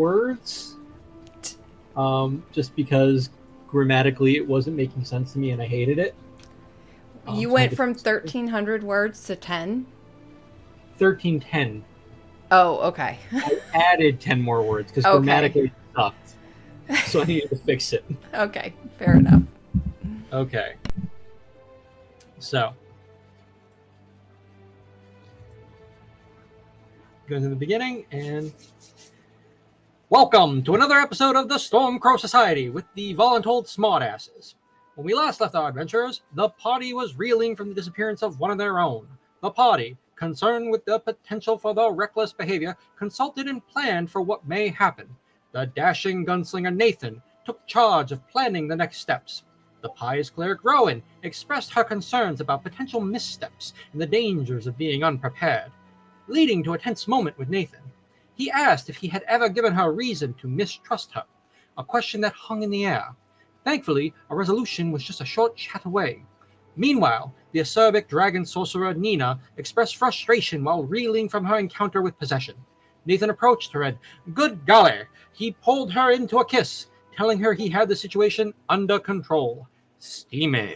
words, just because grammatically it wasn't making sense to me and I hated it. You So I went had to from fix it. 1,300 words to 10? 1310. Oh, okay. I added 10 more words because Okay. grammatically it sucked. So I needed to fix it. Okay. Fair enough. Okay. So, going to the beginning and welcome to another episode of the Stormcrow Society with the voluntold smartasses. When we last left our adventurers, the party was reeling from the disappearance of one of their own. The party, concerned with the potential for their reckless behavior, consulted and planned for what may happen. The dashing gunslinger Nathan took charge of planning the next steps. The pious cleric Rowan expressed her concerns about potential missteps and the dangers of being unprepared, leading to a tense moment with Nathan. He asked if he had ever given her reason to mistrust her, a question that hung in the air. Thankfully, a resolution was just a short chat away. Meanwhile, the acerbic dragon sorcerer Nina expressed frustration while reeling from her encounter with possession. Nathan approached her and, good golly, he pulled her into a kiss, telling her he had the situation under control. Steamy.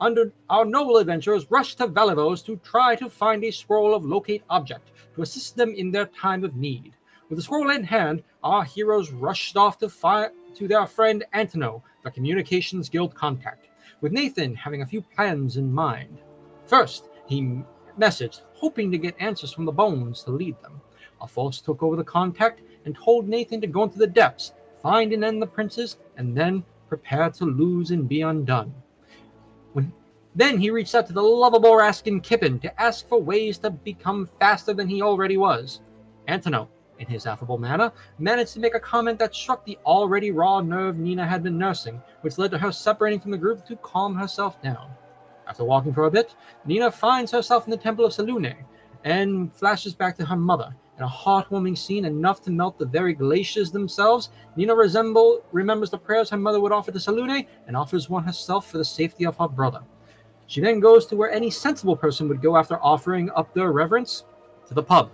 Our noble adventurers rushed to Valivos to try to find a scroll of locate object to assist them in their time of need. With the scroll in hand, our heroes rushed off to their friend Antono, the Communications Guild contact, with Nathan having a few plans in mind. First, he messaged, hoping to get answers from the bones to lead them. Alphonse took over the contact and told Nathan to go into the depths, find and end the princes, and then prepare to lose and be undone. Then he reached out to the lovable Raskin Kippen to ask for ways to become faster than he already was. Antono, in his affable manner, managed to make a comment that struck the already raw nerve Nina had been nursing, which led to her separating from the group to calm herself down. After walking for a bit, Nina finds herself in the Temple of Selune and flashes back to her mother. In a heartwarming scene enough to melt the very glaciers themselves, Nina remembers the prayers her mother would offer to Selune and offers one herself for the safety of her brother. She then goes to where any sensible person would go after offering up their reverence, to the pub.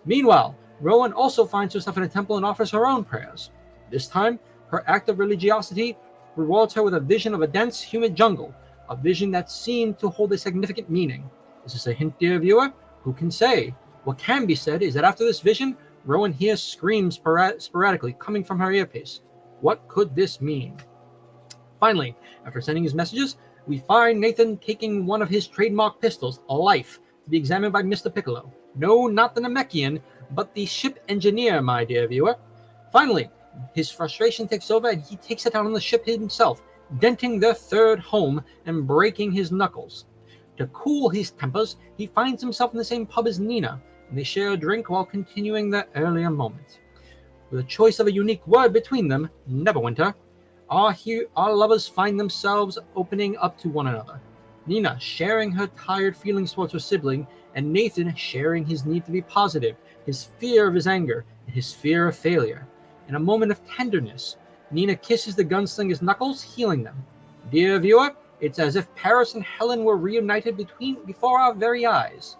Meanwhile, Rowan also finds herself in a temple and offers her own prayers. This time, her act of religiosity rewards her with a vision of a dense, humid jungle, a vision that seemed to hold a significant meaning. Is this a hint, dear viewer? Who can say? What can be said is that after this vision, Rowan hears screams sporadically coming from her earpiece. What could this mean? Finally, after sending his messages, we find Nathan taking one of his trademark pistols, a Life, to be examined by Mr. Piccolo. No, not the Namekian, but the ship engineer, my dear viewer. Finally, his frustration takes over and he takes it out on the ship himself, denting their third home and breaking his knuckles. To cool his tempers, he finds himself in the same pub as Nina, and they share a drink while continuing their earlier moment. With a choice of a unique word between them, Neverwinter, our lovers find themselves opening up to one another. Nina sharing her tired feelings towards her sibling, and Nathan sharing his need to be positive, his fear of his anger, and his fear of failure. In a moment of tenderness, Nina kisses the gunslinger's knuckles, healing them. Dear viewer, it's as if Paris and Helen were reunited before our very eyes.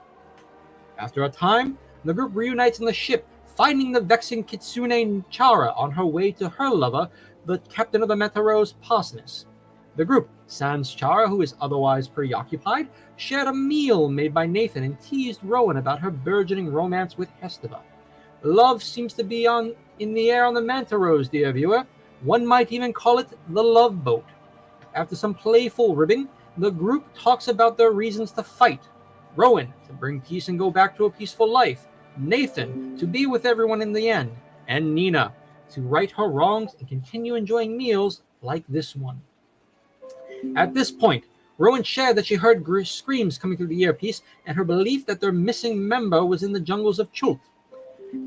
After a time, the group reunites on the ship, finding the vexing Kitsune Chara on her way to her lover, the captain of the Metaros, Parsoness. The group, sans Chara, who is otherwise preoccupied, shared a meal made by Nathan and teased Rowan about her burgeoning romance with Hesteva. Love seems to be in the air on the Mantaros, dear viewer. One might even call it the love boat. After some playful ribbing, the group talks about their reasons to fight. Rowan, to bring peace and go back to a peaceful life. Nathan, to be with everyone in the end. And Nina, to right her wrongs and continue enjoying meals like this one. At this point, Rowan shared that she heard screams coming through the earpiece and her belief that their missing member was in the jungles of Chult.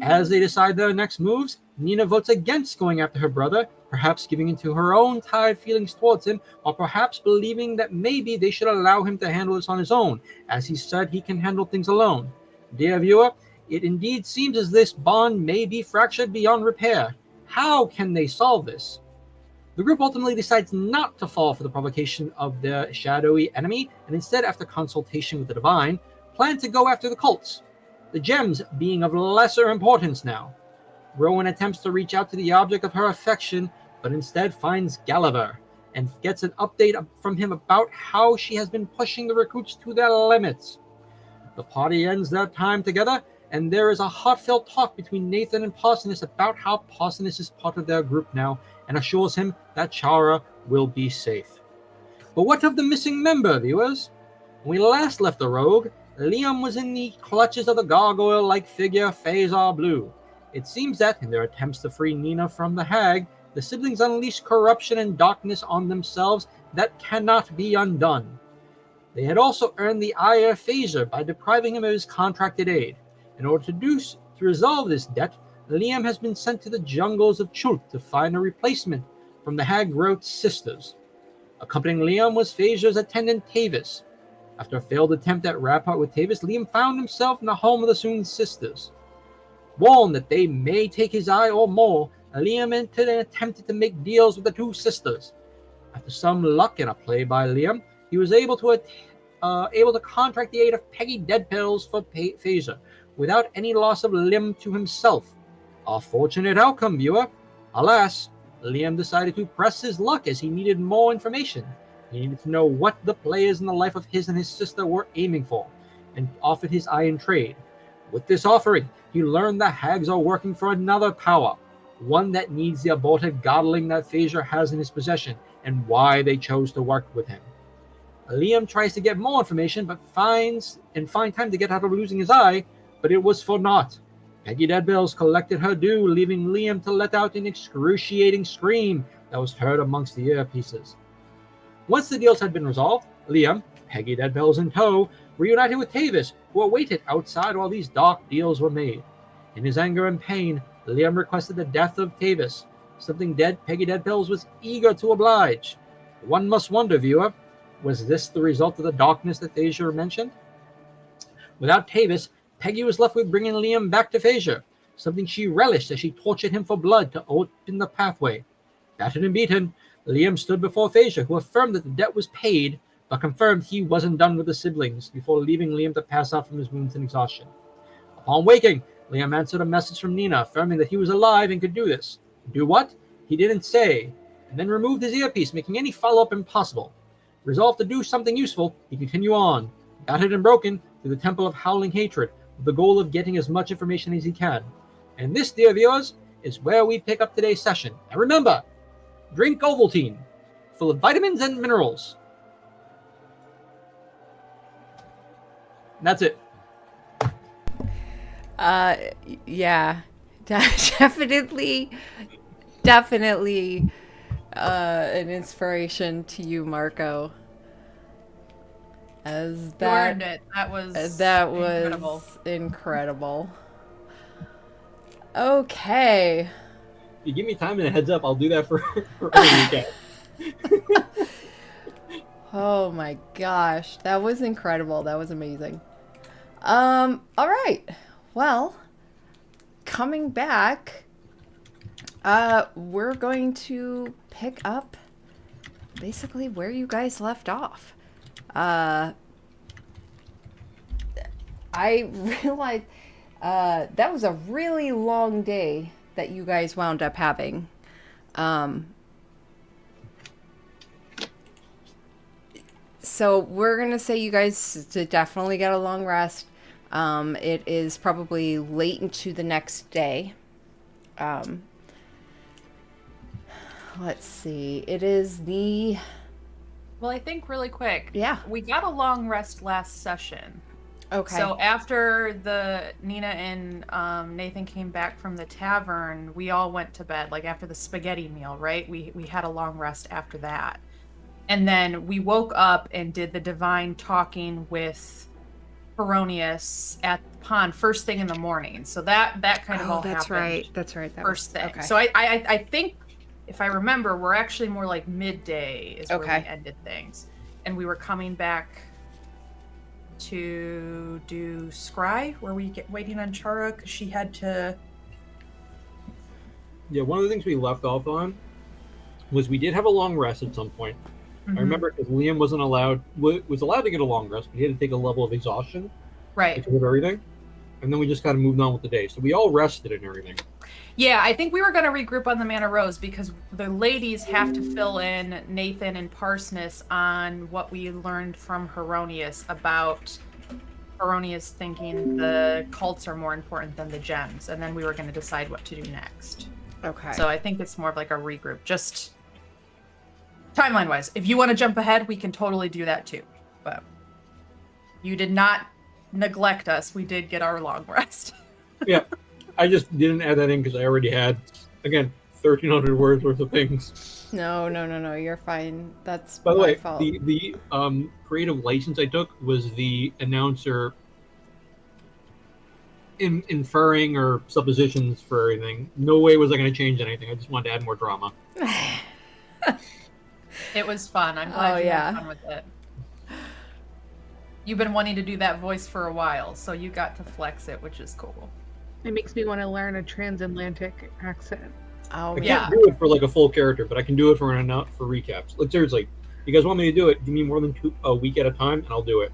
As they decide their next moves, Nina votes against going after her brother, perhaps giving into her own tired feelings towards him, or perhaps believing that maybe they should allow him to handle this on his own, as he said he can handle things alone. Dear viewer, it indeed seems as this bond may be fractured beyond repair. How can they solve this? The group ultimately decides not to fall for the provocation of their shadowy enemy, and instead, after consultation with the divine, plan to go after the cults, the gems being of lesser importance now. Rowan attempts to reach out to the object of her affection, but instead finds Gulliver and gets an update from him about how she has been pushing the recruits to their limits. The party ends their time together, and there is a heartfelt talk between Nathan and Parsonus about how Parsonus is part of their group now and assures him that Chara will be safe. But what of the missing member, viewers? When we last left the rogue, Liam was in the clutches of the gargoyle-like figure Phasar Blue. It seems that, in their attempts to free Nina from the hag, the siblings unleashed corruption and darkness on themselves that cannot be undone. They had also earned the ire of Phasar by depriving him of his contracted aid. In order to resolve this debt, Liam has been sent to the jungles of Chult to find a replacement from the hag Groth's sisters. Accompanying Liam was Phasar's attendant Tavis. After a failed attempt at rapport with Tavis, Liam found himself in the home of the Soon's sisters. Warned that they may take his eye or more, Liam entered and attempted to make deals with the two sisters. After some luck and a play by Liam, he was able to contract the aid of Peggy Deadpills for Phasar, without any loss of limb to himself. A fortunate outcome, viewer. Alas, Liam decided to press his luck as he needed more information. He needed to know what the players in the life of his and his sister were aiming for, and offered his eye in trade. With this offering, he learned the hags are working for another power, one that needs the aborted godling that Phasar has in his possession, and why they chose to work with him. Liam tries to get more information, but find time to get out of losing his eye, but it was for naught. Peggy Deadbills collected her due, leaving Liam to let out an excruciating scream that was heard amongst the earpieces. Once the deals had been resolved, Liam, Peggy Deadbills in tow, reunited with Tavis, who awaited outside while these dark deals were made. In his anger and pain, Liam requested the death of Tavis, something Peggy Deadbills was eager to oblige. One must wonder, viewer, was this the result of the darkness that Phasar mentioned? Without Tavis, Peggy was left with bringing Liam back to Phasar, something she relished as she tortured him for blood to open the pathway. Battered and beaten, Liam stood before Phasar, who affirmed that the debt was paid, but confirmed he wasn't done with the siblings before leaving Liam to pass out from his wounds and exhaustion. Upon waking, Liam answered a message from Nina, affirming that he was alive and could do this. Do what? He didn't say, and then removed his earpiece, making any follow-up impossible. Resolved to do something useful, he continued on, battered and broken, to the Temple of Howling Hatred, with the goal of getting as much information as he can. And this, dear viewers, is where we pick up today's session. And remember, drink Ovaltine, full of vitamins and minerals. That's it. Yeah, definitely an inspiration to you, Marco. As that, you earned it. That was incredible. Okay. You give me time and a heads up, I'll do that for every weekend. Oh my gosh, that was incredible. That was amazing. All right. Well, coming back, we're going to pick up basically where you guys left off. I realized that was a really long day that you guys wound up having. So we're going to say you guys definitely got a long rest. It is probably late into the next day. Let's see. It is the... Well, I think really quick. Yeah. We got a long rest last session. Okay. So after Nina and Nathan came back from the tavern, we all went to bed, like after the spaghetti meal, right? We had a long rest after that. And then we woke up and did the divine talking with Peronius at the pond first thing in the morning. So that kind of all happened. That's right. First thing. Okay. So I think, if I remember, we're actually more like midday is where Okay. we ended things. And we were coming back to do Scry, where we get waiting on Chara because she had to... Yeah, one of the things we left off on was we did have a long rest at some point. Mhm. I remember because Liam was allowed to get a long rest, but he had to take a level of exhaustion Right. because of everything. And then we just kind of moved on with the day. So we all rested and everything. Yeah, I think we were going to regroup on the Mana Rose because the ladies have to fill in Nathan and Parsness on what we learned from Heronius about Heronius thinking the cults are more important than the gems, and then we were going to decide what to do next. Okay. So I think it's more of like a regroup, just timeline-wise. If you want to jump ahead, we can totally do that too. But you did not neglect us. We did get our long rest. Yeah, I just didn't add that in because I already had, again, 1,300 words worth of things. No, you're fine. That's By the my way, fault. the creative license I took was the announcer inferring or suppositions for everything. No way was I going to change anything. I just wanted to add more drama. It was fun. I'm glad you yeah. had fun with it. You've been wanting to do that voice for a while, so you got to flex it, which is cool. It makes me want to learn a transatlantic accent. Oh, I yeah. can't do it for like a full character, but I can do it for for recaps. Like seriously, you guys want me to do it? Give me more than a week at a time, and I'll do it.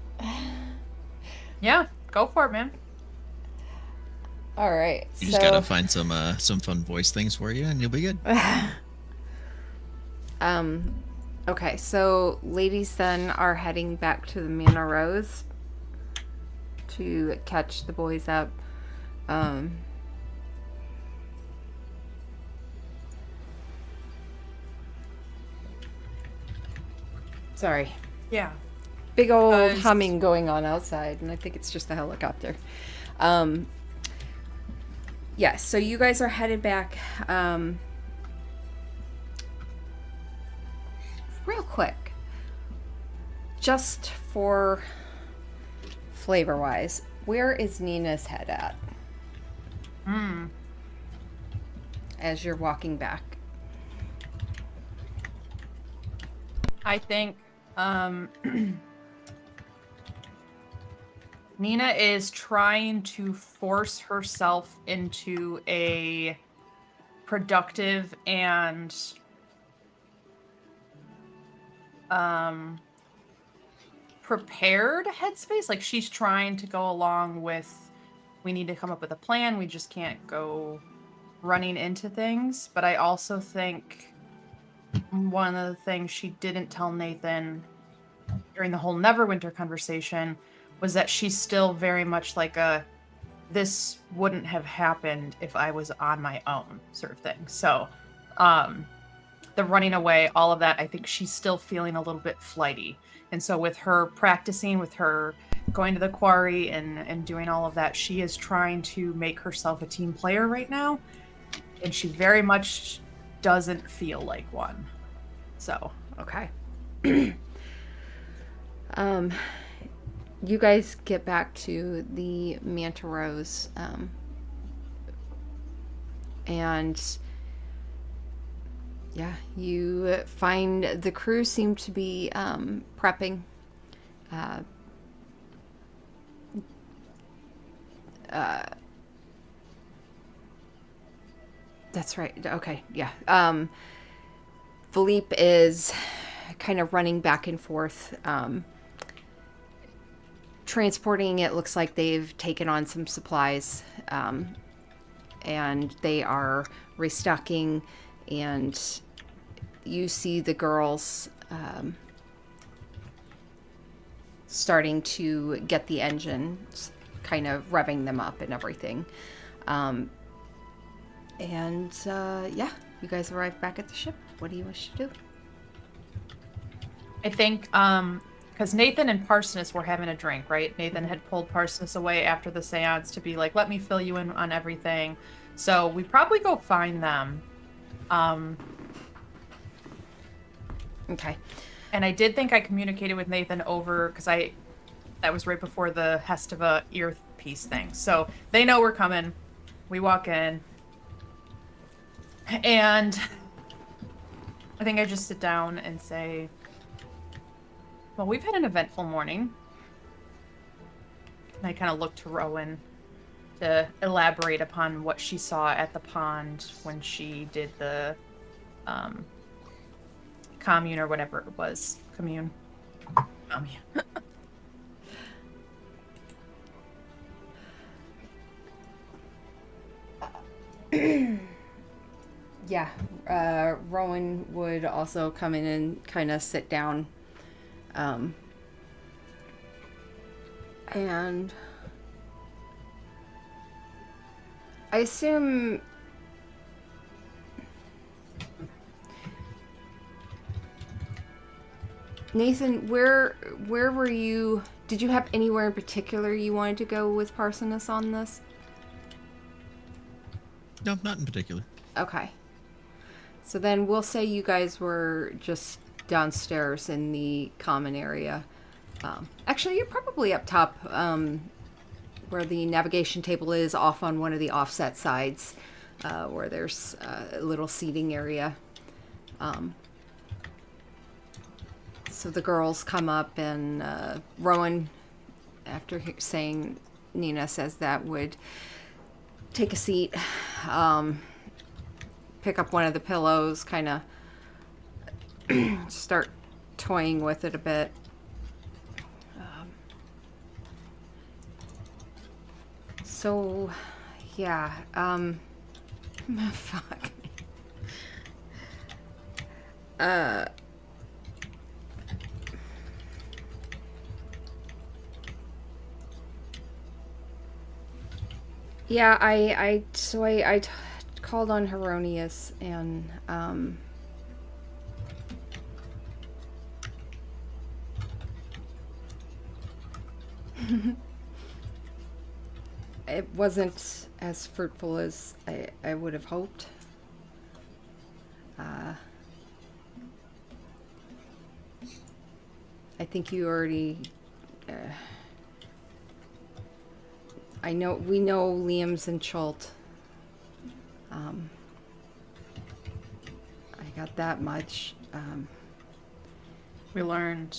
Yeah, go for it, man. All right. You just gotta find some fun voice things for you, and you'll be good. Okay, so ladies then are heading back to the Mana Rose to catch the boys up. Sorry. Yeah. Big old humming going on outside, and I think it's just a helicopter. Yes, so you guys are headed back. Real quick, just for flavor wise, where is Nina's head at? As you're walking back. I think Nina is trying to force herself into a productive and prepared headspace. Like she's trying to go along with, we need to come up with a plan. We just can't go running into things. But I also think one of the things she didn't tell Nathan during the whole Neverwinter conversation was that she's still very much like this wouldn't have happened if I was on my own sort of thing. So, the running away, all of that, I think she's still feeling a little bit flighty. And so with her practicing, with her going to the quarry and doing all of that, she is trying to make herself a team player right now. And she very much doesn't feel like one. So, okay. You guys get back to the Manta Rose, and yeah, you find the crew seem to be prepping. That's right. Okay, yeah. Philippe is kind of running back and forth, transporting. It looks like they've taken on some supplies, and they are restocking, and you see the girls starting to get the engines, kind of revving them up and everything. Yeah, you guys arrive back at the ship. What do you wish to do? I think, because Nathan and Parsness were having a drink, right? Nathan had pulled Parsness away after the seance to be like, let me fill you in on everything. So we probably go find them. Okay. And I did think I communicated with Nathan over, because that was right before the Hestiva earpiece thing. So they know we're coming. We walk in. And I think I just sit down and say, well, we've had an eventful morning. And I kind of look to Rowan to elaborate upon what she saw at the pond when she did the commune or whatever it was. Commune. Okay. Yeah, Rowan would also come in and kind of sit down. And I assume Nathan, where were you? Did you have anywhere in particular you wanted to go with Parsonus on this? No, not in particular. Okay. So then we'll say you guys were just downstairs in the common area. Actually, you're probably up top where the navigation table is, off on one of the offset sides where there's a little seating area. So the girls come up, and Rowan, after saying Nina says that, would take a seat, pick up one of the pillows, kind of start toying with it a bit. So, yeah, fuck. Yeah, I called on Heronius, and it wasn't as fruitful as I would have hoped. I think you already. We know Liam's and Chult. I got that much. We learned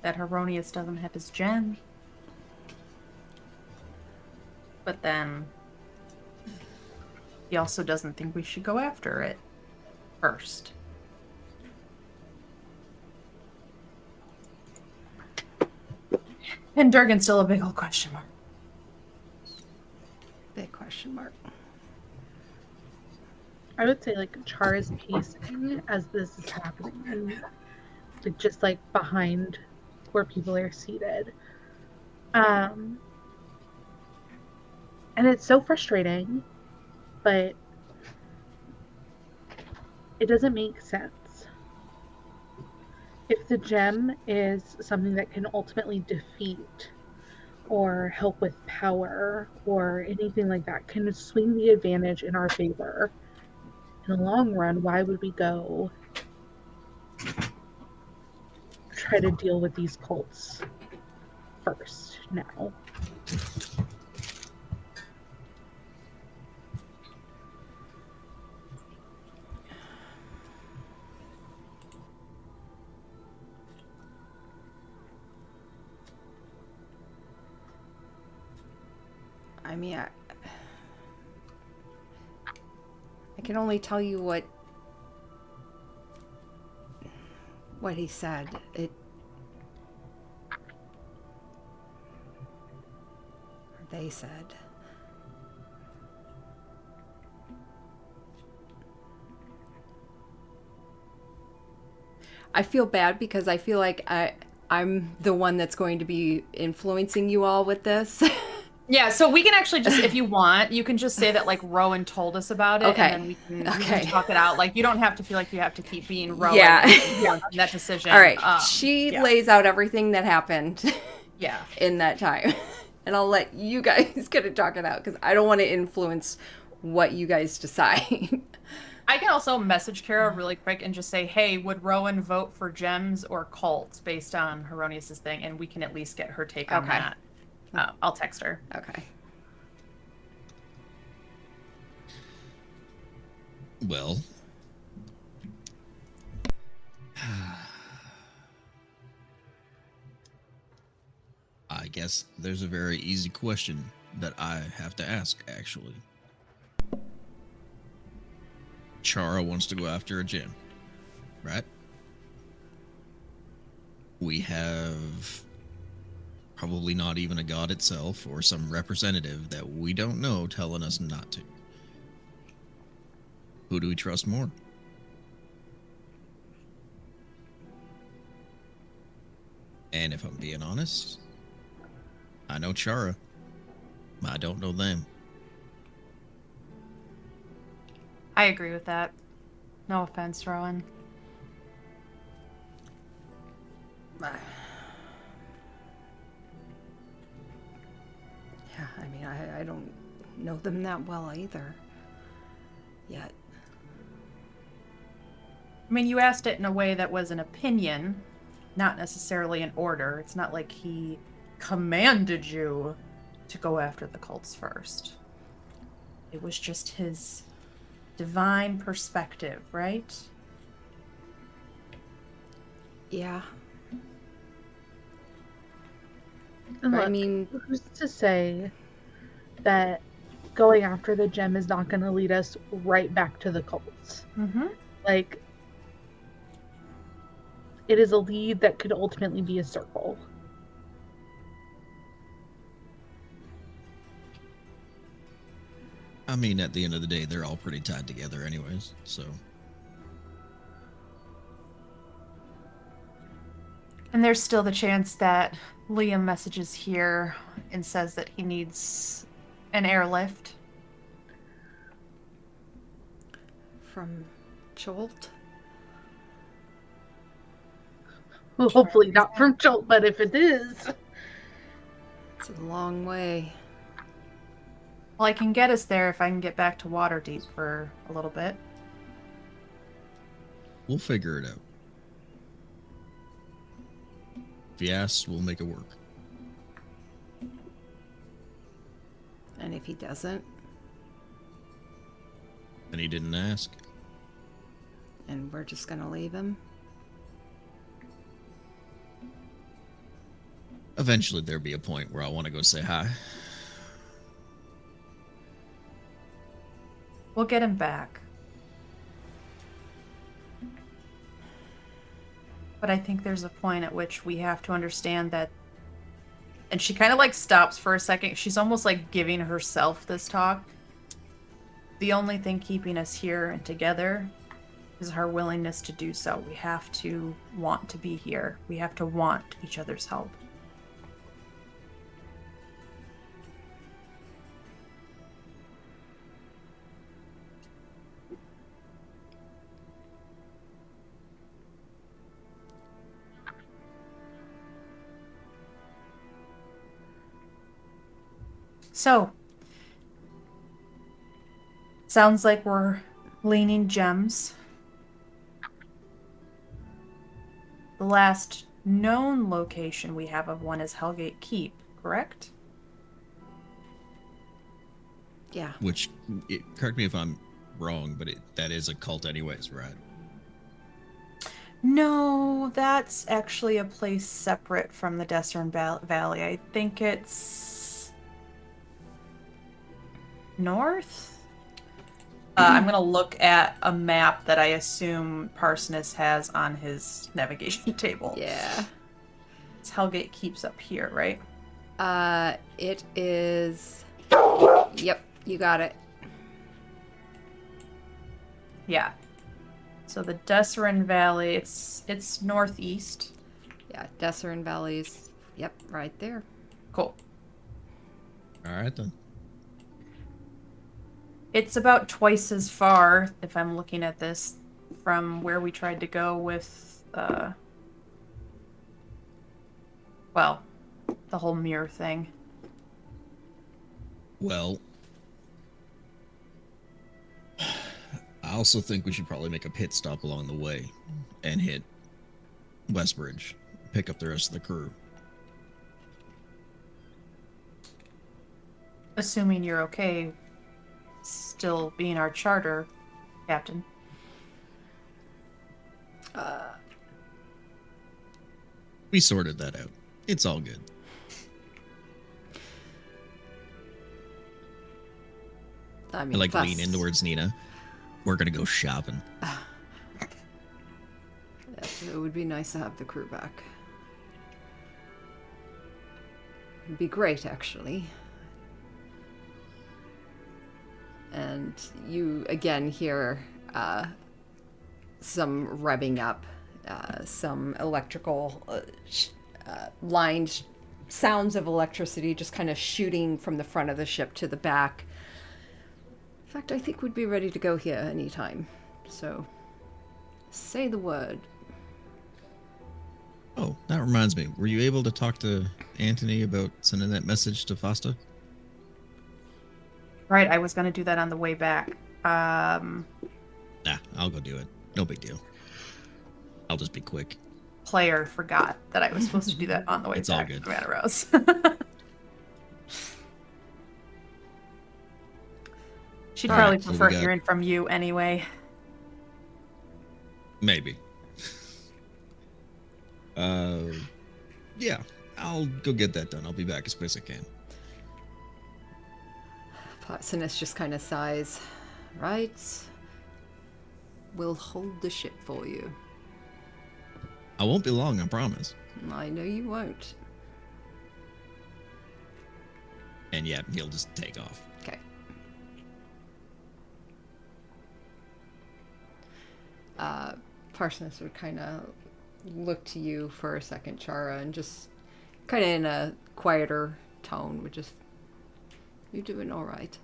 that Heronius doesn't have his gem. But then he also doesn't think we should go after it first. And Durgan's still a big old question mark. Big question mark. I would say like Char is pacing as this is happening, and like just like behind where people are seated. And it's so frustrating, but it doesn't make sense. If the gem is something that can ultimately defeat or help with power or anything like that, can swing the advantage in our favor, in the long run, why would we go try to deal with these cults first now? I mean, I can only tell you what he said. They said. I feel bad because I feel like I'm the one that's going to be influencing you all with this. Yeah, so we can actually just, if you want, you can just say that like Rowan told us about it, Okay. and then we can talk it out. Like you don't have to feel like you have to keep being Rowan. Yeah. In that decision. All right. She yeah. lays out everything that happened. Yeah. In that time, and I'll let you guys kind of talk it out because I don't want to influence what you guys decide. I can also message Kara really quick and just say, hey, would Rowan vote for gems or cults based on Heronius's thing? And we can at least get her take on that. I'll text her. Okay. Well, I guess there's a very easy question that I have to ask, actually. Chara wants to go after a gem, right? We have probably not even a god itself or some representative that we don't know telling us not to. Who do we trust more? And if I'm being honest, I know Chara. I don't know them. I agree with that. No offense, Rowan. Yeah, I mean, I don't know them that well either. Yet. I mean, you asked it in a way that was an opinion, not necessarily an order. It's not like he commanded you to go after the cults first. It was just his divine perspective, right? Yeah. And But I look, mean, who's to say that going after the gem is not going to lead us right back to the cults? Mm-hmm. Like, it is a lead that could ultimately be a circle. I mean, at the end of the day, they're all pretty tied together, anyways. So, And there's still the chance that Liam messages here and says that he needs an airlift. from Jolt. Hopefully not from Jolt, but if it is, It's a long way. Well, I can get us there if I can get back to Waterdeep for a little bit. we'll figure it out. If he asks, we'll make it work. And if he doesn't, And he didn't ask. and we're just gonna leave him. Eventually, there'll be a point where I want to go say hi. We'll get him back. But I think there's a point at which we have to understand that. And she kind of like stops for a second. She's almost like giving herself this talk. The only thing keeping us here and together is our willingness to do so. We have to want to be here. We have to want each other's help. So, sounds like we're leaning gems. The last known location we have of one is Hellgate Keep, correct? Yeah. Which, correct me if I'm wrong, but that is a cult, anyways, right? No, that's actually a place separate from the Desern Valley. I think it's north? I'm going to look at a map that I assume Parsonus has on his navigation table. Yeah. It's Hellgate Keeps up here, right? It is. Yep, you got it. Yeah. So the Deseren Valley, it's northeast. Yeah, Desern Valley's. Yep, right there. Cool. All right, then. It's about twice as far, if I'm looking at this, from where we tried to go with, well, the whole mirror thing. Well, I also think we should probably make a pit stop along the way and hit Westbridge, pick up the rest of the crew. Assuming you're okay still being our charter captain. We sorted that out. It's all good. I mean, I like plus, lean in towards Nina. We're gonna go shopping. Yes, it would be nice to have the crew back. It'd be great, actually. And you again hear some revving up, some electrical lined sounds of electricity just kind of shooting from the front of the ship to the back. In fact, I think we'd be ready to go here anytime. So, say the word. Oh, that reminds me. Were you able to talk to Anthony about sending that message to Fosta? Right, I was going to do that on the way back. Nah, I'll go do it. No big deal. I'll just be quick. Player forgot that I was supposed to do that on the way It's all back good. to Mataros. She'd All probably right, so prefer we got- hearing from you anyway. Maybe. Yeah, I'll go get that done. I'll be back as quick as I can. Sinis just kind of sighs. Right. We'll hold the ship for you. I won't be long, I promise. I know you won't. And yeah, he'll just take off. Okay. Parsoness would kind of look to you for a second, Chara, and just kind of in a quieter tone would just, "You're doing all right."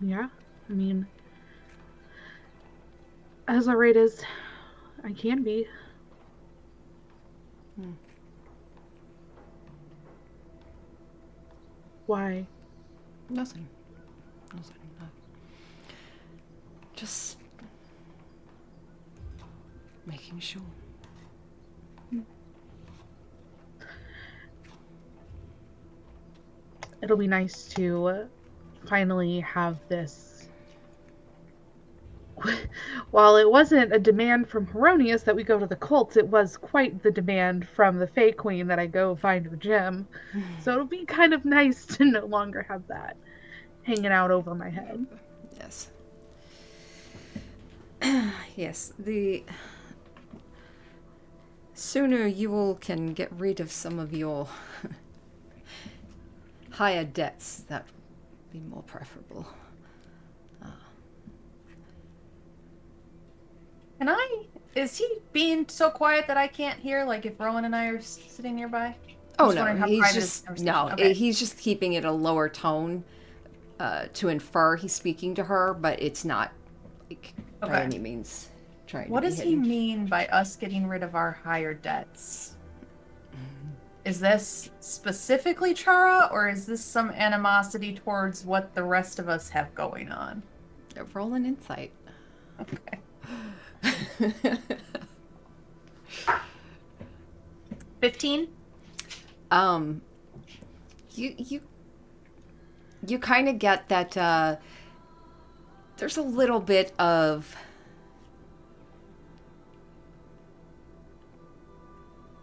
Yeah, I mean, as alright as I can be. Why? Nothing. No. Just making sure. It'll be nice to finally have this. While it wasn't a demand from Heronius that we go to the cults, it was quite the demand from the Fae Queen that I go find her gem. So it'll be kind of nice to no longer have that hanging out over my head. Yes. Yes, the sooner you all can get rid of some of your higher debts, that would be more preferable. Is he being so quiet that I can't hear, like if Rowan and I are sitting nearby? Oh just wondering no, how he's private this just conversation- okay. he's just keeping it a lower tone to infer he's speaking to her, but it's not like by Okay. any means trying What to be does he hidden. mean by us getting rid of our higher debts? Is this specifically Chara, or is this some animosity towards what the rest of us have going on? Roll an insight. Okay. 15? You kind of get that there's a little bit of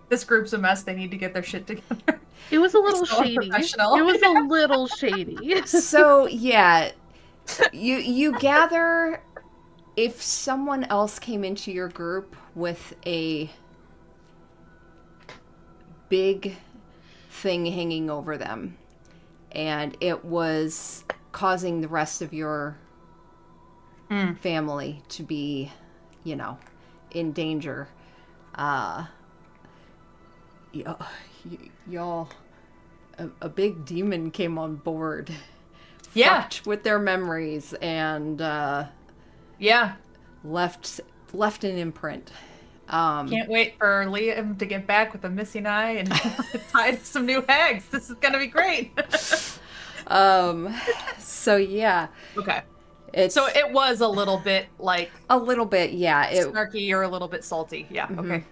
This group's a mess. They need to get their shit together. It was a little So shady. unprofessional. It was a little shady. so yeah, you gather if someone else came into your group with a big thing hanging over them and it was causing the rest of your family to be, in danger. Y'all, a big demon came on board. Yeah. Fucked with their memories and Yeah. left an imprint. Can't wait for Liam to get back with a missing eye and tie to some new hags. This is gonna be great. So yeah, Okay. it's So it was a little bit like a little bit, yeah. snarky or a little bit salty. Yeah. Okay.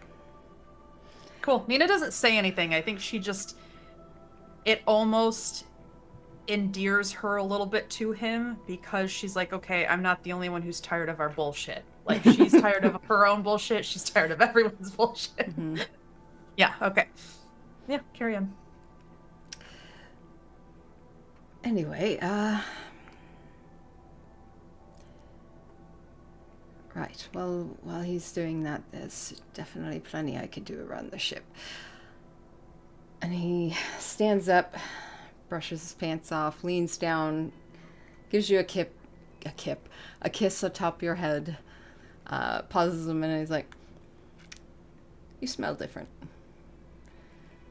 Cool. Nina doesn't say anything. I think she just, it almost endears her a little bit to him because she's like, okay, I'm not the only one who's tired of our bullshit. Like she's tired of her own bullshit. She's tired of everyone's bullshit. Yeah. Okay. Yeah. Carry on. Anyway, right. Well, while he's doing that, there's definitely plenty I could do around the ship. And he stands up, brushes his pants off, leans down, gives you a kiss atop your head, pauses a minute, he's like, you smell different.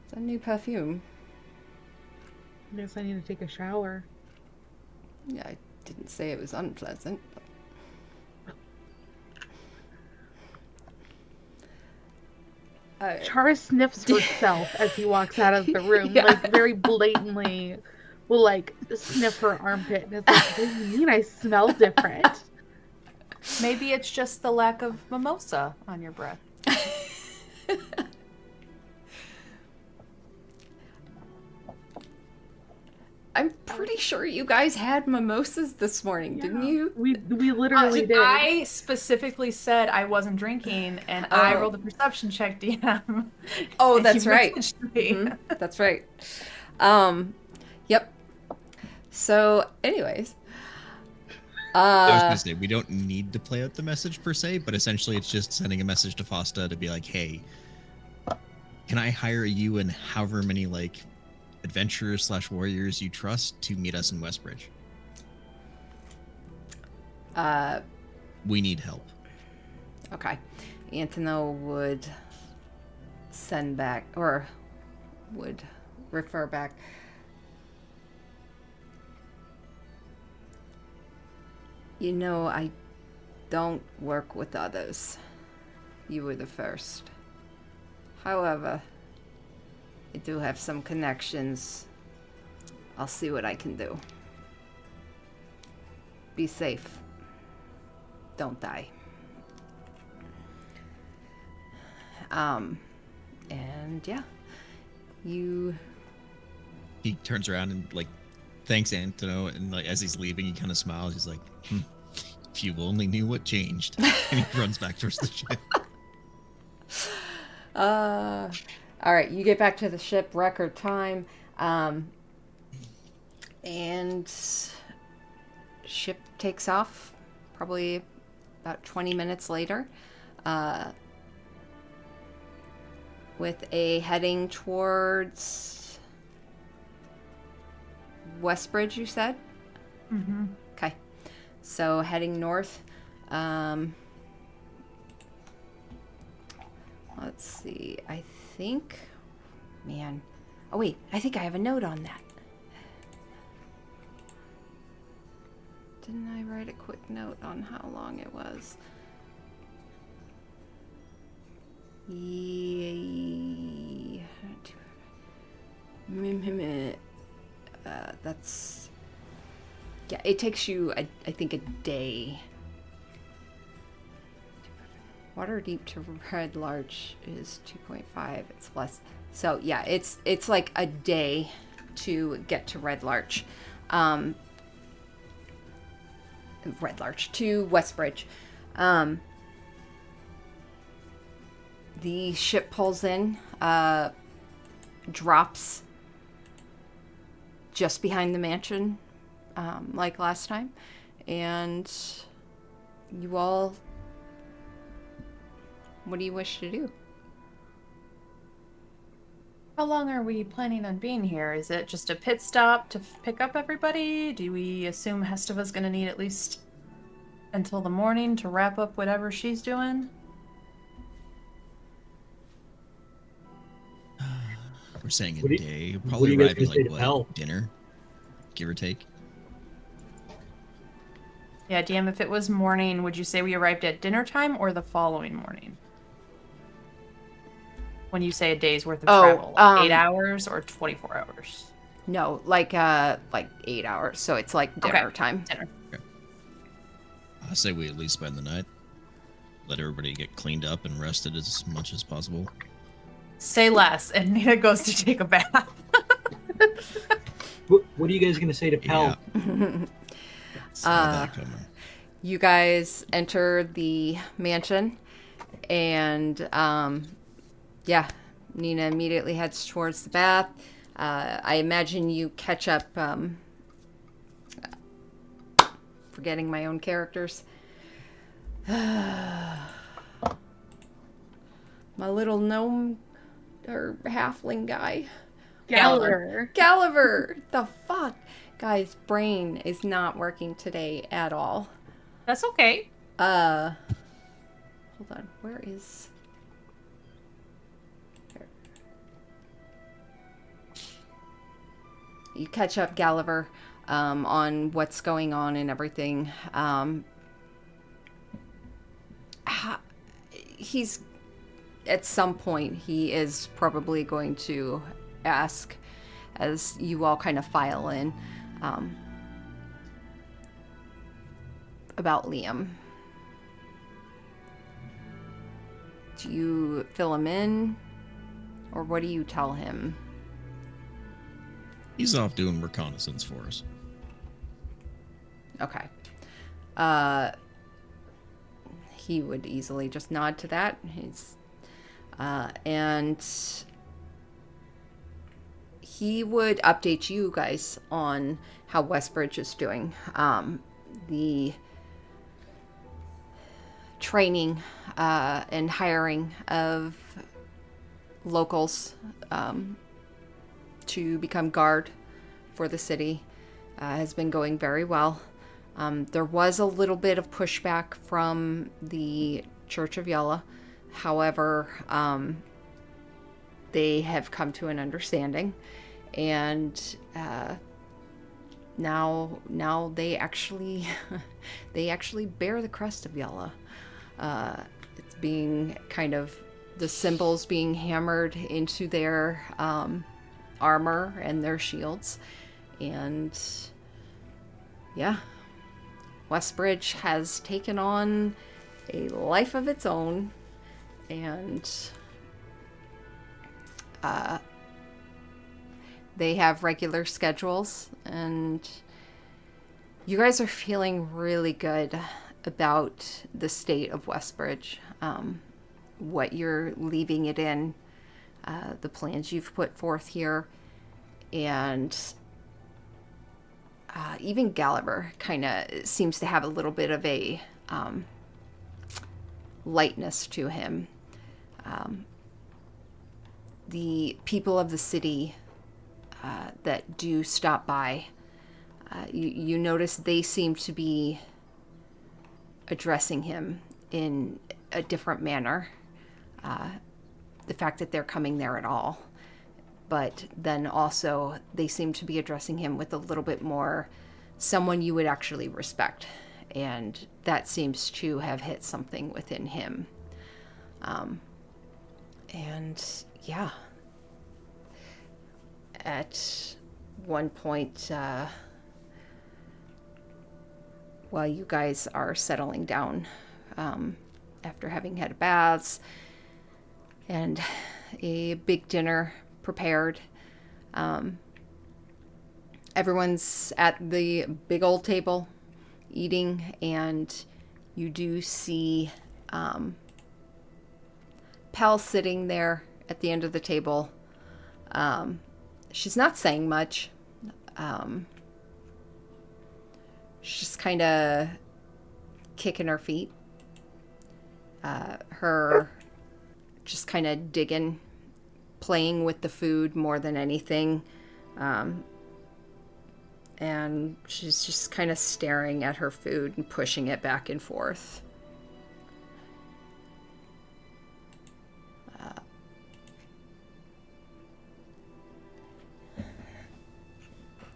It's a new perfume. I guess I need to take a shower. Yeah, I didn't say it was unpleasant. Chara sniffs herself as he walks out of the room, Yeah. like very blatantly will like sniff her armpit and it's like, what do you mean I smell different? Maybe it's just the lack of mimosa on your breath. I'm pretty sure you guys had mimosas this morning, didn't you? We literally did. I specifically said I wasn't drinking, and I Oh. rolled a perception check, DM. Oh, and that's you right. messaged me. Mhm, that's right. Yep. So, anyways. I was gonna say we don't need to play out the message per se, but essentially it's just sending a message to Fosta to be like, "Hey, can I hire you and however many like adventurers / warriors you trust to meet us in Westbridge? We need help." Okay. Anthony would send back, or would refer back. You know, I don't work with others. You were the first. However, I do have some connections. I'll see what I can do. Be safe. Don't die. And yeah, you. He turns around and like thanks Antono, and like as he's leaving, he kind of smiles. He's like, "If you only knew what changed," and he runs back towards the ship. All right, you get back to the ship, record time, and ship takes off probably about 20 minutes later, with a heading towards Westbridge, you said? Mm-hmm. Okay, so heading north. Let's see. I think, man. Oh wait, I think I have a note on that. Didn't I write a quick note on how long it was? That's, yeah, it takes you, I think, a day. Water deep to red large is 2.5. It's less. So yeah, it's like a day to get to Red Larch. Red Larch to Westbridge. The ship pulls in, drops just behind the mansion, like last time, and you all. What do you wish to do? How long are we planning on being here? Is it just a pit stop to pick up everybody? Do we assume Hesteva's going to need at least until the morning to wrap up whatever she's doing? We're saying a What do you- day, what probably do you guys arriving gonna say like to what, Pell? dinner, give or take. Yeah, DM, if it was morning, would you say we arrived at dinner time or the following morning? When you say a day's worth of travel, like 8 hours or 24 hours? No, like 8 hours. So it's like dinner time. Dinner. I say we at least spend the night. Let everybody get cleaned up and rested as much as possible. Say less, and Nina goes to take a bath. What are you guys going to say to Pell? Yeah. Saw that coming. You guys enter the mansion, and yeah, Nina immediately heads towards the bath. I imagine you catch up. Forgetting my own characters. My little gnome or halfling guy. Gallagher. Gallagher! The fuck? Guys, brain is not working today at all. That's okay. Hold on. Where is... There. You catch up, Gallagher, on what's going on and everything. He's... At some point, he is probably going to ask, as you all kind of file in, about Liam. Do you fill him in, or what do you tell him? He's off doing reconnaissance for us. Okay. He would easily just nod to that. And he would update you guys on how Westbridge is doing. The training and hiring of locals to become guard for the city has been going very well. There was a little bit of pushback from the Church of Yella. However, they have come to an understanding, and now they actually bear the crest of Yella. It's being kind of the symbols being hammered into their armor and their shields, and yeah, Westbridge has taken on a life of its own. And they have regular schedules, and you guys are feeling really good about the state of Westbridge, what you're leaving it in, the plans you've put forth here, and even Gallagher kind of seems to have a little bit of a lightness to him. The people of the city that do stop by, you notice they seem to be addressing him in a different manner. The fact that they're coming there at all. But then also they seem to be addressing him with a little bit more someone you would actually respect. And that seems to have hit something within him. And yeah, at one point, while you guys are settling down, after having had baths and a big dinner prepared, everyone's at the big old table eating, and you do see Pal sitting there at the end of the table. She's not saying much. She's just kind of kicking her feet. Her just kind of digging, playing with the food more than anything. And she's just kind of staring at her food and pushing it back and forth.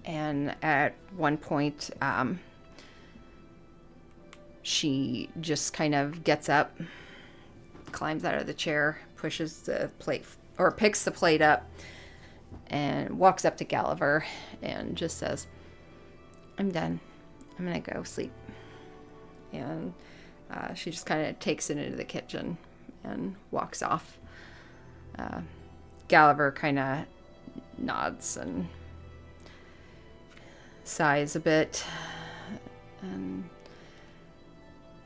And at one point, she just kind of gets up, climbs out of the chair, pushes the plate, or picks the plate up, and walks up to Gallagher and just says, "I'm done. I'm gonna go sleep." And she just kind of takes it into the kitchen and walks off. Gallagher kind of nods and sighs a bit and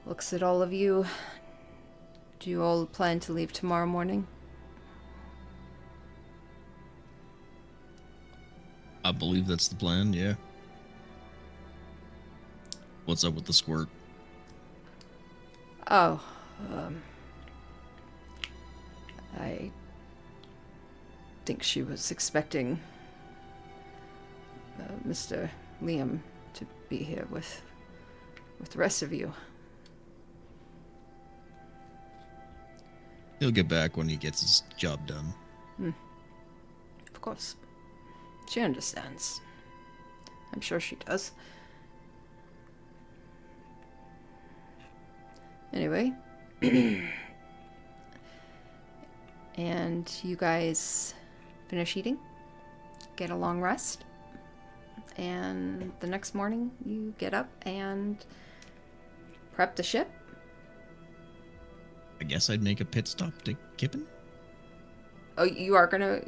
looks at all of you. Do you all plan to leave tomorrow morning? I believe that's the plan, yeah. What's up with the squirt? Oh, I think she was expecting Mr. Liam to be here with the rest of you. He'll get back when he gets his job done. Of course. She understands. I'm sure she does. Anyway. And you guys finish eating, get a long rest, and the next morning you get up and prep the ship. I guess I'd make a pit stop to Kippen. Oh, you are gonna...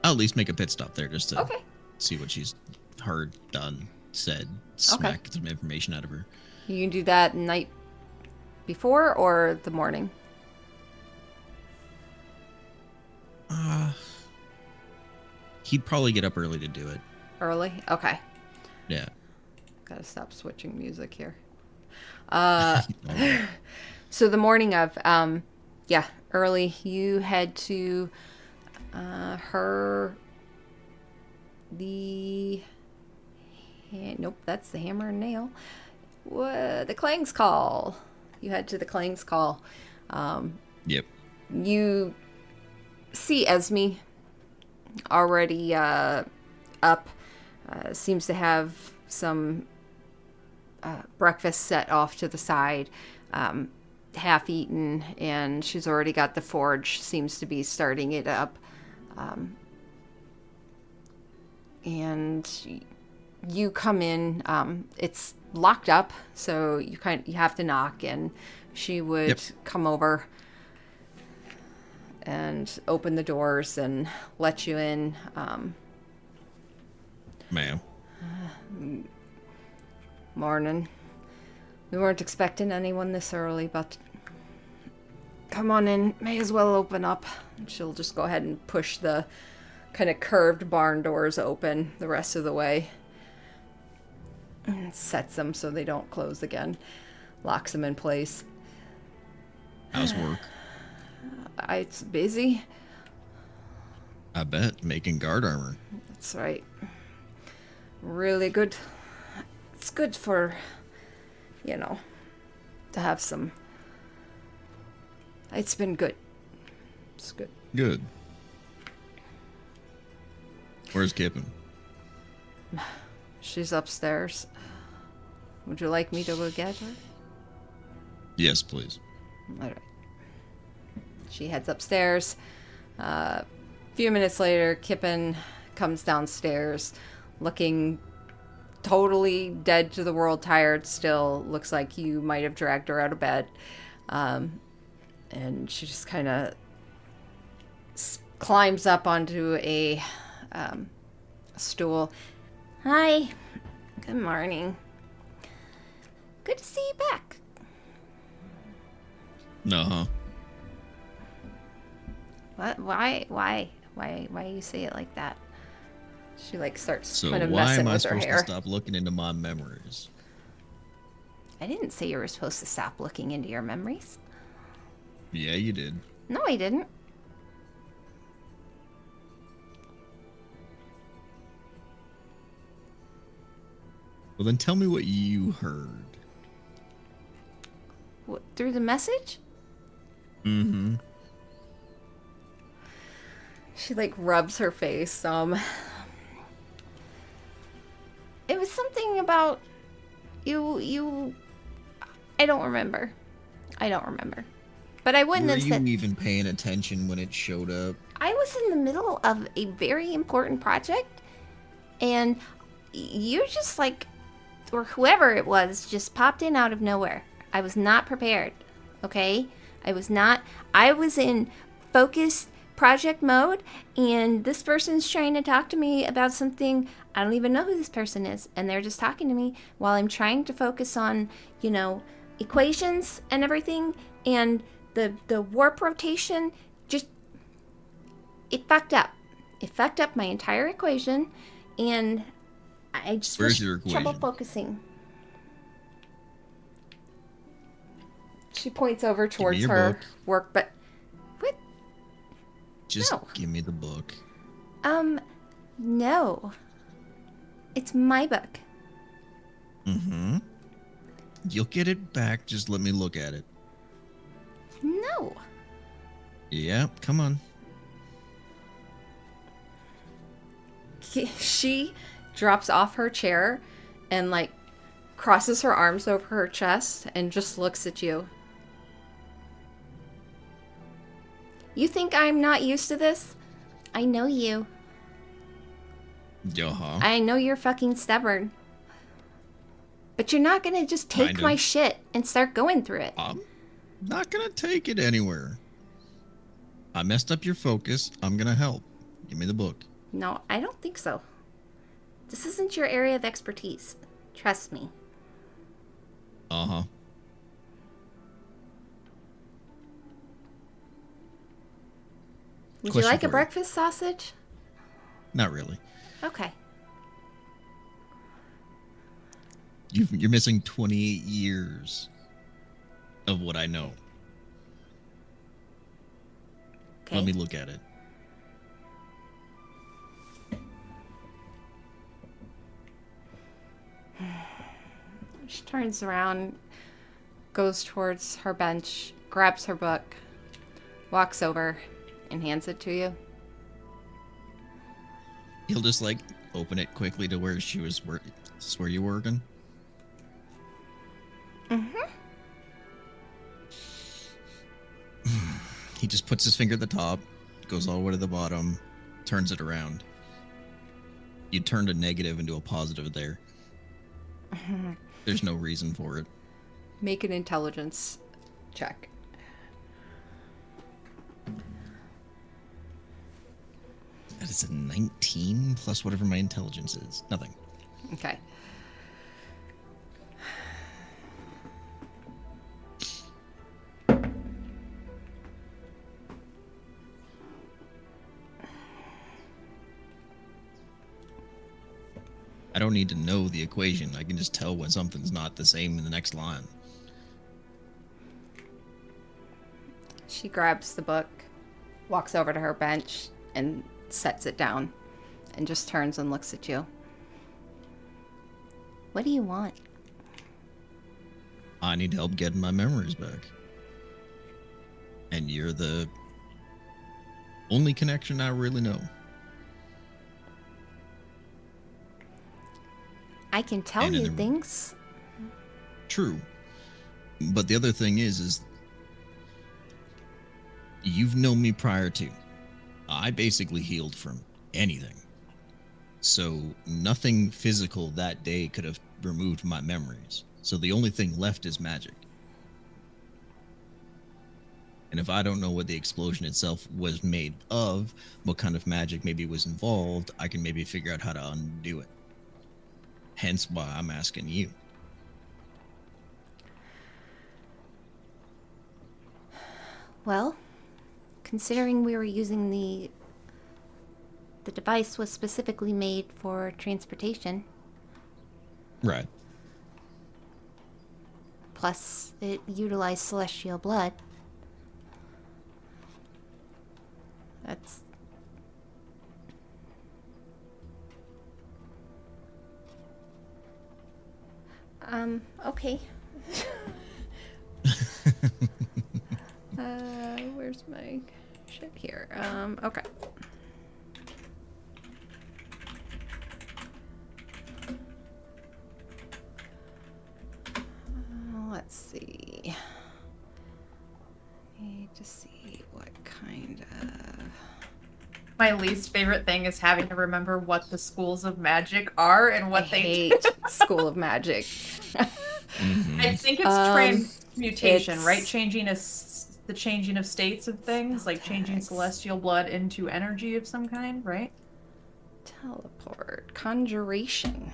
I'll at least make a pit stop there just to Okay. see what she's heard, done, said, smack some information out of her. You can do that night before or the morning? He'd probably get up early to do it. Early? Okay. Yeah. Gotta stop switching music here. So the morning of, early, you head to nope, that's the Hammer and Nail. The Clang's Call. You head to the Clang's Call. Yep. You see Esme already up. Seems to have some breakfast set off to the side, half eaten, and she's already got the forge, seems to be starting it up. And you come in, it's locked up, so you have to knock, and she would come over and open the doors and let you in. Ma'am. Morning. We weren't expecting anyone this early, but come on in. May as well open up. She'll just go ahead and push the kind of curved barn doors open the rest of the way. And sets them so they don't close again. Locks them in place. How's work? It's busy. I bet. Making guard armor. That's right. Really good. It's good for, to have some. It's been good. It's good. Good. Where's Kippen? She's upstairs. Would you like me to go get her? Yes, please. All right. She heads upstairs. A few minutes later, Kippen comes downstairs looking totally dead to the world, tired still. Looks like you might have dragged her out of bed. And she just kind of climbs up onto a stool. Hi. Good morning. Good to see you back. Uh-huh. What? Why you say it like that? She starts So kind of why messing am I with her supposed hair. to stop looking into my memories? I didn't say you were supposed to stop looking into your memories. Yeah, you did. No, I didn't. Well, then tell me what you heard. What, through the message? Mm-hmm. She rubs her face. It was something about you. I don't remember. But I wouldn't Were have you said. even paying attention when it showed up? I was in the middle of a very important project, and you just or whoever it was, just popped in out of nowhere. I was not prepared. Okay, I was in focused project mode, and this person's trying to talk to me about something. I don't even know who this person is, and they're just talking to me while I'm trying to focus on, equations and everything, and the warp rotation. Just it fucked up. It fucked up my entire equation, and I just Where's was your trouble equation? focusing. She points over me towards your her book. work, but what? Just No. give me the book. No. It's my book. Mm-hmm. You'll get it back. Just let me look at it. No. Yeah, come on. She drops off her chair and, like, crosses her arms over her chest and just looks at you. You think I'm not used to this? I know you. Uh-huh. I know you're fucking stubborn. But you're not gonna just take Kind of. my shit and start going through it. I'm not gonna take it anywhere. I messed up your focus. I'm gonna help. Give me the book. No, I don't think so. This isn't your area of expertise. Trust me. Uh-huh. Would you Question like a for you. breakfast sausage? Not really. Okay. You're missing 28 years of what I know. Okay. Let me look at it. She turns around, goes towards her bench, grabs her book, walks over, and hands it to you. He'll just like open it quickly to where she was. Is this where you were working? Mm-hmm. He just puts his finger at the top, goes all the way to the bottom, turns it around. You turned a negative into a positive there. There's no reason for it. Make an intelligence check. That is a 19 plus whatever my intelligence is. Nothing. Okay. I don't need to know the equation. I can just tell when something's not the same in the next line. She grabs the book, walks over to her bench, and sets it down, and just turns and looks at you. What do you want? I need help getting my memories back. And you're the only connection I really know. I can tell And in you the- things. True. But the other thing is you've known me prior to. I basically healed from anything. So nothing physical that day could have removed my memories. So the only thing left is magic. And if I don't know what the explosion itself was made of, what kind of magic maybe was involved, I can maybe figure out how to undo it. Hence why I'm asking you. Well, considering we were using the device was specifically made for transportation, Right. plus it utilized celestial blood. That's... okay. Where's my shit here? Okay. Let's see. Need to see what kind of... My least favorite thing is having to remember what the schools of magic are and what I they hate School of Magic. Mhm. I think it's transmutation, it's- right? The changing of states of things, like changing Text. celestial blood into energy of some kind, right? Teleport. Conjuration.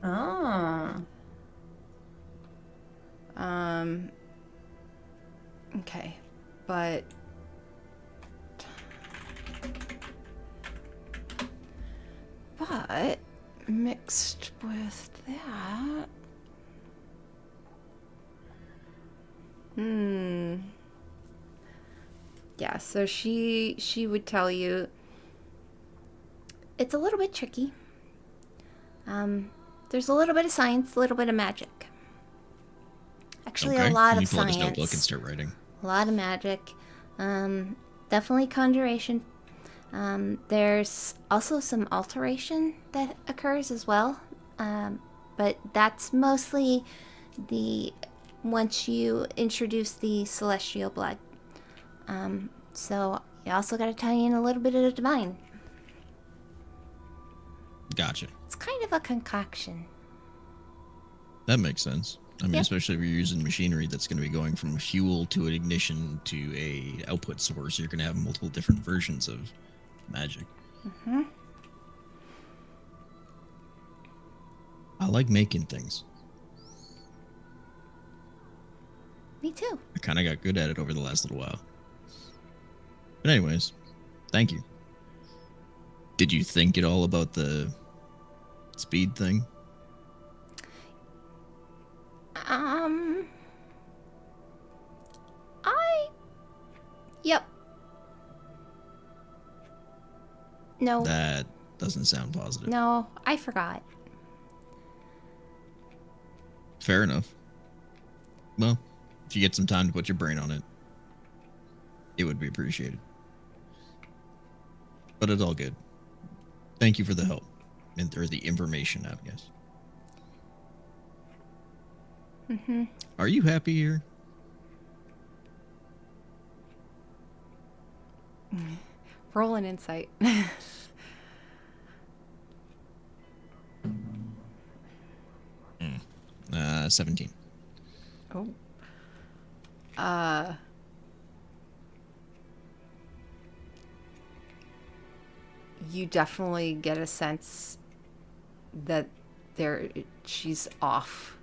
Oh. Okay. But... But... Mixed with that... Yeah, so she would tell you it's a little bit tricky. There's a little bit of science, a little bit of magic. Actually, Okay. a lot Can you of pull out this notebook and science, start writing? a lot of magic. Definitely conjuration. There's also some alteration that occurs as well, but that's mostly once you introduce the celestial blood. So you also got to tie in a little bit of the divine. Gotcha. It's kind of a concoction. That makes sense. I mean, Yep. especially if you're using machinery that's going to be going from fuel to an ignition to a output source, you're going to have multiple different versions of magic. Mm-hmm. I like making things. Me too. I kind of got good at it over the last little while. But anyways, thank you. Did you think at all about the speed thing? Yep. No. That doesn't sound positive. No, I forgot. Fair enough. Well, if you get some time to put your brain on it, it would be appreciated. But it's all good. Thank you for the help. Or the information, I guess. Mm-hmm. Are you happy here? Roll an insight. 17. Oh. You definitely get a sense that she's off.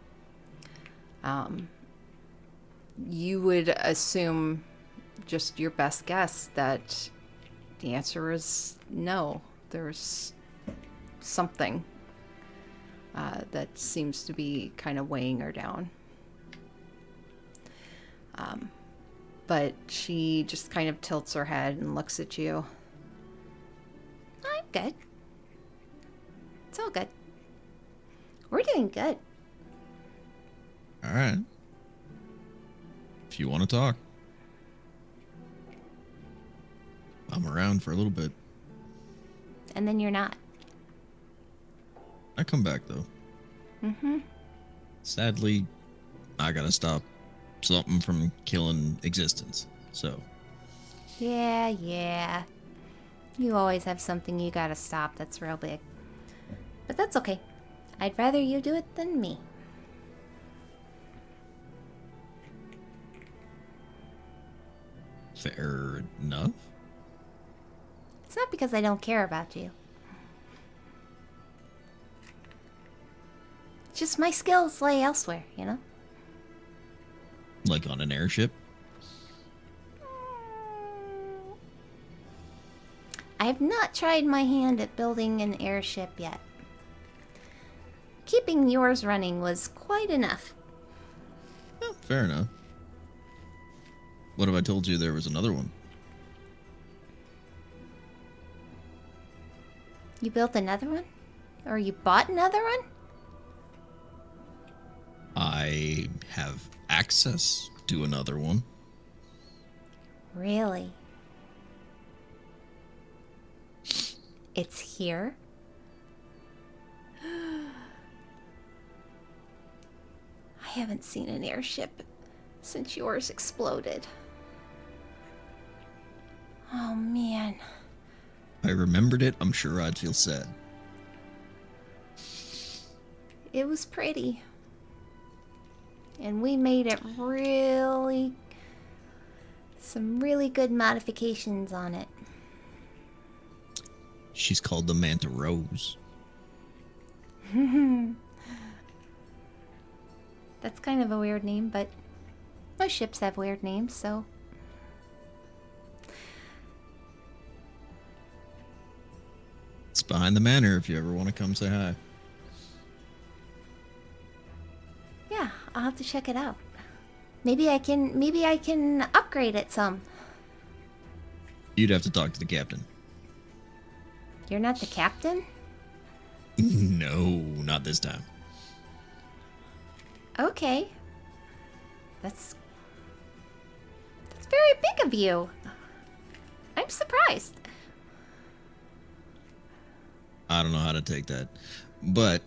You would assume, just your best guess, that the answer is no. There's something that seems to be kind of weighing her down. But she just kind of tilts her head and looks at you. I'm good. It's all good. We're doing good. All right. If you want to talk, I'm around for a little bit. And then you're not. I come back, though. Mm-hmm. Sadly, I gotta stop something from killing existence. So, Yeah. You always have something you gotta stop that's real big. But that's okay. I'd rather you do it than me. fair enough. It's not because I don't care about you. It's just my skills lay elsewhere, you know? Like on an airship? I have not tried my hand at building an airship yet. Keeping yours running was quite enough. Oh, fair enough. What if I told you there was another one? You built another one? Or you bought another one? I have access to another one. Really? It's here? I haven't seen an airship since yours exploded. Oh man. If I remembered it, I'm sure I'd feel sad. It was pretty. And we made it really... some really good modifications on it. She's called the Manta Rose. That's kind of a weird name, but most ships have weird names, so... It's behind the manor if you ever want to come say hi. Yeah, I'll have to check it out. Maybe I can upgrade it some. You'd have to talk to the captain. You're not the captain? No, not this time. Okay. That's very big of you. I'm surprised. I don't know how to take that. But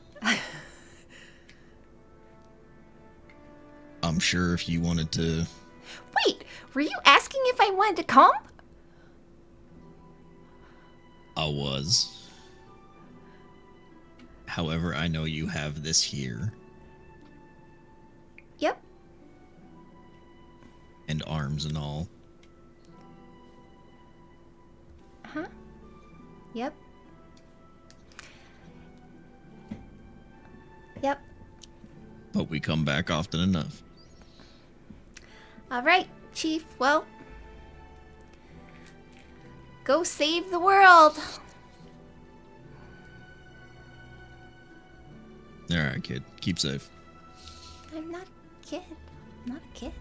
I'm sure if you wanted to... Wait, were you asking if I wanted to come? I was. However, I know you have this here. Yep. And arms and all. Huh? Yep. Yep. But we come back often enough. All right, Chief. Well, go save the world. All right, kid. Keep safe. I'm not a kid. I'm not a kid.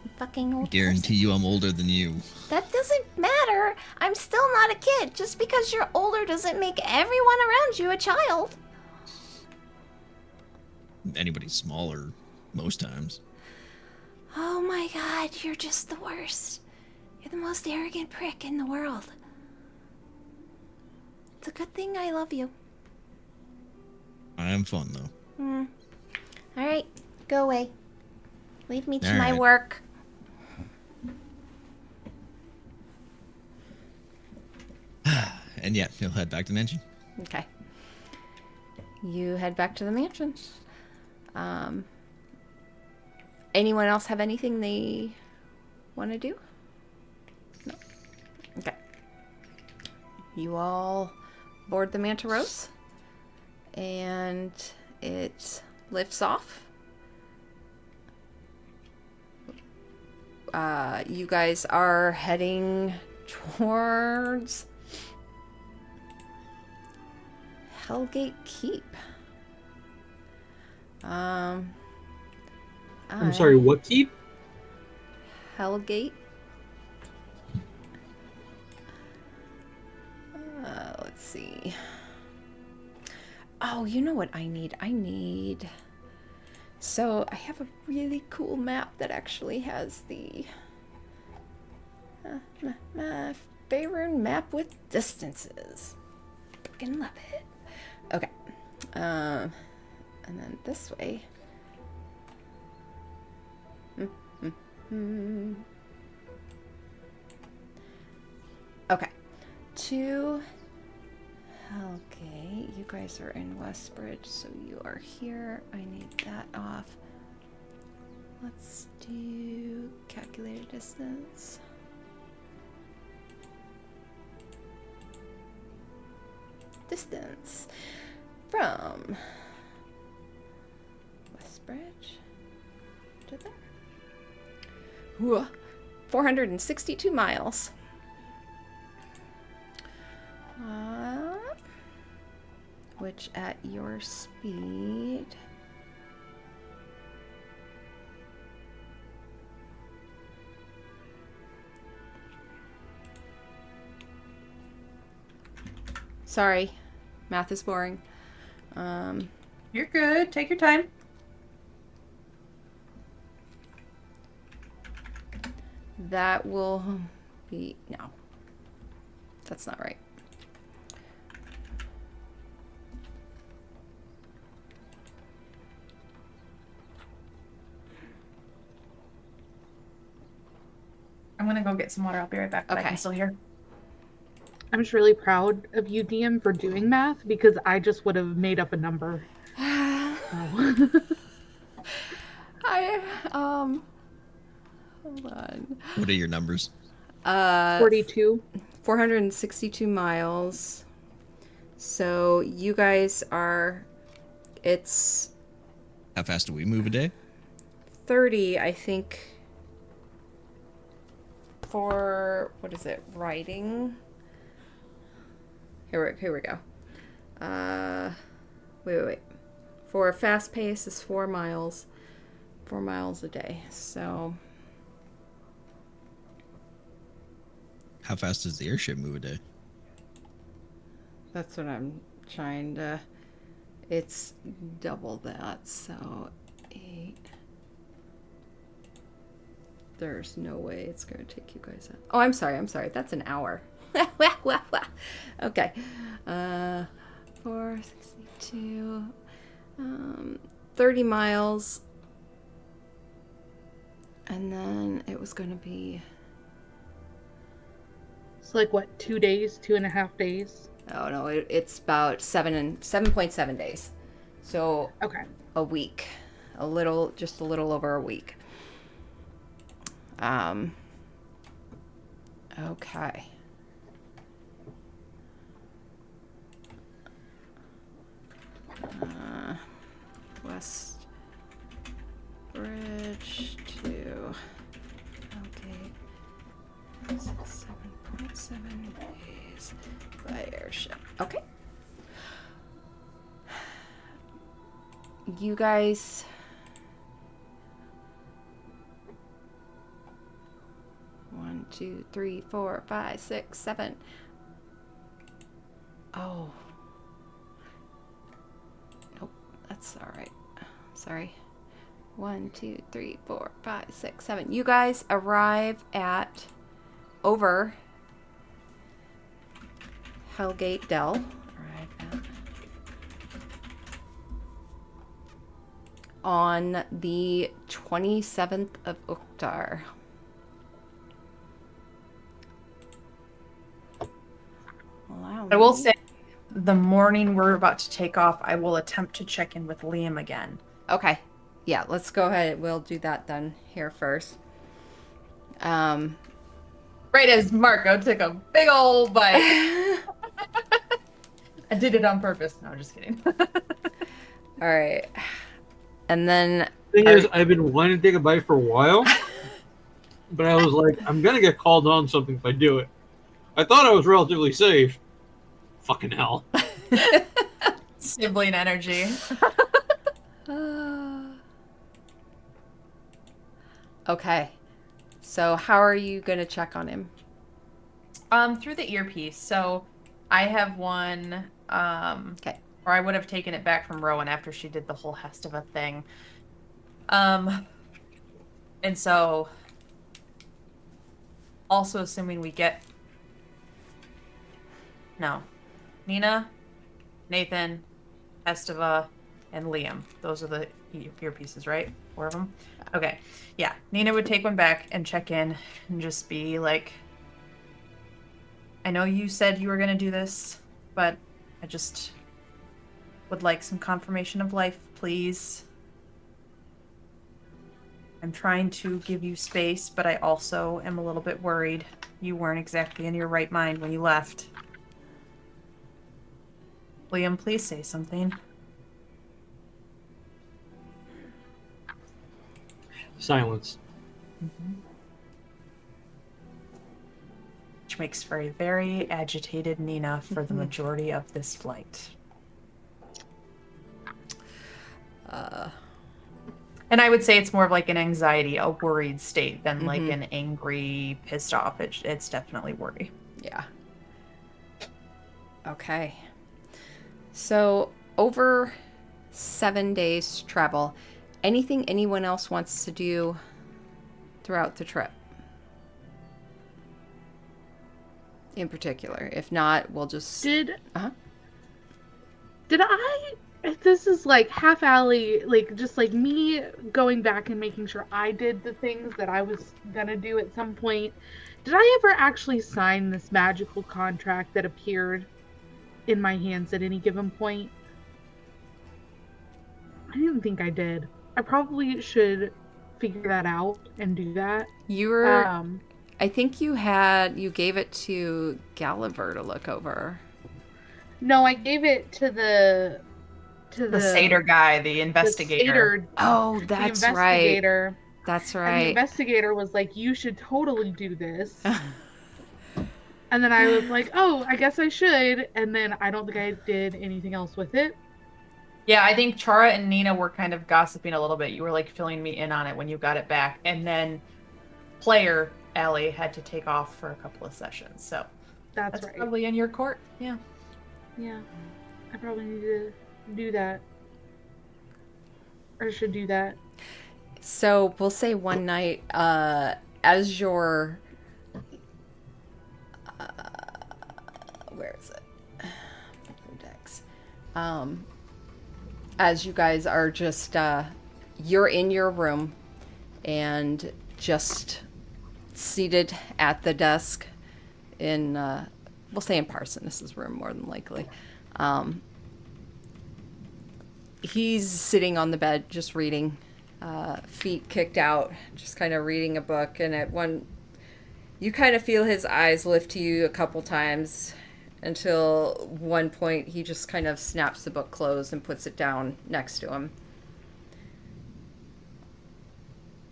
I'm a fucking old Guarantee you I'm older than you. person. That doesn't matter. I'm still not a kid. Just because you're older doesn't make everyone around you a child. Anybody smaller, most times. Oh my god, you're just the worst. You're the most arrogant prick in the world. It's a good thing I love you. I am fun, though. Alright, go away. Leave me to All my right. work. And yeah, he'll head back to the mansion. Okay. You head back to the mansion. Anyone else have anything they want to do? No? Okay. You all board the Manta Rose. And it lifts off. You guys are heading towards Hellgate Keep. I'm sorry, what keep? Hellgate. Let's see. Oh, you know what I need? So I have a really cool map that actually has the Faerun map with distances. Freaking love it. Okay. And then this way. Okay. To Hellgate. You guys are in Westbridge, so you are here. I need that off. Let's do calculated distance. Distance from Westbridge to there. 462 miles. Which at your speed sorry, math is boring. You're good. Take your time. That will be no. That's not right. I'm gonna go get some water. I'll be right back. But I Okay. can still hear. I'm just really proud of you, DM, for doing math because I just would have made up a number. So. Hold on. What are your numbers? 42. 462 miles. So you guys are, it's How fast do we move a day? 30, I think, for, what is it, riding? Here we go. Wait. For a fast pace is 4 miles. 4 miles a day. So How fast does the airship move a day? That's what I'm trying to... It's double that, so 8. There's no way it's going to take you guys out. Oh, I'm sorry. That's an hour. Okay. 462. 30 miles. And then it was going to be... It's like, what, 2 days, 2.5 days? Oh, no, it's about 7.7 days. So Okay. a week. Just a little over a week. Okay. West Bridge to Hellgate. 7.7 days by airship. Okay. You guys... One, 2, 3, 4, 5, 6, 7. Oh. Nope, that's all right. Sorry. 1, 2, 3, 4, 5, 6, 7. You guys arrive at over Hellgate Dell. Arrive at on the 27th of Uktar. I will say, the morning we're about to take off, I will attempt to check in with Liam again. Okay. Yeah, let's go ahead. We'll do that then here first. Right as Marco took a big old bite. I did it on purpose. No, I'm just kidding. All right. And then... Thing is, I've been wanting to take a bite for a while, but I was like, I'm going to get called on something if I do it. I thought I was relatively safe. Fucking hell. Sibling energy. Okay. So how are you going to check on him? Through the earpiece. So I have one, Okay. or I would have taken it back from Rowan after she did the whole Hestiva thing. And so also assuming we get... No. Nina, Nathan, Hestiva, and Liam. Those are the earpieces, right? 4 of them? Okay. Yeah. Nina would take one back and check in and just be like, I know you said you were going to do this, but I just would like some confirmation of life, please. I'm trying to give you space, but I also am a little bit worried. You weren't exactly in your right mind when you left. Liam, please say something. Silence. Mm-hmm. Which makes for a very agitated Nina for the majority of this flight. And I would say it's more of like an anxiety, a worried state than like an angry, pissed off. It's definitely worry. Yeah. Okay. So over 7 days travel, anything anyone else wants to do throughout the trip? In particular. If not, we'll just... Did I... This is like half alley, like just like me going back and making sure I did the things that I was gonna do at some point. Did I ever actually sign this magical contract that appeared in my hands at any given point? I didn't think I did. I probably should figure that out and do that. You were... I think you gave it to Gulliver to look over. No, I gave it to the Satyr guy, the investigator. Oh, that's the investigator. Right. That's right. And the investigator was like, you should totally do this. And then I was like, oh, I guess I should. And then I don't think I did anything else with it. Yeah, I think Chara and Nina were kind of gossiping a little bit. You were like filling me in on it when you got it back. And then player Allie had to take off for a couple of sessions. So that's right. Probably in your court. Yeah. Yeah. I probably need to do that. Or should do that. So we'll say one night, as you're, where is it? Index. As you guys are just, you're in your room and just seated at the desk in, we'll say in Parsonus's room more than likely. He's sitting on the bed just reading, feet kicked out, just kind of reading a book. And at one, you kind of feel his eyes lift to you a couple times until one point he just kind of snaps the book closed and puts it down next to him.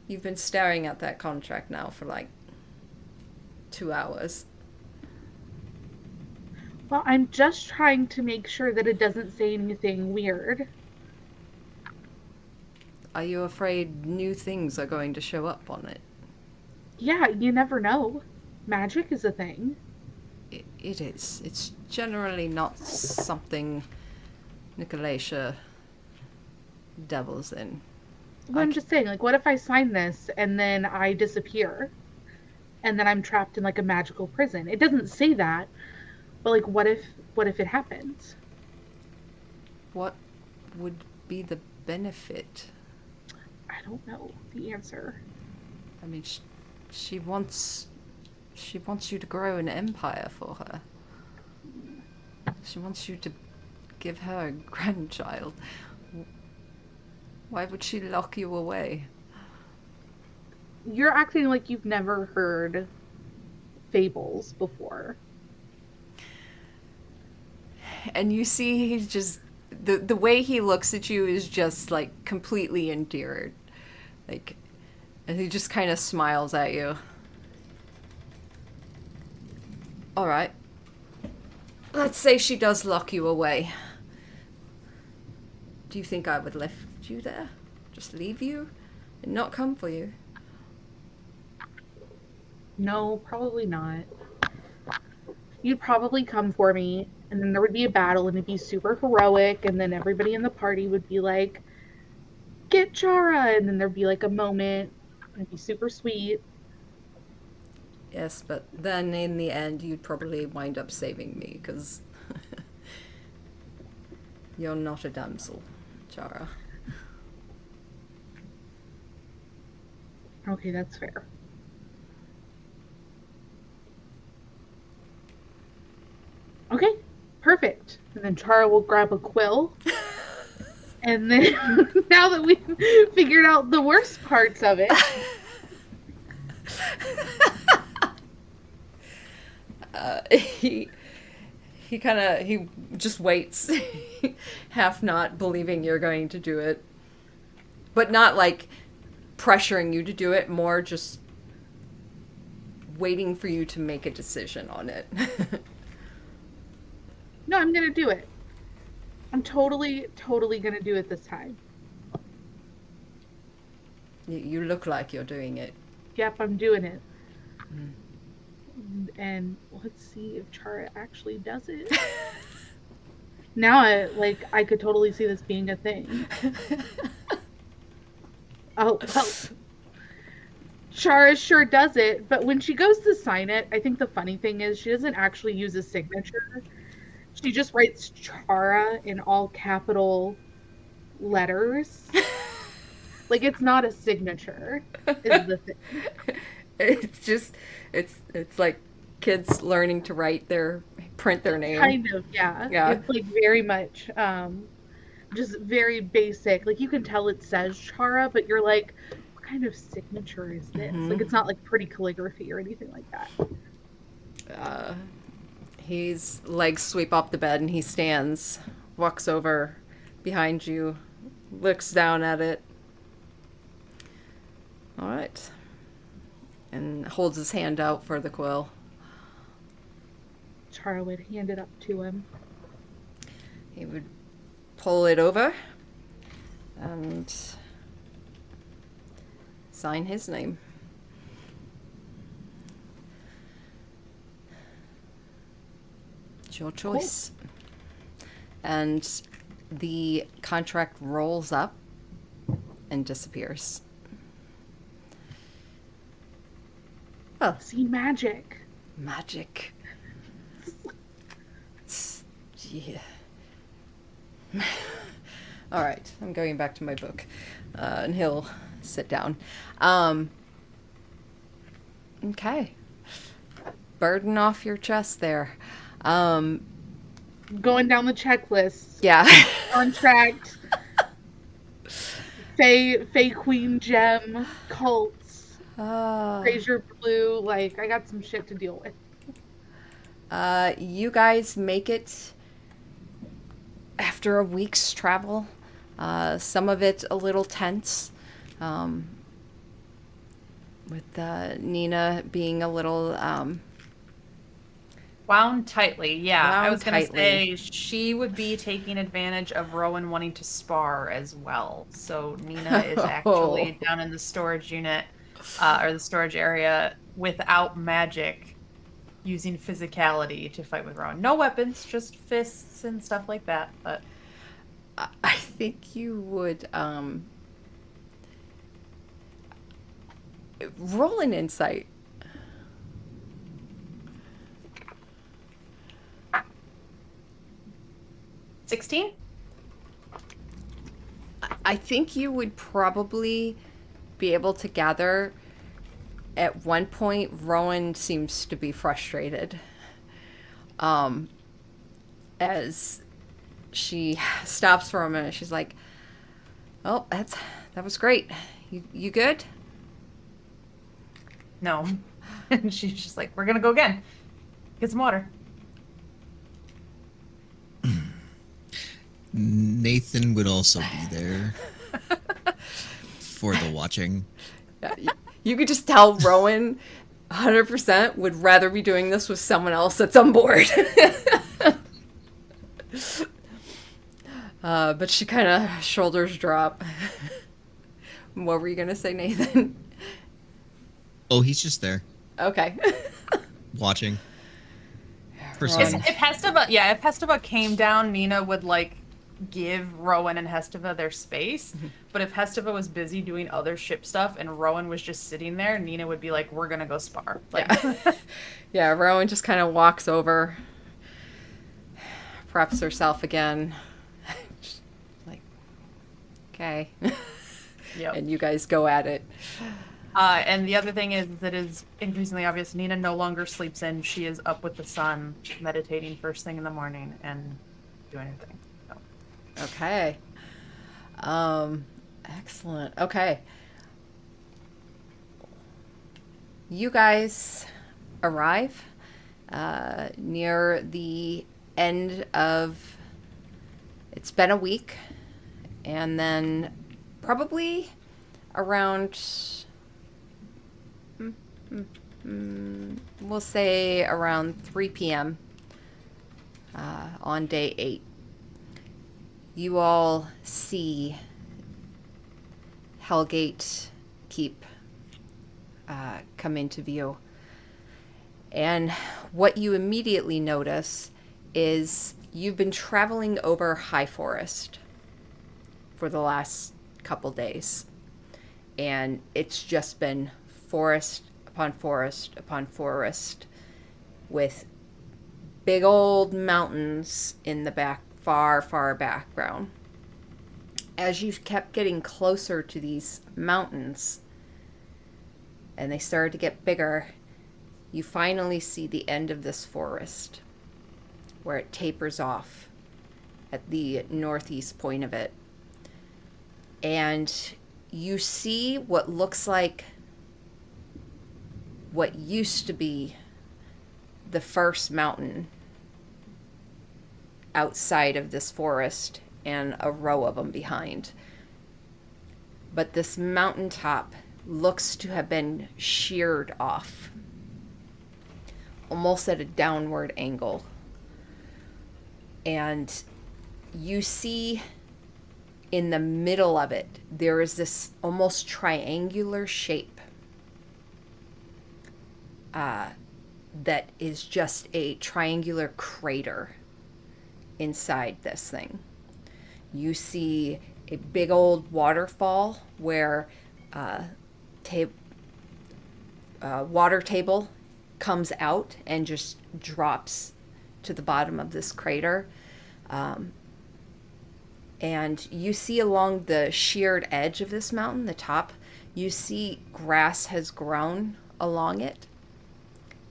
You've been staring at that contract now for like 2 hours. Well, I'm just trying to make sure that it doesn't say anything weird. Are you afraid new things are going to show up on it? Yeah, you never know. Magic is a thing. It is. It's generally not something Nicolatia dabbles in. Well, I'm just saying, like, what if I sign this and then I disappear? And then I'm trapped in, like, a magical prison. It doesn't say that, but, like, what if it happens? What would be the benefit? I don't know the answer. I mean, she wants you to grow an empire for her. She wants you to give her a grandchild. Why would she lock you away? You're acting like you've never heard fables before. And you see he's just the way he looks at you is just like completely endeared. Like, and he just kind of smiles at you. All right. Let's say she does lock you away. Do you think I would left you there? Just leave you and not come for you? No, probably not. You'd probably come for me, and then there would be a battle, and it'd be super heroic, and then everybody in the party would be like, get Chara! And then there'd be like a moment, and it'd be super sweet. Yes, but then in the end, you'd probably wind up saving me, because you're not a damsel, Chara. Okay, that's fair. Okay, perfect. And then Chara will grab a quill. And then, now that we've figured out the worst parts of it, He just waits, half not believing you're going to do it, but not like pressuring you to do it, more just waiting for you to make a decision on it. no, I'm gonna do it. I'm totally gonna do it this time. You look like you're doing it. Yep, I'm doing it. And let's see if Chara actually does it. Now I could totally see this being a thing. Oh, well, Chara sure does it, but when she goes to sign it, I think the funny thing is she doesn't actually use a signature. She just writes Chara in all capital letters. Like, it's not a signature, is the thing. It's like kids learning to print their name. Kind of, yeah. Yeah. It's like very much, just very basic. Like, you can tell it says Chara, but you're like, what kind of signature is this? Mhm. Like, it's not like pretty calligraphy or anything like that. His legs sweep up the bed and he stands, walks over behind you, looks down at it. All right. And holds his hand out for the quill. Chara would hand it up to him. He would pull it over and sign his name. It's your choice. Cool. and the contract rolls up and disappears. Oh, See magic. magic. Yeah. All right, I'm going back to my book, and he'll sit down. Okay. Burden off your chest there. Going down the checklist. Yeah. Contract. Fey Queen Gem. Cults. Fraser Blue. Like, I got some shit to deal with. You guys make it after a week's travel. Some of it a little tense, with Nina being a little Wound tightly, yeah. I Wound was going to tightly. say she would be taking advantage of Rowan wanting to spar as well. So Nina is actually down in the storage unit, or the storage area, without magic, using physicality to fight with Rowan. No weapons, just fists and stuff like that. But I think you would roll an insight. 16? I think you would probably be able to gather at one point Rowan seems to be frustrated. As she stops for a minute, she's like, "Oh, that was great. You good?" No. And she's just like, we're going to go again. Get some water. Nathan would also be there for the watching. Yeah, you could just tell Rowan 100% would rather be doing this with someone else that's on board. But she kind of shoulders drop. What were you going to say, Nathan? Oh, he's just there Okay. watching. For Rowan. some- If Hestava came down, Nina would like give Rowan and Hestava their space. But if Hestava was busy doing other ship stuff and Rowan was just sitting there, Nina would be like, we're gonna go spar. Like Yeah, Rowan just kind of walks over, preps herself again. Like, okay. Yep. And you guys go at it. And the other thing is that is increasingly obvious, Nina no longer sleeps in. She is up with the sun, meditating first thing in the morning and doing her thing. So. Okay. Excellent. Okay. You guys arrive near the end of, it's been a week, and then probably around, we'll say around 3 p.m. On day 8. You all see Hellgate Keep come into view. And what you immediately notice is you've been traveling over high forest for the last couple days. And it's just been forest upon forest upon forest with big old mountains in the back, far, far background. As you kept getting closer to these mountains and they started to get bigger, you finally see the end of this forest where it tapers off at the northeast point of it. And you see what looks like what used to be the first mountain outside of this forest and a row of them behind. But this mountaintop looks to have been sheared off, almost at a downward angle. And you see in the middle of it, there is this almost triangular shape that is just a triangular crater. inside this thing. You see a big old waterfall where water table comes out and just drops to the bottom of this crater. And you see along the sheared edge of this mountain, the top, you see grass has grown along it.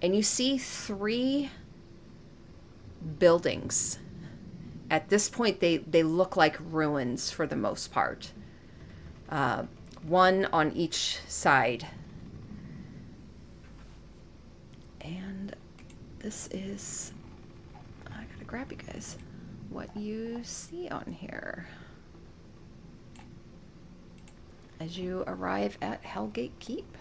And you see 3 buildings. At this point, they look like ruins for the most part. One on each side. And this is, I gotta grab you guys, what you see on here as you arrive at Hellgate Keep.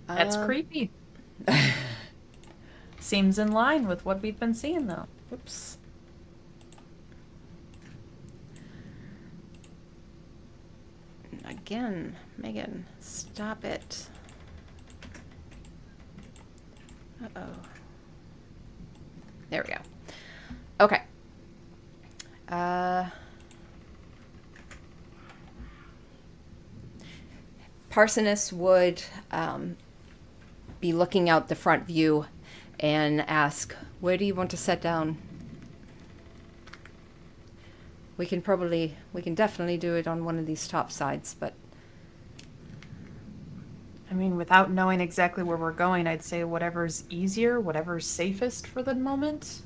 That's creepy. Seems in line with what we've been seeing, though. Oops. Again, Megan, stop it. Uh-oh. There we go. Okay. Parsoness would be looking out the front view and ask, where do you want to set down? We can definitely do it on one of these top sides, but... I mean, without knowing exactly where we're going, I'd say whatever's easier, whatever's safest for the moment.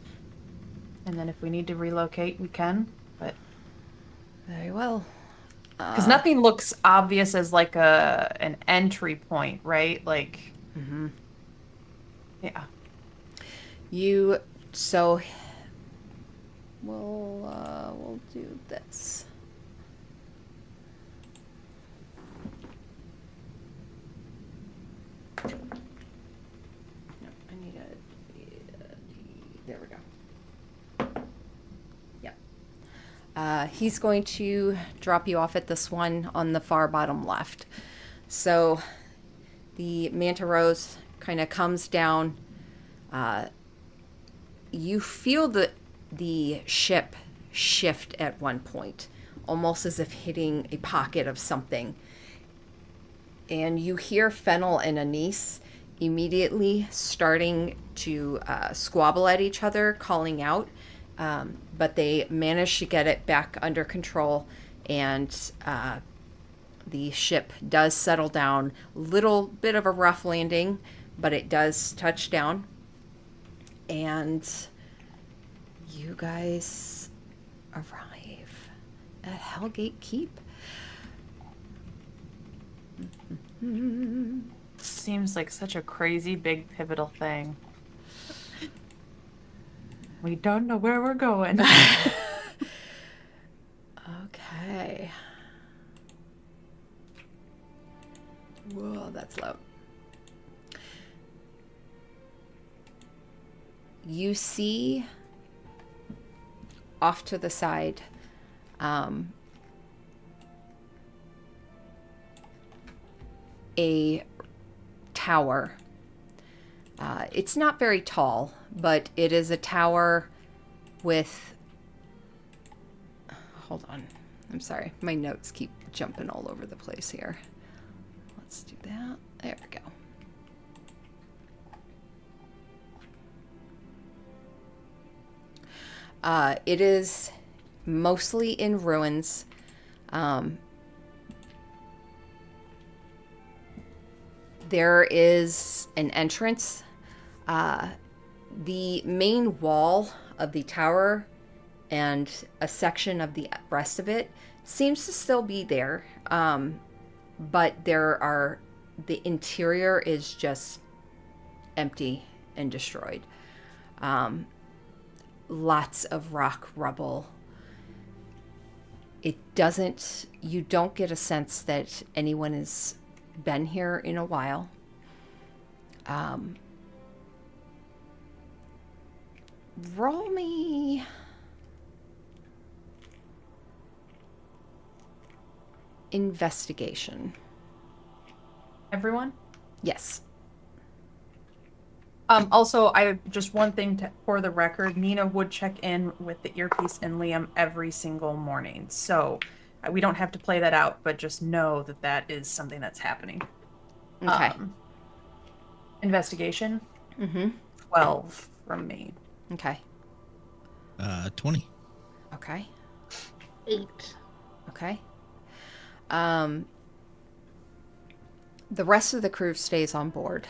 And then if we need to relocate, we can, but... Very well. Because nothing looks obvious as like an entry point, right? Like... Mm-hmm. Yeah. So... We'll do this. No, I need there we go. Yep. He's going to drop you off at this one on the far bottom left. So the manta rose kind of comes down. You feel the ship shift at one point, almost as if hitting a pocket of something. And you hear Fennel and Anise immediately starting to squabble at each other, calling out. But they manage to get it back under control, and the ship does settle down. Little bit of a rough landing, but it does touch down. And you guys arrive at Hellgate Keep. Seems like such a crazy, big, pivotal thing. We don't know where we're going. Okay. Whoa, that's loud. You see off to the side a tower. It's not very tall, but it is a tower with... Hold on. I'm sorry. My notes keep jumping all over the place here. Let's do that. There we go. It is mostly in ruins. There is an entrance. The main wall of the tower and a section of the rest of it seems to still be there. But the interior is just empty and destroyed. Lots of rock rubble. You don't get a sense that anyone has been here in a while. Roll me investigation. Everyone? Yes. Also, I just one thing for the record, Nina would check in with the earpiece and Liam every single morning. So we don't have to play that out, but just know that that is something that's happening. Okay. Investigation, Mm-hmm. 12 from me. Okay. 20. Okay. 8. Okay. The rest of the crew stays on board.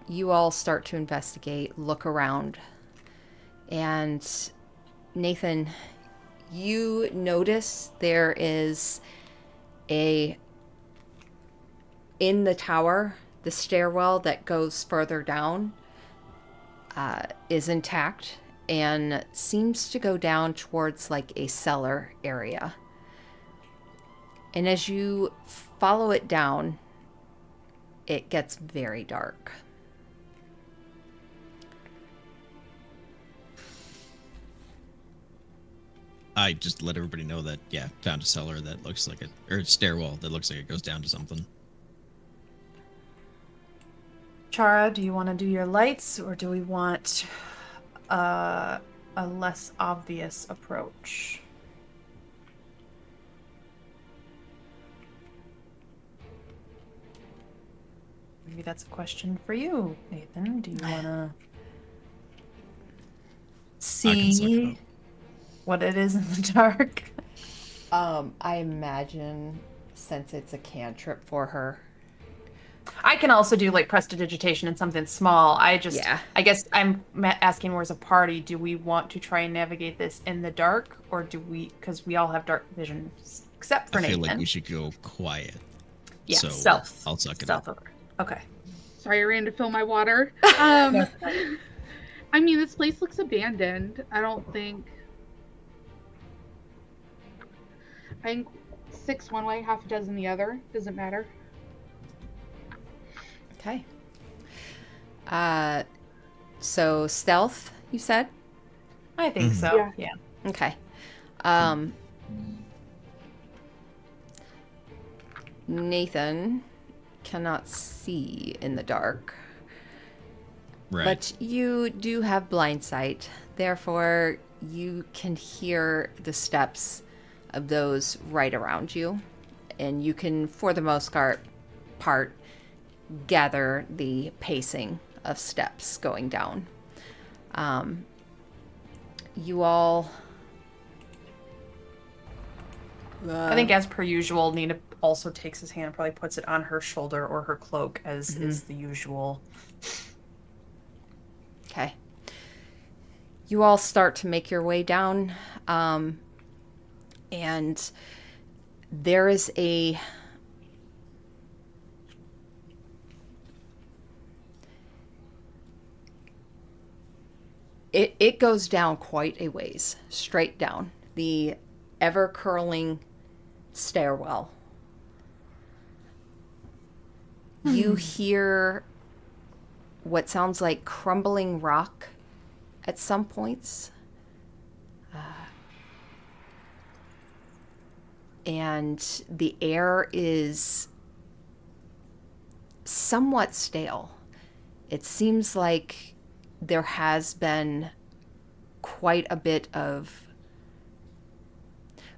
You all start to investigate, look around, and Nathan, you notice there is in the tower, the stairwell that goes further down is intact and seems to go down towards like a cellar area. And as you follow it down, it gets very dark. I just let everybody know that, yeah, found a cellar that looks like or a stairwell that looks like it goes down to something. Chara, do you want to do your lights, or do we want a less obvious approach? Maybe that's a question for you, Nathan. Do you want to see what it is in the dark? I imagine since it's a cantrip for her. I can also do like prestidigitation and something small. I guess I'm asking, where's a party? Do we want to try and navigate this in the dark, or do we, because we all have dark vision except for Nathan. I feel like we should go quiet. Yeah, so stealth. I'll suck it Stealth up. over. Okay. Sorry, I ran to fill my water. No. I mean, this place looks abandoned. I think 6 one way, half a dozen the other. Doesn't matter. Okay. So stealth, you said? I think so. Yeah. Okay. Nathan cannot see in the dark. Right. But you do have blind sight. Therefore, you can hear the steps of those right around you. And you can, for the most part, gather the pacing of steps going down. You all... I think as per usual, Nina also takes his hand and probably puts it on her shoulder or her cloak, as is the usual. Okay. You all start to make your way down, and there is It goes down quite a ways, straight down. The ever-curling stairwell. You hear what sounds like crumbling rock at some points. And the air is somewhat stale. It seems like there has been quite a bit of...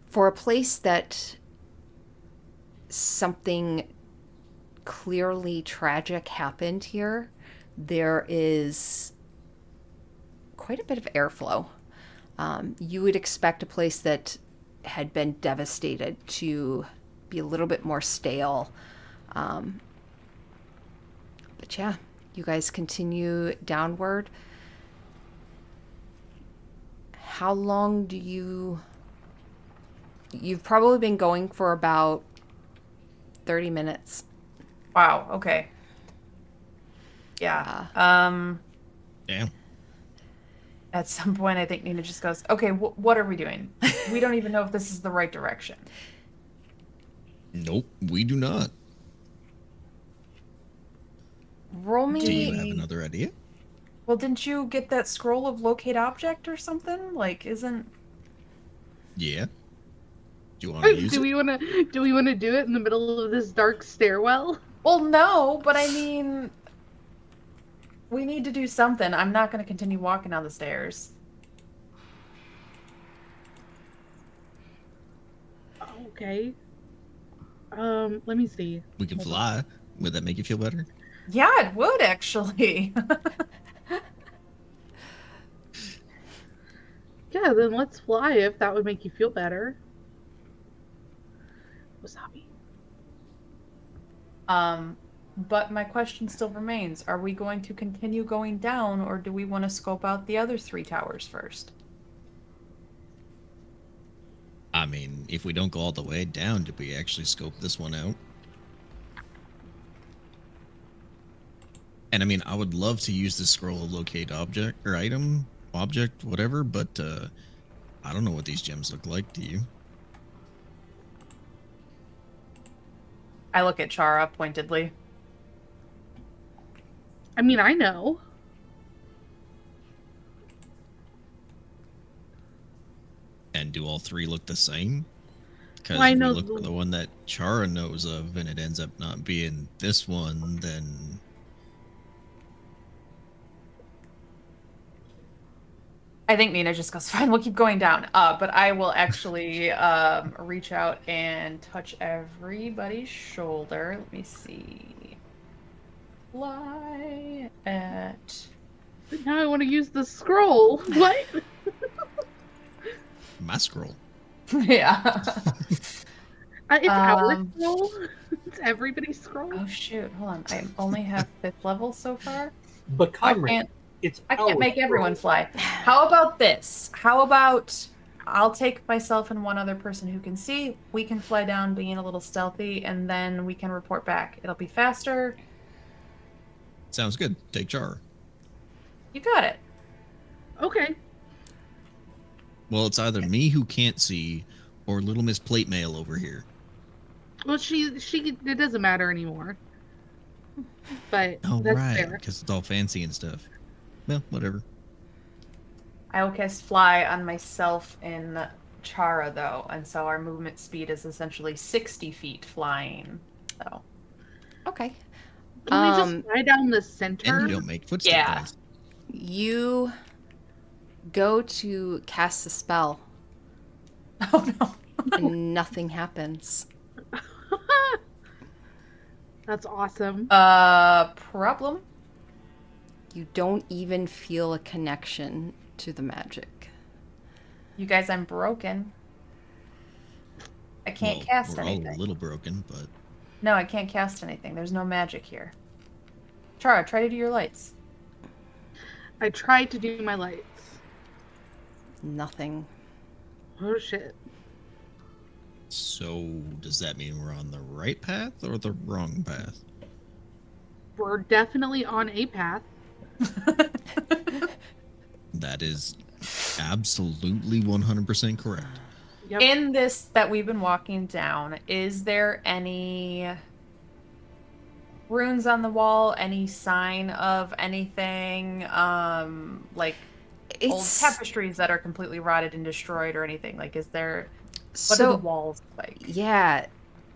For a place that something clearly tragic happened here, there is quite a bit of airflow. You would expect a place that had been devastated to be a little bit more stale. But yeah, you guys continue downward. How long do you... You've probably been going for about 30 minutes. Wow. Okay. Yeah. Damn. At some point, I think Nina just goes, "Okay, what are we doing? We don't even know if this is the right direction." Nope, we do not. Roll me... Do you have another idea? Well, didn't you get that scroll of locate object or something? Like, isn't... Yeah. Do you want to use Do it? we want to do it in the middle of this dark stairwell? Well, no, but I mean, we need to do something. I'm not going to continue walking down the stairs. Okay. Let me see. We can Hold on. fly. Would that make you feel better? Yeah, it would actually. Yeah, then let's fly if that would make you feel better. Wasabi. But my question still remains. Are we going to continue going down, or do we want to scope out the other 3 towers first? I mean, if we don't go all the way down, did we actually scope this one out? And I mean, I would love to use the scroll to locate object or item, object, whatever, but I don't know what these gems look like. Do you? I look at Chara pointedly. I mean, I know. And do all 3 look the same? Because Well, I if we know look for the one that Chara knows of and it ends up not being this one, then I think Nina just goes, fine, we'll keep going down. But I will actually reach out and touch everybody's shoulder. Let me see. Fly at... But now I want to use the scroll. What? my scroll. Yeah. It's our scroll. It's everybody's scroll. Oh shoot, hold on. I only have 5th level so far. But I Comrade, can't it's I can't our make everyone scroll. fly. How about this? How about I'll take myself and one other person who can see. We can fly down being a little stealthy, and then we can report back. It'll be faster. Sounds good. Take Chara. You got it. Okay. Well, it's either me who can't see or Little Miss Plate Mail over here. Well, she it doesn't matter anymore. But Oh, that's right, fair. because it's all fancy and stuff. Well, whatever. I will cast fly on myself and Chara though, and so our movement speed is essentially 60 feet flying. So Okay. Can we just fly down the center? And you don't make footstep Yeah. noise. You go to cast a spell oh no. and nothing happens. That's awesome. Problem? You don't even feel a connection to the magic. You guys, I'm broken. I can't Well, cast we're anything. all a little broken, but No, I can't cast anything. There's no magic here. Chara, try to do your lights. I tried to do my lights. Nothing. Oh shit. so does that mean we're on the right path or the wrong path? We're definitely on a path. That is absolutely 100% correct. Yep. In this that we've been walking down, is there any runes on the wall? Any sign of anything? Like old It's tapestries that are completely rotted and destroyed or anything? Like, is there... What are so the walls like? yeah,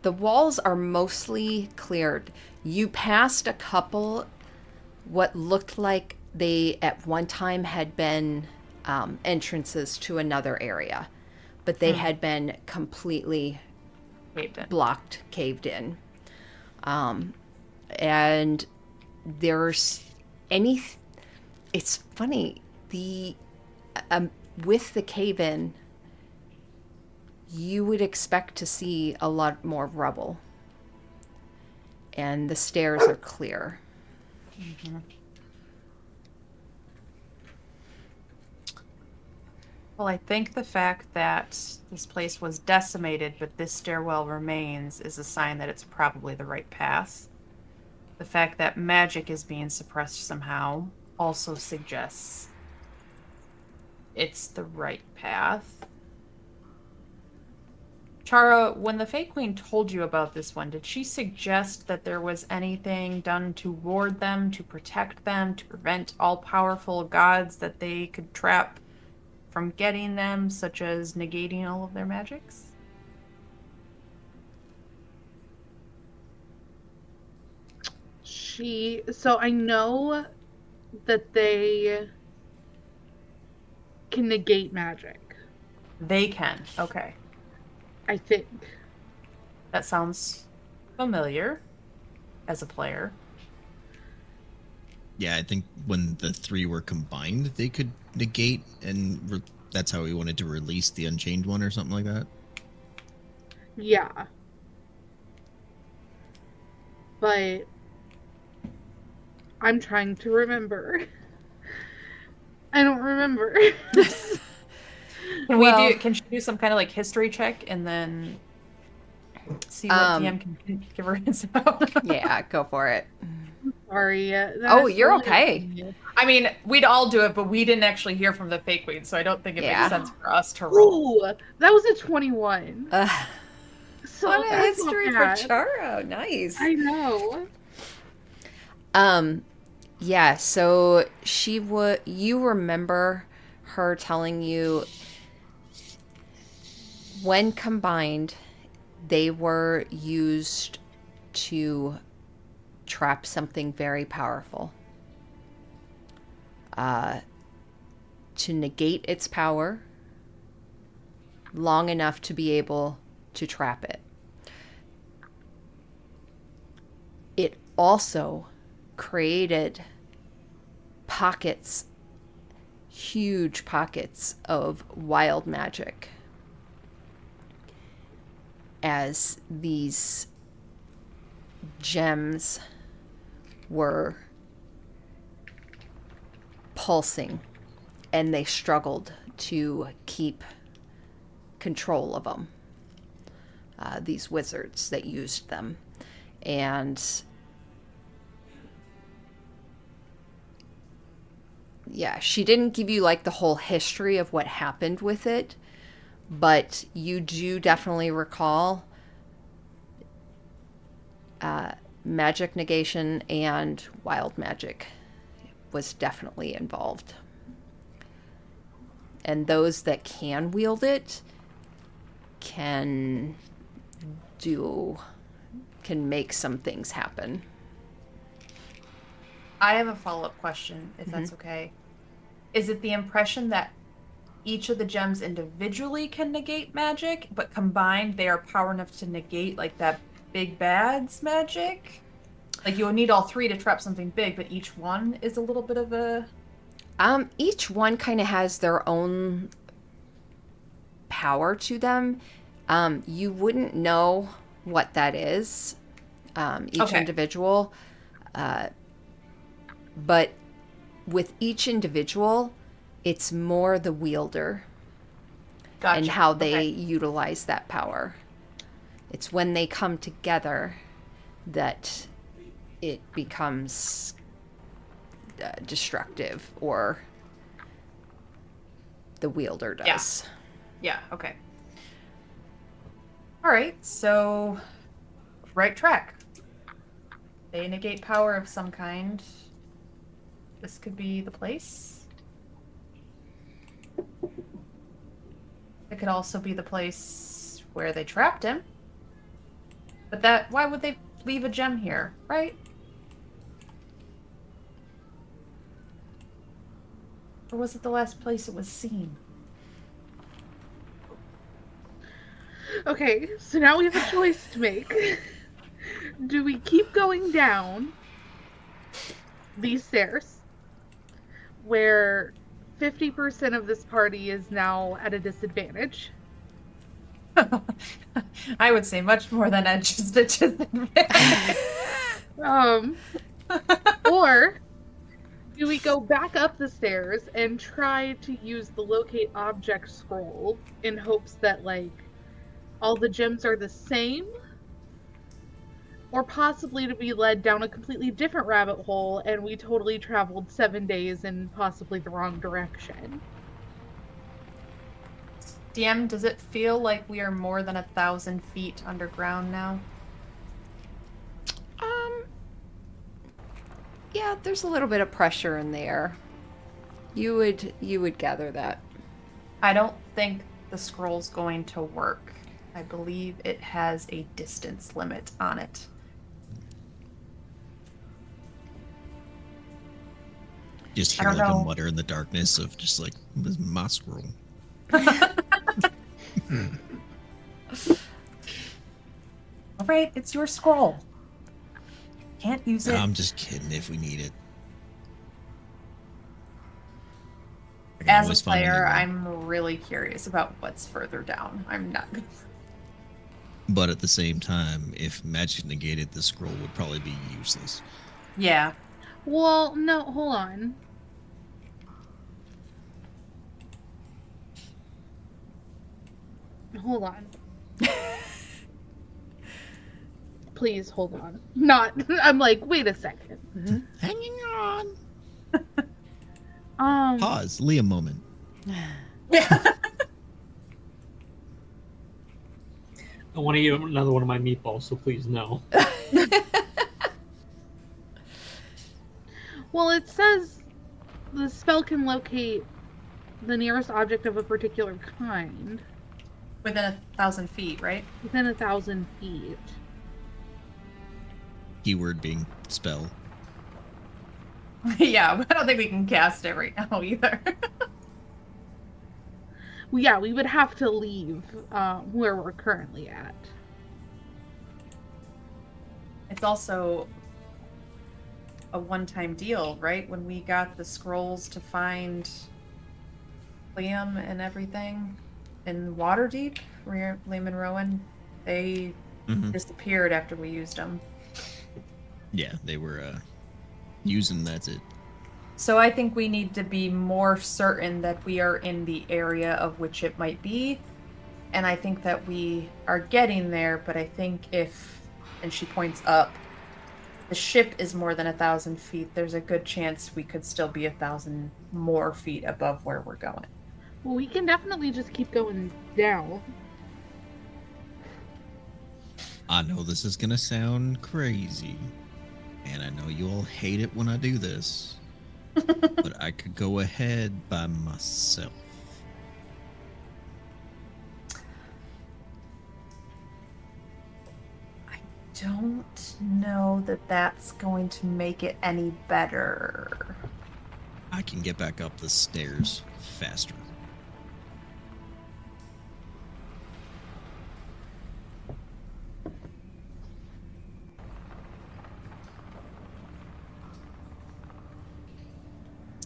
the walls are mostly cleared. You passed a couple what looked like they at one time had been entrances to another area, but they had been completely Caved in. blocked, caved in. And there's any. It's funny, the with the cave in, you would expect to see a lot more rubble, and the stairs are clear. Well, I think the fact that this place was decimated, but this stairwell remains, is a sign that it's probably the right path. The fact that magic is being suppressed somehow also suggests it's the right path. Chara, when the Fae Queen told you about this one, did she suggest that there was anything done to ward them, to protect them, to prevent all-powerful gods that they could trap from getting them, such as negating all of their magics? So I know that they can negate magic. They can. Okay. I think. That sounds familiar as a player. Yeah, I think when the three were combined, they could negate, and that's how we wanted to release the Unchained one or something like that. Yeah. But I'm trying to remember. I don't remember. Can she do some kind of like history check and then see what DM can give her hints about? Yeah, go for it. Sorry. Oh, that's you're really okay. funny. I mean, we'd all do it, but we didn't actually hear from the fake queen, so I don't think it Yeah. makes sense for us to roll. Ooh, that was a 21. So On a that's not history for bad. Charo. Nice. I know. Yeah, so you remember her telling you when combined, they were used to trap something very powerful. To negate its power long enough to be able to trap it. It also created pockets, huge pockets of wild magic as these gems were pulsing and they struggled to keep control of them. These wizards that used them. And yeah, she didn't give you like the whole history of what happened with it, but you do definitely recall magic negation and wild magic was definitely involved. And those that can wield it can make some things happen. I have a follow-up question, if that's okay. Is it the impression that each of the gems individually can negate magic, but combined they are power enough to negate like that big bad's magic? Like you'll need all three to trap something big, but each one is a little bit of a... Each one kind of has their own power to them. You wouldn't know what that is, each individual. But with each individual, it's more the wielder and how they utilize that power. It's when they come together that it becomes destructive, or the wielder does. Yeah, okay. All right, so right track. They negate power of some kind. This could be the place. It could also be the place where they trapped him. But why would they leave a gem here, right? Or was it the last place it was seen? Okay, so now we have a choice to make. Do we keep going down these stairs, where 50% of this party is now at a disadvantage? I would say much more than just a disadvantage. Or do we go back up the stairs and try to use the locate object scroll in hopes that, like, all the gems are the same? Or possibly to be led down a completely different rabbit hole and we totally traveled 7 days in possibly the wrong direction? DM, does it feel like we are more than 1,000 feet underground now? Yeah, there's a little bit of pressure in the air. You would gather that. I don't think the scroll's going to work. I believe it has a distance limit on it. Just I hear don't like know. a mutter in the darkness of just like, this is my scroll. All right, it's your scroll. Can't use it. I'm just kidding if we need it. I can As always a find new player, one. I'm really curious about what's further down. I'm not. But at the same time, if magic negated, the scroll would probably be useless. Yeah. Well, no, hold on. Hold on. Please hold on. Not. I'm like, wait a second. Hanging on. Um. Pause. Leah moment. Yeah. I want to eat another one of my meatballs, so please no. Well, it says the spell can locate the nearest object of a particular kind Within 1,000 feet, right? within 1,000 feet. Keyword being spell. Yeah, I don't think we can cast it right now either. Well, yeah, we would have to leave where we're currently at. It's also a one-time deal, right? When we got the scrolls to find Liam and everything in Waterdeep, Liam and Rowan, they disappeared after we used them. Yeah, they were using that's it. So I think we need to be more certain that we are in the area of which it might be. And I think that we are getting there, but I think if, and she points up, the ship is more than 1,000 feet, there's a good chance we could still be 1,000 more feet above where we're going. Well, we can definitely just keep going down. I know this is gonna sound crazy, and I know you all hate it when I do this, but I could go ahead by myself. I don't know that that's going to make it any better. I can get back up the stairs faster.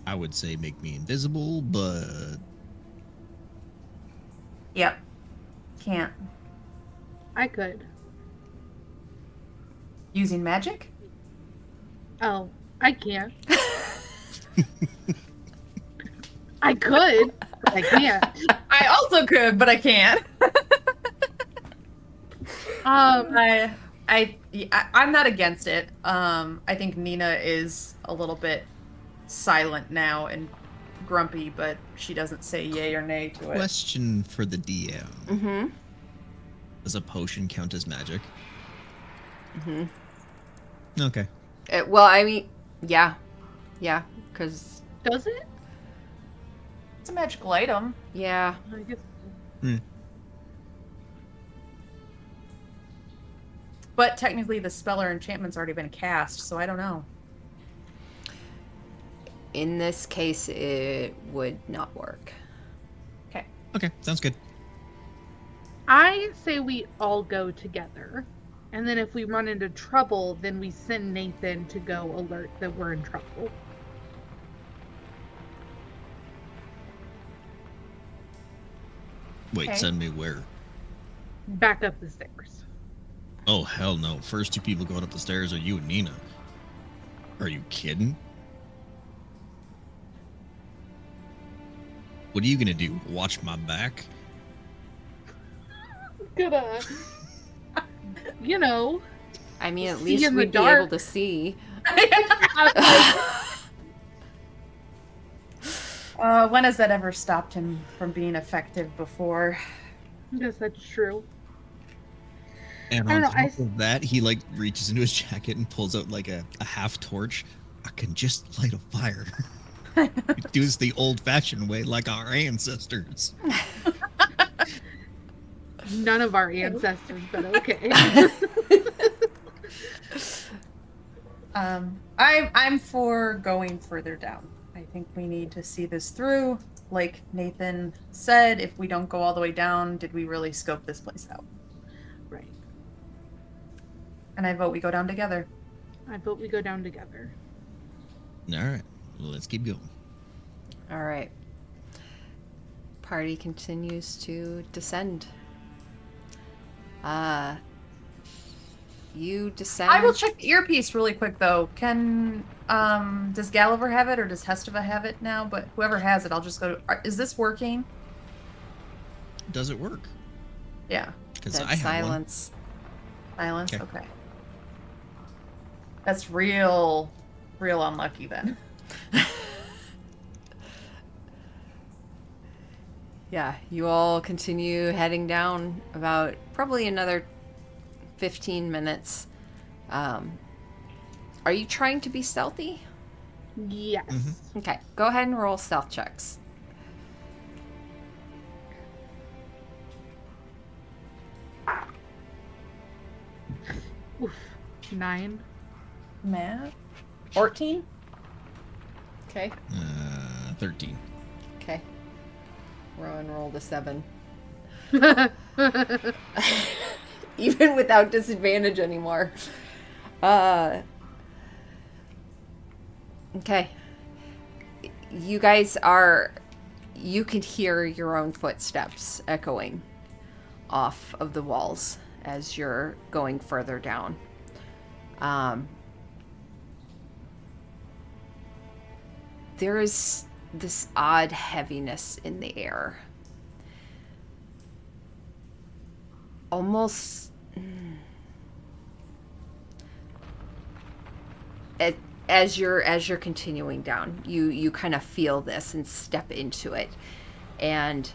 I would say make me invisible, but Yep. Can't. I could. Using magic? Oh, I can't. I could, but I can't. I also could, but I can't. I'm not against it. I think Nina is a little bit silent now and grumpy, but she doesn't say yay or nay to it. question for the DM. Mm-hmm. Does a potion count as magic? Mm-hmm. Okay. Well, I mean, yeah, because Does it? It's a magical item. yeah, I guess. But technically the spell or enchantment's already been cast, so I don't know. in this case, it would not work. Okay. Okay, sounds good. I say we all go together. And then if we run into trouble, then we send Nathan to go alert that we're in trouble. Wait, Okay. send me where? Back up the stairs. Oh, hell no. First two people going up the stairs are you and Nina. Are you kidding? What are you gonna do? Watch my back? Gonna, you know. I mean, at See least in the we'd be able dark. to see. When has that ever stopped him from being effective before? I guess that's true. And I on don't know, top of that, he like reaches into his jacket and pulls out like a half torch. I can just light a fire. Do this the old-fashioned way, like our ancestors. None of our ancestors, but okay. I'm for going further down. I I think we need to see this through. Like Nathan said, if we don't go all the way down, did we really scope this place out? Right. And I vote we go down together. I vote we go down together. All right. Well, let's keep going. All right. Party continues to descend. You descend. I will check the earpiece really quick though. Does Gulliver have it or does Hestava have it now? But whoever has it, I'll just go. Is this working? Does it work? Yeah. Because Dead I have silence. Silence. Okay. Okay. That's real unlucky then. Yeah, you all continue heading down about probably another 15 minutes. Are you trying to be stealthy? Yes. Mm-hmm. Okay, go ahead and roll stealth checks. Oof. 9. Matt? 14? Okay. 13. Okay. Rowan rolled a 7. Even without disadvantage anymore. Okay. You guys you can hear your own footsteps echoing off of the walls as you're going further down. There is this odd heaviness in the air. Almost as you're continuing down, you kind of feel this and step into it, and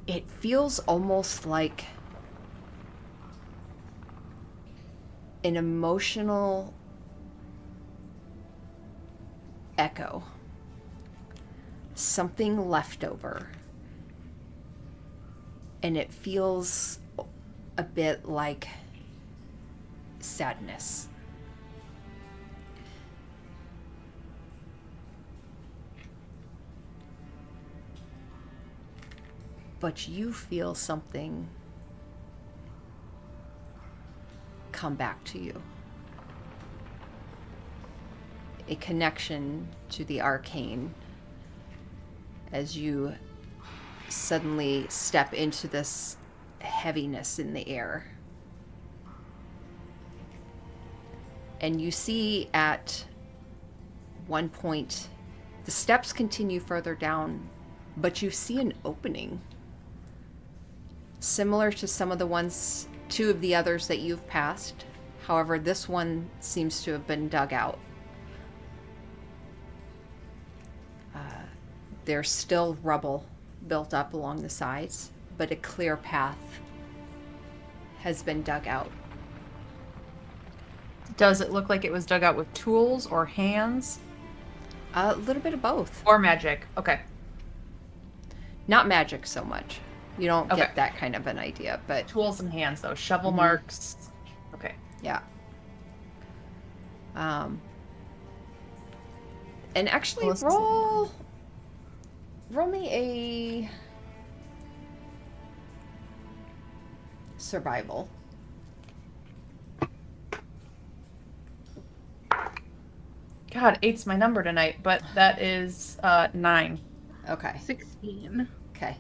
it feels almost like an emotional echo, something left over, and it feels a bit like sadness. But you feel something come back to you. A connection to the arcane as you suddenly step into this heaviness in the air. And you see at one point, the steps continue further down, but you see an opening. Similar to some of the ones, 2 of the others that you've passed. However, this one seems to have been dug out. There's still rubble built up along the sides, but a clear path has been dug out. Does it look like it was dug out with tools or hands? A little bit of both. Or magic? Okay. Not magic so much. You don't Okay. get that kind of an idea, but Tools and hands though. Shovel marks. Okay. yeah. And actually Well, roll me a survival. God, 8's my number tonight, but that is 9. Okay. 16. Okay.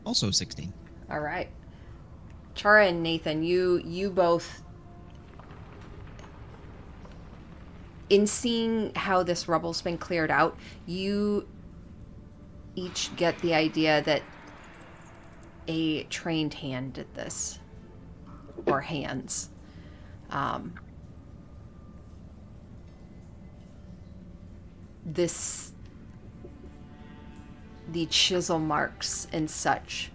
Also 16. All right. Chara and Nathan, you both, in seeing how this rubble's been cleared out, you each get the idea that a trained hand did this, or hands. The chisel marks and such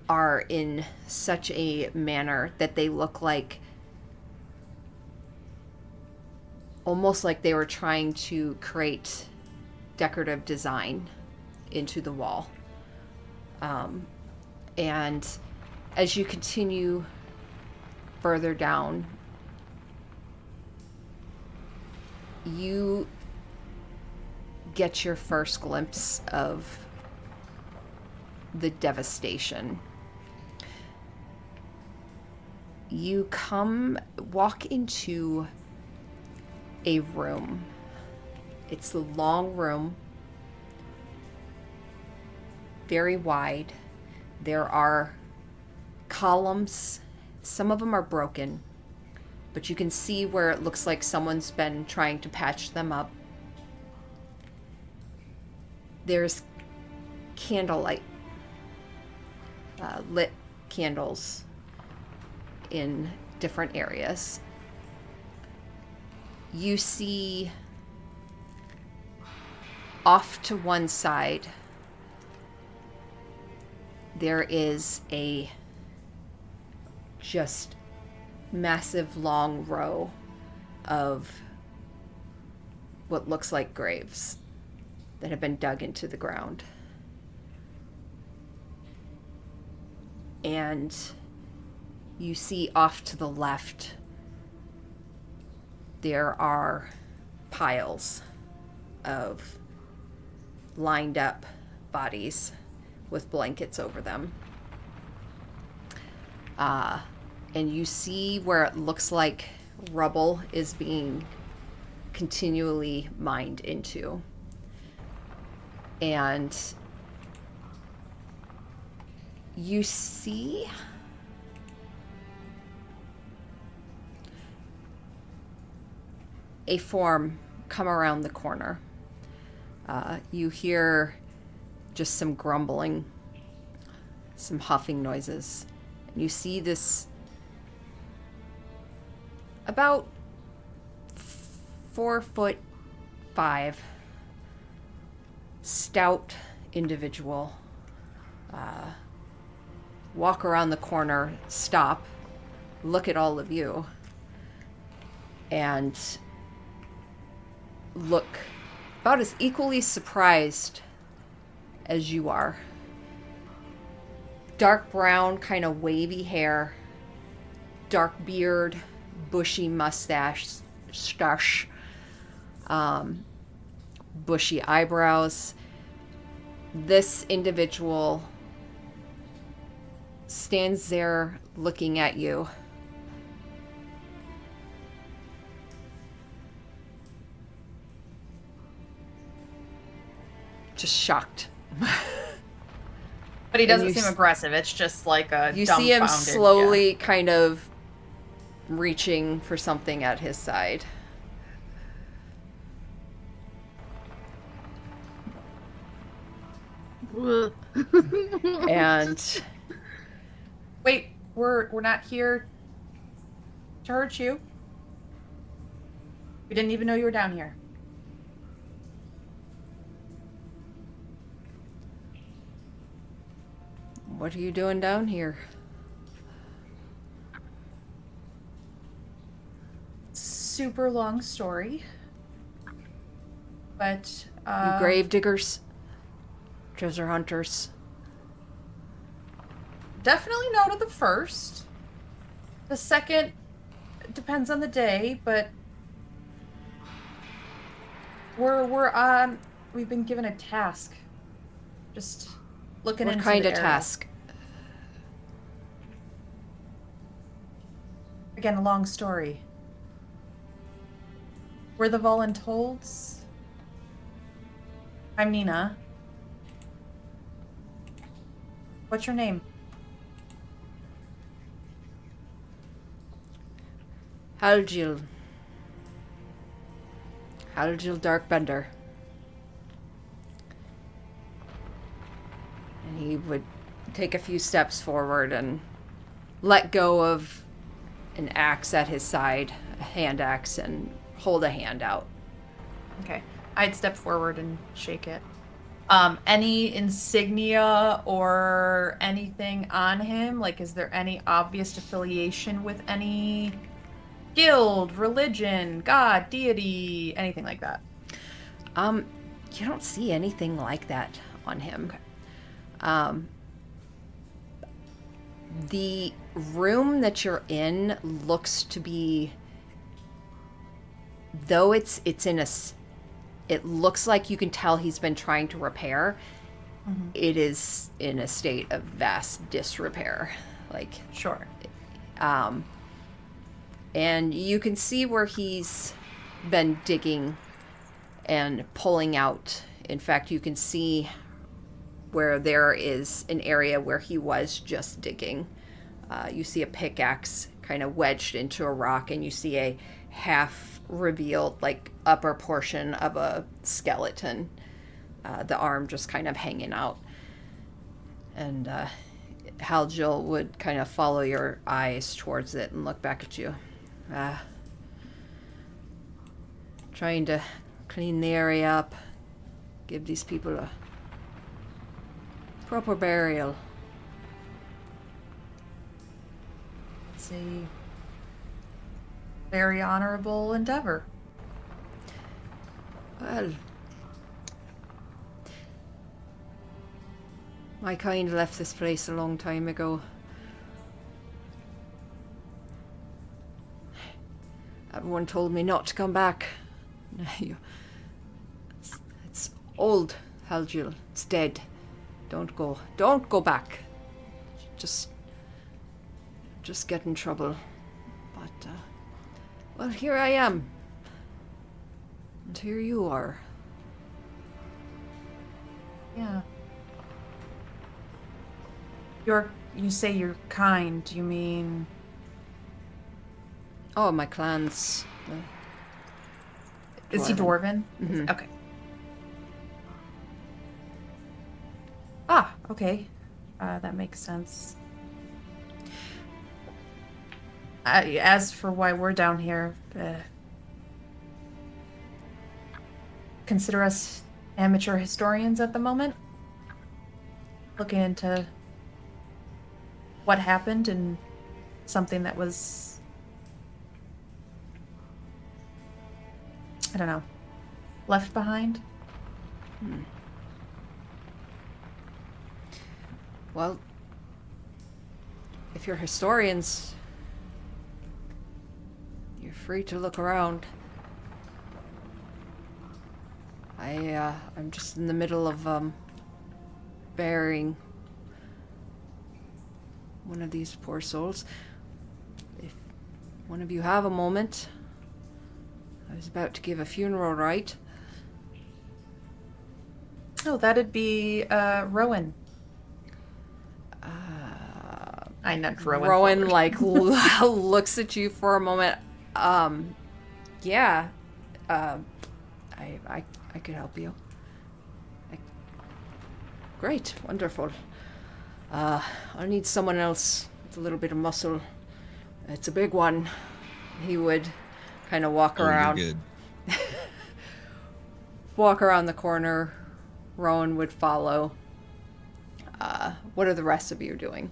are in such a manner that they look like, almost like they were trying to create decorative design into the wall. And as you continue further down, you get your first glimpse of the devastation. You walk into a room. It's a long room, very wide. There are columns. Some of them are broken, but you can see where it looks like someone's been trying to patch them up. There's candlelight, lit candles in different areas. You see off to one side, there is a just massive long row of what looks like graves that have been dug into the ground. And you see off to the left, there are piles of lined up bodies with blankets over them. And you see where it looks like rubble is being continually mined into. And you see a form come around the corner. You hear just some grumbling, some huffing noises. And you see this about 4'5" stout individual walk around the corner, stop, look at all of you, and look about as equally surprised as you are. Dark brown, kind of wavy hair, dark beard, bushy mustache, bushy eyebrows. This individual stands there looking at you. Just shocked. But he doesn't seem aggressive. It's just like a You see him slowly kind of reaching for something at his side. And wait, we're not here to hurt you. We didn't even know you were down here. What are you doing down here? Super long story. But You grave diggers? Treasure hunters? definitely no to the first. The second depends on the day, but we've been given a task. Just looking into what kind the of area. task? Again, a long story. We're the Voluntold's. I'm Nina. What's your name? Halgil. Halgil Darkbender. And he would take a few steps forward and let go of an axe at his side, a hand axe, and hold a hand out. Okay. I'd step forward and shake it. Any insignia or anything on him? Like, is there any obvious affiliation with any guild, religion, god, deity, anything like that? You don't see anything like that on him. Okay. The room that you're in looks to be though it's in it looks like you can tell he's been trying to repair. It is in a state of vast disrepair. Like, Sure. and you can see where he's been digging and pulling out. In fact, you can see where there is an area where he was just digging. You see a pickaxe kind of wedged into a rock, and you see a half revealed, like, upper portion of a skeleton. The arm just kind of hanging out. And Halgil would kind of follow your eyes towards it and look back at you. Trying to clean the area up, give these people a proper burial. It's a very honorable endeavor. Well, my kind left this place a long time ago. Everyone told me not to come back. It's old, Halgil. It's dead. Don't go. Don't go back. Just get in trouble. But, well, here I am. And here you are. Yeah. You say you're kind, you mean... Oh, my clan's... Is he Dwarven? Mhm. Okay. Ah, okay. That makes sense. As for why we're down here, consider us amateur historians at the moment. Looking into what happened and something that was, I don't know, left behind. Well, if you're historians, you're free to look around. I'm just in the middle of burying one of these poor souls. If one of you have a moment, I was about to give a funeral rite. Oh, that'd be Rowan. I nudged Rowan. Rowan forward. like looks at you for a moment. Yeah. I could help you. Great, wonderful. I need someone else with a little bit of muscle. It's a big one. He would kind of walk around. You're good. Walk around the corner. Rowan would follow. What are the rest of you doing?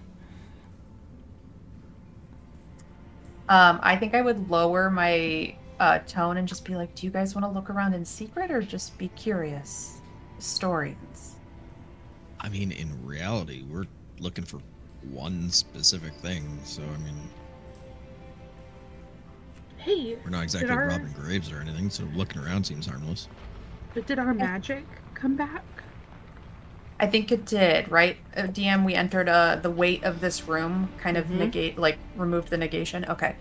I think I would lower my tone and just be like, do you guys want to look around in secret or just be curious? Historians. I mean, in reality, we're looking for one specific thing. So, I mean, Hey, we're not exactly robbing graves or anything. So looking around seems harmless. but did our magic come back? I think it did, right? DM, we entered the weight of this room, kind of removed the negation. Okay.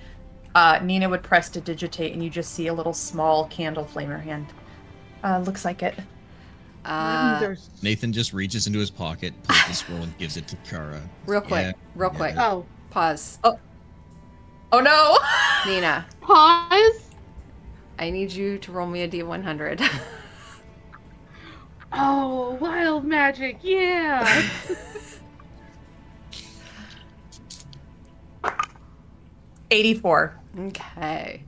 Nina would press to digitate, and you just see a little small candle flame in her hand. Looks like it. That means there's... Nathan just reaches into his pocket, pulls the scroll, and gives it to Kara. Real quick. Oh, Pause. Oh no! Nina, pause. I need you to roll me a D100. Oh, wild magic, yeah. 84. Okay.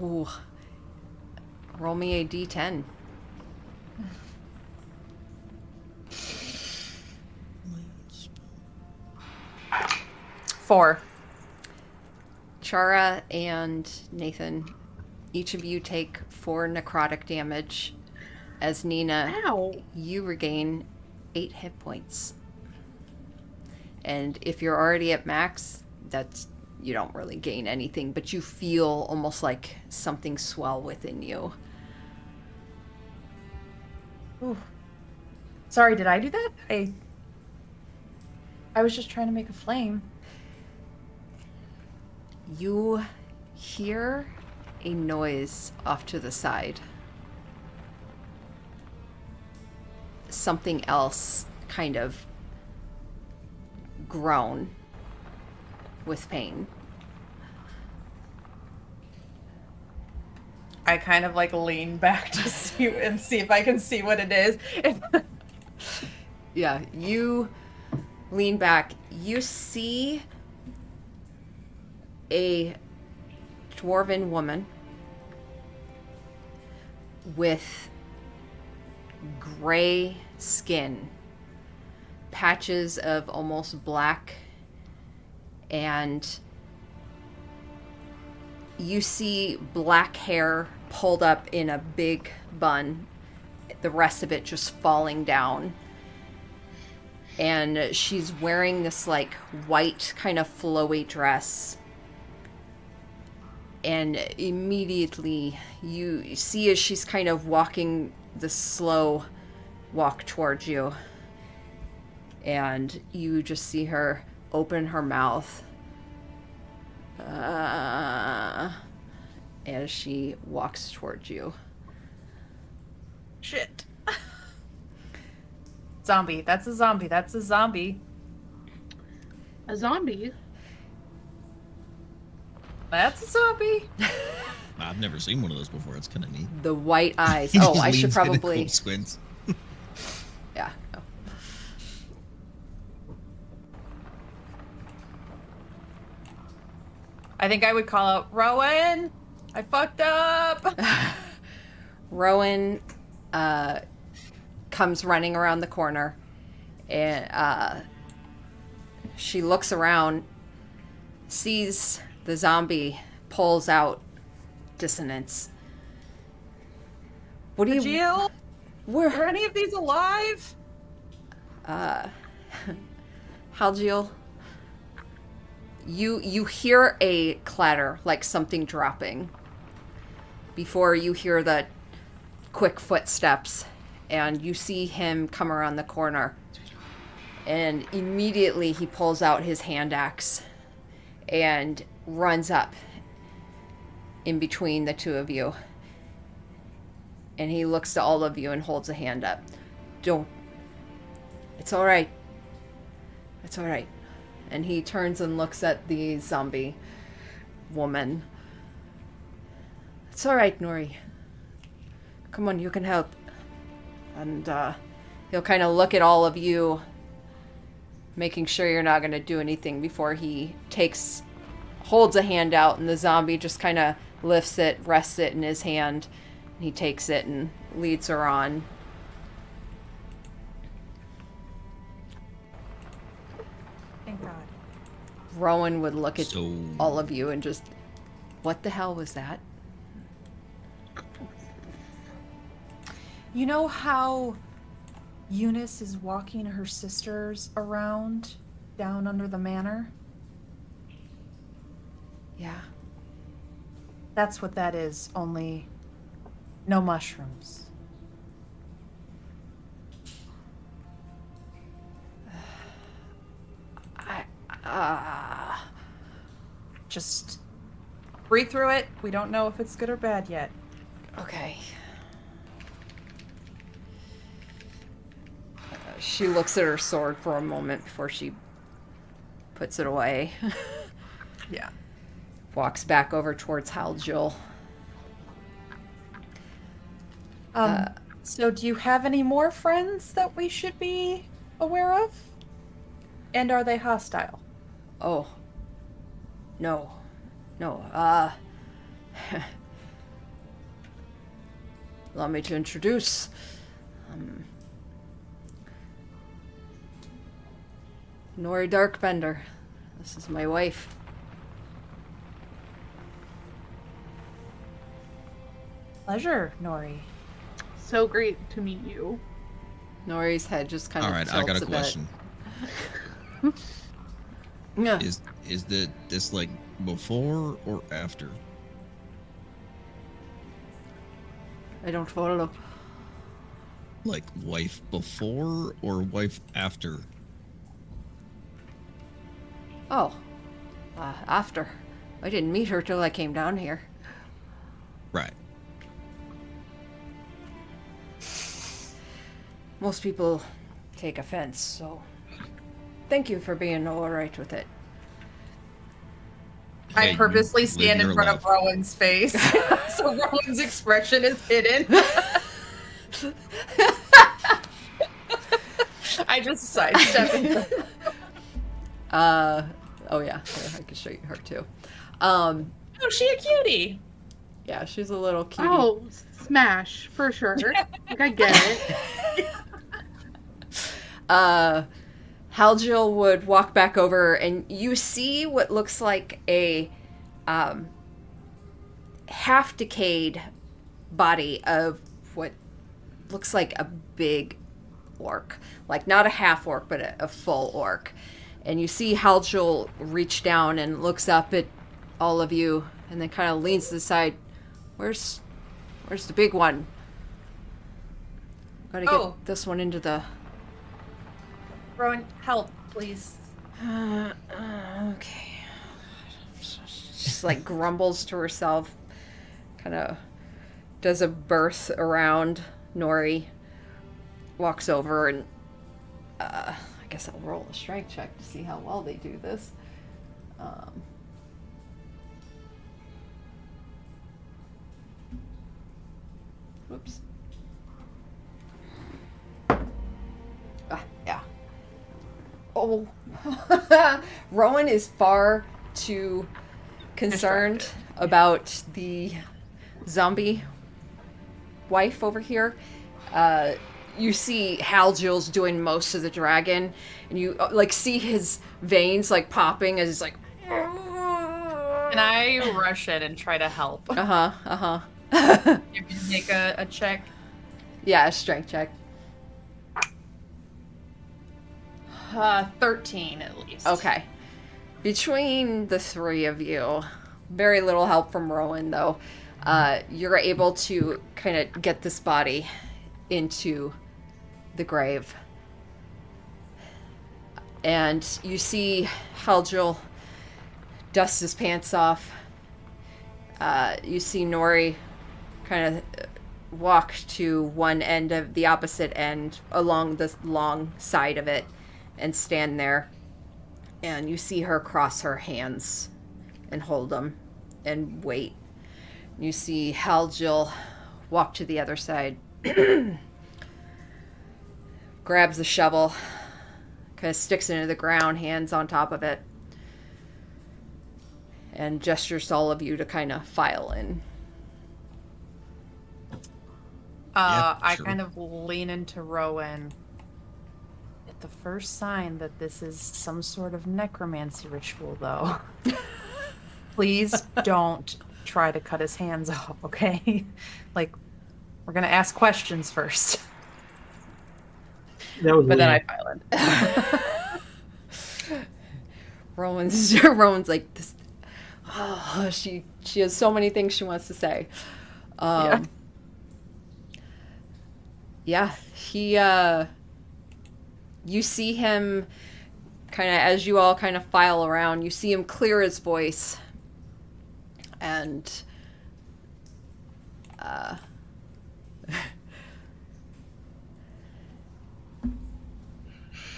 Ooh. Roll me a D10. Four. Chara and Nathan, each of you take 4 necrotic damage. As Nina, Ow. you regain 8 hit points. And if you're already at max, that's you don't really gain anything, but you feel almost like something swell within you. Ooh. Sorry, did I do that? I was just trying to make a flame. You hear a noise off to the side. Something else kind of groan with pain. I kind of like lean back to see if I can see what it is. Yeah, you lean back. You see a dwarven woman with gray skin, patches of almost black, and you see black hair pulled up in a big bun, the rest of it just falling down. And she's wearing this like white kind of flowy dress. And immediately you see as she's kind of walking the slow walk towards you. And you just see her open her mouth as she walks towards you. Shit. Zombie. That's a zombie. That's a zombie. A zombie? That's a zombie. I've never seen one of those before. It's kind of neat. The white eyes. He Oh, just I should leans in and probably. squints. Yeah. Oh. I think I would call out Rowan. I fucked up. Rowan comes running around the corner, and she looks around, sees the zombie, pulls out dissonance. What do you? Jill, Where? are any of these alive? Halgiel, you hear a clatter, like something dropping, before you hear the quick footsteps, and you see him come around the corner, and immediately he pulls out his hand axe and runs up in between the two of you, and he looks to all of you and holds a hand up. Don't. It's all right. It's all right. And he turns and looks at the zombie woman. It's all right, Nori. Come on, you can help. And he'll kind of look at all of you, making sure you're not going to do anything before he holds a hand out, and the zombie just kind of lifts it, rests it in his hand. And he takes it and leads her on. Thank God. Rowan would look at So- all of you and just, what the hell was that? You know how Eunice is walking her sisters around down under the manor? Yeah. That's what that is, only no mushrooms. Just breathe through it. We don't know if it's good or bad yet. Okay. She looks at her sword for a moment before she puts it away. Yeah. Walks back over towards Halgiel. So do you have any more friends that we should be aware of? And are they hostile? Oh. No. No. Allow me to introduce. Nori Darkbender. This is my wife. Pleasure, Nori. So great to meet you. Nori's head just kind All of right, tilts I got a bit. question. Yeah. Is this like before or after? I don't follow. Like wife before or wife after? Oh, after. I didn't meet her till I came down here. Right. Most people take offense, so thank you for being all right with it. I Hey, purposely you stand live in your front of life. Rowan's face, so Rowan's expression is hidden. I just sidestep into Oh yeah, here, I can show you her too. Oh, she a cutie. Yeah, she's a little cutie. Oh, smash for sure. Like I get it. Halgil would walk back over, and you see what looks like a half-decayed body of what looks like a big orc. Like, not a half-orc, but a full orc. And you see Halgil reach down and looks up at all of you, and then kind of leans to the side. Where's the big one? Gotta get this one into the... Rowan, help, please. Okay. Just like grumbles to herself, kind of does a berth around Nori, walks over, and I guess I'll roll a strength check to see how well they do this. Whoops. Yeah. Oh. Rowan is far too concerned about the zombie wife over here. You see Halgil's doing most of the dragon, and you like see his veins like popping as he's like. Can I rush in and try to help? You Make a check. Yeah, a strength check. 13 at least. Okay. Between the three of you, very little help from Rowan though, you're able to kind of get this body into the grave. And you see Halgil dust his pants off. You see Nori kind of walk to one end of the opposite end along the long side of it and stand there. And you see her cross her hands and hold them and wait. You see Halgil walk to the other side, grabs the shovel, kind of sticks it into the ground, hands on top of it, and gestures to all of you to kind of file in. I sure. kind of lean into Rowan. At the first sign that this is some sort of necromancy ritual, though, please don't try to cut his hands off, okay? Like, we're gonna ask questions first. That was But then I weird. file in. Rowan's like this. Oh, she has so many things she wants to say. Yeah, he. You see him, kind of as you all kind of file around. You see him clear his voice, and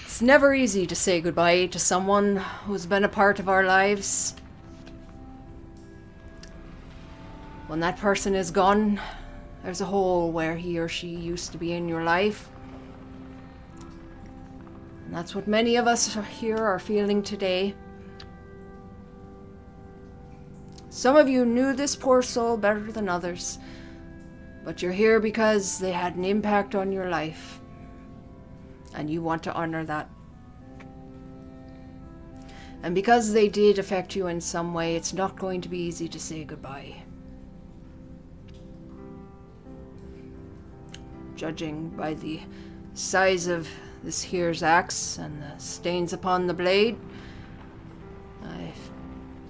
it's never easy to say goodbye to someone who's been a part of our lives. When that person is gone, there's a hole where he or she used to be in your life. And that's what many of us here are feeling today. Some of you knew this poor soul better than others, but you're here because they had an impact on your life, and you want to honor that. And because they did affect you in some way, it's not going to be easy to say goodbye. Judging by the size of this here's axe and the stains upon the blade, I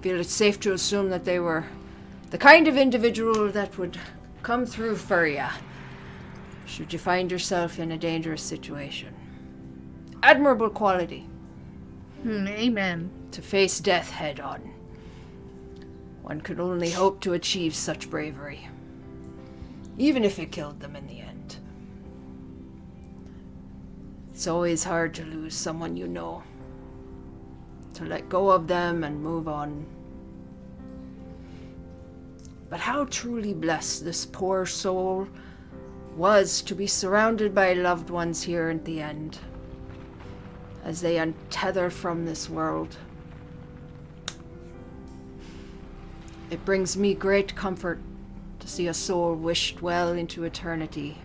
feel it's safe to assume that they were the kind of individual that would come through for you, should you find yourself in a dangerous situation. Admirable quality. Amen. To face death head on. One could only hope to achieve such bravery, even if it killed them in the end. It's always hard to lose someone you know, to let go of them and move on. But how truly blessed this poor soul was to be surrounded by loved ones here at the end, as they untether from this world. It brings me great comfort to see a soul wished well into eternity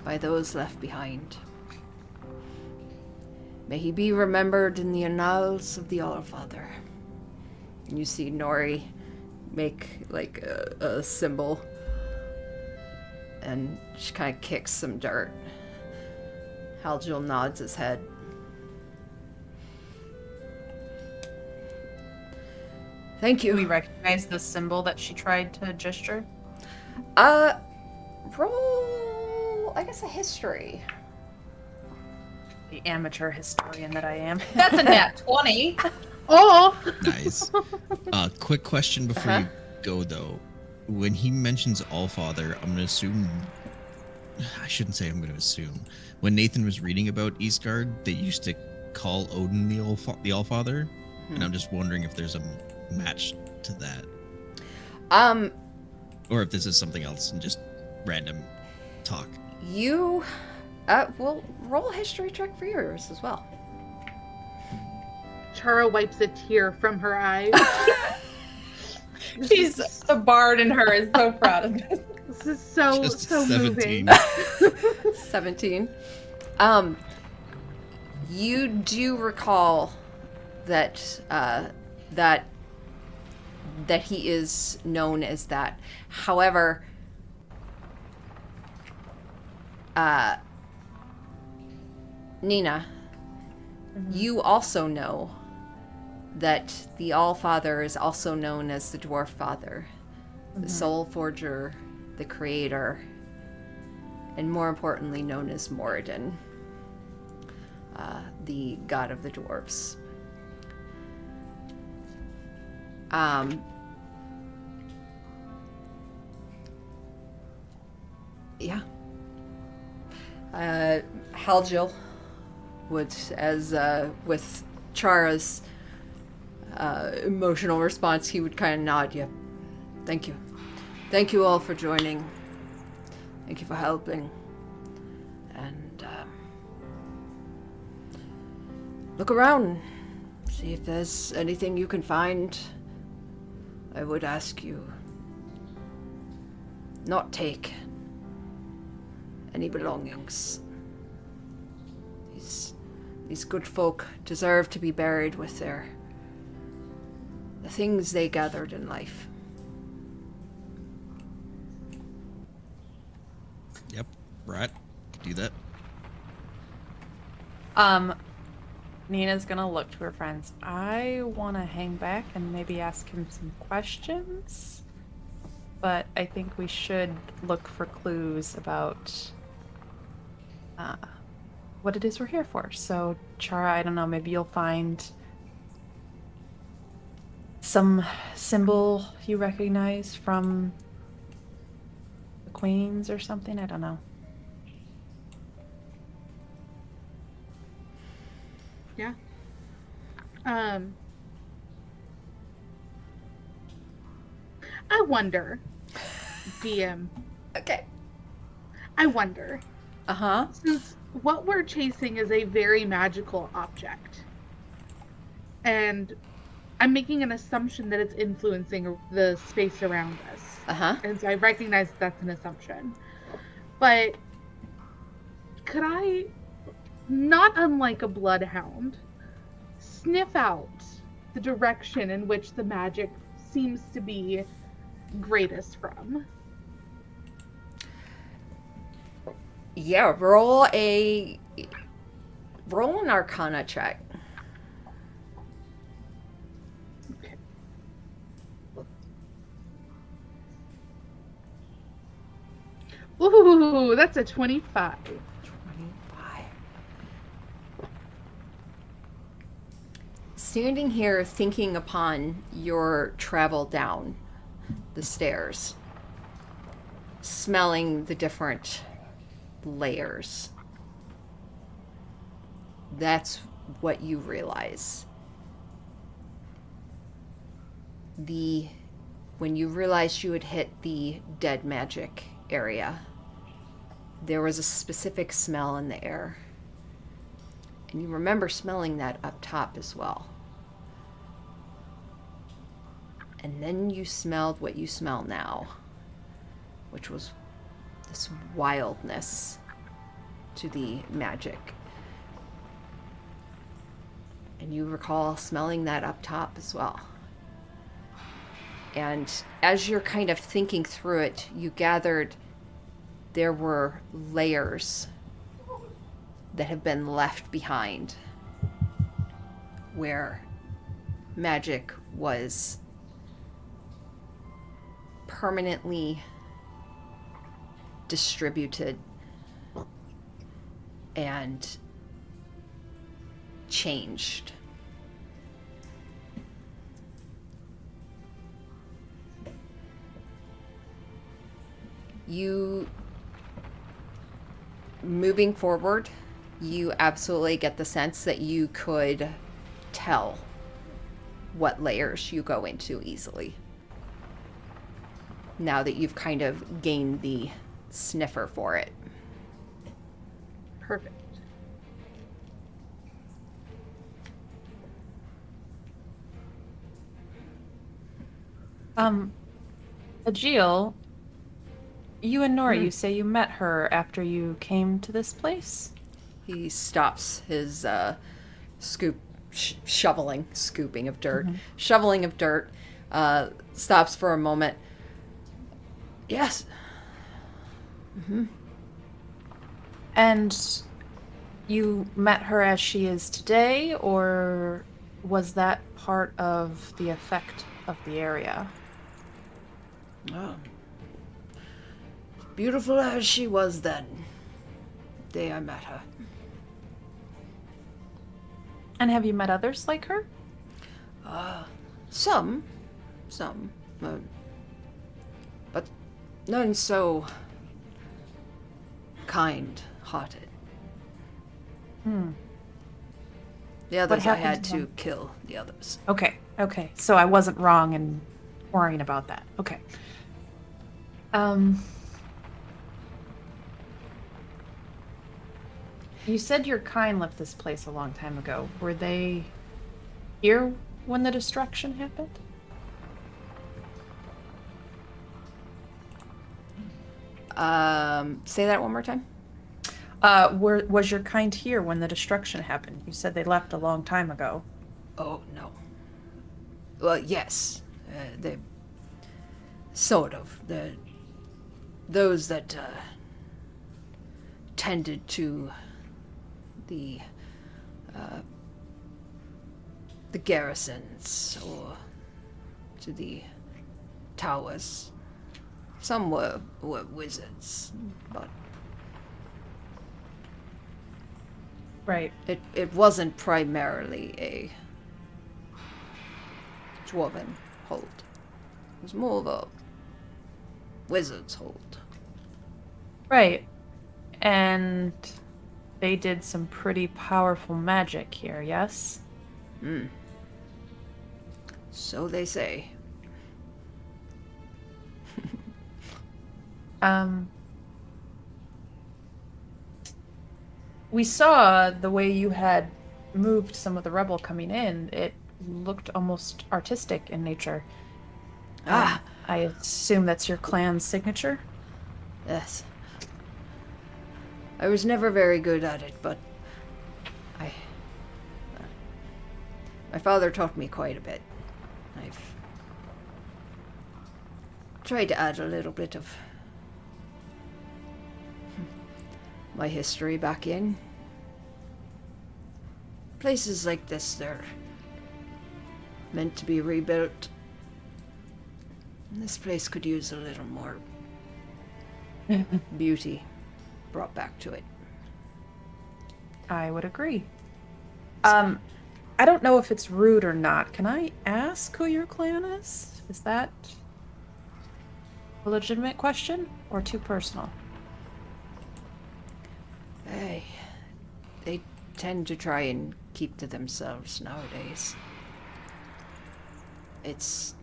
by those left behind. May he be remembered in the annals of the All-Father. And you see Nori make like a symbol, and she kind of kicks some dirt. Halgil nods his head. Thank you. Do we recognize the symbol that she tried to gesture? Roll, I guess, a history. The amateur historian that I am. That's a nat 20. Oh! Nice. Quick question before you go, though. When he mentions Allfather, I'm going to assume... I shouldn't say I'm going to assume. When Nathan was reading about Eastgard, they used to call Odin the Allfather, and I'm just wondering if there's a match to that. Or if this is something else and just random talk. You, will roll a history check for yours as well. Chara wipes a tear from her eyes. She's the bard in her is so proud of this. This is so Just so 17. moving. 17. You do recall that that he is known as that. However, Nina, you also know that the All-Father is also known as the Dwarf Father, the Soul Forger, the Creator, and more importantly known as Moradin, the god of the dwarves. Yeah. Halgil would, as with Chara's emotional response, he would kind of nod. Yeah, thank you. Thank you all for joining. Thank you for helping. And look around. See if there's anything you can find. I would ask you not take any belongings. These good folk deserve to be buried with the things they gathered in life. Yep, right. Do that. Nina's gonna look to her friends. I want to hang back and maybe ask him some questions, but I think we should look for clues about what it is we're here for. So, Chara, I don't know, maybe you'll find some symbol you recognize from the Queens or something. I don't know. Yeah. I wonder, DM. Okay. I wonder. Uh-huh. Since what we're chasing is a very magical object, and I'm making an assumption that it's influencing the space around us. Uh-huh. And so I recognize that's an assumption. But could I, not unlike a bloodhound, sniff out the direction in which the magic seems to be greatest from? Yeah, roll an Arcana check. Okay. Ooh, that's a 25. 25. Standing here thinking upon your travel down the stairs, smelling the different layers, that's what you realize. When you realized you had hit the dead magic area, there was a specific smell in the air. And you remember smelling that up top as well. And then you smelled what you smell now, which was this wildness to the magic. And you recall smelling that up top as well. And as you're kind of thinking through it, you gathered there were layers that have been left behind where magic was permanently distributed and changed. Moving forward, you absolutely get the sense that you could tell what layers you go into easily. Now that you've kind of gained the sniffer for it. Perfect. Agil, you and Nora, you say you met her after you came to this place? He stops his scooping of dirt, shoveling of dirt, stops for a moment. Yes. Mm-hmm. And you met her as she is today, or was that part of the effect of the area? Oh. Beautiful as she was then, the day I met her. And have you met others like her? Some, but none so kind-hearted. The others I had to kill the others. Okay. So I wasn't wrong in worrying about that. Okay. You said your kind left this place a long time ago. Were they here when the destruction happened? Say that one more time. Was your kind here when the destruction happened? You said they left a long time ago. Oh, no. Well, yes. They sort of. Those that tended to the garrisons or to the towers. Some were wizards, but Right. it wasn't primarily a dwarven hold. It was more of a wizard's hold. Right. And they did some pretty powerful magic here, yes? So they say. We saw the way you had moved some of the rubble coming in. It looked almost artistic in nature. I assume that's your clan's signature? Yes. I was never very good at it, but my father taught me quite a bit. I've tried to add a little bit of my history back in. Places like this, they're meant to be rebuilt. And this place could use a little more beauty brought back to it. I would agree. I don't know if it's rude or not. Can I ask who your clan is? Is that a legitimate question or too personal? Hey, they tend to try and keep to themselves nowadays. It's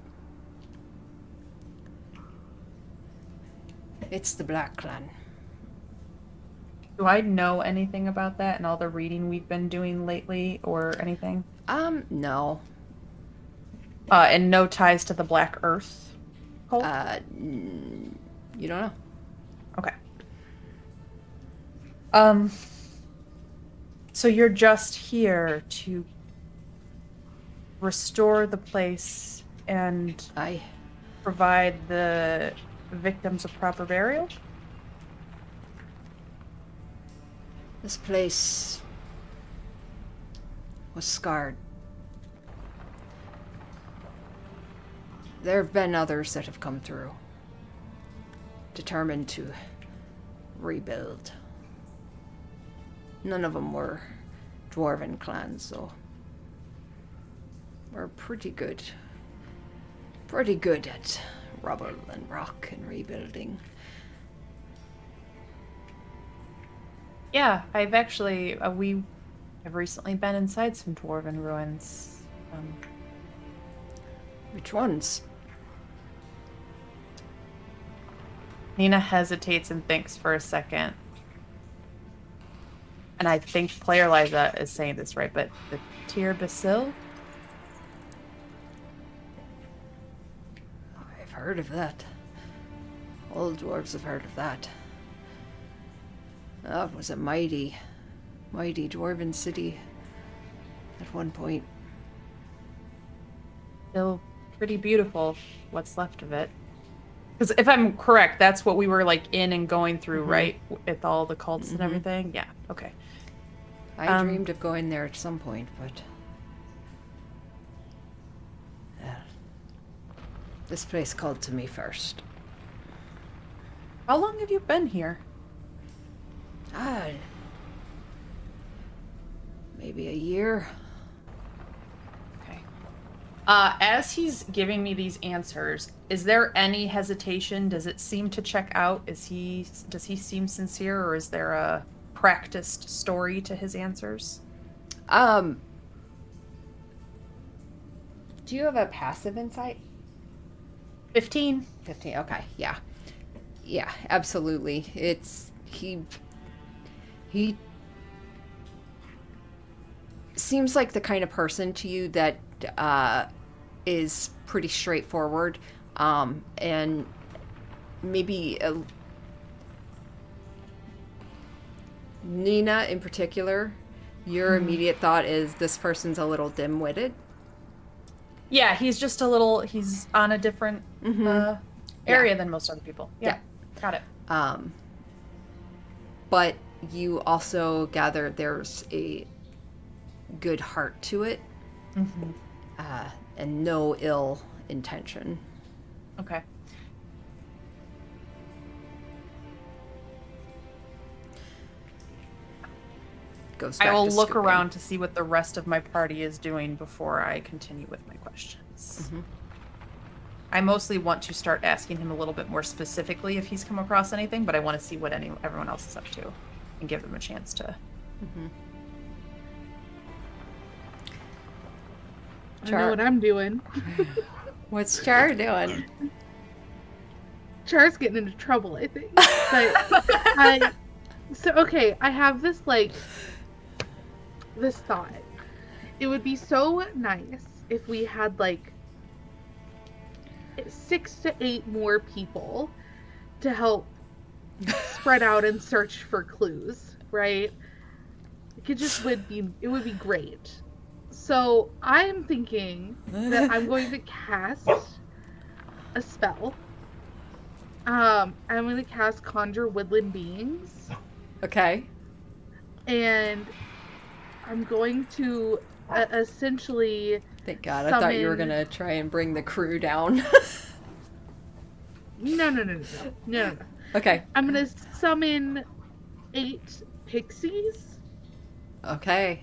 the Black Clan. Do I know anything about that and all the reading we've been doing lately or anything? No. And no ties to the Black Earth cult? You don't know. Okay. So you're just here to restore the place and provide the victims a proper burial? This place was scarred. There have been others that have come through, determined to rebuild. None of them were dwarven clans, though. We're pretty good at rubble and rock and rebuilding. Yeah, I've actually, we have recently been inside some dwarven ruins. Which ones? Nina hesitates and thinks for a second. And I think player Liza is saying this right, but the Tir Basil? I've heard of that. All dwarves have heard of that. That was a mighty dwarven city at one point. Still pretty beautiful, what's left of it. Because if I'm correct, that's what we were like in and going through, right? With all the cults and everything? Yeah, okay. I dreamed of going there at some point, but this place called to me first. How long have you been here? Maybe a year. Okay. As he's giving me these answers, is there any hesitation? Does it seem to check out? Does he seem sincere, or is there a practiced story to his answers? Do you have a passive insight? 15. 15, okay, yeah. Yeah, absolutely. He seems like the kind of person to you that is pretty straightforward, and maybe Nina in particular, your immediate thought is this person's a little dim-witted. Yeah, he's on a different area than most other people. Yeah, got it. But you also gather there's a good heart to it, and no ill intention. Okay. Goes back I will to look scooping. around to see what the rest of my party is doing before I continue with my questions. I mostly want to start asking him a little bit more specifically if he's come across anything, but I want to see what everyone else is up to and give them a chance to. I know what I'm doing. What's Char doing? Char's getting into trouble, I think. But okay, I have this thought. It would be so nice if we had 6 to 8 more people to help spread out and search for clues, right? It would be great. So I'm thinking that I'm going to cast a spell. I'm going to cast Conjure Woodland Beings. Okay. And I'm going to essentially... Thank God, I thought you were going to try and bring the crew down. No. Okay. I'm gonna summon 8 pixies Okay.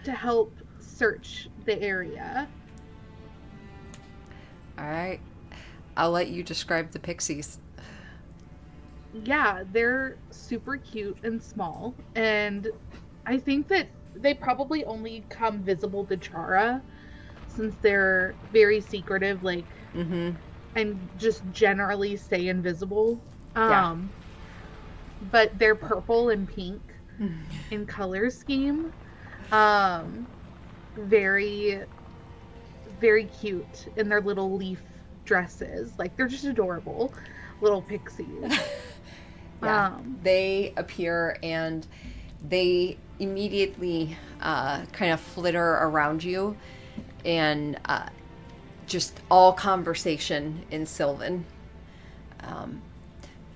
to help search the area. All right. I'll let you describe the pixies. Yeah, they're super cute and small, and I think that they probably only come visible to Chara since they're very secretive, like, Mm-hmm. and just generally stay invisible. Yeah. But they're purple and pink in color scheme. Um, very, very cute in their little leaf dresses. Like, they're just adorable little pixies. Yeah. They appear and they immediately kind of flitter around you and just all conversation in Sylvan.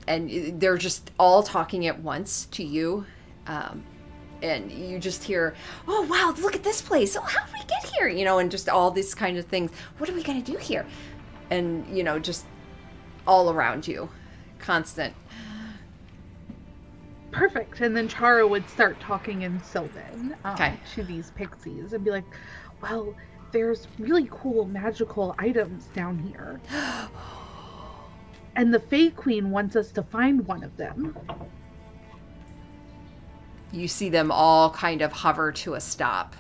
And they're just all talking at once to you. And you just hear, oh, wow, look at this place. Oh, how did we get here? You know, and just all these kind of things. What are we going to do here? And, you know, just all around you. Constant. Perfect. And then Chara would start talking in Sylvan to these pixies and be like, well, there's really cool magical items down here. And the Fae Queen wants us to find one of them. You see them all kind of hover to a stop.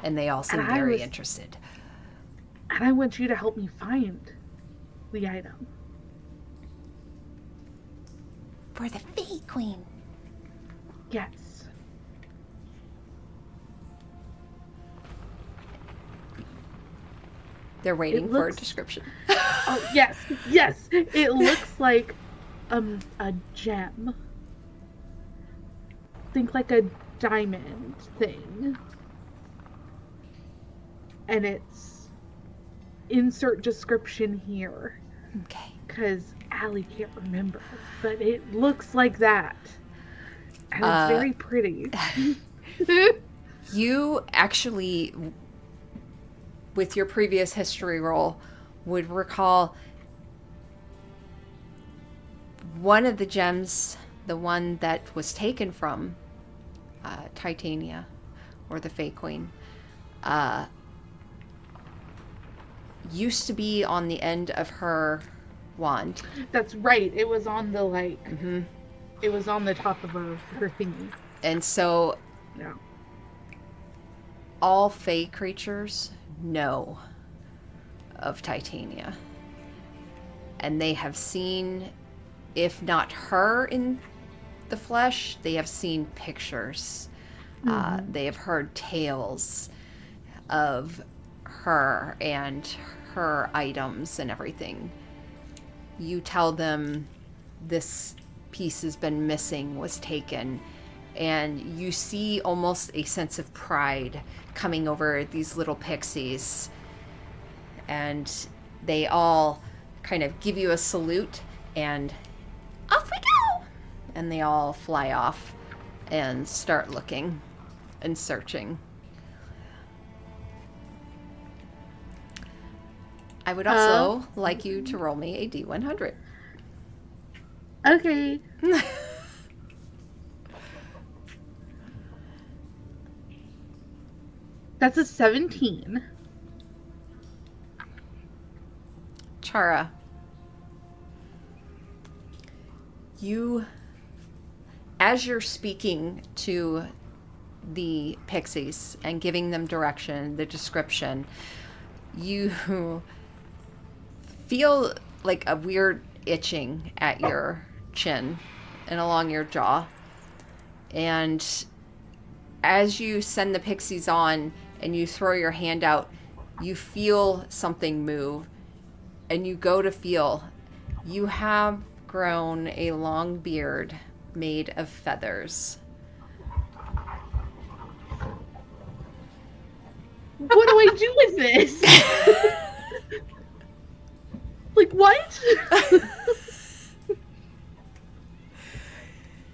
And they all seem very interested. And I want you to help me find the item. For the Fae Queen. Yes. They're waiting for a description. Oh, yes. It looks like a gem. Think like a diamond thing. And it's insert description here. Okay. Because Allie can't remember. But it looks like that. And it's very pretty. You actually, with your previous history roll, would recall one of the gems, the one that was taken from Titania, or the Fae Queen, used to be on the end of her wand. That's right. It was on the, like, it was on the top of her thingy. And so, Yeah. all Fae creatures know of Titania. And they have seen, if not her in the flesh, they have seen pictures. They have heard tales of her and her items and everything. You tell them this piece has been missing, was taken, and you see almost a sense of pride coming over these little pixies. And they all kind of give you a salute and off we go! And they all fly off and start looking and searching. I would also like you to roll me a D100. Okay. That's a 17. Chara, you, as you're speaking to the pixies and giving them direction, the description, you feel like a weird itching at your chin and along your jaw. And as you send the pixies on and you throw your hand out, you feel something move. And you go to feel, you have grown a long beard made of feathers. What do I do with this? Like, what?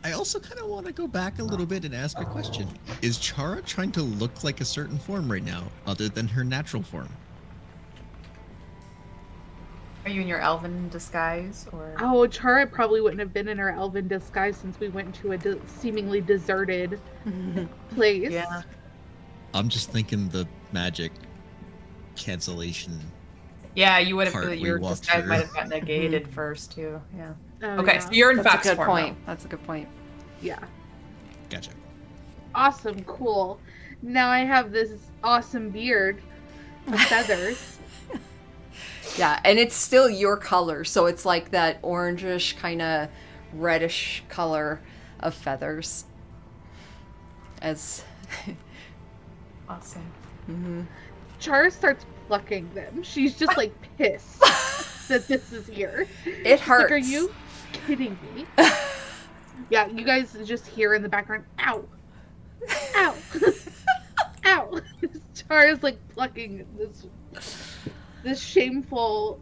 I also kind of want to go back a little bit and ask a question. Is Chara trying to look like a certain form right now, other than her natural form? Are you in your elven disguise or? Oh, Chara probably wouldn't have been in her elven disguise since we went to a seemingly deserted place. Yeah. I'm just thinking the magic cancellation. Yeah, you would Part have. we Your walked disguise through. might have gotten negated first too. Yeah. Oh, Okay, yeah. so you're in That's a fox good form point. now. That's a good point. Yeah. Gotcha. Awesome, cool. Now I have this awesome beard of feathers. Yeah, and it's still your color, so it's like that orangish kind of reddish color of feathers. As Awesome. Chara starts plucking them. She's just like pissed that this is here. it hurts. Like, are you kidding me? Yeah, you guys just hear in the background, ow, ow, ow. Chara's like plucking this shameful,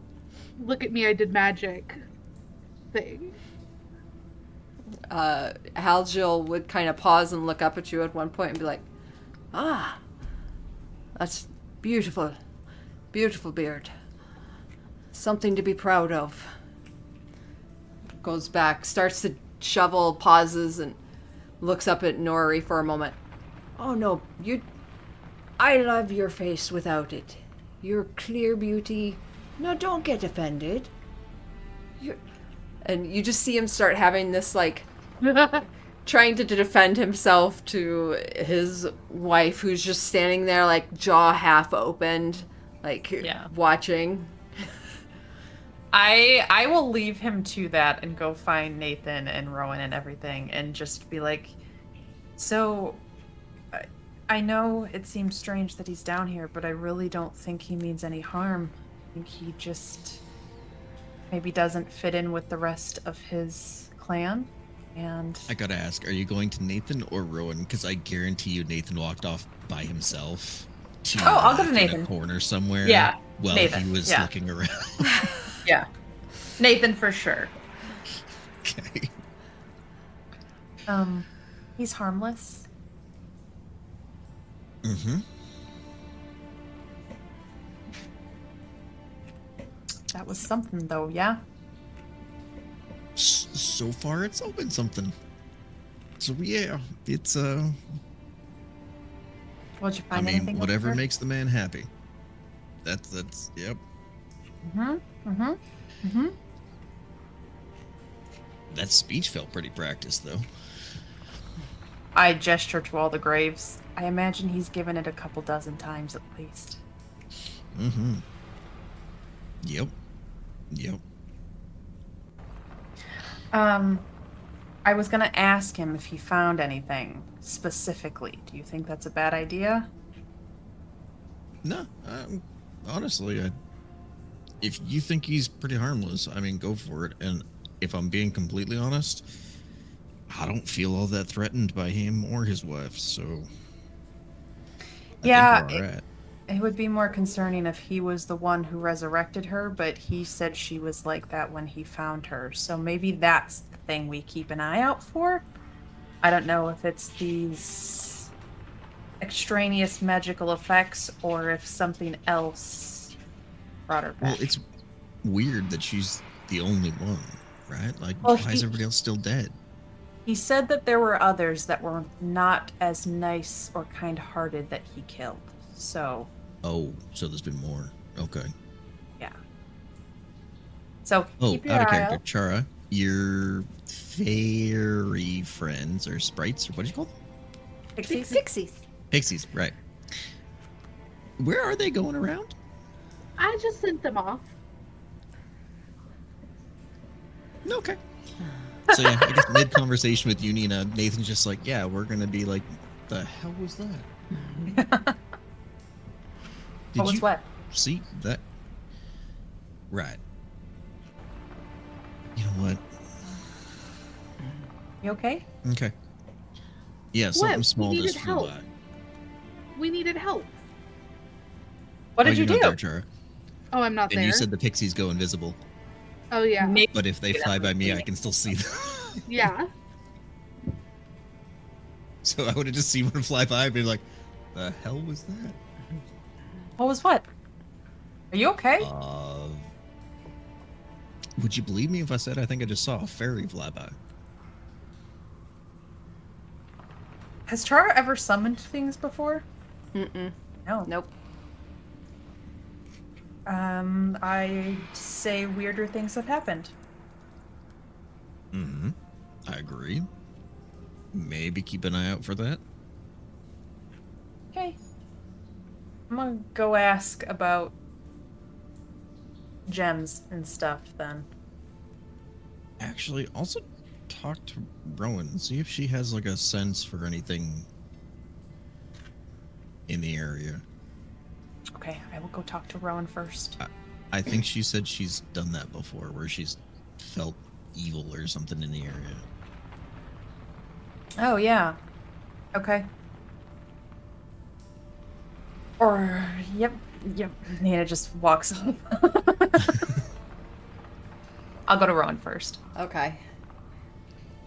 look at me, I did magic thing. Halgil would kind of pause and look up at you at one point and be like, "Ah, that's beautiful, beautiful beard. Something to be proud of." Goes back, starts to shovel, pauses, and looks up at Nori for a moment. "Oh no, I love your face without it. Your clear beauty. No, don't get offended. And you just see him start having this, like, trying to defend himself to his wife, who's just standing there, like, jaw half opened, like, watching. I will leave him to that and go find Nathan and Rowan and everything and just be like, so I know it seems strange that he's down here, but I really don't think he means any harm. I think he just maybe doesn't fit in with the rest of his clan. And I gotta ask, are you going to Nathan or Rowan? Because I guarantee you Nathan walked off by himself to I'll go to in Nathan. a corner somewhere. Yeah, While Nathan, he was yeah. looking around. yeah, Nathan for sure. Okay. He's harmless. Mm-hmm. That was something though, yeah? So far, it's all been something. So yeah, it's What'd you I find mean, anything whatever over there? makes the man happy. That's yep. That speech felt pretty practiced, though. I gesture to all the graves. I imagine he's given it a couple dozen times at least. Mm-hmm. Yep. I was gonna ask him if he found anything specifically. Do you think that's a bad idea? No, honestly, if you think he's pretty harmless, I mean, go for it. And if I'm being completely honest, I don't feel all that threatened by him or his wife, so I think we're all right. It would be more concerning if he was the one who resurrected her, but he said she was like that when he found her. So maybe that's the thing we keep an eye out for. I don't know if it's these extraneous magical effects or if something else brought her back. Well, it's weird that she's the only one, right? Like, Well, why is everybody else still dead? He said that there were others that were not as nice or kind-hearted that he killed. So, Oh, so there's been more. Okay. yeah. So, Oh, keep your out of eye character. out. Chara, your fairy friends or sprites, or what do you call them? Pixies? Pixies. Pixies, right. Where are they going around? I just sent them off. Okay. So yeah, I guess mid-conversation with you, Nina, Nathan's just like, yeah, we're going to be like, the hell was that? Did What was you what? see that? Right. You know what? You okay? Okay. Yeah, something We small needed just flew help. by. We needed help. What Oh, did you you're do? not there, Chara. Oh, I'm not And there. you said the pixies go invisible. Oh, yeah. Maybe- But if they fly by me, I can still see them. Yeah. So I would have just seen one fly by and be like, the hell was that? What was what? Are you okay? Would you believe me if I said I think I just saw a fairy fly by? Has Chara ever summoned things before? Mm-mm. No. Nope. I say weirder things have happened. Mm-hmm. I agree. Maybe keep an eye out for that. Okay. I'm gonna go ask about gems and stuff then. Actually, also talk to Rowan. See if she has like a sense for anything in the area. Okay, I will go talk to Rowan first. I think she said she's done that before, where she's felt evil or something in the area. Oh, yeah. Okay. Or, yep. Nina just walks off. I'll go to Rowan first. Okay.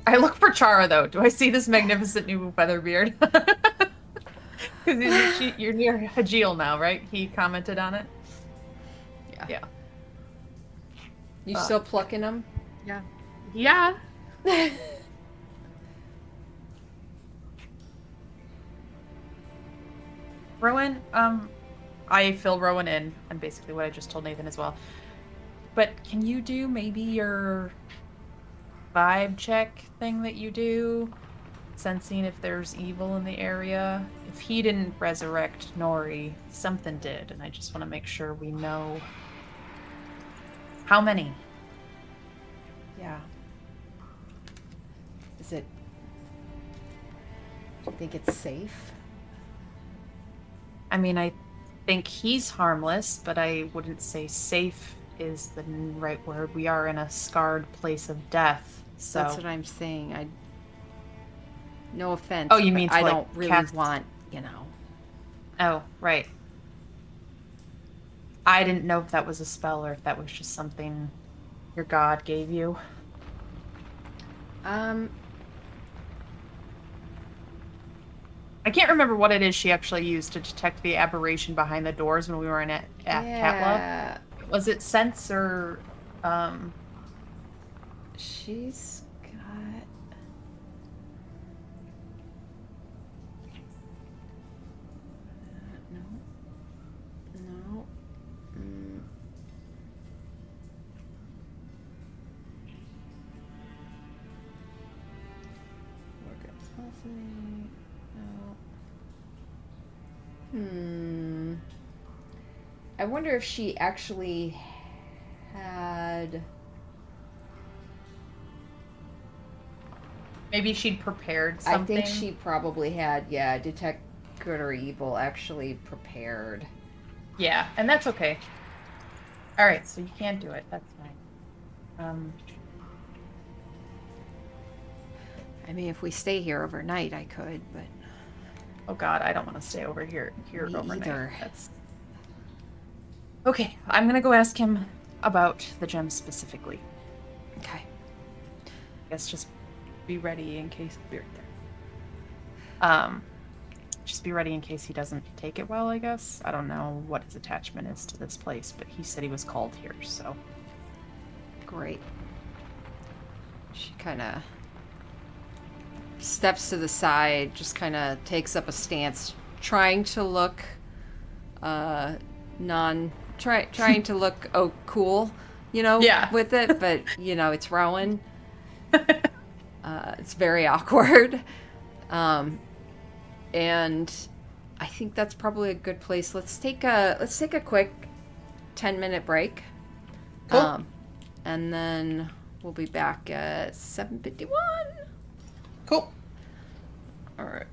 I look for Chara, though. Do I see this magnificent new feather beard? Because you're near Hajil now, right? He commented on it? Yeah. Yeah. You still plucking them? Yeah. Yeah. Rowan, I fill Rowan in, and basically what I just told Nathan as well. But can you do maybe your vibe check thing that you do? Sensing if there's evil in the area? If he didn't resurrect Nori, something did, and I just want to make sure we know how many. Yeah. Is it... Do you think it's safe? I mean, I think he's harmless, but I wouldn't say safe is the right word. We are in a scarred place of death, so... That's what I'm saying. No offense. Oh, you but mean to, I like, don't really cast- want, you know. Oh, right. I didn't know if that was a spell or if that was just something your god gave you. I can't remember what it is she actually used to detect the aberration behind the doors when we were in at Catla. Was it sense or She's got... No. I wonder if she actually had... maybe she'd prepared something? I think she probably had, detect good or evil actually prepared. Yeah, and that's okay. Alright, so you can't do it. That's fine. I mean, if we stay here overnight, I could, but... Oh god, I don't want to stay over here Me overnight. either. That's... Okay, I'm gonna go ask him about the gems specifically. Okay. I guess just be ready in case we're there. Just be ready in case he doesn't take it well, I guess. I don't know what his attachment is to this place, but he said he was called here, so... Great. She kind of steps to the side, just kind of takes up a stance, trying to look trying to look cool, you know, Yeah. with it, but you know, it's Rowan. It's very awkward. And I think that's probably a good place. Let's take a quick 10-minute break. Cool. And then we'll be back at 7:51. Cool. All right.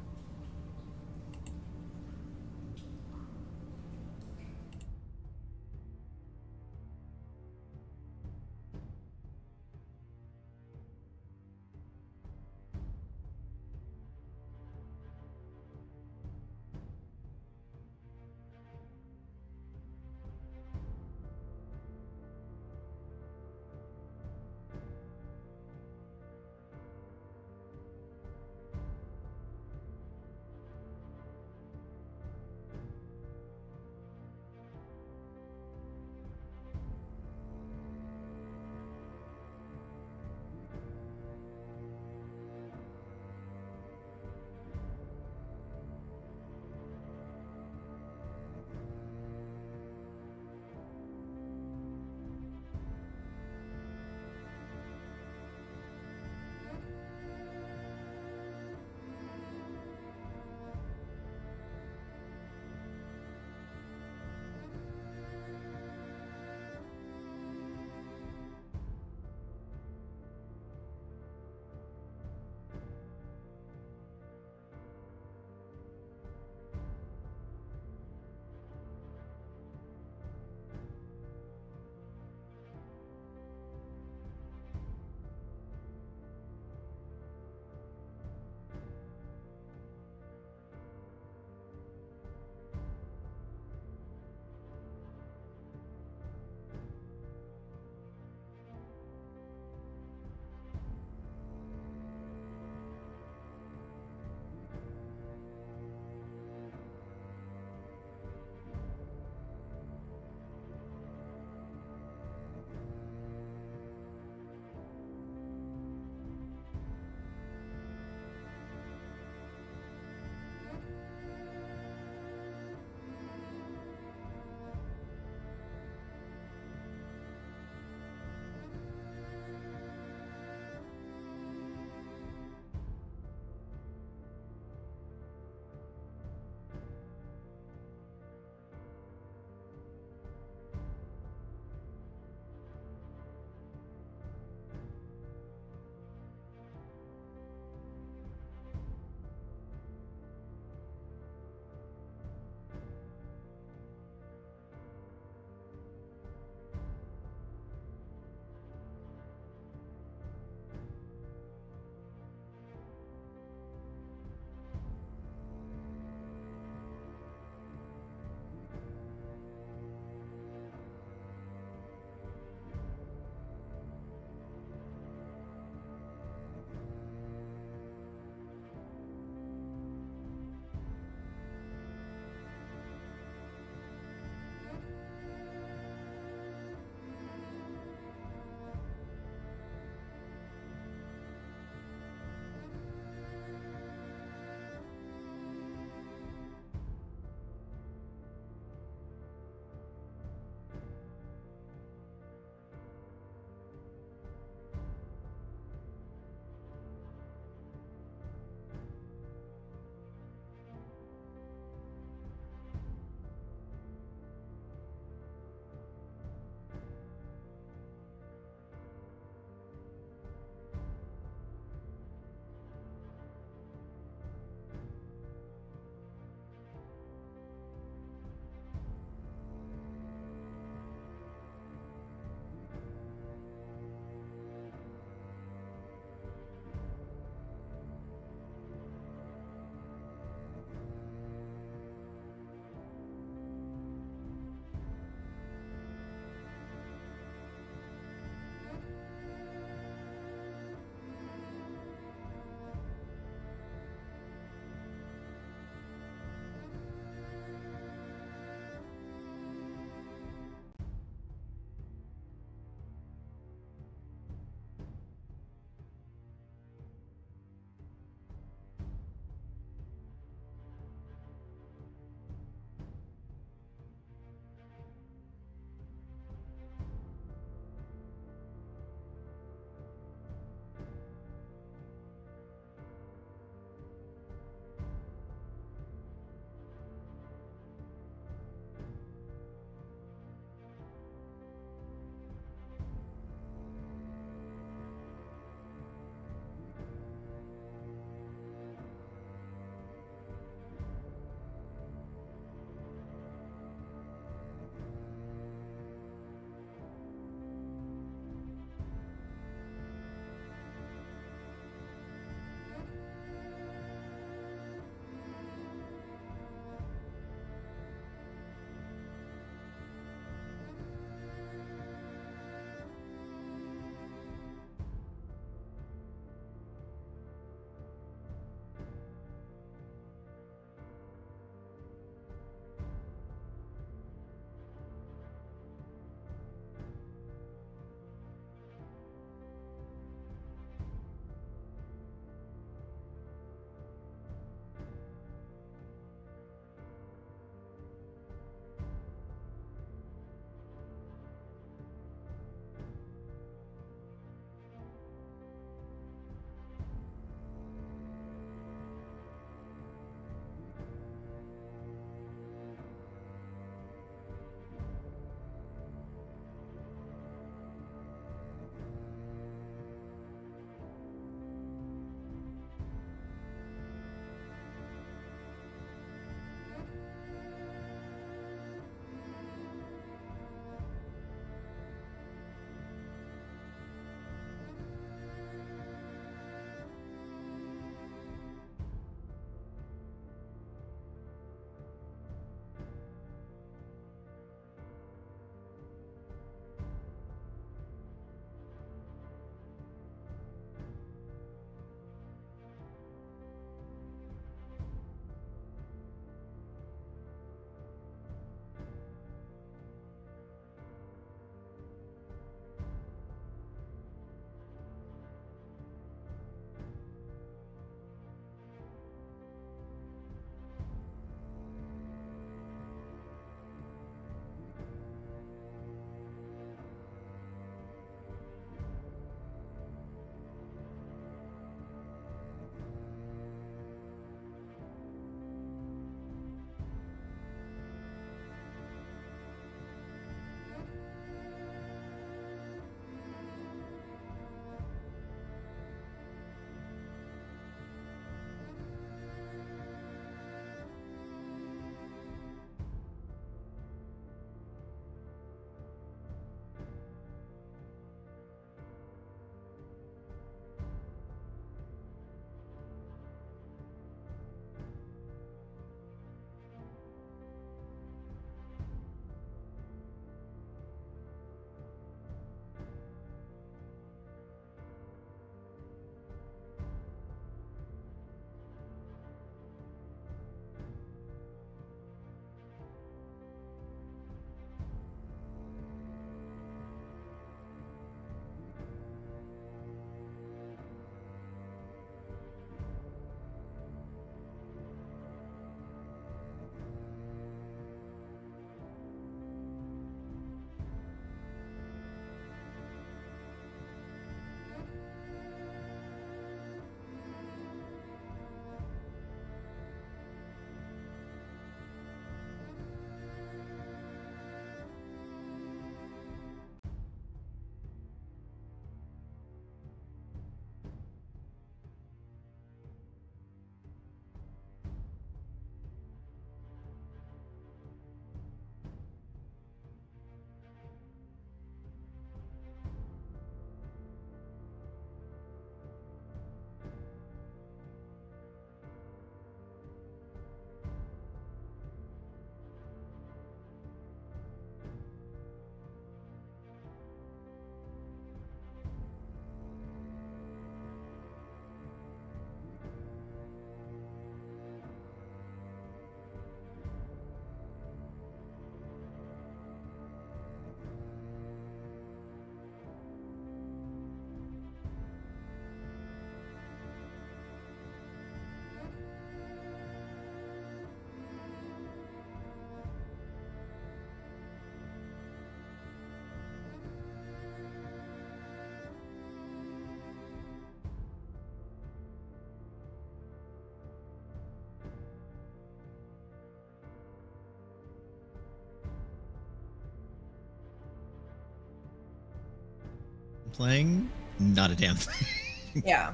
playing, not a damn thing. Yeah.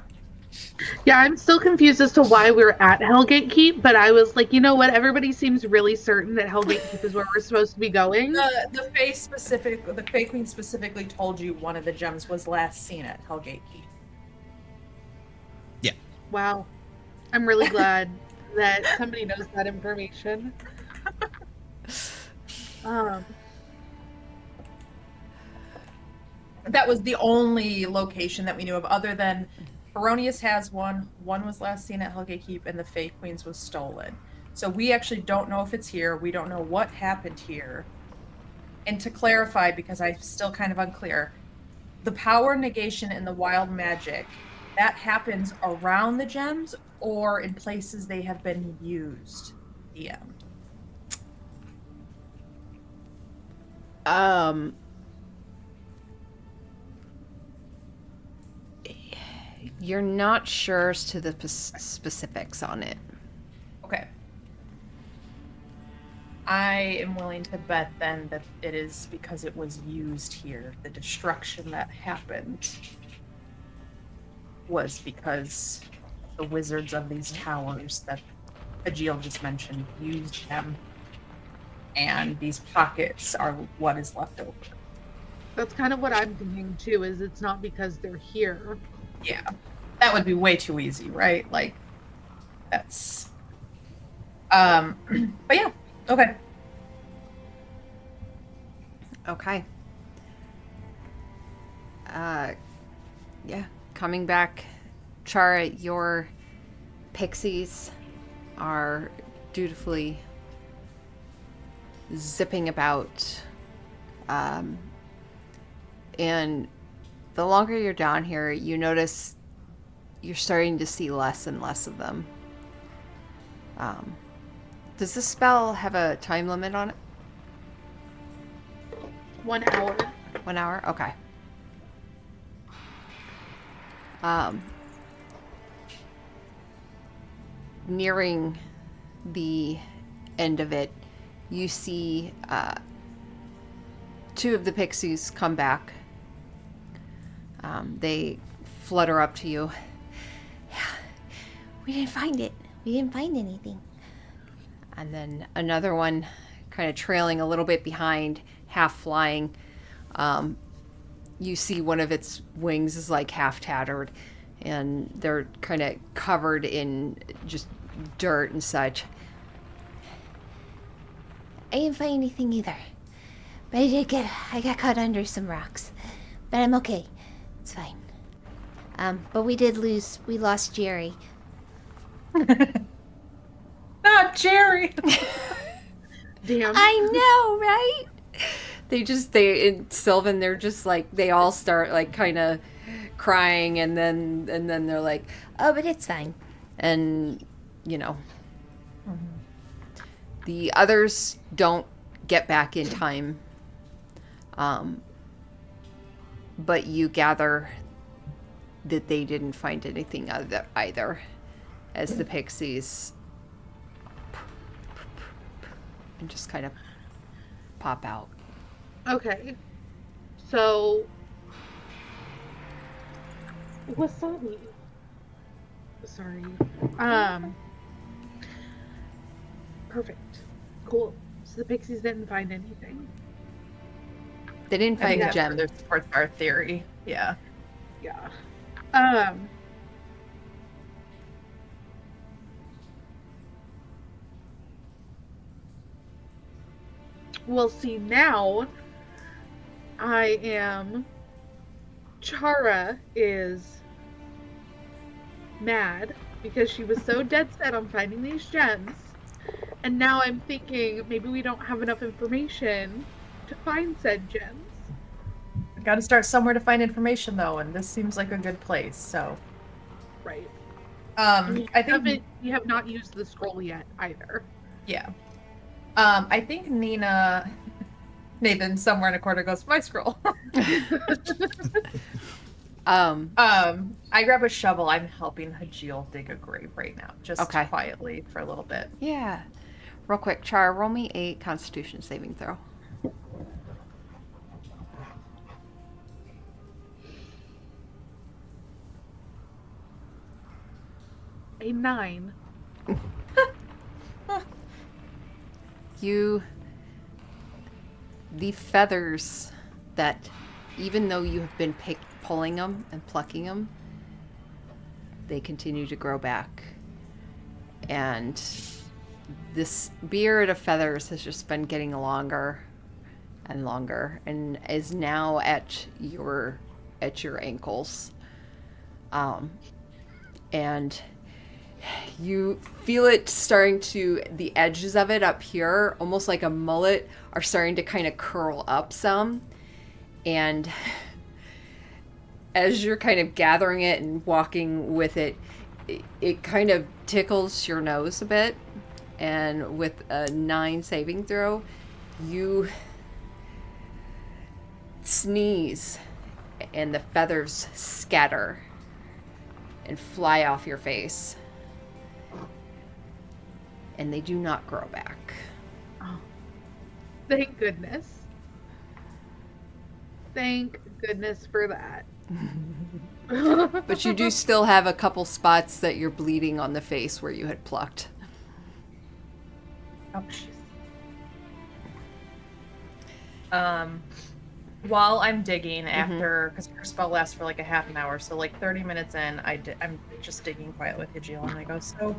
Yeah, I'm still confused as to why we're at Hellgate Keep, but I was like, you know what? Everybody seems really certain that Hellgate Keep is where we're supposed to be going. The Fae Queen specifically told you one of the gems was last seen at Hellgate Keep. Yeah. Wow. I'm really glad that somebody knows that information. That was the only location that we knew of, other than Baronius has one. One was last seen at Hellgate Keep, and the Fae Queen's was stolen. So we actually don't know if it's here. We don't know what happened here. And to clarify, because I'm still kind of unclear, the power negation and the wild magic, that happens around the gems or in places they have been used. Yeah. You're not sure as to the specifics on it. Okay. I am willing to bet then that it is because it was used here. The destruction that happened was because the wizards of these towers that Ajil just mentioned used them. And these pockets are what is left over. That's kind of what I'm thinking too, is it's not because they're here. Yeah. That would be way too easy, right? Like, that's... but yeah. Okay. Okay. Yeah. Coming back, Chara, your pixies are dutifully zipping about. And the longer you're down here, you notice you're starting to see less and less of them. Does this spell have a time limit on it? 1 hour. 1 hour? Okay. Nearing the end of it, you see 2 of the pixies come back. They flutter up to you. Yeah, we didn't find it. We didn't find anything. And then another one kind of trailing a little bit behind, half flying. You see one of its wings is like half tattered, and they're kind of covered in just dirt and such. I didn't find anything either. But I got caught under some rocks. But I'm okay. It's fine. But we lost Jerry. Not Jerry! Damn. I know, right? In Sylvan, they're just like, they all start like kind of crying, and then they're like, Oh, but it's fine. and you know, the others don't get back in time. But you gather that they didn't find anything either, as the pixies and just kind of pop out. Okay. So, Wasabi. Sorry. Perfect. Cool. So the pixies didn't find anything. They didn't I think find the that gem. further supports our theory. Yeah. Yeah. Well, see, now Chara is mad because she was so dead set on finding these gems. And now I'm thinking maybe we don't have enough information to find said gems. Got to start somewhere to find information, though, and this seems like a good place, so. Right. I think... You have not used the scroll yet either. Yeah. I think Nathan somewhere in a corner goes, my scroll. I grab a shovel. I'm helping Hajil dig a grave right now, just Okay. quietly for a little bit. Yeah. Real quick, Char, roll me a Constitution saving throw. A 9. The feathers that, even though you have been pulling them and plucking them, they continue to grow back. And this beard of feathers has just been getting longer and longer, and is now at your ankles. And you feel it starting to, the edges of it up here, almost like a mullet, are starting to kind of curl up some. And as you're kind of gathering it and walking with it, it kind of tickles your nose a bit. And with a 9 saving throw, you sneeze and the feathers scatter and fly off your face. And they do not grow back. Oh, thank goodness. Thank goodness for that. But you do still have a couple spots that you're bleeding on the face where you had plucked. Ouch. While I'm digging after, because her spell lasts for like a half an hour, so like 30 minutes in, I'm just digging quietly with Hajil, and I go, so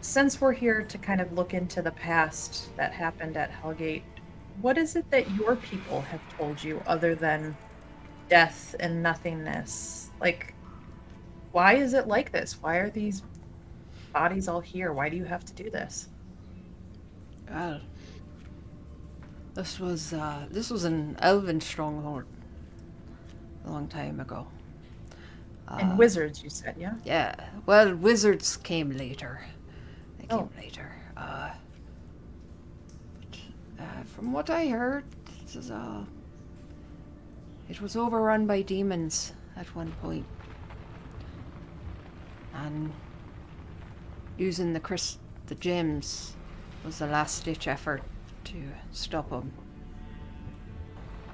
since we're here to kind of look into the past that happened at Hellgate, what is it that your people have told you other than death and nothingness? Like, why is it like this? Why are these bodies all here? Why do you have to do this? Well, this was an elven stronghold a long time ago. And wizards, you said, yeah? Yeah. Well, wizards came later. They came later. From what I heard, it was overrun by demons at one point. And using the gems was the last-ditch effort to stop them.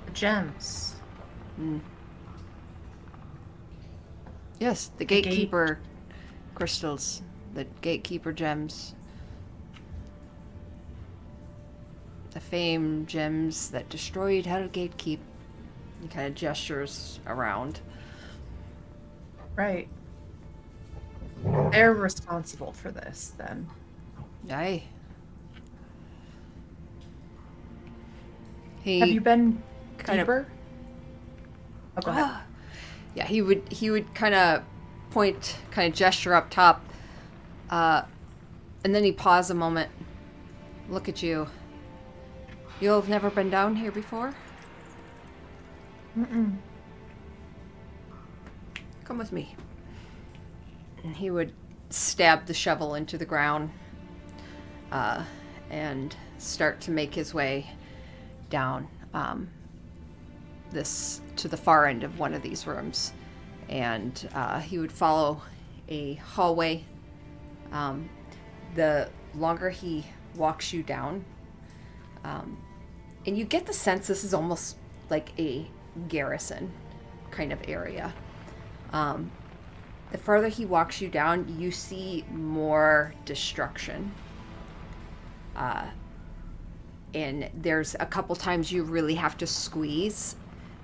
The gems. Yes, the gatekeeper crystals, the gatekeeper gems. The famed gems that destroyed Hellgate Keep. He kind of gestures around. Right. They're responsible for this, then. Aye. Have you been deeper? Oh, go ahead. Yeah, he would kind of point, kind of gesture up top, and then he pause a moment. Look at you. You've never been down here before? Mm-mm. Come with me. And he would stab the shovel into the ground, and start to make his way down this to the far end of one of these rooms. And he would follow a hallway. The longer he walks you down, and you get the sense this is almost like a garrison kind of area. The farther he walks you down, you see more destruction. And there's a couple times you really have to squeeze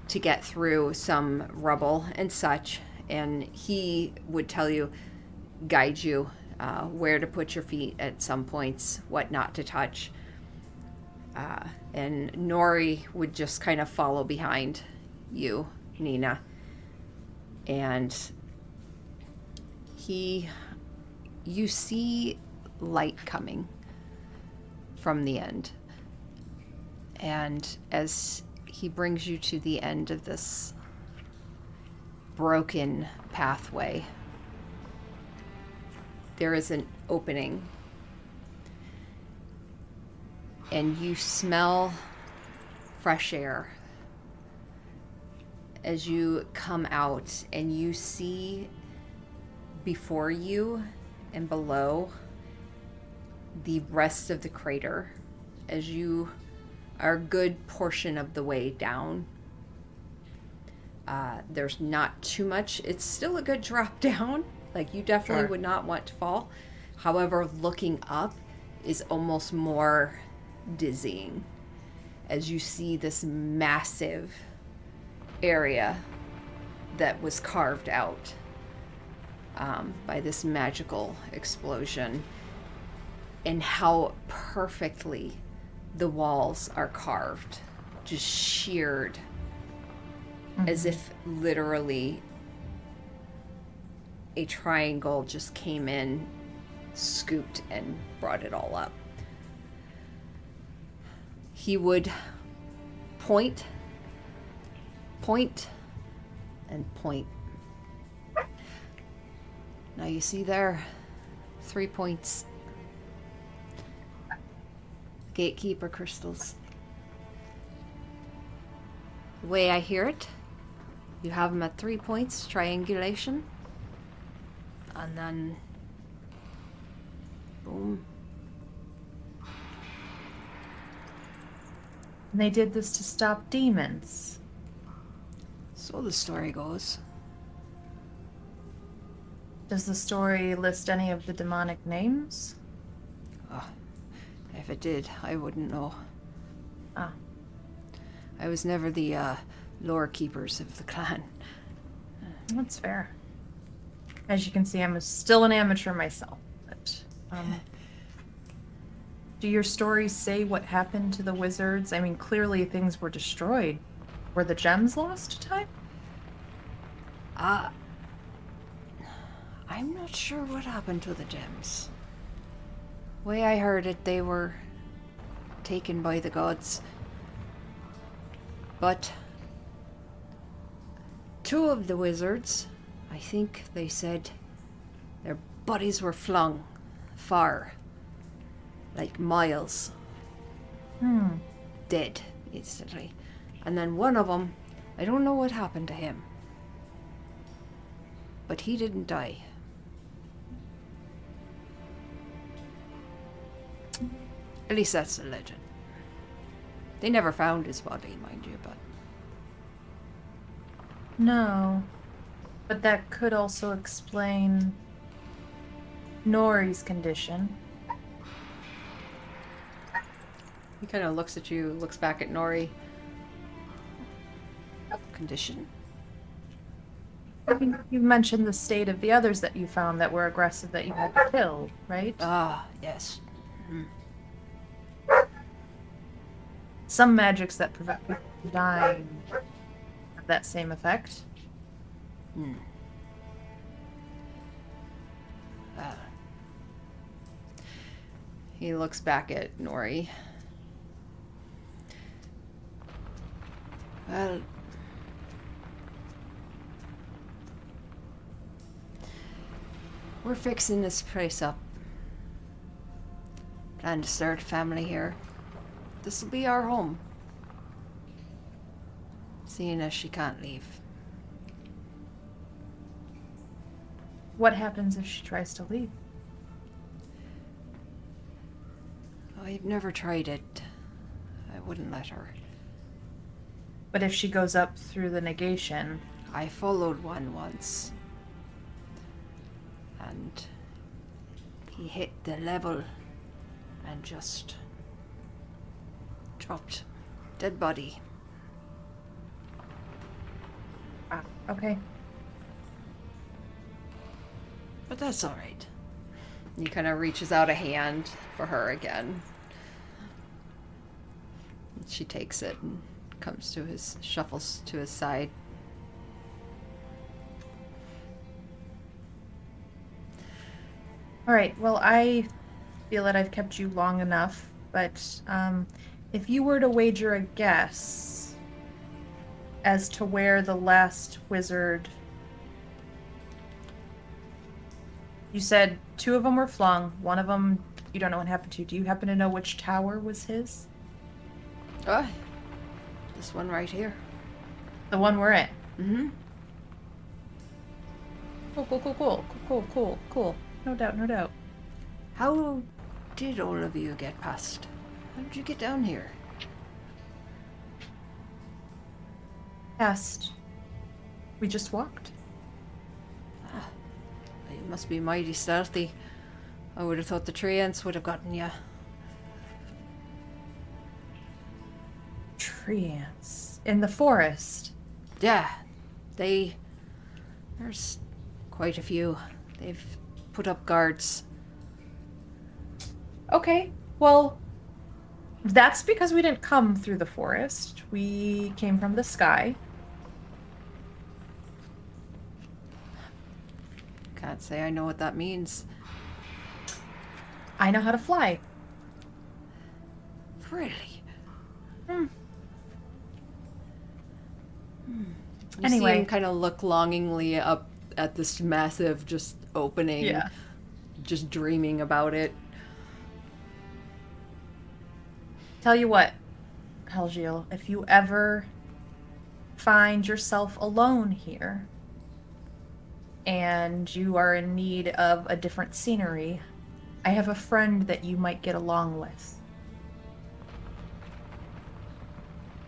to get through some rubble and such. And he would tell you, guide you, where to put your feet at some points, what not to touch. And Nori would just kind of follow behind you, Nina. And you see light coming from the end. And as he brings you to the end of this broken pathway, there is an opening. And you smell fresh air as you come out, and you see before you and below the rest of the crater as you are a good portion of the way down. There's not too much. It's still a good drop down, Like, you definitely Sure. would not want to fall. However, looking up is almost more dizzying as you see this massive area that was carved out by this magical explosion, and how perfectly the walls are carved, just sheared, as if literally a triangle just came in, scooped, and brought it all up. He would point, and point. Now you see there, 3 points. Gatekeeper crystals. The way I hear it, you have them at 3 points, triangulation. And then, boom. And they did this to stop demons. So the story goes. Does the story list any of the demonic names? Oh, if it did, I wouldn't know. Ah. I was never the lore keepers of the clan. That's fair. As you can see, I'm still an amateur myself. But, do your stories say what happened to the wizards? I mean, clearly things were destroyed. Were the gems lost to time? I'm not sure what happened to the gems. Way I heard it, they were taken by the gods. But 2 of the wizards, I think they said their bodies were flung far, like miles, dead instantly. And then one of them, I don't know what happened to him, but he didn't die. At least that's the legend. They never found his body, mind you, but... No. But that could also explain Nori's condition. He kind of looks at you, looks back at Nori. Condition? You mentioned the state of the others that you found that were aggressive that you had to kill, right? Ah, yes. Some magics that prevent people from dying have that same effect. He looks back at Nori. Well, we're fixing this place up. Plan to start a family here. This will be our home. Seeing as she can't leave. What happens if she tries to leave? I've never tried it. I wouldn't let her. But if she goes up through the negation, I followed one once. And he hit the level and just dropped. Dead body. okay. But that's alright. He kind of reaches out a hand for her again. She takes it and comes to his, shuffles to his side. All right. Well, I feel that I've kept you long enough, but if you were to wager a guess as to where the last wizard... You said 2 of them were flung, 1 of them you don't know what happened to. Do you happen to know which tower was his? Oh, this one right here. The one we're in. Mm-hmm. Cool. No doubt. How did all of you get past? How did you get down here? Past. We just walked. I must be mighty stealthy. I would have thought the tree ants would have gotten you. Tree ants in the forest. Yeah, there's quite a few. They've put up guards. Okay, well, that's because we didn't come through the forest. We came from the sky. Can't say I know what that means. I know how to fly. Really? Hmm. You Anyway. see him kind of look longingly up at this massive just opening. Yeah. Just dreaming about it. Tell you what, Helgiel, if you ever find yourself alone here and you are in need of a different scenery, I have a friend that you might get along with.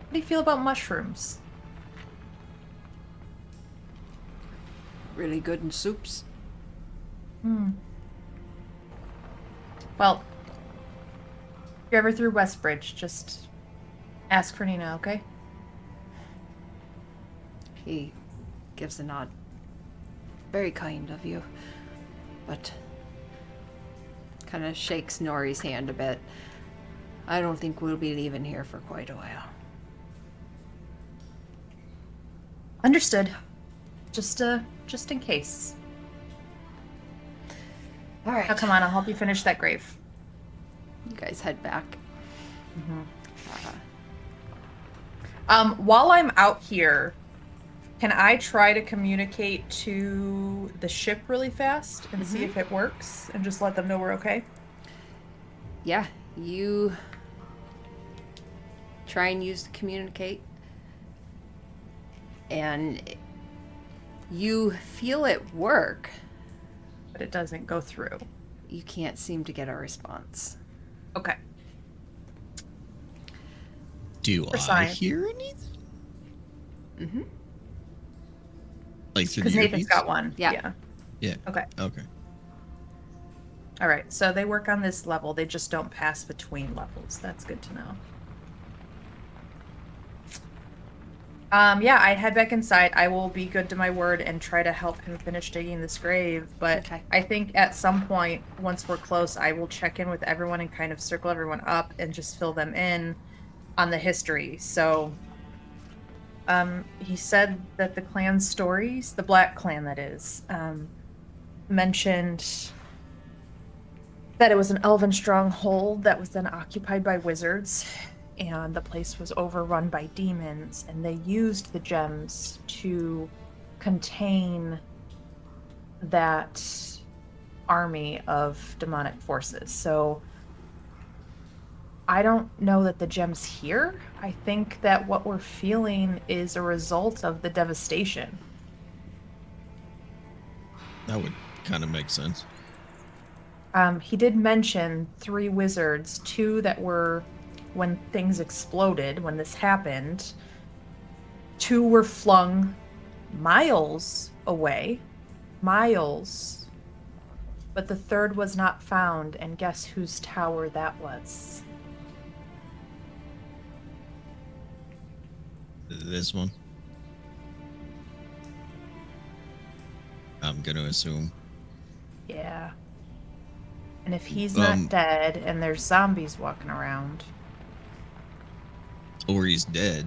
How do you feel about mushrooms? Really good in soups. Well, if you're ever through Westbridge, just ask for Nina, okay? He gives a nod. Very kind of you. But kind of shakes Nori's hand a bit. I don't think we'll be leaving here for quite a while. Understood. Just in case. All right. Now, come on, I'll help you finish that grave. You guys head back. While I'm out here, can I try to communicate to the ship really fast and see if it works and just let them know we're okay? Yeah, you try and use the communicate. And you feel it work. But it doesn't go through. You can't seem to get a response. Okay. Do For I science. hear anything? Mm-hmm. Like through Because the Nathan's earpiece? got one. Yeah. Yeah. Okay. Okay. All right. So they work on this level. They just don't pass between levels. That's good to know. Yeah, I'd head back inside. I will be good to my word and try to help him finish digging this grave. But Okay. I think at some point, once we're close, I will check in with everyone and kind of circle everyone up and just fill them in on the history. So, he said that the clan stories, the Black Clan that is, mentioned that it was an elven stronghold that was then occupied by wizards. And the place was overrun by demons, and they used the gems to contain that army of demonic forces. So I don't know that the gem's here. I think that what we're feeling is a result of the devastation. That would kind of make sense. He did mention 3 wizards, 2 that were when things exploded, when this happened. 2 were flung miles away. Miles. But the 3rd was not found, and guess whose tower that was? This one. I'm gonna assume. Yeah. And if he's not dead and there's zombies walking around. Or he's dead,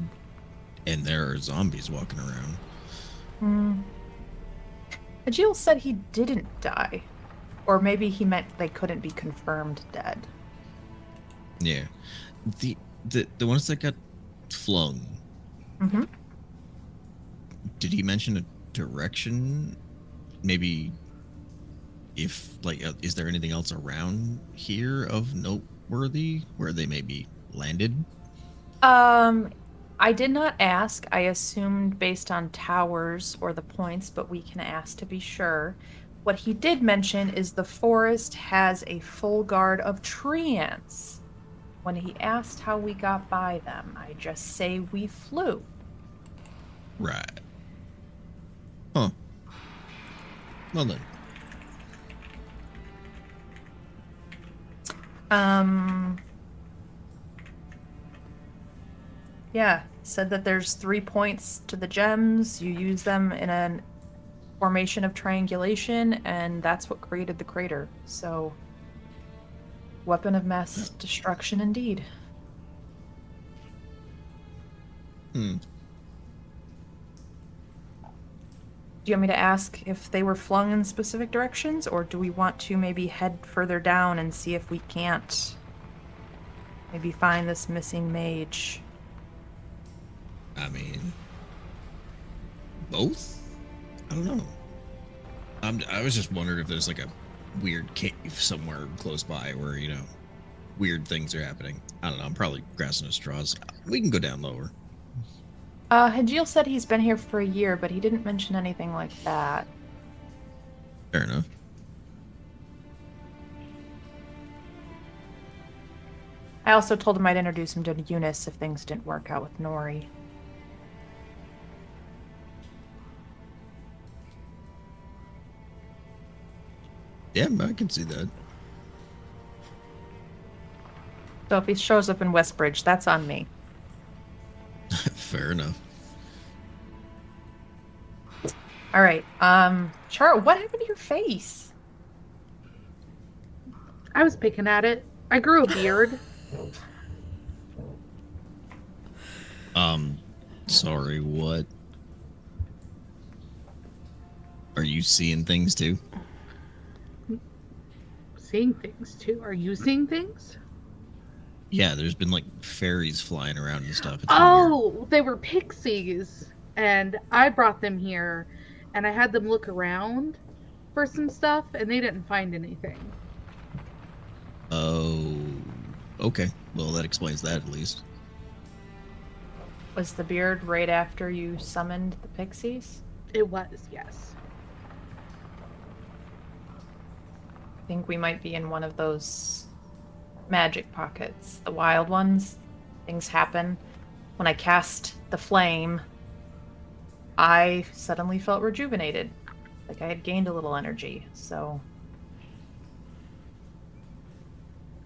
and there are zombies walking around. Ajil said he didn't die. Or maybe he meant they couldn't be confirmed dead. Yeah. The ones that got flung. Mm-hmm. Did he mention a direction? Maybe if, like, is there anything else around here of noteworthy where they may be landed? I did not ask. I assumed based on towers or the points, but we can ask to be sure. What he did mention is the forest has a full guard of tree ants. When he asked how we got by them, I just say we flew. Right. Huh. Well then. Yeah, said that there's 3 points to the gems. You use them in a formation of triangulation, and that's what created the crater. So, weapon of mass destruction indeed. Hmm. Do you want me to ask if they were flung in specific directions, or do we want to maybe head further down and see if we can't maybe find this missing mage? I mean, both? I don't know. I was just wondering if there's like a weird cave somewhere close by where, weird things are happening. I don't know. I'm probably grasping at straws. We can go down lower. Hajil said he's been here for a year, but he didn't mention anything like that. Fair enough. I also told him I'd introduce him to Eunice if things didn't work out with Nori. Yeah, I can see that. So if he shows up in Westbridge, that's on me. Fair enough. All right. Char, what happened to your face? I was picking at it. I grew a beard. Sorry, what? Are you seeing things too? Seeing things too. Are you seeing things? Yeah, there's been like fairies flying around and stuff. It's been weird. Oh, they were pixies. And I brought them here and I had them look around for some stuff and they didn't find anything. Oh, okay. Well, that explains that at least. Was the beard right after you summoned the pixies? It was, yes. I think we might be in one of those magic pockets, the wild ones. Things happen. When I cast the flame, I suddenly felt rejuvenated. Like I had gained a little energy, so...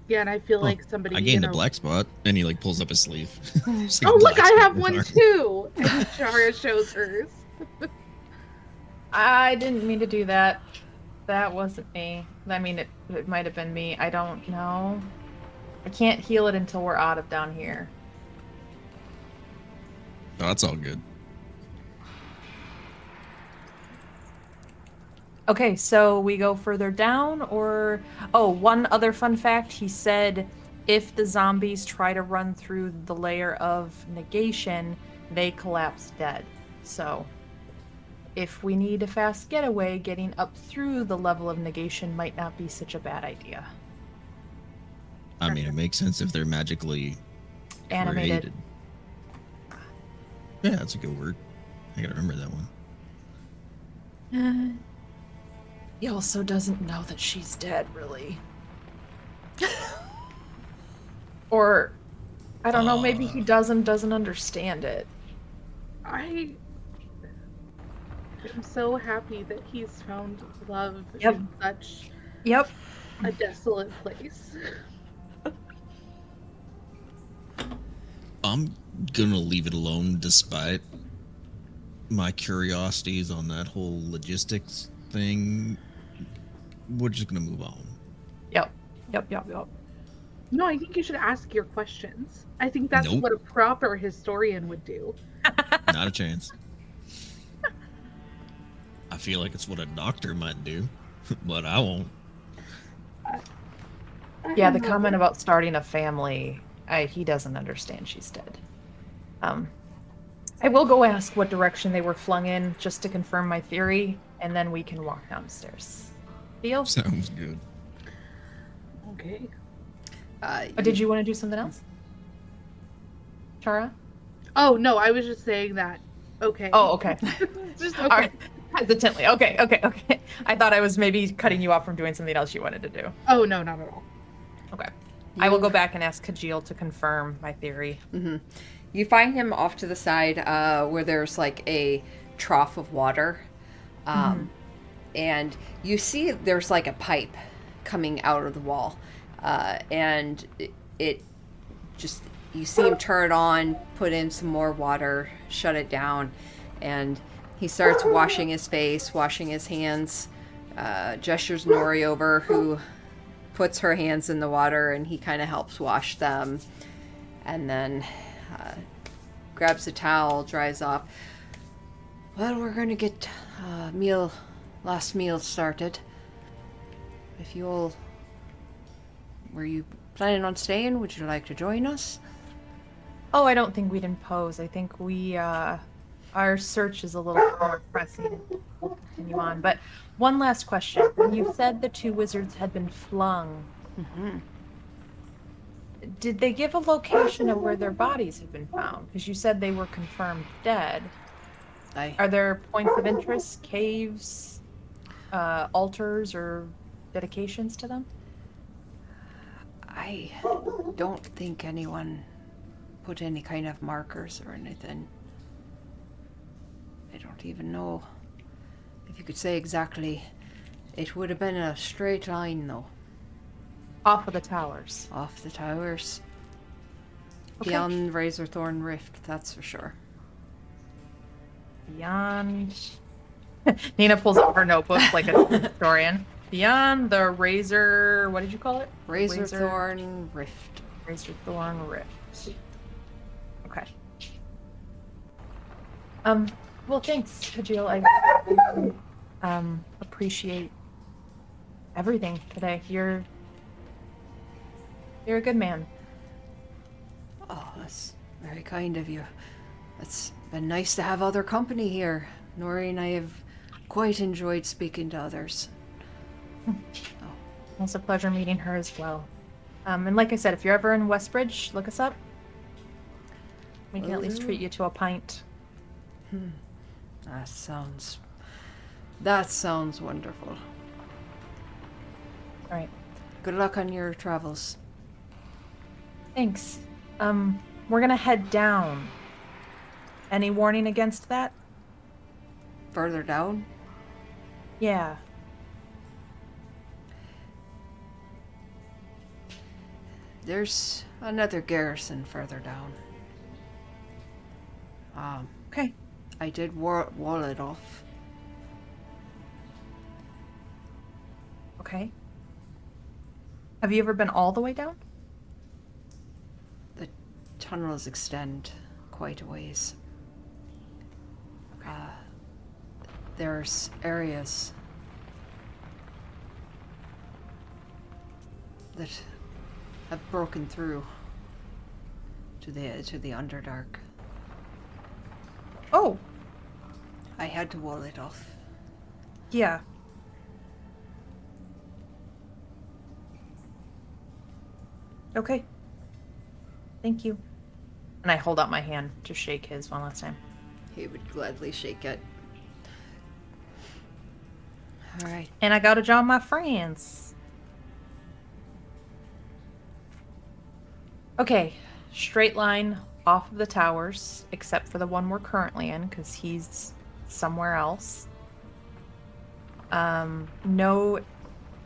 Yeah, and I feel like somebody... I gained a black spot, and he like pulls up his sleeve. Like oh, look, I have in one arm. too! And Shara shows hers. I didn't mean to do that. That wasn't me. I mean, it might have been me. I don't know. I can't heal it until we're out of down here. Oh, that's all good. Okay, so we go further down, or... Oh, one other fun fact. He said if the zombies try to run through the layer of negation, they collapse dead. So, if we need a fast getaway, getting up through the level of negation might not be such a bad idea. I mean, it makes sense if they're magically Animated. created. Yeah, that's a good word. I gotta remember that one. He also doesn't know that she's dead, really. Or, I don't know, maybe he doesn't understand it. I am so happy that he's found love Yep. in such Yep. a desolate place. I'm gonna leave it alone despite my curiosities on that whole logistics thing. We're just gonna move on. Yep. No, I think you should ask your questions. I think that's Nope. what a proper historian would do. Not a chance. I feel like it's what a doctor might do, but I won't. Yeah, the comment about starting a family, he doesn't understand she's dead. I will go ask what direction they were flung in, just to confirm my theory, and then we can walk downstairs. Deal? Sounds good. Okay. Did you want to do something else? Chara? Oh, no, I was just saying that. Okay. Oh, okay. Just All okay. right. Hesitantly. Okay. I thought I was maybe cutting you off from doing something else you wanted to do. Oh, no, not at all. Okay. I will go back and ask Kajil to confirm my theory. Mm-hmm. You find him off to the side where there's like a trough of water. And you see there's like a pipe coming out of the wall. and it just, you see him turn it on, put in some more water, shut it down, and he starts washing his face, washing his hands, gestures Nori over, who puts her hands in the water, and he kind of helps wash them, and then grabs a towel, dries off. Well, we're gonna get last meal started. If you'll, were you planning on staying? Would you like to join us? Oh, I don't think we'd impose. I think our search is a little more pressing. We'll continue on. But one last question. When you said the 2 wizards had been flung, did they give a location of where their bodies had been found? Because you said they were confirmed dead. Are there points of interest, caves, altars, or dedications to them? I don't think anyone put any kind of markers or anything. I don't even know if you could say exactly. It would have been a straight line, though. Off of the towers. Off the towers. Okay. Beyond Razorthorn Rift, that's for sure. Beyond... Nina pulls up her notebook like a historian. Beyond the razor... What did you call it? Razorthorn Rift. Razorthorn Rift. Okay. Well, thanks, Jill. I appreciate everything today. You're a good man. Oh, that's very kind of you. It's been nice to have other company here. Nori and I have quite enjoyed speaking to others. It's a pleasure meeting her as well. And like I said, if you're ever in Westbridge, look us up. We can at least treat you to a pint. That sounds wonderful. All right. Good luck on your travels. Thanks. We're gonna head down. Any warning against that? Further down? Yeah. There's another garrison further down. Okay. I did wall it off. Okay. Have you ever been all the way down? The tunnels extend quite a ways. There's areas that have broken through to the Underdark. Oh, I had to wall it off. yeah. Okay. Thank you. And I hold out my hand to shake his one last time. He would gladly shake it. All right. And I gotta join my friends. Okay, straight line off of the towers, except for the one we're currently in, because he's somewhere else. No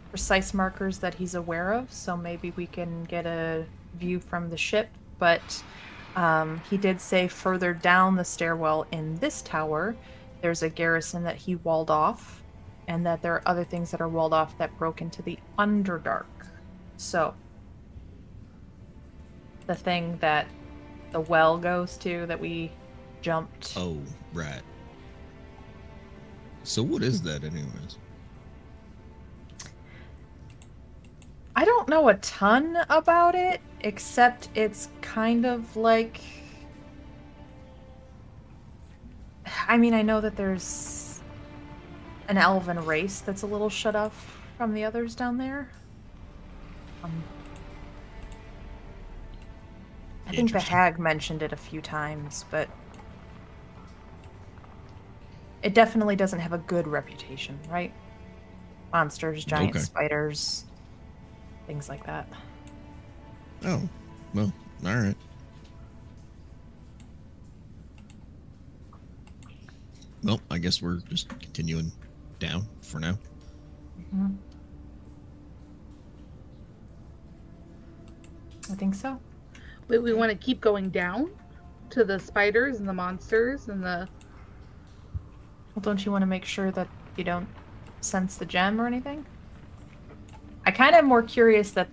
precise markers that he's aware of, so maybe we can get a view from the ship, but he did say further down the stairwell in this tower, there's a garrison that he walled off, and that there are other things that are walled off that broke into the Underdark. So, the thing that the well goes to that we jumped. Oh, right. So what is that anyways? I don't know a ton about it, except it's kind of like... I mean, I know that there's an elven race that's a little shut off from the others down there. I think the hag mentioned it a few times, but it definitely doesn't have a good reputation, right? Monsters, giant spiders, things like that. Oh, well, all right. Well, I guess we're just continuing down for now. Mm-hmm. I think so. But we want to keep going down to the spiders and the monsters and the... Well, don't you want to make sure that you don't sense the gem or anything? I kind of am more curious that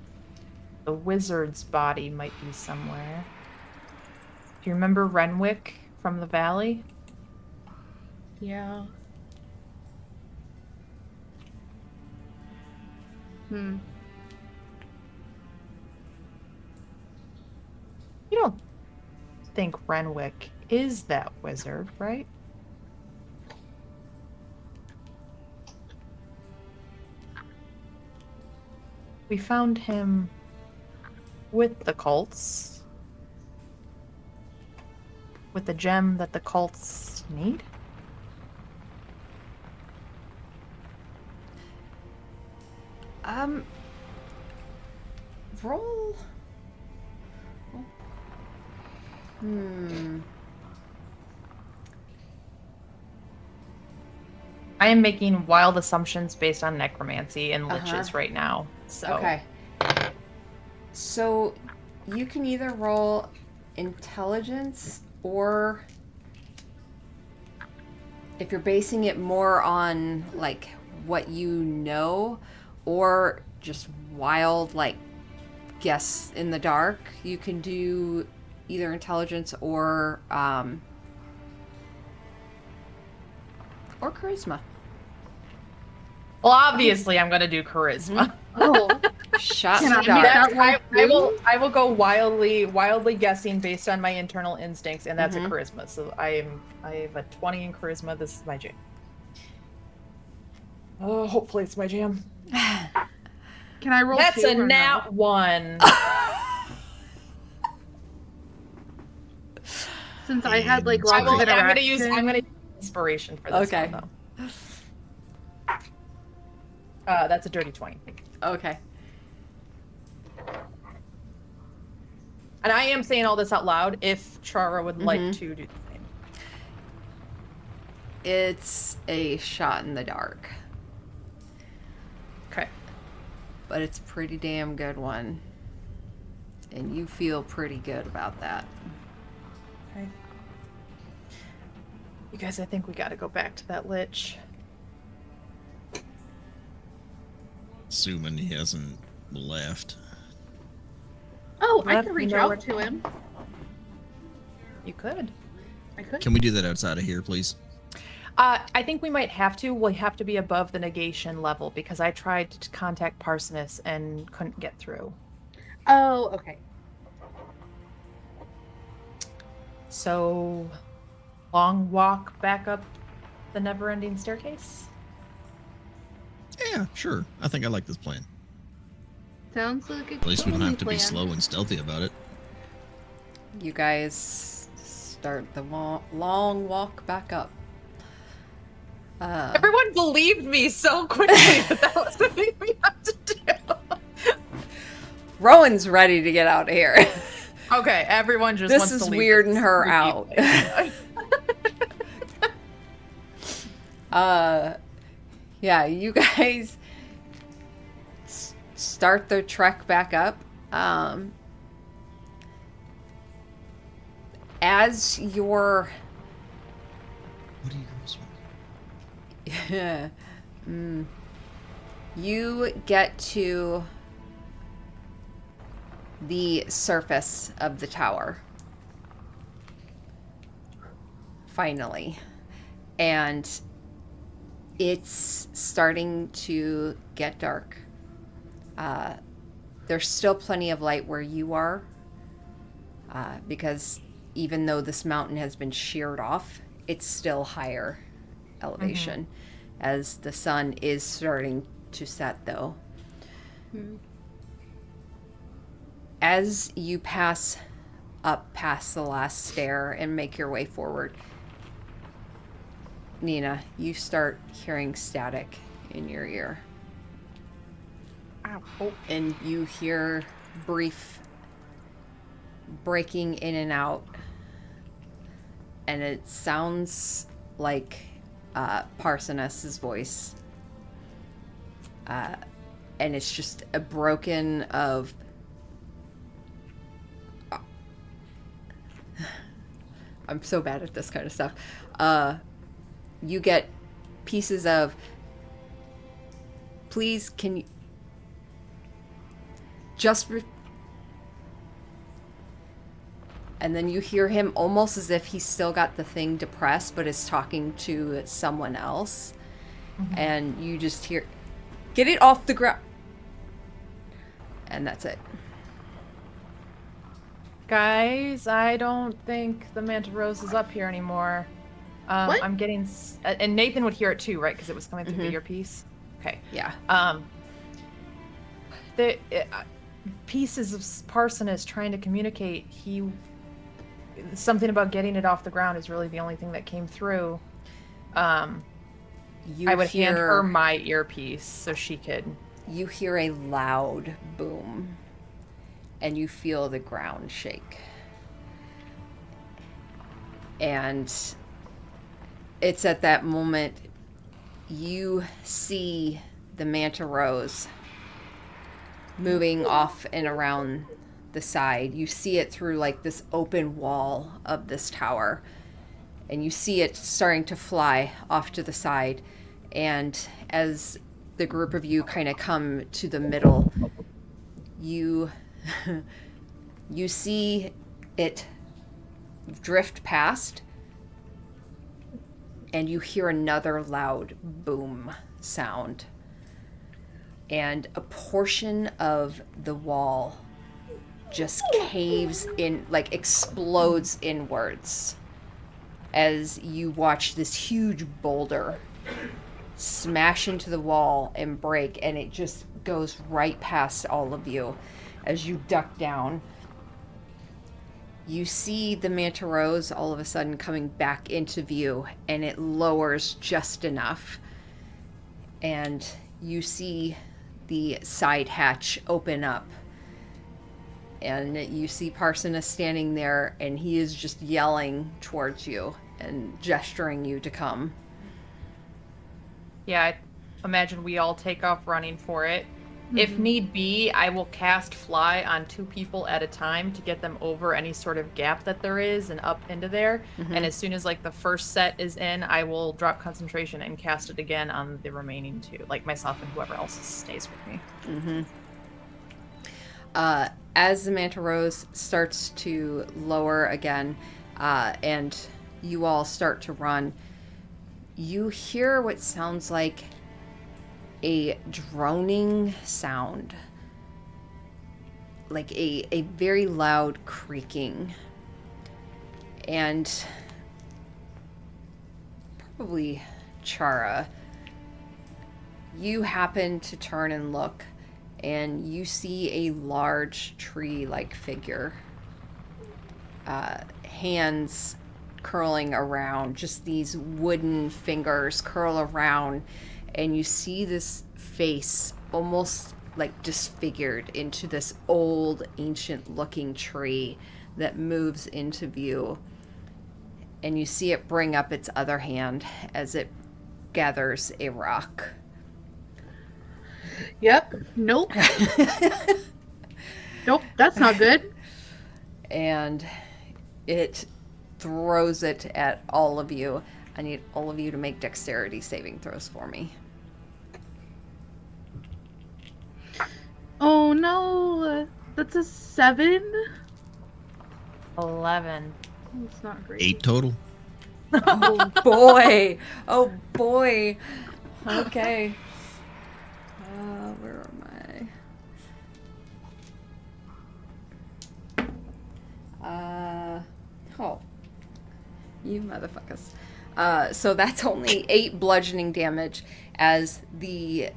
the wizard's body might be somewhere. Do you remember Renwick from the valley? Yeah. You don't think Renwick is that wizard, right? We found him with the cults. With the gem that the cults need? Roll. I am making wild assumptions based on necromancy and liches right now. So Okay. So you can either roll intelligence, or if you're basing it more on like what you know, or just wild like guess in the dark, you can do either intelligence or charisma. well, obviously I'm gonna do charisma. Oh, Shot Can in I the make dark. that I will go wildly guessing based on my internal instincts, and that's a charisma. So I have a 20 in charisma. This is my jam. Oh, hopefully it's my jam. can I roll That's two a or no? nat 1. Since I had like I'm lots of I'm gonna interaction. use inspiration for this Okay. one though. That's a dirty 20. Okay. And I am saying all this out loud if Chara would like to do the same. It's a shot in the dark, Okay. but it's a pretty damn good one. And you feel pretty good about that. Okay. You guys, I think we gotta go back to that lich. Assuming he hasn't left. Oh, I Let can me reach know out what- to him. You could. I could. Can we do that outside of here, please? I think we might have to. We'll have to be above the negation level because I tried to contact Parsonus and couldn't get through. Oh, okay. So, long walk back up the never-ending staircase? Yeah, sure. I think I like this plan. Sounds like a At least we don't have to be plan. slow and stealthy about it. You guys start the long walk back up. Everyone believed me so quickly that was the thing we have to do. Rowan's ready to get out of here. Okay, everyone just This wants is to leave weirding this her creepy out. place. Yeah, you guys start the trek back up. As you're What do you girls want? you get to the surface of the tower. Finally. And it's starting to get dark. There's still plenty of light where you are, because even though this mountain has been sheared off, it's still higher elevation as the sun is starting to set, though. As you pass up past the last stair and make your way forward, Nina, you start hearing static in your ear. Ow. Oh. And you hear brief breaking in and out. And it sounds like Parsonus's voice. And it's just a broken of I'm so bad at this kind of stuff. You get pieces of, please, can you just and then you hear him almost as if he's still got the thing depressed but is talking to someone else. And you just hear, get it off the ground. And that's it. Guys, I don't think the Manta Rose is up here anymore. What? I'm getting... and Nathan would hear it too, right? Because it was coming through the earpiece. Okay. Yeah. The pieces of Parsonus trying to communicate. Something about getting it off the ground is really the only thing that came through. I would hand her my earpiece so she could... You hear a loud boom, and you feel the ground shake. And it's at that moment you see the Manta Rose moving off and around the side. You see it through like this open wall of this tower, and you see it starting to fly off to the side. And as the group of you kind of come to the middle, you see it drift past, and you hear another loud boom sound, and a portion of the wall just caves in, like explodes inwards, as you watch this huge boulder smash into the wall and break, and it just goes right past all of you. As you duck down, you see the Manta Rose all of a sudden coming back into view, and it lowers just enough, and you see the side hatch open up, and you see Parsonus standing there, and he is just yelling towards you and gesturing you to come. Yeah, I imagine we all take off running for it. If need be, I will cast Fly on 2 people at a time to get them over any sort of gap that there is and up into there. And as soon as like the first set is in, I will drop concentration and cast it again on the remaining 2, like myself and whoever else stays with me. As the Manta Rose starts to lower again, and you all start to run, you hear what sounds like a droning sound, like a very loud creaking, and probably Chara, you happen to turn and look, and you see a large tree-like figure, hands curling around, just these wooden fingers curl around, and you see this face almost like disfigured into this old ancient looking tree that moves into view, and you see it bring up its other hand as it gathers a rock. Yep. Nope. Nope, that's not good. And it throws it at all of you. I need all of you to make dexterity saving throws for me. Oh no, that's a 7. 11. That's not great. 8 total. Oh boy! Oh boy! Okay. Where am I? Oh. You motherfuckers. So that's only 8 bludgeoning damage as the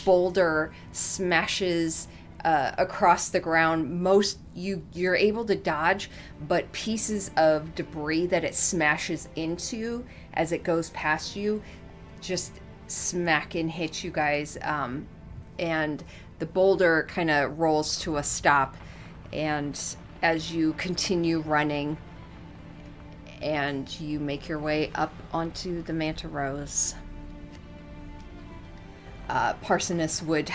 boulder smashes across the ground. You're able to dodge, but pieces of debris that it smashes into as it goes past you just smack and hit you guys, and the boulder kind of rolls to a stop, and as you continue running and you make your way up onto the Manta Rose, Parsonus would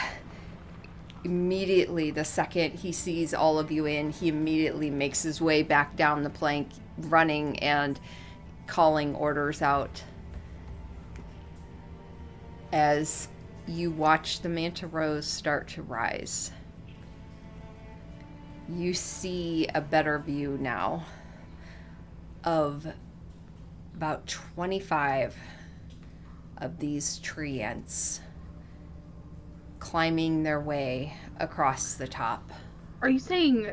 immediately, the second he sees all of you in, he immediately makes his way back down the plank, running and calling orders out as you watch the manta rose start to rise. You see a better view now of about 25 of these tree ants climbing their way across the top. Are you saying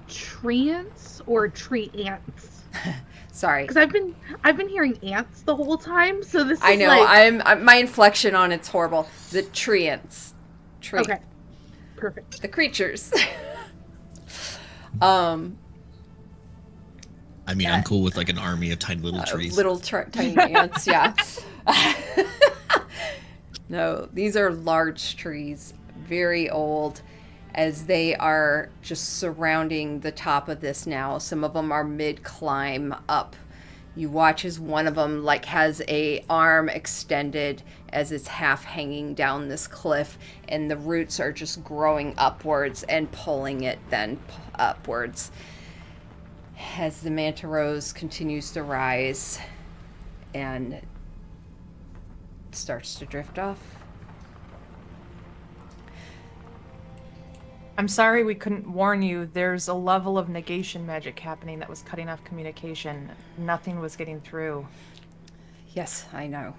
tree ants or tree ants? Sorry. Because I've been hearing ants the whole time, so this is I know, like... I'm my inflection on it's horrible. The tree ants. Tree. Okay. Perfect. The creatures. I mean, I'm cool with like an army of tiny little trees. Tiny ants, yeah. No, these are large trees, very old, as they are just surrounding the top of this now. Some of them are mid-climb up. You watch as one of them like has a arm extended as it's half hanging down this cliff, and the roots are just growing upwards and pulling it then upwards. As the manta rose continues to rise and starts to drift off. I'm sorry we couldn't warn you. There's a level of negation magic happening that was cutting off communication. Nothing was getting through. Yes, I know.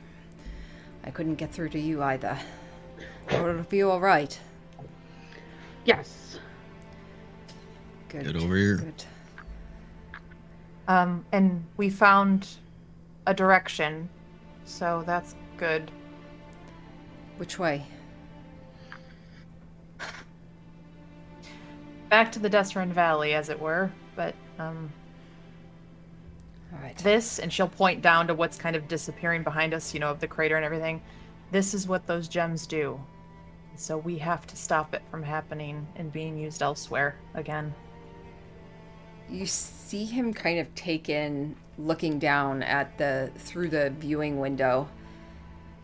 I couldn't get through to you either. But it'll be all right. Yes. Good. Get over here. Good. And we found a direction, so that's good. Which way? Back to the Desrin Valley, as it were, but, All right. this, and she'll point down to what's kind of disappearing behind us, you know, of the crater and everything. This is what those gems do. So we have to stop it from happening and being used elsewhere again. You see him kind of take in, looking down at through the viewing window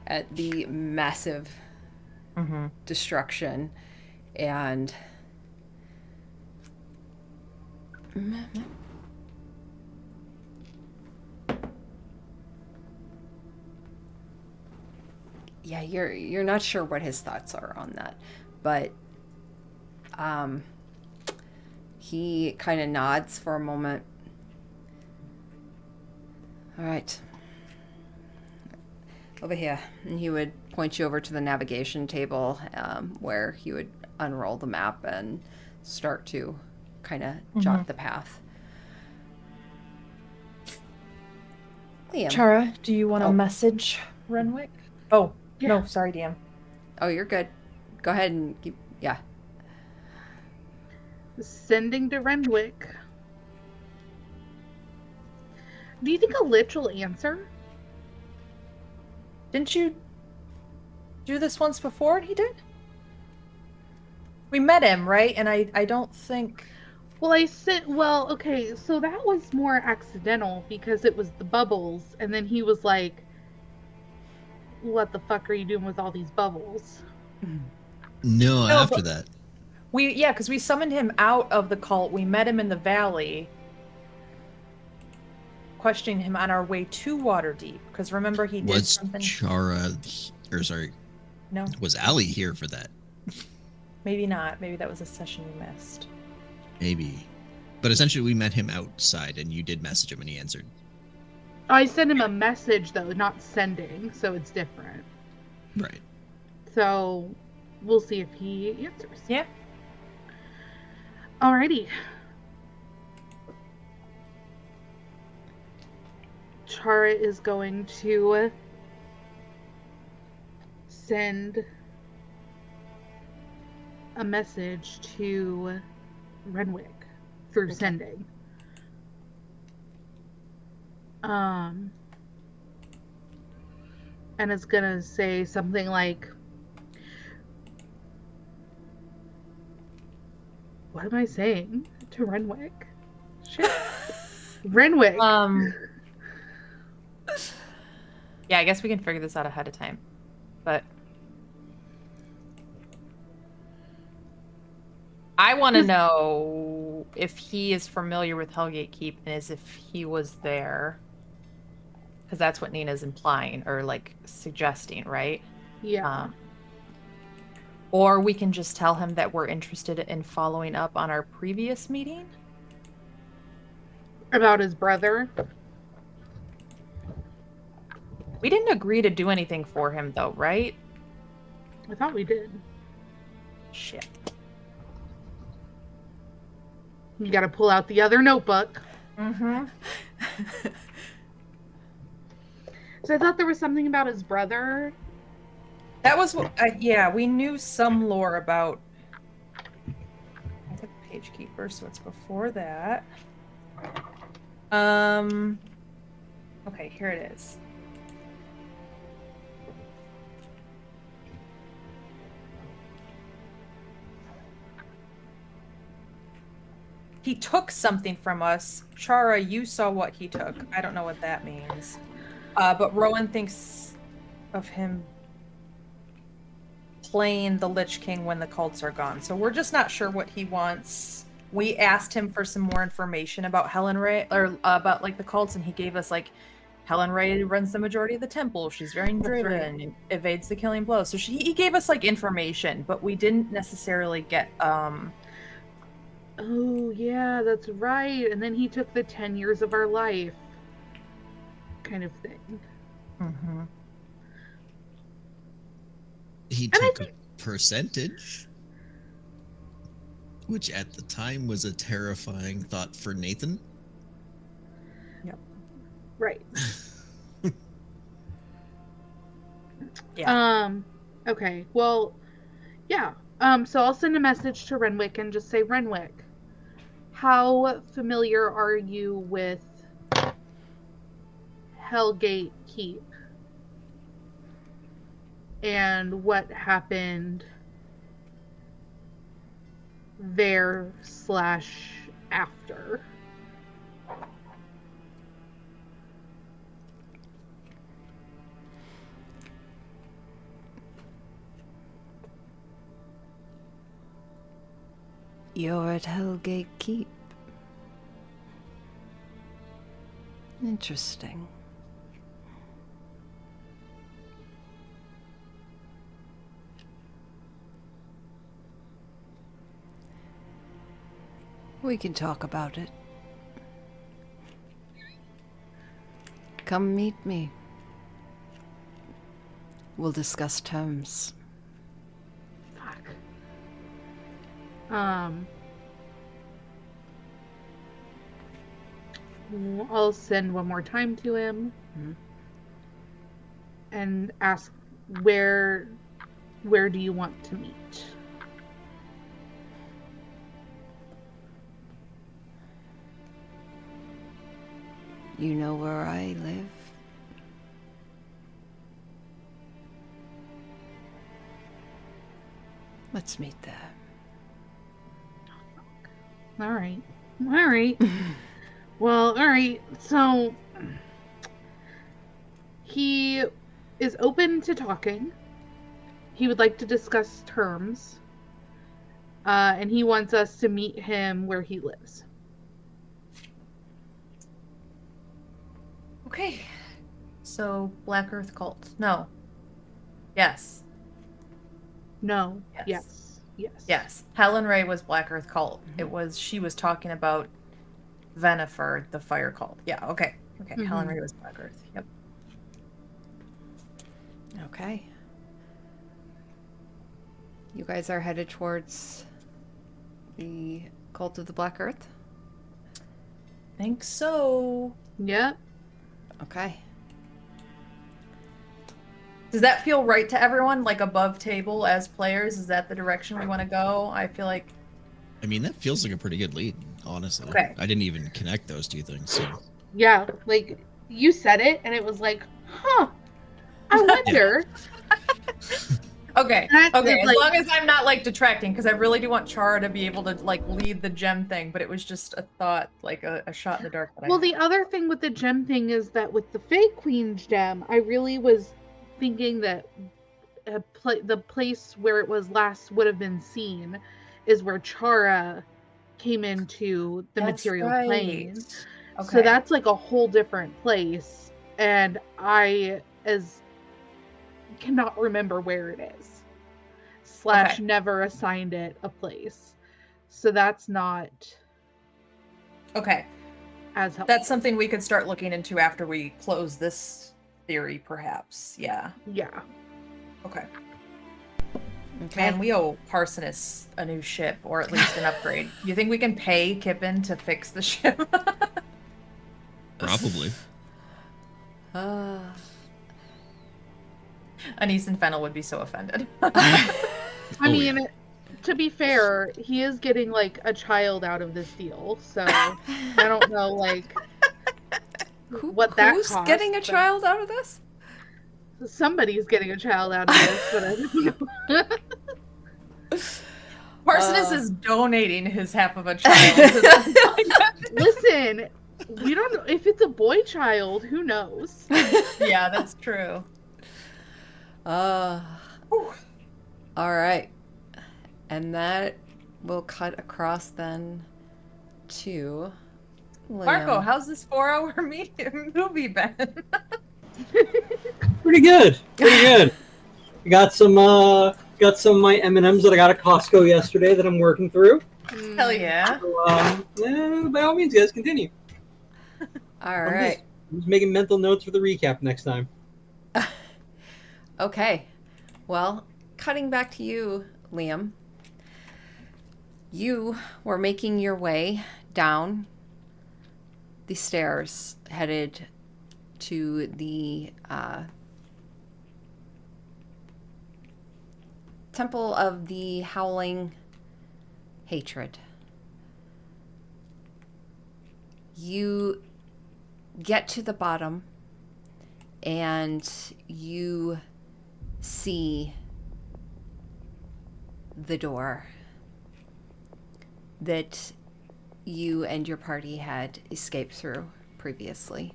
at the massive destruction, and yeah, you're not sure what his thoughts are on that, but he kind of nods for a moment. All right. Over here. And he would point you over to the navigation table, where he would unroll the map and start to kind of jot the path. Liam. Chara, do you want Oh. to message Renwick? Oh, no, sorry, DM. Oh, you're good. Go ahead and keep... Yeah. Sending to Renwick. Do you think a lich will answer? Didn't you do this once before and he did? We met him, right? And I don't think... Well, okay, so that was more accidental because it was the bubbles, and then he was like, what the fuck are you doing with all these bubbles? No, No, after but- that. because we summoned him out of the cult. We met him in the valley, questioning him on our way to Waterdeep. Because remember, he did Was something. No, was Allie here for that? maybe not. Maybe that was a session you missed. Maybe. But essentially, we met him outside, and you did message him, and he answered. I sent him a message, though, not sending, so it's different. Right. So, we'll see if he answers. Yeah. Alrighty. Chara is going to send a message to Renwick through sending. And it's gonna say something like, what am I saying to Renwick? Shit. Renwick. Yeah, I guess we can figure this out ahead of time. But I want to know if he is familiar with Hellgate Keep and as if he was there. Because that's what Nina's implying or like suggesting, right? Yeah. Or we can just tell him that we're interested in following up on our previous meeting. About his brother. We didn't agree to do anything for him, though, right? I thought we did. Shit. You gotta pull out the other notebook. Mm-hmm. So I thought there was something about his brother. That was what, yeah, we knew some lore about the Page Keeper, so it's before that. Okay, here it is. He took something from us. Chara, you saw what he took. I don't know what that means. But Rowan thinks of him playing the Lich King when the cults are gone. So we're just not sure what he wants. We asked him for some more information about Helen Ray, or about like the cults, and he gave us like Helen Ray runs the majority of the temple. She's very driven, and evades the killing blow. So he gave us like information, but we didn't necessarily get Oh, yeah, that's right. And then he took the 10 years of our life kind of thing. Mm-hmm. He took a percentage, which at the time was a terrifying thought for Nathan. Yep. Right. Yeah. Okay. Well, yeah. So I'll send a message to Renwick and just say, Renwick, how familiar are you with Hellgate Keep? And what happened there / after? You're at Hellgate Keep. Interesting. We can talk about it. Come meet me. We'll discuss terms. Fuck. I'll send one more time to him and ask where do you want to meet? You know where I live? Let's meet there. All right. Well, all right. So he is open to talking. He would like to discuss terms. And he wants us to meet him where he lives. Okay. So Black Earth cult. No. Yes. No. Yes. Yes. Yes. Helen Ray was Black Earth cult. She was talking about Venifer, the fire cult. Yeah, okay. Okay. Helen Ray was Black Earth. Yep. Okay. You guys are headed towards the cult of the Black Earth? Think so. Yep. Okay. Does that feel right to everyone? Like above table as players? Is that the direction we want to go? I feel like... I mean, that feels like a pretty good lead, honestly. Okay. I didn't even connect those two things, so... Yeah, like, you said it, and it was like, huh, I wonder. Okay, That's okay, as like- long as I'm not, like, detracting, because I really do want Chara to be able to, like, lead the gem thing, but it was just a thought, like, a shot in the dark. That Well, the other thing with the gem thing is that with the Fake Queen's gem, I really was thinking that the place where it was last would have been seen is where Chara came into the That's material right. plane. Okay. So that's like a whole different place, and I cannot remember where it is. / Okay. never assigned it a place. So that's not Okay. as helpful. That's something we could start looking into after we close this theory, perhaps. Yeah. Yeah. Okay. Okay. Man, we owe Parsonus a new ship, or at least an upgrade. You think we can pay Kippen to fix the ship? Probably. Anise and Fennel would be so offended. I Oh, mean, yeah. to be fair, he is getting like a child out of this deal, so I don't know like what that Who's costs, getting a but child out of this? somebody's getting a child out of this, but I don't know. Parsonus is donating his half of a child to the Listen, we don't know if it's a boy child. Who knows? Yeah, that's true. All right. And that will cut across then to Marco, Liam. how's this 4-hour movie been? Pretty good. Pretty good. Got some of my M&Ms that I got at Costco yesterday that I'm working through. Hell yeah. So, by all means, guys, continue. All I'm right. just making mental notes for the recap next time. Okay. Well, cutting back to you, Liam. You were making your way down the stairs, headed to the Temple of the Howling Hatred. You get to the bottom and you see the door that you and your party had escaped through previously.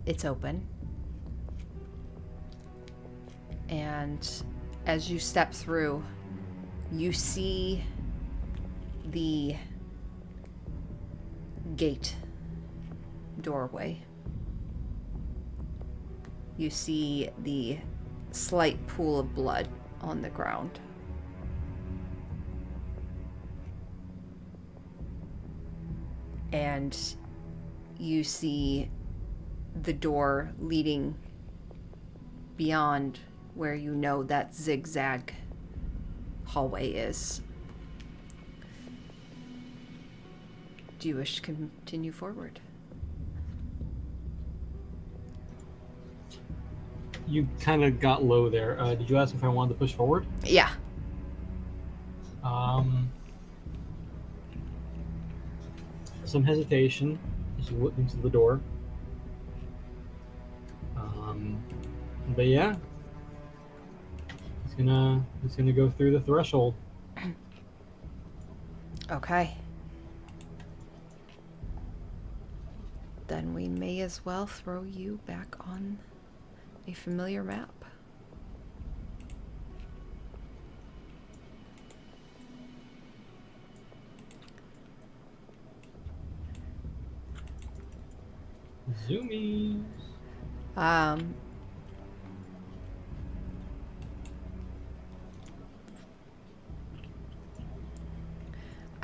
It's open. And as you step through, you see the gate doorway. You see the slight pool of blood on the ground. And you see the door leading beyond where you know that zigzag hallway is. Do you wish to continue forward? You kind of got low there. Did you ask if I wanted to push forward? Yeah. Some hesitation as you look into the door. But yeah, it's gonna go through the threshold. Okay. Then we may as well throw you back on a familiar map. Zoomies.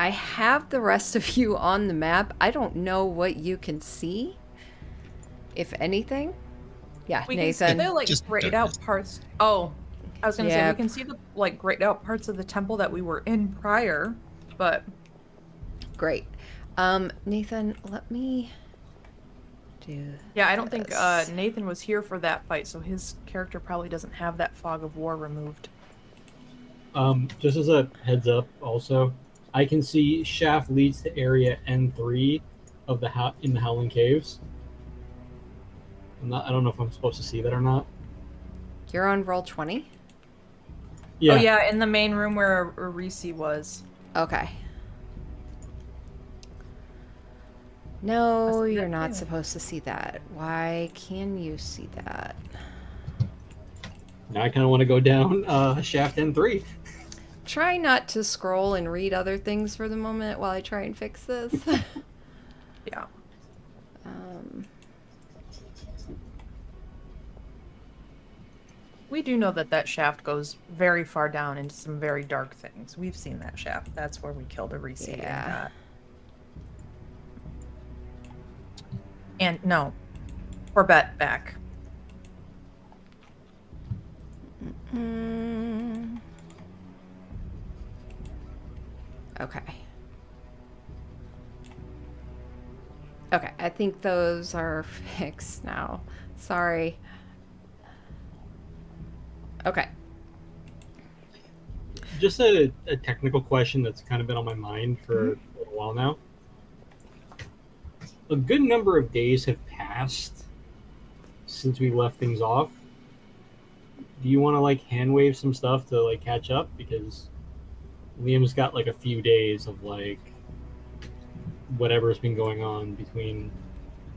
I have the rest of you on the map. I don't know what you can see, if anything. Yeah, We Nathan. can see the like Just grayed darkness. out parts. Oh, I was gonna say Yeah. we can see the like grayed out parts of the temple that we were in prior, but Great. Nathan, let me do. yeah, I don't think this. Nathan was here for that fight, so his character probably doesn't have that fog of war removed. Just as a heads up, also, I can see shaft leads to area N3 of the in the Howling Caves. I don't know if I'm supposed to see that or not. You're on roll 20? Yeah. Oh yeah, in the main room where Arisi was. Okay. No, Must be you're that not too. supposed to see that. Why can you see that? Now I kind of want to go down shaft N3. try not to scroll and read other things for the moment while I try and fix this. Yeah. We do know that that shaft goes very far down into some very dark things. We've seen that shaft. That's where we killed a Reese and got. And no, Corbett back. Okay. Okay, I think those are fixed now. Sorry. Okay. Just a technical question that's kind of been on my mind for a little while now. A good number of days have passed since we left things off. Do you want to like hand wave some stuff to like catch up? Because Liam's got like a few days of like whatever's been going on between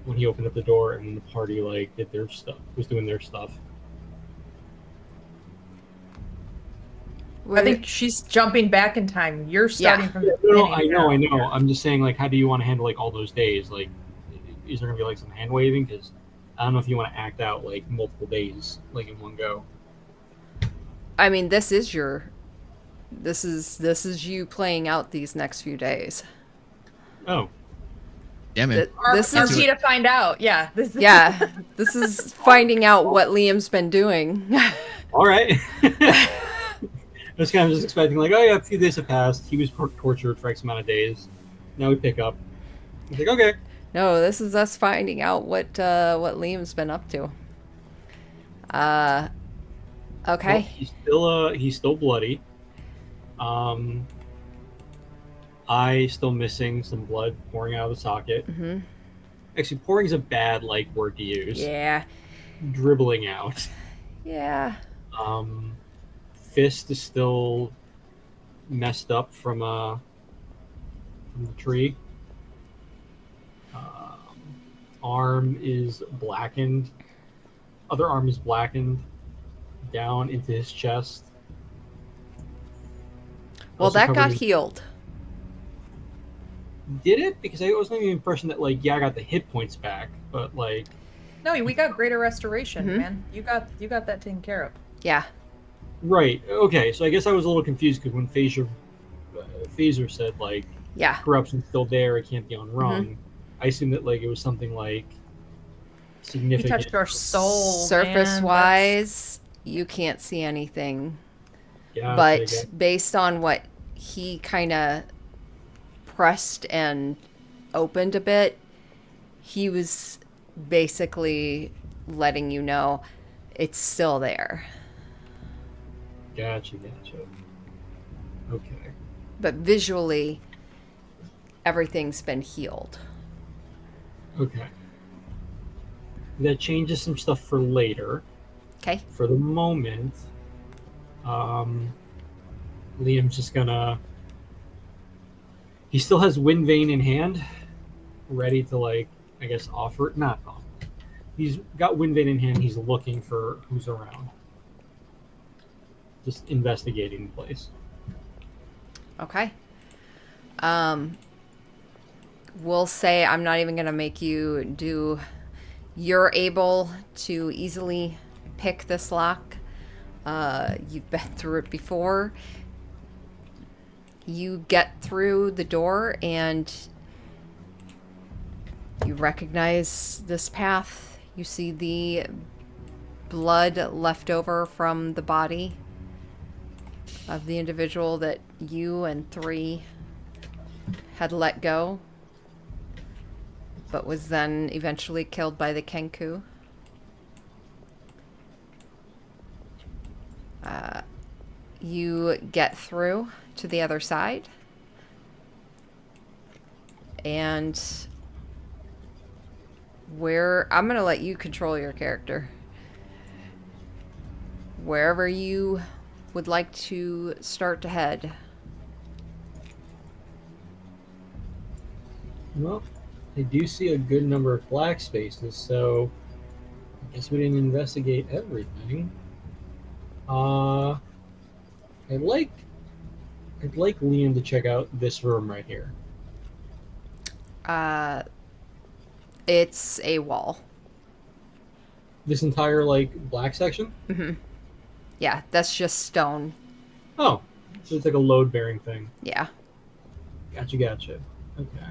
when he opened up the door and the party like did their stuff, was doing their stuff. I think she's jumping back in time. You're starting from the No, beginning. I know. I'm just saying, like, how do you want to handle like all those days? Like, is there gonna be like some hand waving? Because I don't know if you want to act out like multiple days, like in one go. I mean, this is you playing out these next few days. Oh, Damn it. This Our is key to find out. Yeah. this is finding out what Liam's been doing. all right. I was kind of just expecting, like, oh yeah, a few days have passed. He was tortured for X amount of days. Now we pick up. It's like, okay. No, this is us finding out what Liam's been up to. Okay. Well, he's still bloody. Eye still missing some blood pouring out of the socket. Mm-hmm. Actually, pouring's a bad like word to use. Yeah. Dribbling out. Yeah. Fist is still messed up from the tree. Arm is blackened. Other arm is blackened down into his chest. Well, Also that covered got in- healed. Did it? Because I was under the impression that like, yeah, I got the hit points back, but like, No, we got greater restoration, Mhm. man. You got that taken care of. Yeah. right? Okay, so I guess I was a little confused because when Phaser said like, Yeah. corruption's still there, it can't be unrung. I assumed that like it was something like He significant. touched our soul. Surface man. wise, you can't see anything. Yeah, But based on what he kind of pressed and opened a bit, he was basically letting you know it's still there. Gotcha. Okay. But visually, everything's been healed. Okay. That changes some stuff for later. Okay. For the moment, Liam's just gonna. He still has Wind Vein in hand, ready to like, I guess, offer it. Not offer. He's got Wind Vein in hand. He's looking for who's around. Just investigating the place. Okay. We'll say I'm not even going to make you do... You're able to easily pick this lock. You've been through it before. You get through the door and you recognize this path. You see the blood left over from the body of the individual that you and 3 had let go, but was then eventually killed by the Kenku. You get through to the other side, and I'm gonna let you control your character. Wherever you would like to start to head. Well, I do see a good number of black spaces, so I guess we didn't investigate everything. I like I'd like Liam to check out this room right here. It's a wall. This entire like black section. Yeah, that's just stone. Oh, so it's like a load bearing thing. Yeah. Gotcha. Okay.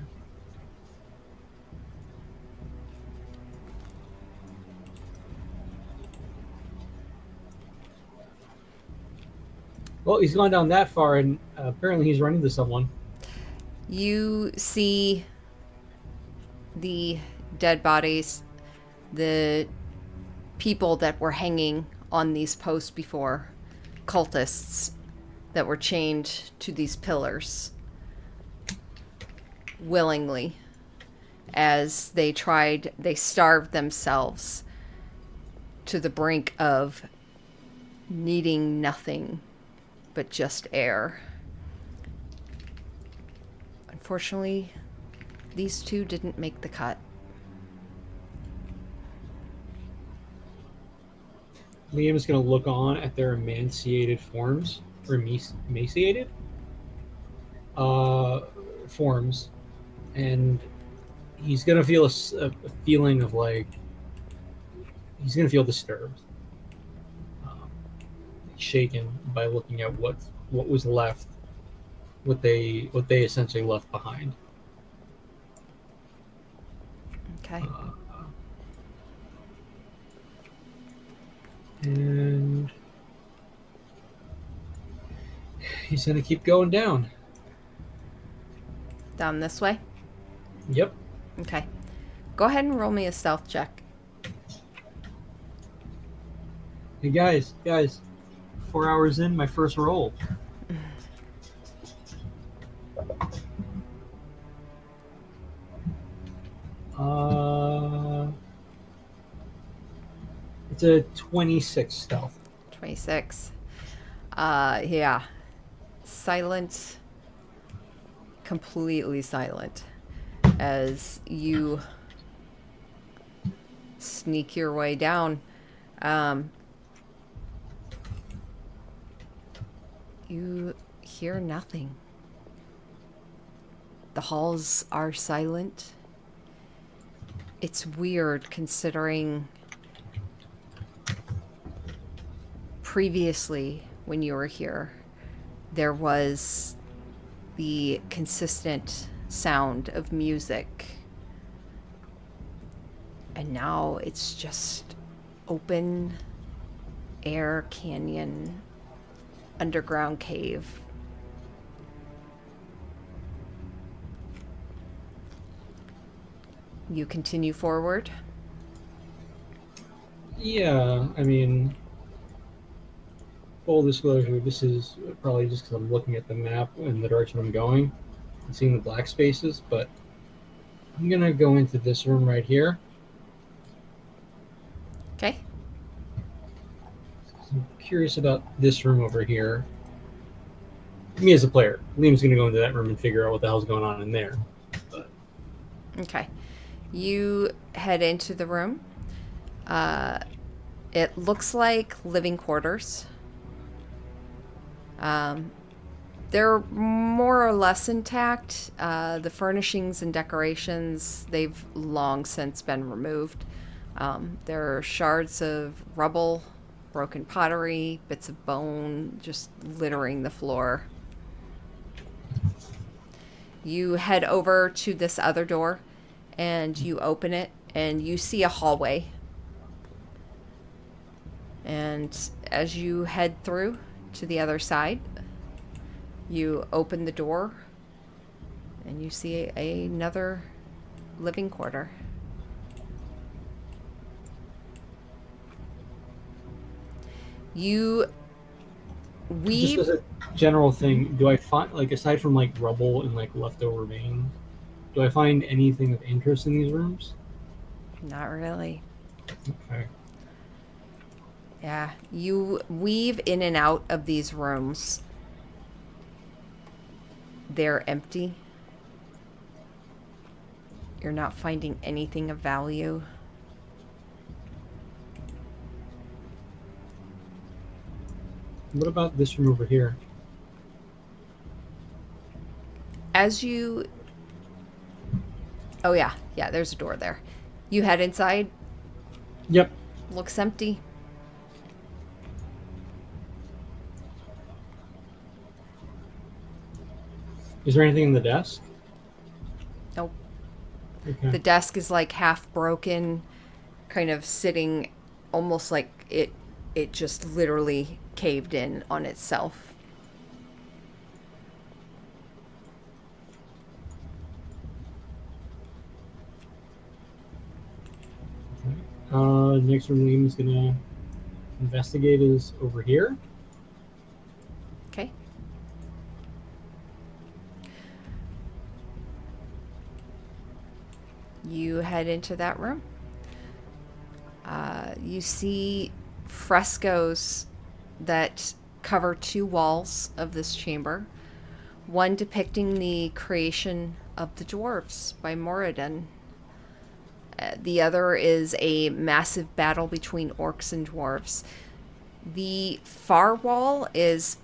Well, he's gone down that far, and apparently he's running into someone. You see the dead bodies, the people that were hanging on these posts before, cultists that were chained to these pillars willingly as they starved themselves to the brink of needing nothing but just air. Unfortunately, these two didn't make the cut. Liam is going to look on at their emaciated forms, or emaciated forms, and he's going to feel a feeling of like he's going to feel disturbed, shaken by looking at what was left, what they essentially left behind. Okay. And he's going to keep going down. Down this way? Yep. Okay. Go ahead and roll me a stealth check. Hey guys, 4 hours in, my first roll. It's a 26 stealth. 26. Yeah. Silent. Completely silent. As you sneak your way down. You hear nothing. The halls are silent. It's weird considering previously when you were here, there was the consistent sound of music. And now it's just open air canyon, underground cave. You continue forward. Yeah, I mean, full disclosure, this is probably just because I'm looking at the map and the direction I'm going and seeing the black spaces, but I'm going to go into this room right here. Okay. I'm curious about this room over here. Me as a player, Liam's going to go into that room and figure out what the hell's going on in there. But Okay. You head into the room. It looks like living quarters. They're more or less intact. The furnishings and decorations, they've long since been removed. There are shards of rubble, broken pottery, bits of bone just littering the floor. You head over to this other door and you open it and you see a hallway. And as you head through to the other side, you open the door and you see another living quarter. You weave. just as a general thing, do I find, like, aside from like rubble and like leftover remains, do I find anything of interest in these rooms? Not really. Okay. Yeah, you weave in and out of these rooms. They're empty. You're not finding anything of value. What about this room over here? As you... Oh, yeah. Yeah, there's a door there. You head inside. Yep. Looks empty. Is there anything in the desk? Nope. Okay. The desk is like half broken, kind of sitting almost like it just literally caved in on itself. Next room Liam's gonna investigate is over here. Okay. You head into that room. You see frescoes that cover 2 walls of this chamber. One depicting the creation of the dwarves by Moradin. The other is a massive battle between orcs and dwarves. The far wall is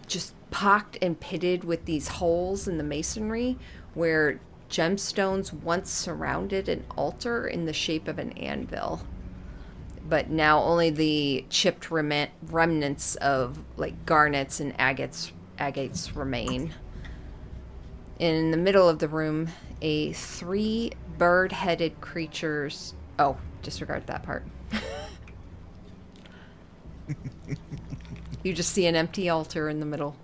just pocked and pitted with these holes in the masonry where gemstones once surrounded an altar in the shape of an anvil. But now only the chipped remnants of like garnets and agates remain. In the middle of the room, a 3 bird-headed creatures... Oh, disregard that part. You just see an empty altar in the middle.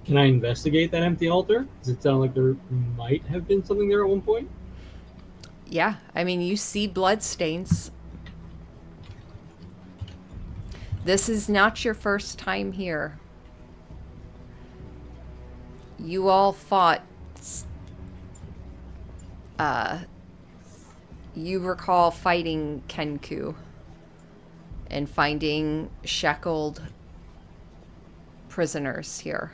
Can I investigate that empty altar? Does it sound like there might have been something there at one point? Yeah, I mean, you see blood stains. This is not your first time here. You all fought... you recall fighting Kenku and finding shackled prisoners here.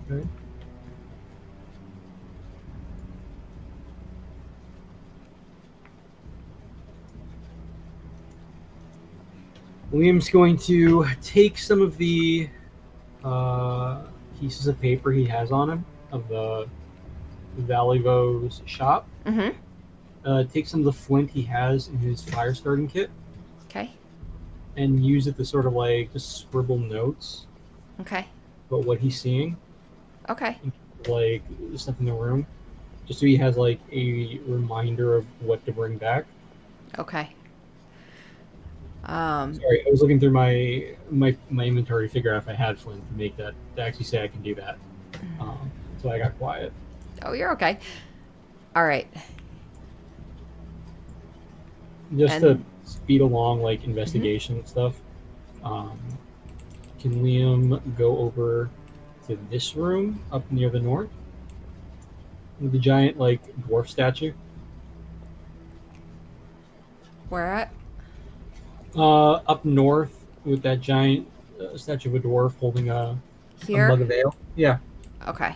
Okay. Liam's going to take some of the pieces of paper he has on him of the Valivo's shop. Mm-hmm. Take some of the flint he has in his fire starting kit Okay. and use it to sort of like just scribble notes Okay. about what he's seeing, Okay. like stuff in the room, just so he has like a reminder of what to bring back. Okay. Sorry, I was looking through my inventory to figure out if I had flint to make that, to actually say I can do that. So I got quiet. Oh, you're okay. All right. Just And- to speed along like investigation and stuff. Can Liam go over to this room up near the north with the giant like dwarf statue? Where at? Up north with that giant statue of a dwarf holding a Here? mug of ale. Yeah. Okay.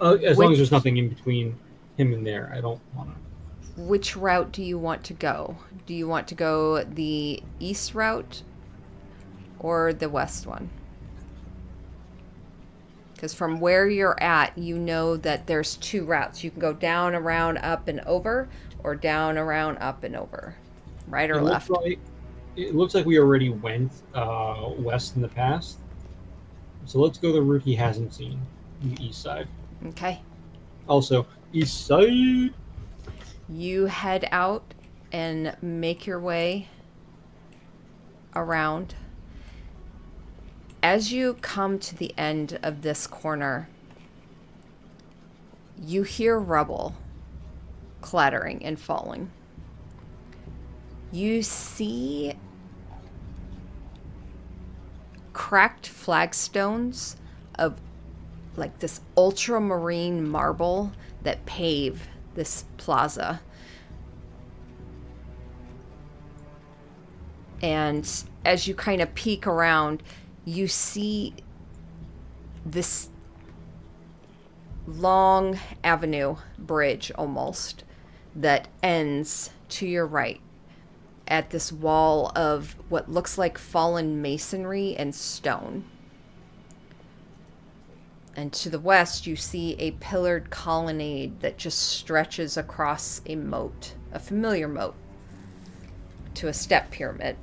As long Which- as there's nothing in between him and there, I don't want to. Which route do you want to go? Do you want to go the east route or the west one? Because from where you're at, you know that there's 2 routes. You can go down, around, up, and over, or down, around, up, and over. Right or left? It looks like we already went west in the past. So let's go the route he hasn't seen, the east side. Okay. Also, east side. You head out and make your way around. As you come to the end of this corner, you hear rubble clattering and falling. You see cracked flagstones of like this ultramarine marble that pave this plaza. And as you kind of peek around, you see this long avenue bridge almost that ends to your right at this wall of what looks like fallen masonry and stone. And to the west, you see a pillared colonnade that just stretches across a moat, a familiar moat, to a step pyramid.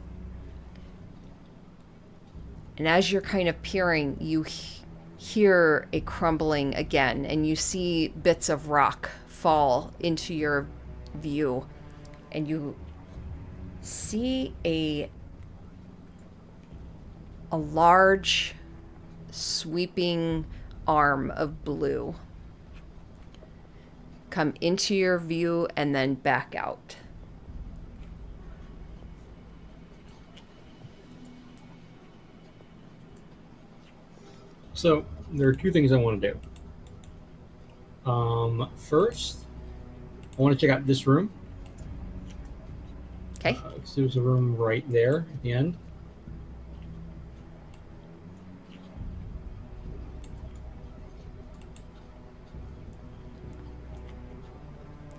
And as you're kind of peering, you hear a crumbling again, and you see bits of rock fall into your view, and you see a large sweeping arm of blue come into your view and then back out. So there are two things I want to do. First, I want to check out this room. Okay. So there's a room right there at the end.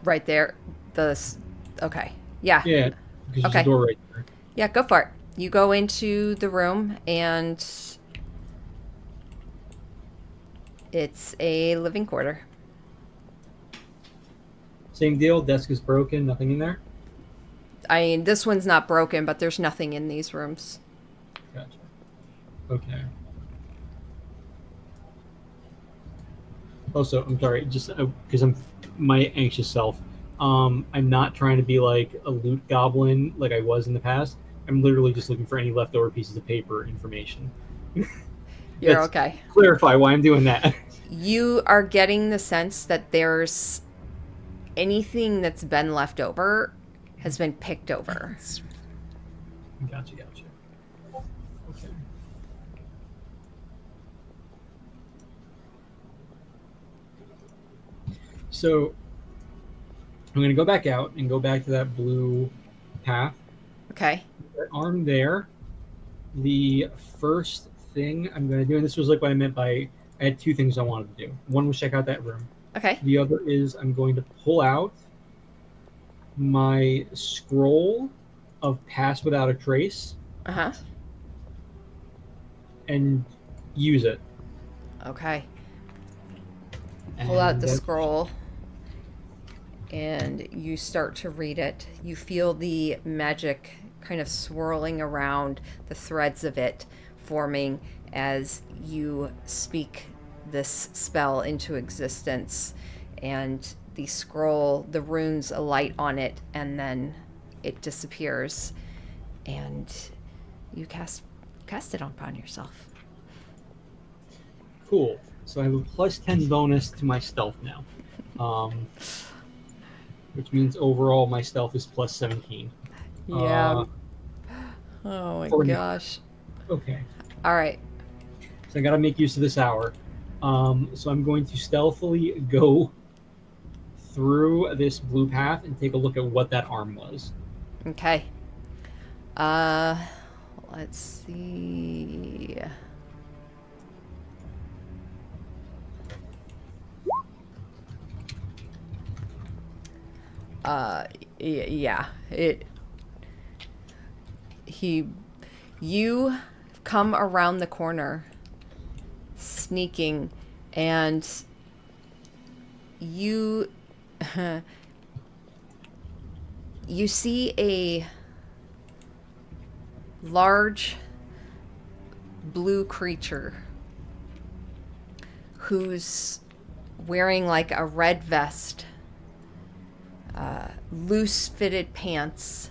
Right there. Okay. Yeah. Yeah, because there's Okay. a door right there. Yeah, go for it. You go into the room, and it's a living quarter. Same deal. Desk is broken. Nothing in there. I mean, this one's not broken, but there's nothing in these rooms. Gotcha. Okay. Also, I'm sorry, just because I'm my anxious self. I'm not trying to be like a loot goblin like I was in the past. I'm literally just looking for any leftover pieces of paper information. You're Let's okay. Clarify why I'm doing that. You are getting the sense that there's anything that's been left over has been picked over. Gotcha. Okay. So I'm going to go back out and go back to that blue path. Okay. That arm there. The first thing I'm going to do, and this was like what I meant by I had two things I wanted to do. One was check out that room. Okay. The other is I'm going to pull out my scroll of Pass Without a Trace Uh-huh. and use it. Okay. Pull out the And scroll, and you start to read it. You feel the magic kind of swirling around the threads of it, forming as you speak this spell into existence. And the scroll, the runes alight on it, and then it disappears, and you cast it upon yourself. Cool. So I have a plus 10 bonus to my stealth now. Which means overall my stealth is plus 17. Yeah. Oh my for- gosh. Okay. All right. So I got to make use of this hour. So I'm going to stealthily go through this blue path and take a look at what that arm was. Okay. Let's see. Yeah. You come around the corner, sneaking, and you see a large blue creature who's wearing like a red vest, loose fitted pants.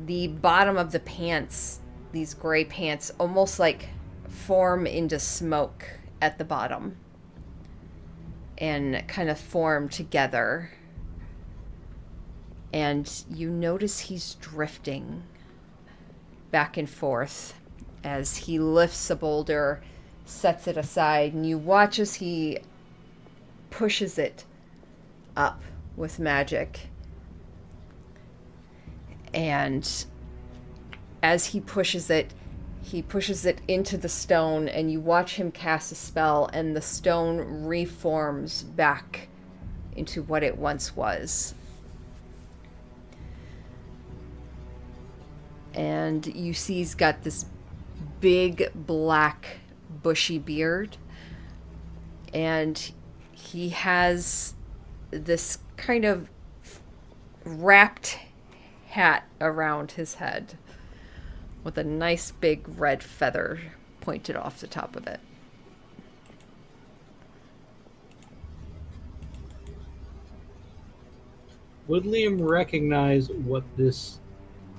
The bottom of the pants, these gray pants, almost like form into smoke at the bottom and kind of form together. And you notice he's drifting back and forth as he lifts a boulder, sets it aside, and you watch as he pushes it up with magic. And as he pushes it into the stone, and you watch him cast a spell, and the stone reforms back into what it once was. And you see he's got this big black bushy beard, and he has this kind of wrapped hat around his head with a nice big red feather pointed off the top of it. Would Liam recognize what this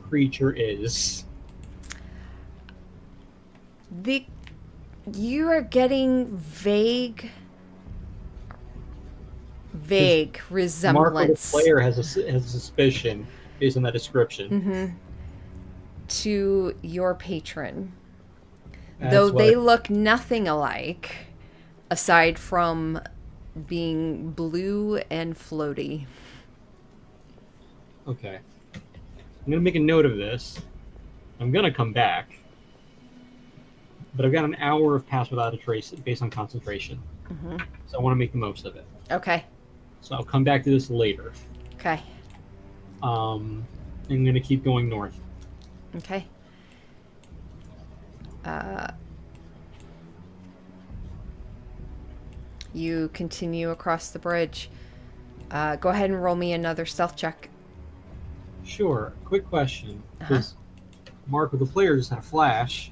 creature is? You are getting vague Mark, the resemblance player, has a suspicion based on that description. to your patron. That's Though what they look nothing alike, aside from being blue and floaty. Okay. I'm going to make a note of this. I'm going to come back. But I've got an hour of Pass Without a Trace based on concentration. So I want to make the most of it. Okay. So I'll come back to this later. Okay. I'm going to keep going north. Okay. You continue across the bridge. Go ahead and roll me another stealth check. Sure. Quick question. Because Mark, with the player, just had a flash.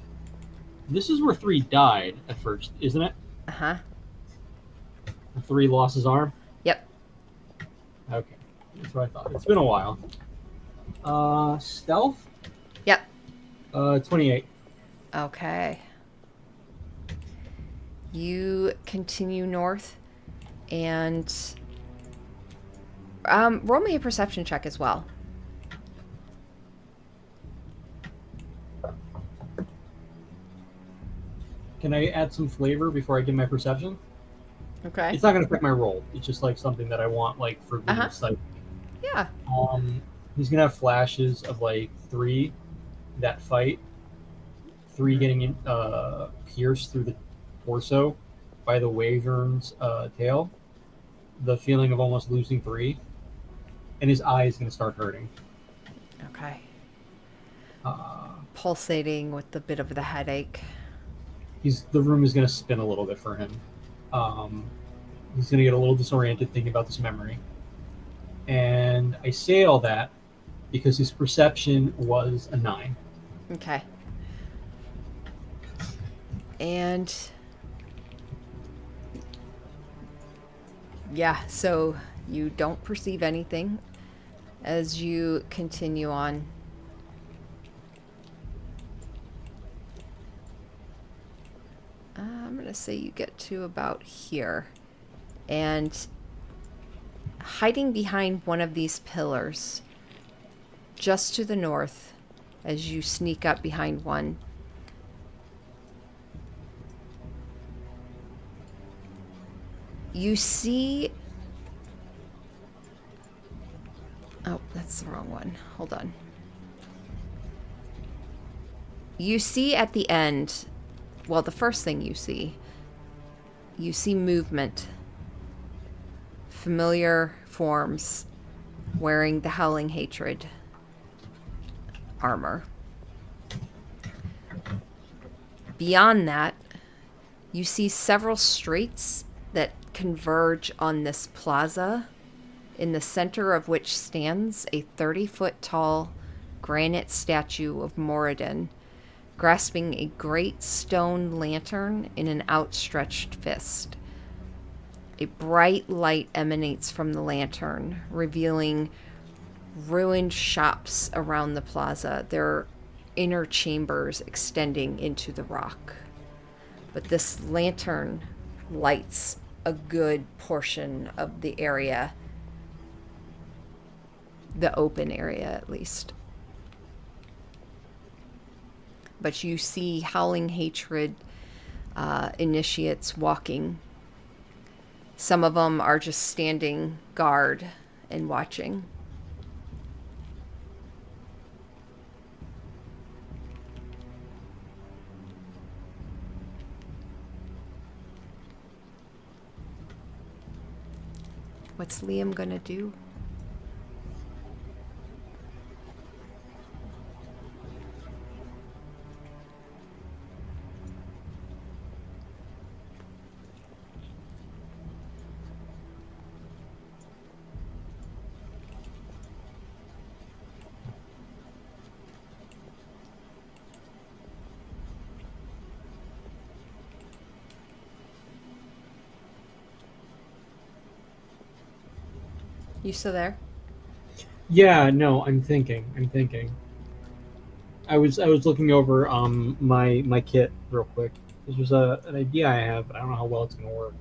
This is where 3 died at first, isn't it? Uh-huh. 3 lost his arm? Yep. Okay. That's what I thought. It's been a while. Stealth? Yep. 28. Okay. You continue north and roll me a perception check as well. Can I add some flavor before I give my perception? Okay. It's not going to affect my roll. It's just like something that I want, like, for the site. Yeah. He's going to have flashes of, like, 3 that fight. 3 getting pierced through the torso by the wyvern's tail. The feeling of almost losing 3. And his eye is going to start hurting. Okay. Pulsating with a bit of the headache. The room is going to spin a little bit for him. He's going to get a little disoriented thinking about this memory. And I say all that because his perception was a 9. Okay. And yeah, so you don't perceive anything as you continue on. I'm going to say you get to about here. And hiding behind one of these pillars, just to the north, as you sneak up behind one, you see... Oh, that's the wrong one. Hold on. You see at the end... Well, the first thing you see movement. Familiar forms wearing the Howling Hatred armor. Beyond that, you see several streets that converge on this plaza, in the center of which stands a 30-foot tall granite statue of Moradin, grasping a great stone lantern in an outstretched fist. A bright light emanates from the lantern, revealing ruined shops around the plaza, their inner chambers extending into the rock. But this lantern lights a good portion of the area, the open area at least. but you see Howling Hatred initiates walking. Some of them are just standing guard and watching. What's Liam gonna do? You still there? Yeah, no, I'm thinking. I was looking over my kit real quick. This was an idea I have, but I don't know how well it's gonna work.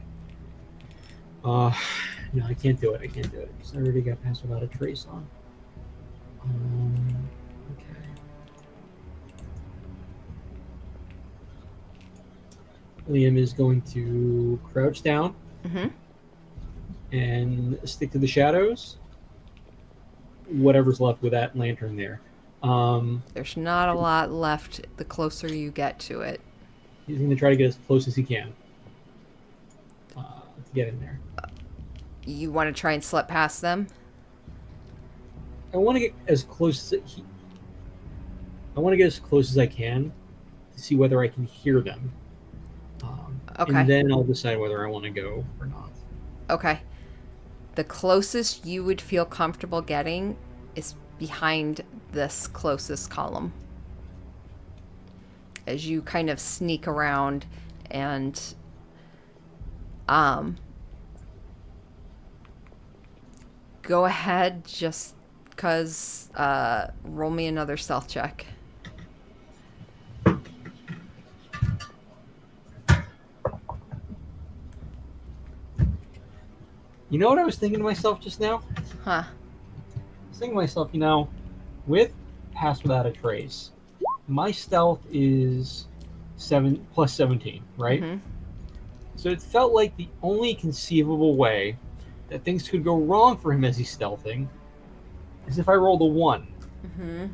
No, I can't do it. Because I already got Pass Without a Trace on. Okay. Liam is going to crouch down Mm-hmm. and stick to the shadows. Whatever's left with that lantern there. There's not a lot left the closer you get to it. He's going to try to get as close as he can to get in there. You want to try and slip past them? I want to get as close as I can to see whether I can hear them. Okay. And then I'll decide whether I want to go or not. Okay. The closest you would feel comfortable getting is behind this closest column. As you kind of sneak around and go ahead, just because roll me another stealth check. You know what I was thinking to myself just now? Huh. I was thinking to myself, with Pass Without a Trace, my stealth is 7 plus 17, right? Mm-hmm. So it felt like the only conceivable way that things could go wrong for him as he's stealthing is if I rolled a 1. Mm-hmm.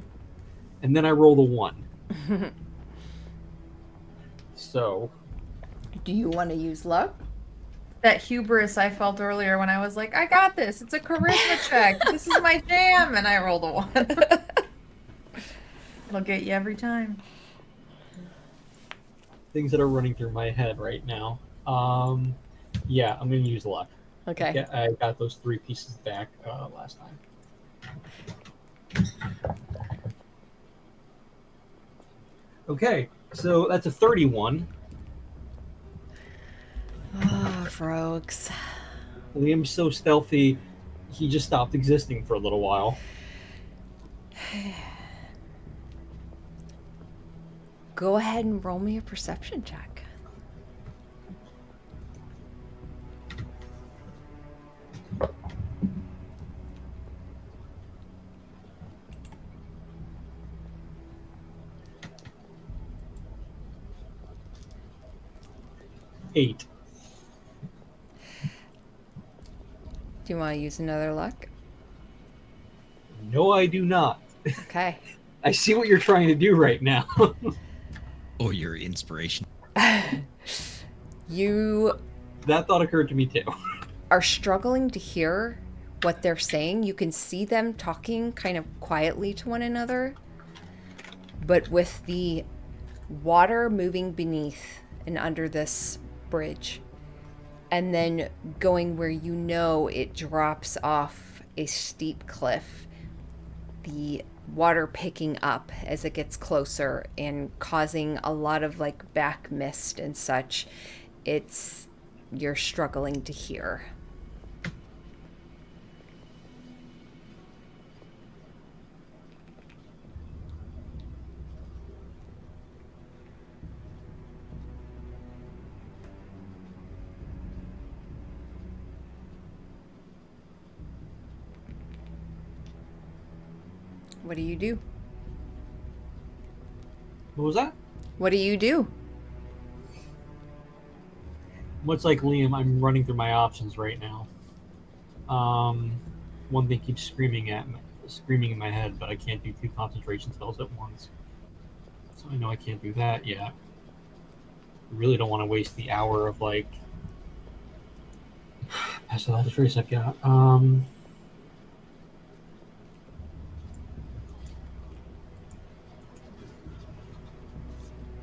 And then I rolled a 1. So... Do you want to use luck? That hubris I felt earlier when I was like, I got this. It's a charisma check. This is my jam. And I rolled a 1. It'll get you every time. Things that are running through my head right now. Yeah, I'm going to use luck. Okay. I got those 3 pieces back last time. Okay, so that's a 31. Oh, frogs. Liam's so stealthy, he just stopped existing for a little while. Go ahead and roll me a perception check. Eight. Do you want to use another luck? No, I do not. Okay. I see what you're trying to do right now. Oh, your inspiration. You That thought occurred to me too. are struggling to hear what they're saying. You can see them talking kind of quietly to one another. But with the water moving beneath and under this bridge, and then going where you know it drops off a steep cliff, the water picking up as it gets closer and causing a lot of like back mist and such, you're struggling to hear. What do you do? What was that? What do you do? Much like Liam, I'm running through my options right now. One thing keeps screaming in my head, but I can't do 2 concentration spells at once. So I know I can't do that yet. I really don't want to waste the hour of like pass all the trace I've got.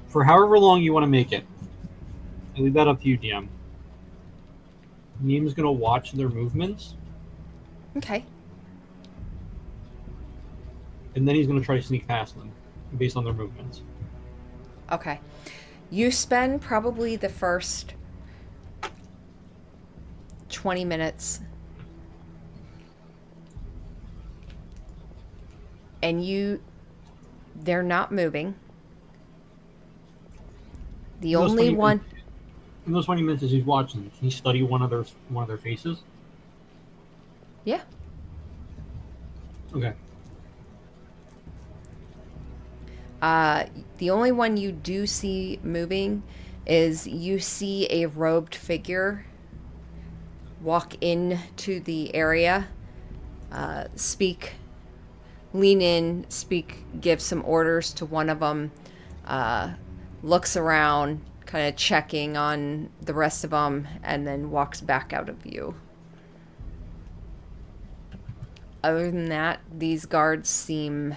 For however long you want to make it, I leave that up to you, DM. Liam's gonna watch their movements, Okay. and then he's gonna try to sneak past them based on their movements. Okay. You spend probably the first 20 minutes and they're not moving. The In those only 20 one In those 20 minutes as he's watching them, can he study one of their faces? Yeah. Okay. The only one you do see moving is you see a robed figure walk into the area, lean in, give some orders to one of them, looks around, kind of checking on the rest of them, and then walks back out of view. Other than that, these guards seem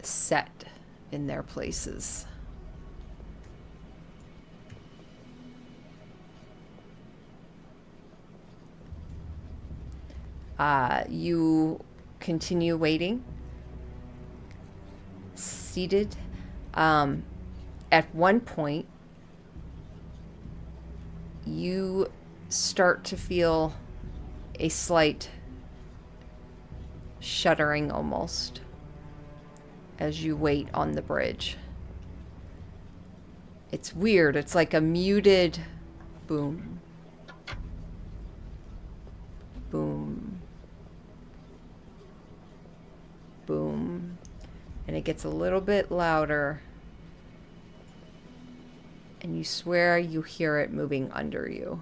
set in their places. You continue waiting, seated. At one point, you start to feel a slight shuddering almost as you wait on the bridge. It's weird. It's like a muted boom, boom, boom, and it gets a little bit louder, and you swear you hear it moving under you.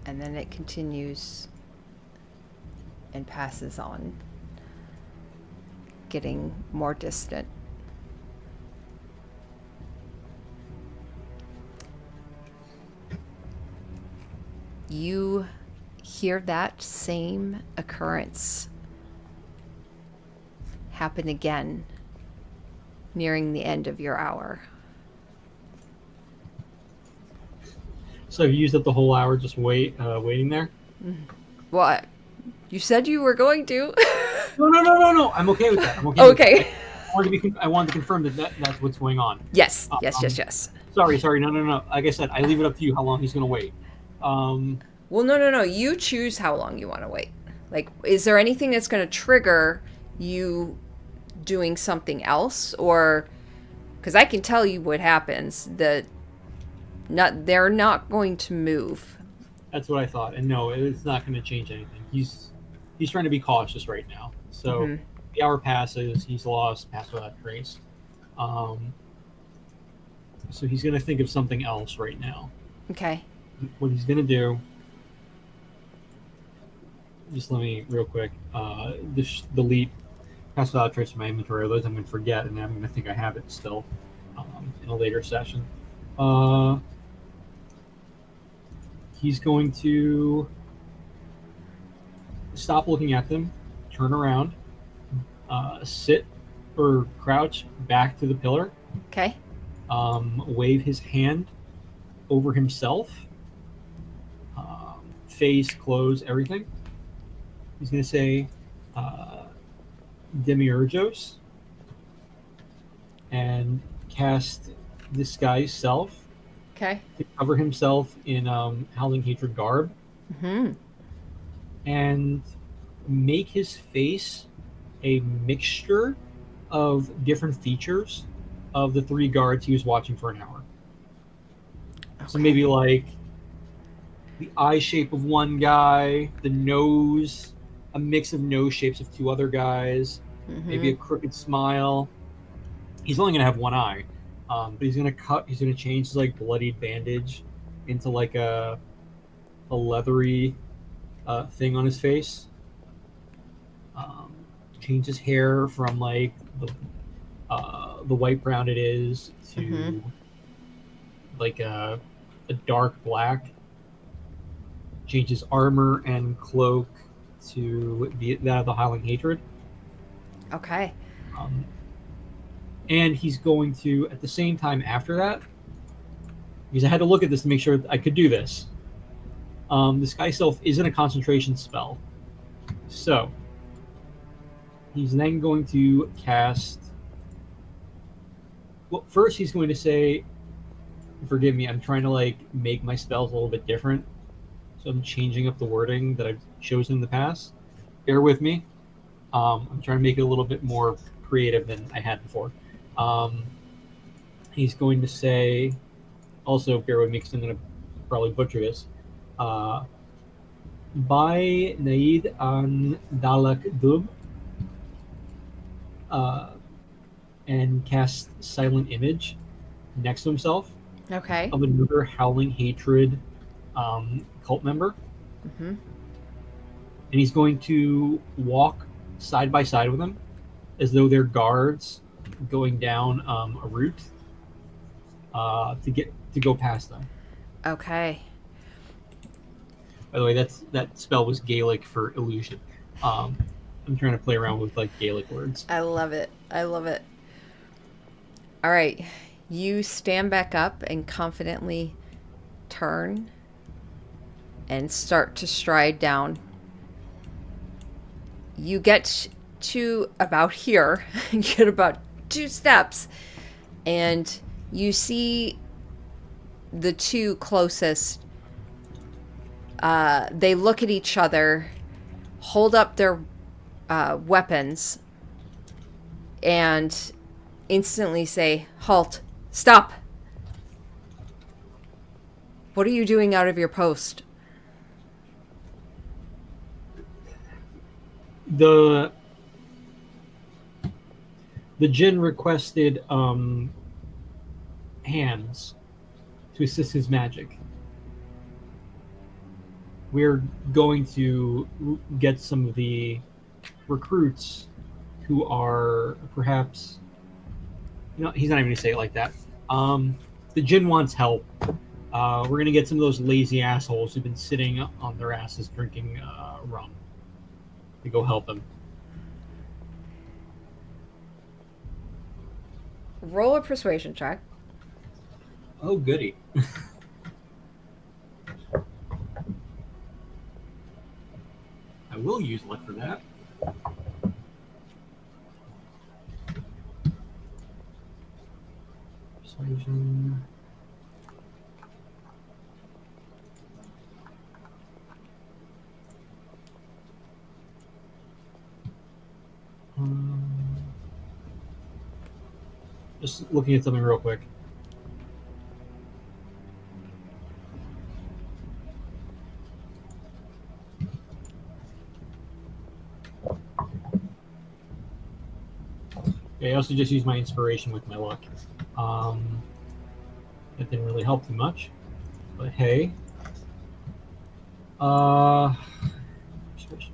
And then it continues and passes on, getting more distant. You hear that same occurrence happen again, nearing the end of your hour. So have you used up the whole hour just waiting there? What? You said you were going to. No. I'm okay with that. I'm okay. Okay. With that. I wanted to confirm that's what's going on. Yes. Sorry. No. Like I said, I leave it up to you how long he's going to wait. Well, no. You choose how long you want to wait. Like, is there anything that's going to trigger you doing something else? Or, because I can tell you what happens. They're not going to move. That's what I thought. And no, it's not going to change anything. He's trying to be cautious right now. So the hour passes. He's lost past that trace. So he's going to think of something else right now. Okay. What he's going to do, just let me real quick delete pass without trace from my inventory. Otherwise I'm going to forget, and then I'm going to think I have it still in a later session. He's going to stop looking at them, turn around, sit or crouch back to the pillar. Okay. Wave his hand over himself, face, clothes, everything. He's going to say Demiurgos and cast Disguise Self. Okay. To cover himself in Howling Hatred garb. And make his face a mixture of different features of the 3 guards he was watching for an hour. Okay. So maybe like the eye shape of one guy, the nose, a mix of nose shapes of 2 other guys, maybe a crooked smile. He's only gonna have one eye, but he's gonna change his like bloodied bandage into like a leathery thing on his face. Change his hair from like the white brown it is to like a dark black. Change his armor and cloak to that of the Howling Hatred. Okay. And he's going to, at the same time after that, because I had to look at this to make sure I could do this. The Sky Self isn't a concentration spell. So, he's then going to cast... Well, first he's going to say, forgive me, I'm trying to like make my spells a little bit different. So I'm changing up the wording that I've chosen in the past. Bear with me. I'm trying to make it a little bit more creative than I had before. He's going to say, also bear with me because I'm going to probably butcher this. By Naid an Dalak Dub, and cast Silent Image next to himself Okay. of another Howling Hatred cult member. And he's going to walk side by side with him as though they're guards going down a route to go past them. Okay. By the way, that spell was Gaelic for illusion. I'm trying to play around with like Gaelic words. I love it. I love it. All right. You stand back up and confidently turn and start to stride down. You get to about here, get about 2 steps, and you see the 2 closest. They look at each other, hold up their weapons, and instantly say, "Halt! Stop! What are you doing out of your post?" The Jinn requested hands to assist his magic. We're going to get some of the recruits who are perhaps, he's not even going to say it like that. The Jinn wants help. We're going to get some of those lazy assholes who've been sitting on their asses drinking rum to go help them. Roll a persuasion check. Oh, goody. I will use luck for that. Persuasion. Just looking at something real quick. Okay, I also just used my inspiration with my luck. That didn't really help too much, but hey. Persuasion.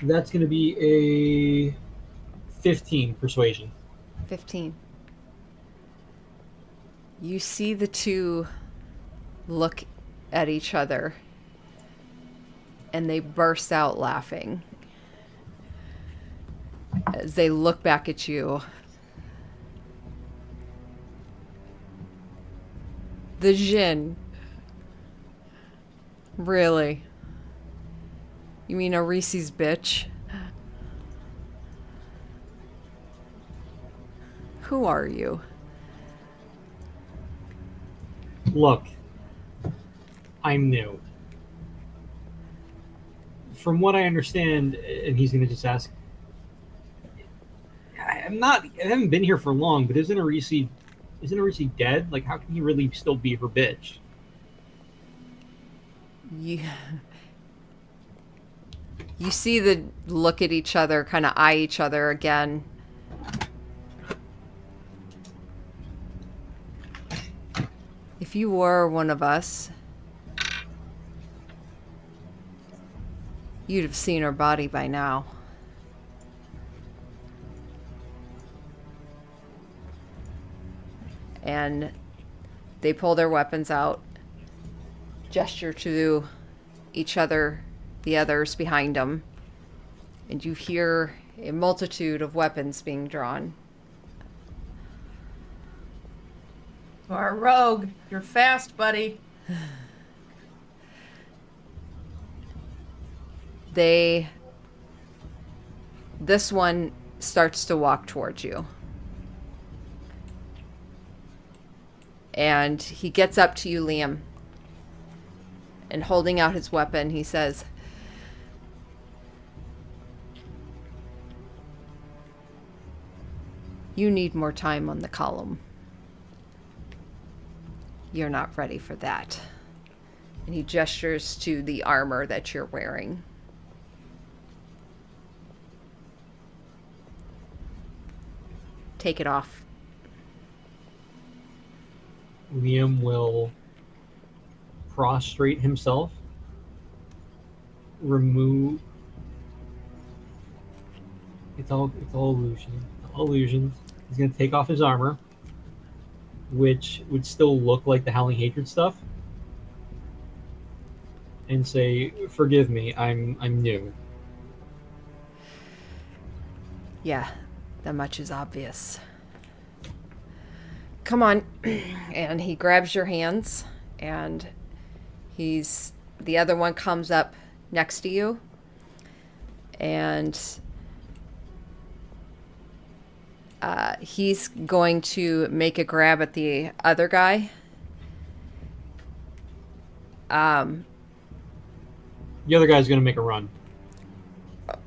That's going to be a 15 persuasion. 15. You see the 2 look at each other and they burst out laughing as they look back at you. The Jinn. Really? You mean a Reese's bitch? Who are you? Look, I'm new. From what I understand, and he's going to just ask, I haven't been here for long, but isn't Arisi dead? Like, how can he really still be her bitch? You see the look at each other, kind of eye each other again. If you were one of us, you'd have seen her body by now. And they pull their weapons out, gesture to each other, the others behind them, and you hear a multitude of weapons being drawn. You are a rogue. You're fast, buddy. This one starts to walk towards you. And he gets up to you, Liam. And holding out his weapon, he says, "You need more time on the column. You're not ready for that." And he gestures to the armor that you're wearing. Take it off. Liam will prostrate himself, remove. It's all illusion. It's all illusions. He's gonna take off his armor, which would still look like the Howling Hatred stuff, and say, "Forgive me, I'm new." Yeah, that much is obvious. Come on. And he grabs your hands, and the other one comes up next to you, and he's going to make a grab at the other guy. The other guy's gonna make a run.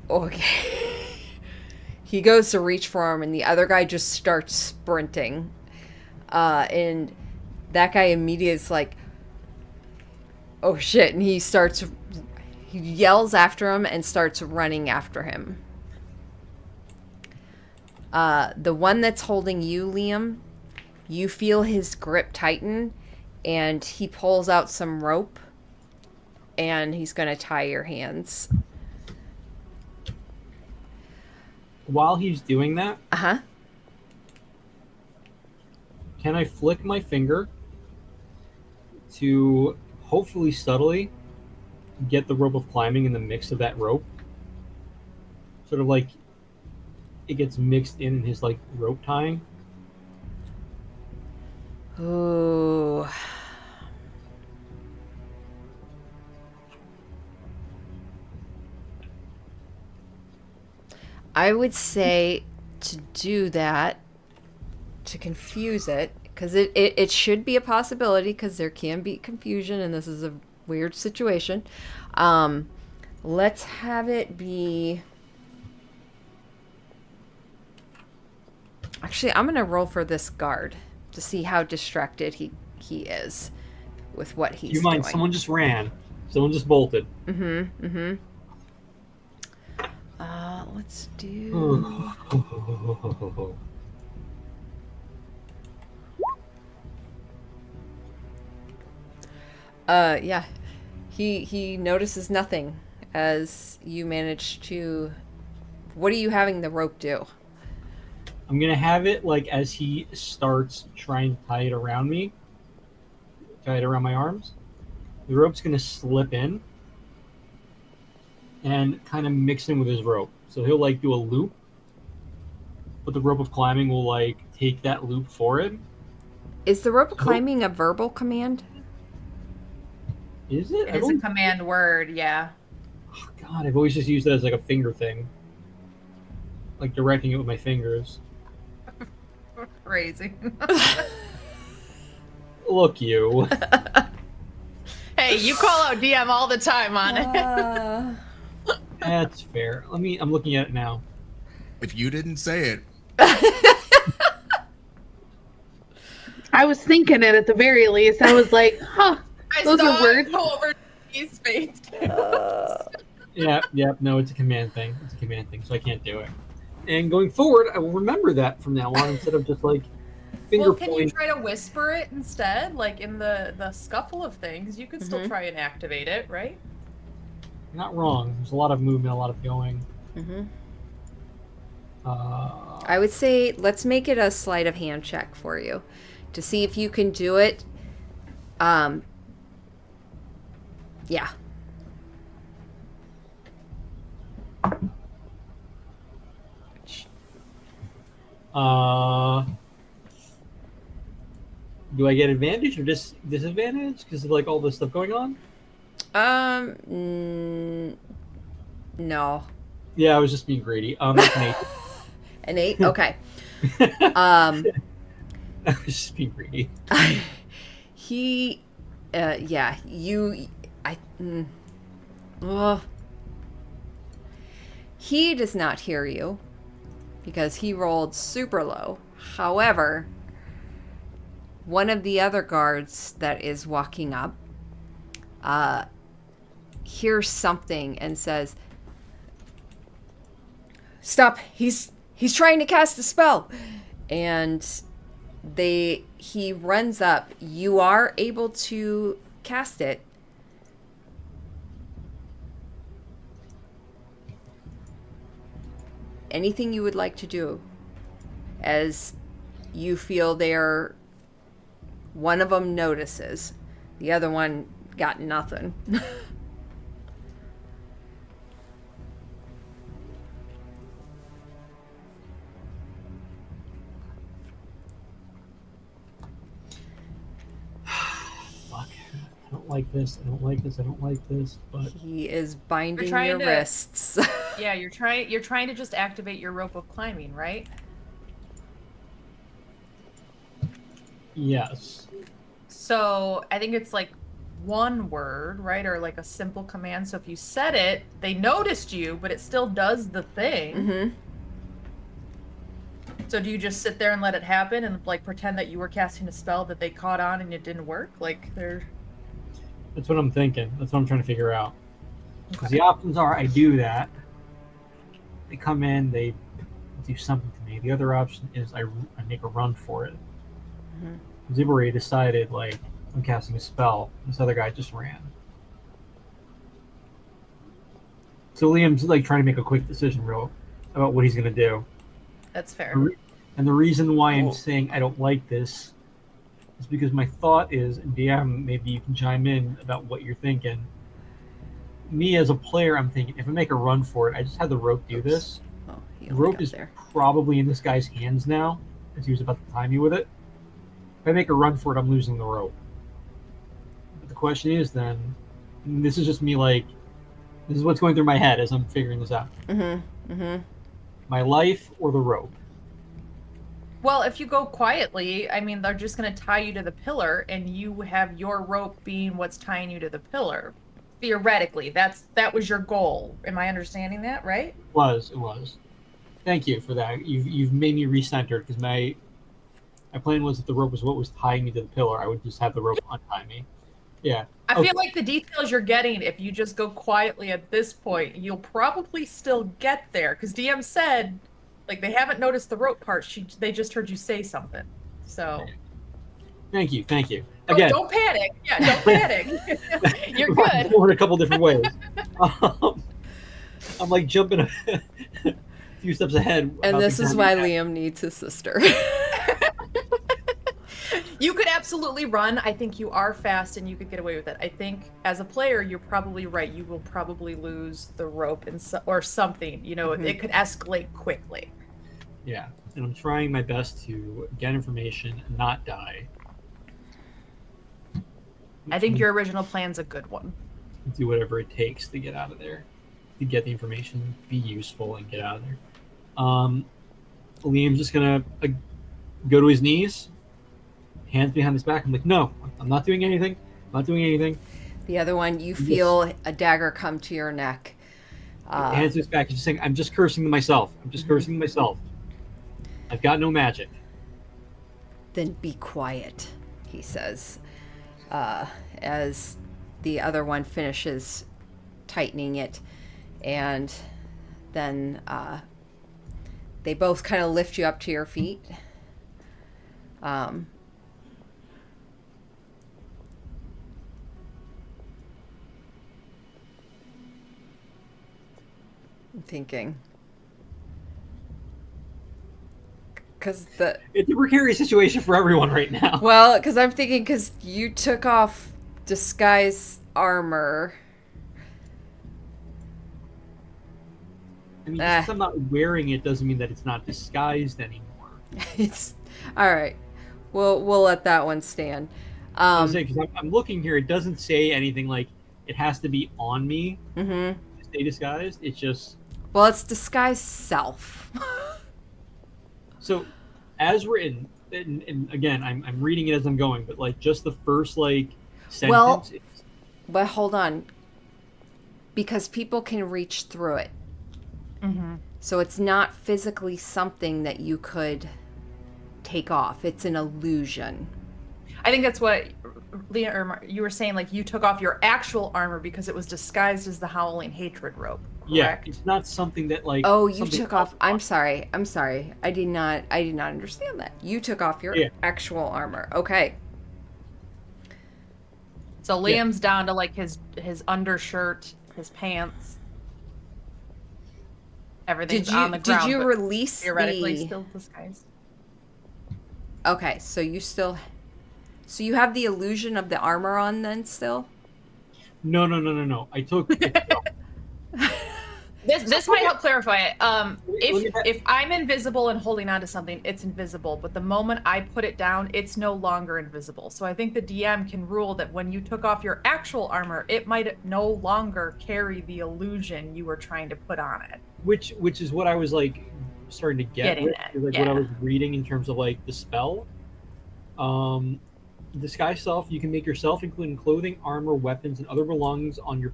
Okay. He goes to reach for him, and the other guy just starts sprinting. And that guy immediately is like, "Oh shit," and he yells after him and starts running after him. The one that's holding you, Liam, you feel his grip tighten, and he pulls out some rope, and he's going to tie your hands. While he's doing that, Uh-huh. can I flick my finger to hopefully subtly get the rope of climbing in the mix of that rope? Sort of like it gets mixed in his like rope tying. Ooh. I would say to do that, to confuse it, because it should be a possibility, because there can be confusion, and this is a weird situation. Let's have it be... Actually, I'm going to roll for this guard to see how distracted he is with what he's doing. You mind, someone just ran. Someone just bolted. Let's do... Yeah. He notices nothing as you manage to... What are you having the rope do? I'm gonna have it like as he starts trying to tie it around me, tie it around my arms. The rope's gonna slip in and kind of mix in with his rope. So he'll like do a loop, but the rope of climbing will like take that loop for it. Is the rope climbing a verbal command? Is it? It is a command word, yeah. Oh, God, I've always just used it as like a finger thing, like directing it with my fingers. Crazy. Look, you. Hey, you call out DM all the time on it. That's fair. I'm looking at it now. If you didn't say it. I was thinking it at the very least. I was like, huh, I those saw are it words. go over to He's faced. Yeah. No, it's a command thing. So I can't do it. And going forward, I will remember that from now on instead of just like finger Well, can you pointing. try to whisper it instead? Like in the scuffle of things, you could still try and activate it, right? You're not wrong. There's a lot of movement, a lot of going. I would say let's make it a sleight of hand check for you to see if you can do it. Yeah. Do I get advantage or disadvantage because of like all this stuff going on? No. Yeah, I was just being greedy. That's an 8. An 8? Okay. I was just being greedy. He, yeah, you, he does not hear you because he rolled super low. However, one of the other guards that is walking up hears something and says, "Stop! He's trying to cast a spell." And he runs up. You are able to cast it. Anything you would like to do as you feel one of them notices, the other one got nothing. Fuck. I don't like this. But He is binding trying your to- wrists. Yeah, you're trying to just activate your rope of climbing, right? yes. So I think it's like one word, right? Or like a simple command. So if you said it, they noticed you, but it still does the thing. Mm-hmm. So do you just sit there and let it happen and like pretend that you were casting a spell that they caught on and it didn't work? Like they're... That's what I'm thinking. That's what I'm trying to figure out. Because the options are I do that. They come in, they do something to me. The other option is I make a run for it. Because they've already decided, like, I'm casting a spell. This other guy just ran. So Liam's, like, trying to make a quick decision about what he's going to do. That's fair. And the reason why I'm saying I don't like this is because my thought is, and DM, maybe you can chime in about what you're thinking. Me as a player, I'm thinking, if I make a run for it, I just had the rope do this. Oh, he The only rope got is there. probably in this guy's hands now, as he was about to time me with it. If I make a run for it, I'm losing the rope. But the question is then, and this is just me like, this is what's going through my head as I'm figuring this out. Mm-hmm. Mm-hmm. My life or the rope? Well, if you go quietly, I mean, they're just going to tie you to the pillar and you have your rope being what's tying you to the pillar. Theoretically, that was your goal. Am I understanding that right? It was. Thank you for that. You've made me recenter because my plan was if the rope was what was tying me to the pillar, I would just have the rope untie me. Yeah. I Okay. feel like the details you're getting, if you just go quietly at this point, you'll probably still get there. Because DM said, like, they haven't noticed the rope part. They just heard you say something. So. Thank you. Oh, Again, don't panic. Yeah, don't panic. You're good. in a couple different ways. I'm like jumping a few steps ahead. And about this the is time why we had. Liam needs his sister. You could absolutely run. I think you are fast and you could get away with it. I think as a player, you're probably right. You will probably lose the rope or something. You know, it could escalate quickly. Yeah, and I'm trying my best to get information and not die. I think your original plan's a good one. Do whatever it takes to get out of there, to get the information, be useful, and get out of there. Liam's just gonna go to his knees, hands behind his back. I'm like, no, I'm not doing anything. The other one, you feel a dagger come to your neck. Hands to his back. He's just saying, I'm just cursing to myself. I've got no magic. Then be quiet, he says, as the other one finishes tightening it, and then they both kind of lift you up to your feet. I'm thinking, because it's a precarious situation for everyone right now. well, because I'm thinking, because you took off disguise armor. I mean, just 'cause I'm not wearing it doesn't mean that it's not disguised anymore. It's all right. We'll let that one stand. I'm saying, because I'm looking here, it doesn't say anything like it has to be on me to stay disguised. It's just Well, it's disguise self. so as written, and again, I'm reading it as I'm going, but like just the first like sentence. Well, but hold on, because people can reach through it. So it's not physically something that you could take off. It's an illusion. I think that's what Leah, or you were saying, like you took off your actual armor because it was disguised as the Howling Hatred rope. Yeah, Correct? it's not something that like. Oh, you something took off. else- I'm sorry. I did not understand that. You took off your actual armor. Okay. So Liam's down to like his undershirt, his pants. Everything's on the ground. Did you but release theoretically the... still disguised? Okay, so you still... So you have the illusion of the armor on then still? No. I took. This might help clarify it. If I'm invisible and holding on to something, it's invisible. But the moment I put it down, it's no longer invisible. So I think the DM can rule that when you took off your actual armor, it might no longer carry the illusion you were trying to put on it. Which is what I was like starting to get with, like what I was reading in terms of like the spell. Disguise self, you can make yourself, including clothing, armor, weapons, and other belongings on your.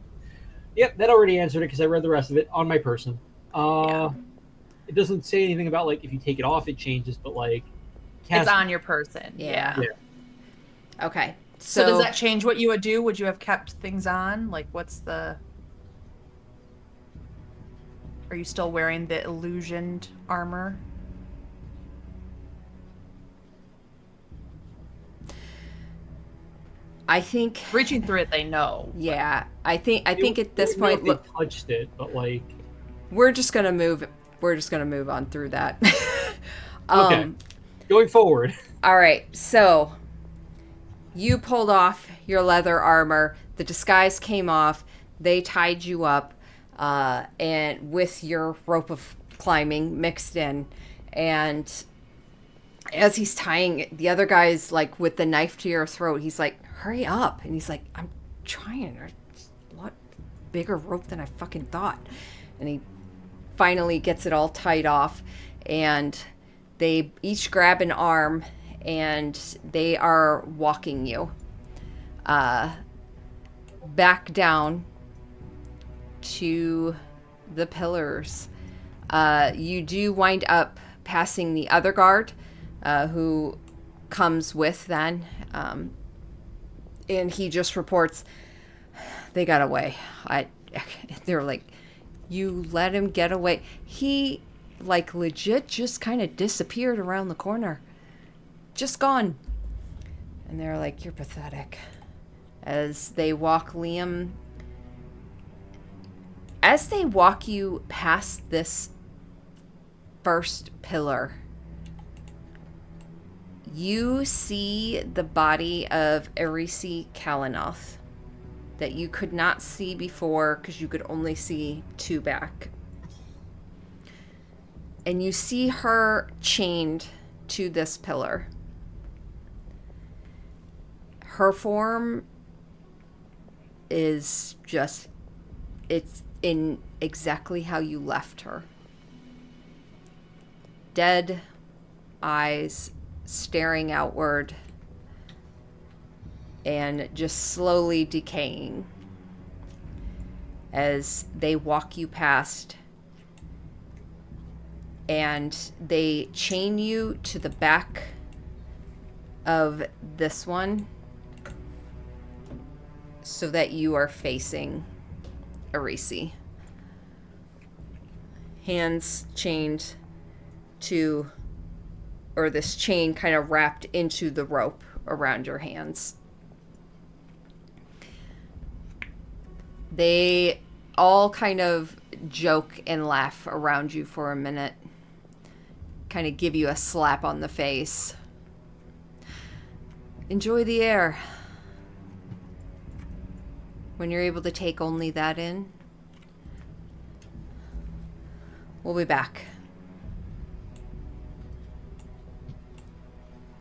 Yep, that already answered it because I read the rest of it on my person. It doesn't say anything about like if you take it off, it changes, but like it's on your person. Yeah. Okay. So does that change what you would do? Would you have kept things on? Like, what's the? Are you still wearing the illusioned armor? I think reaching through it, they know. Yeah, I think at this point, look, touched it, but like we're just gonna move. We're just gonna move on through that. Okay, going forward. All right, so you pulled off your leather armor. The disguise came off. They tied you up, and with your rope of climbing mixed in, and as he's tying, the other guy's like with the knife to your throat. He's like, hurry up. And he's like, I'm trying. It's a lot bigger rope than I fucking thought. And he finally gets it all tied off. And they each grab an arm and they are walking you back down to the pillars. You do wind up passing the other guard who comes with then. And he just reports, they got away. They're like, you let him get away. He, like, legit just kind of disappeared around the corner. Just gone. And they're like, you're pathetic. As they walk Liam... As they walk you past this first pillar, you see the body of Erisi Kalanoth that you could not see before because you could only see two back. And you see her chained to this pillar. Her form is just, it's in exactly how you left her. Dead eyes staring outward and just slowly decaying as they walk you past, and they chain you to the back of this one, so that you are facing Arisi. Hands chained to, or this chain kind of wrapped into the rope around your hands. They all kind of joke and laugh around you for a minute, kind of give you a slap on the face. Enjoy the air. When you're able to take only that in, we'll be back.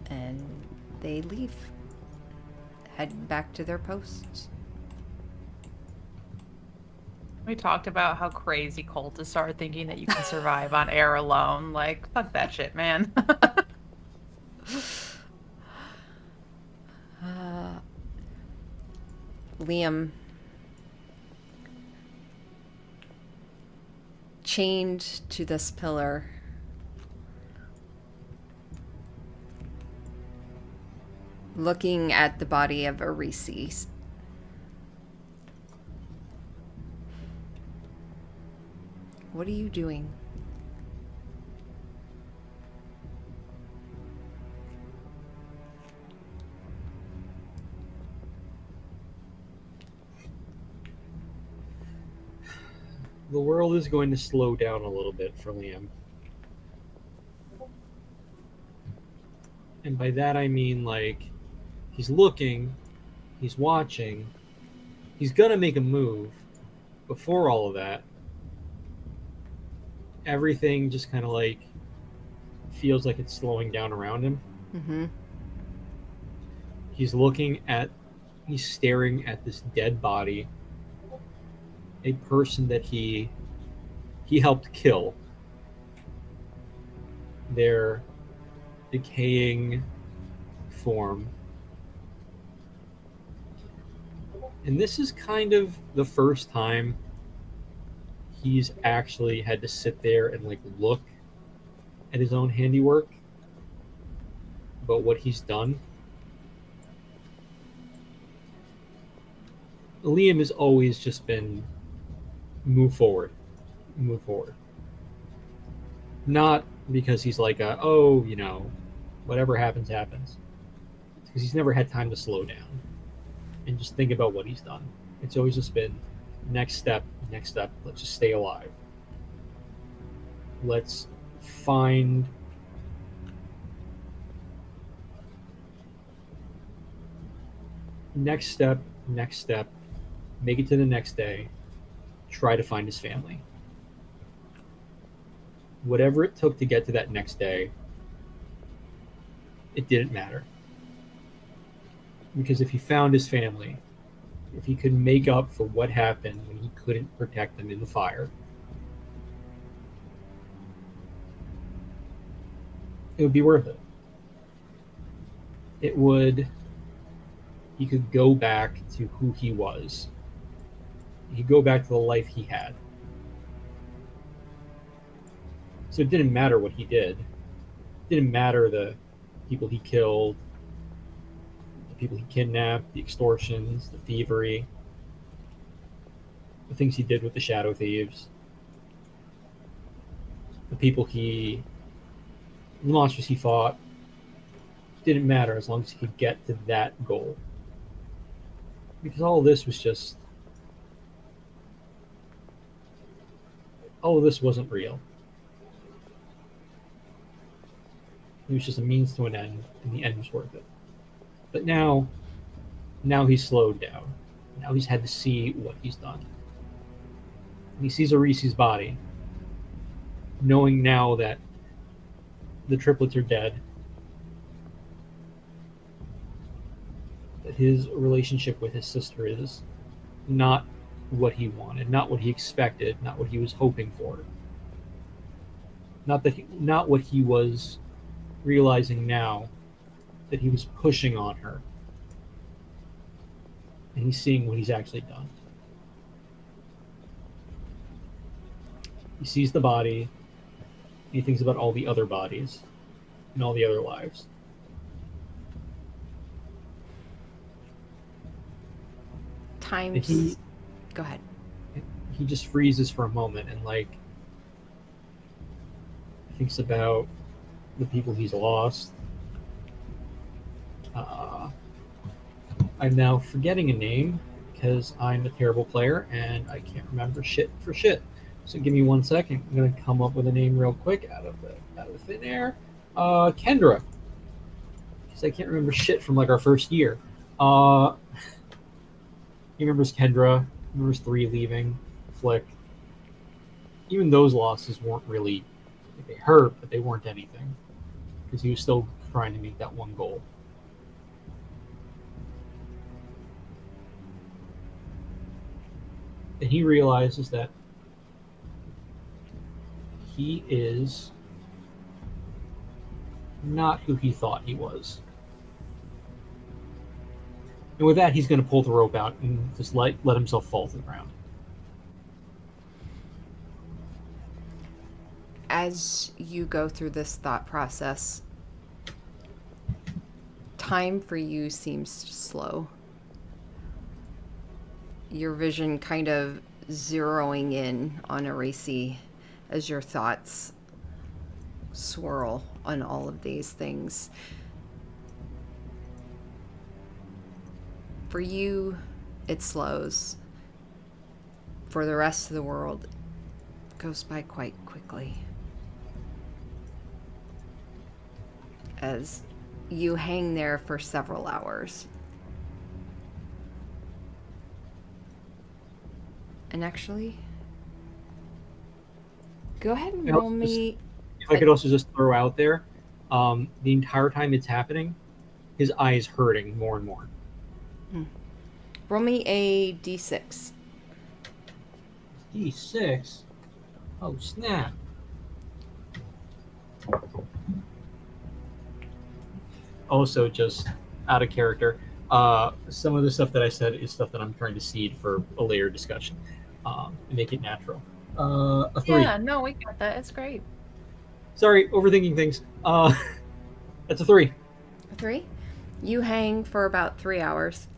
And they leave, head back to their posts. We talked about how crazy cultists are thinking that you can survive on air alone. Like, fuck that shit, man. Liam, chained to this pillar, looking at the body of Arisi. What are you doing? The world is going to slow down a little bit for Liam. And by that I mean, like, he's looking, he's watching, he's gonna make a move. Before all of that, everything just kind of like feels like it's slowing down around him. Mm-hmm. He's staring at this dead body, a person that he helped kill. Their decaying form. And this is kind of the first time he's actually had to sit there and like look at his own handiwork, but what he's done. Liam has always just been move forward. Not because he's like whatever happens, happens. It's because he's never had time to slow down and just think about what he's done. It's always just been next step. Let's just stay alive. Let's find next step, make it to the next day, try to find his family. Whatever it took to get to that next day, it didn't matter. Because if he found his family, if he could make up for what happened when he couldn't protect them in the fire, it would be worth it. He could go back to who he was. He could go back to the life he had. So it didn't matter what he did. It didn't matter the people he killed, the people he kidnapped, the extortions, the thievery, the things he did with the shadow thieves, the monsters he fought. It didn't matter as long as he could get to that goal. Because all of this wasn't real. It was just a means to an end, and the end was worth it. But now he's slowed down. Now he's had to see what he's done. And he sees Arisi's body, knowing now that the triplets are dead, that his relationship with his sister is not what he wanted, not what he expected, not what he was hoping for. Not what he was realizing now that he was pushing on her. And he's seeing what he's actually done. He sees the body, and he thinks about all the other bodies and all the other lives. times. He Go ahead. he just freezes for a moment and thinks about the people he's lost. I'm now forgetting a name because I'm a terrible player and I can't remember shit for shit. So give me 1 second. I'm gonna come up with a name real quick out of the thin air. Kendra, because I can't remember shit from our first year. He remembers Kendra. He remembers 3 leaving, Flick. Even those losses weren't really. They hurt, but they weren't anything because he was still trying to make that one goal. And he realizes that he is not who he thought he was. And with that, he's going to pull the rope out and just let himself fall to the ground. As you go through this thought process, time for you seems slow. Your vision kind of zeroing in on Arisi as your thoughts swirl on all of these things. For you, it slows. For the rest of the world, it goes by quite quickly. As you hang there for several hours. And actually, go ahead and roll me. If I could also just throw out there, the entire time it's happening, his eye is hurting more and more. Roll me a d6. D6? Oh, snap. Also, just out of character, some of the stuff that I said is stuff that I'm trying to seed for a later discussion and make it natural. A 3. Yeah, no, we got that. It's great. Sorry, overthinking things. That's a 3. A 3? You hang for about 3 hours.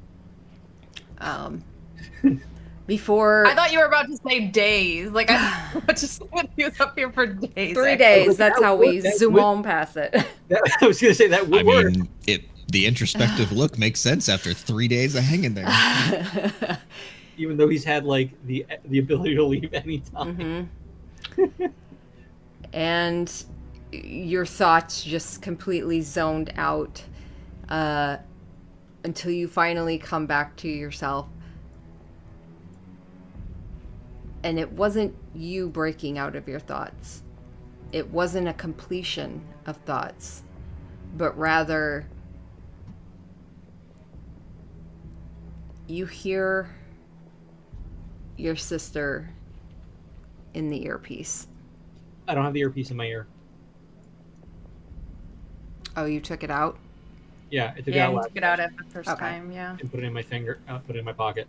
Before I thought you were about to say days. Like I just when he was up here for days. 3 actually. days, that's how we that zoom would- on past it. I was going to say that would work. The introspective look makes sense after 3 days of hanging there. Even though he's had the ability to leave anytime. Mm-hmm. And your thoughts just completely zoned out until you finally come back to yourself. And it wasn't you breaking out of your thoughts. It wasn't a completion of thoughts, but rather you hear your sister in the earpiece. I don't have the earpiece in my ear. Oh, you took it out? Yeah, I took it Yeah, out he last took it out at the first Okay. time. Yeah. and put it in my put it in my pocket.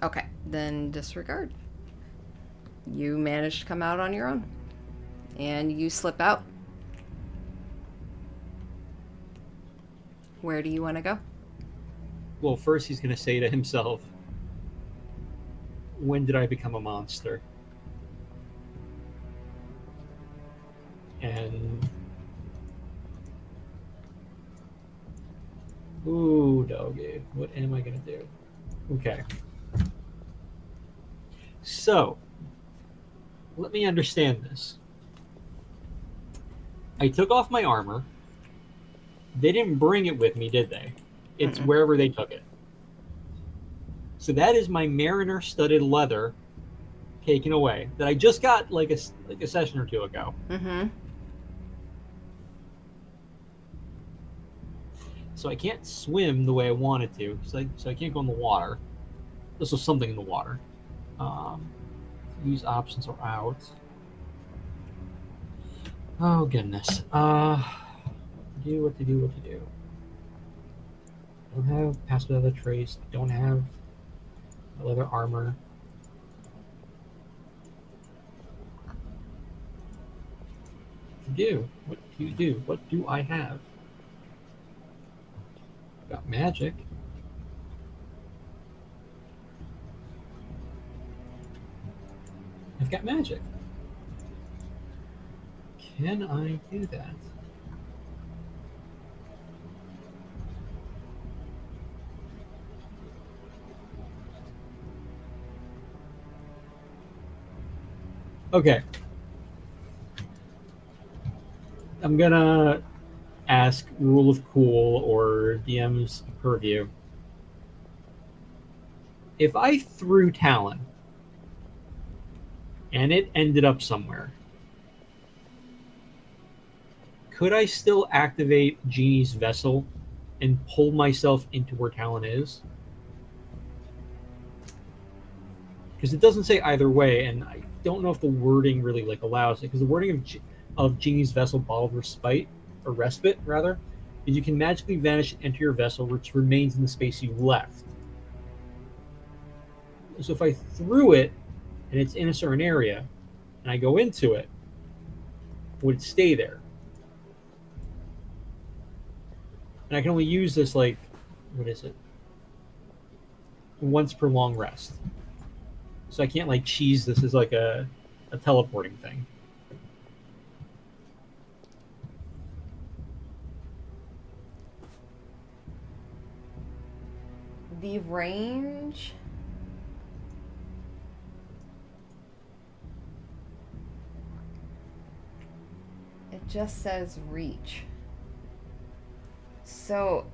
Okay, then disregard. You managed to come out on your own. And you slip out. Where do you want to go? Well, first he's going to say to himself, when did I become a monster? And ooh, doggy, what am I going to do? Okay. So, let me understand this. I took off my armor. They didn't bring it with me, did they? It's wherever they took it. So that is my mariner studded leather taken away that I just got like a session or two ago. Mm-hmm. So I can't swim the way I wanted to. So I can't go in the water. This was something in the water. These options are out. Oh goodness. What to do. I don't have pass without a trace. I don't have leather armor. What do you do? What do I have? Got magic. got magic. Can I do that? Okay. I'm gonna ask Rule of Cool or DM's purview. If I threw Talon and it ended up somewhere, could I still activate Genie's vessel and pull myself into where Talon is? Because it doesn't say either way, and I don't know if the wording really like allows it. Because the wording of Genie's vessel, bottled respite or respite rather, is you can magically vanish and enter your vessel, which remains in the space you left. So if I threw it and it's in a certain area, and I go into it, would it stay there? And I can only use this like, what is it? Once per long rest. So I can't like cheese this as like a teleporting thing. The range. It just says reach. So,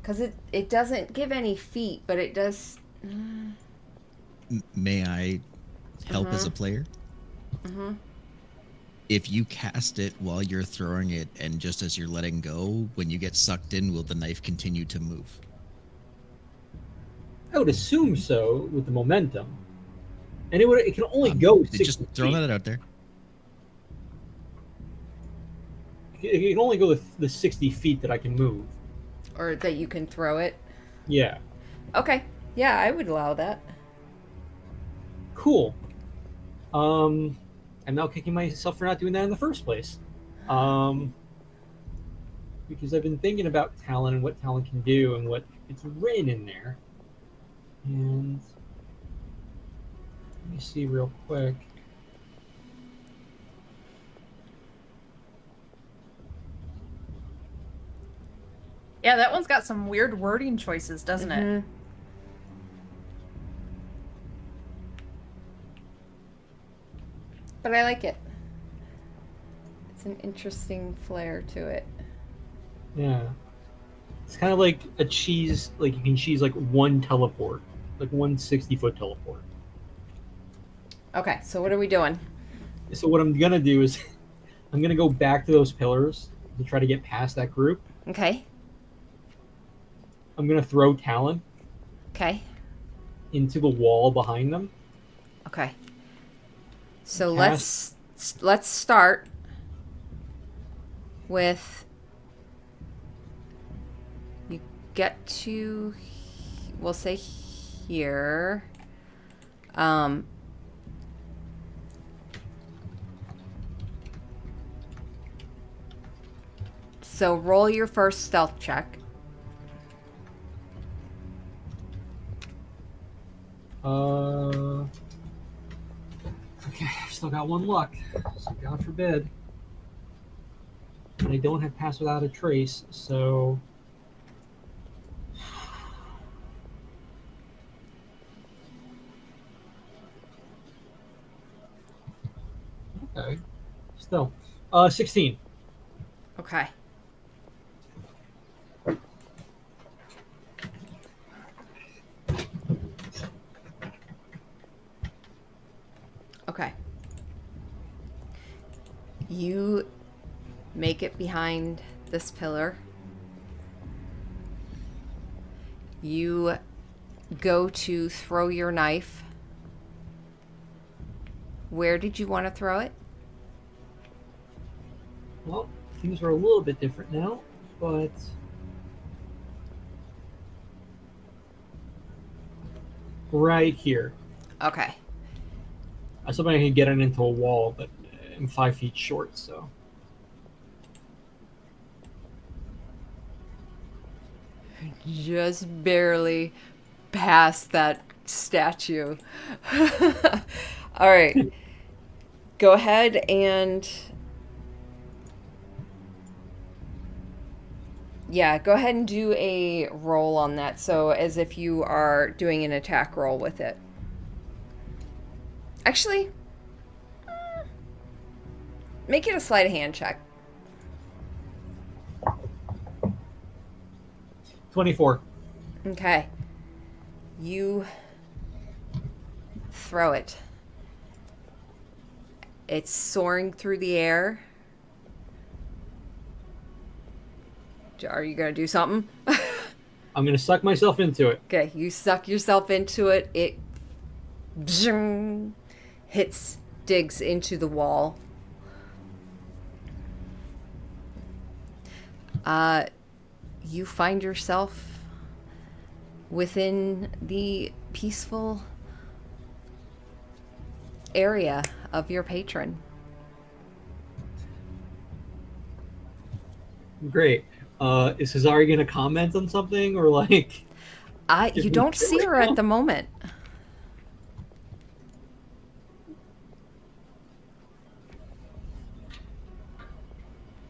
because it doesn't give any feet, but it does. May I help as a player? Mm-hmm. If you cast it while you're throwing it, and just as you're letting go, when you get sucked in, will the knife continue to move? I would assume so with the momentum, and it can only go 60 just throwing feet. that out there. It can only go the 60 feet that I can move. Or that you can throw it. Yeah. Okay. Yeah, I would allow that. Cool. I'm now kicking myself for not doing that in the first place. Because I've been thinking about Talon and what Talon can do and what it's written in there. And let me see real quick. Yeah, that one's got some weird wording choices, doesn't it? But I like it. It's an interesting flair to it. Yeah. It's kind of like a cheese, like you can cheese like one teleport, like one 60-foot teleport. Okay, so what are we doing? So what I'm going to do is I'm going to go back to those pillars to try to get past that group. Okay. I'm going to throw Talon Okay. into the wall behind them. Okay. So Cast. let's start with you get to, we'll say here. So roll your first stealth check. Okay, I've still got one luck, so God forbid. And I don't have pass without a trace, so okay. Still. 16. Okay. Okay. You make it behind this pillar. You go to throw your knife. Where did you want to throw it? Well, things are a little bit different now, but right here. Okay. I was hoping I could get it into a wall, but I'm 5 feet short, so. just barely past that statue. All right. Go ahead and go ahead and do a roll on that. So as if you are doing an attack roll with it. Actually, make it a sleight of hand check. 24. Okay. You throw it. It's soaring through the air. Are you going to do something? I'm going to suck myself into it. Okay, you suck yourself into it. It digs into the wall. You find yourself within the peaceful area of your patron. Great. Is Cesare going to comment on something or like? You don't see her at the moment.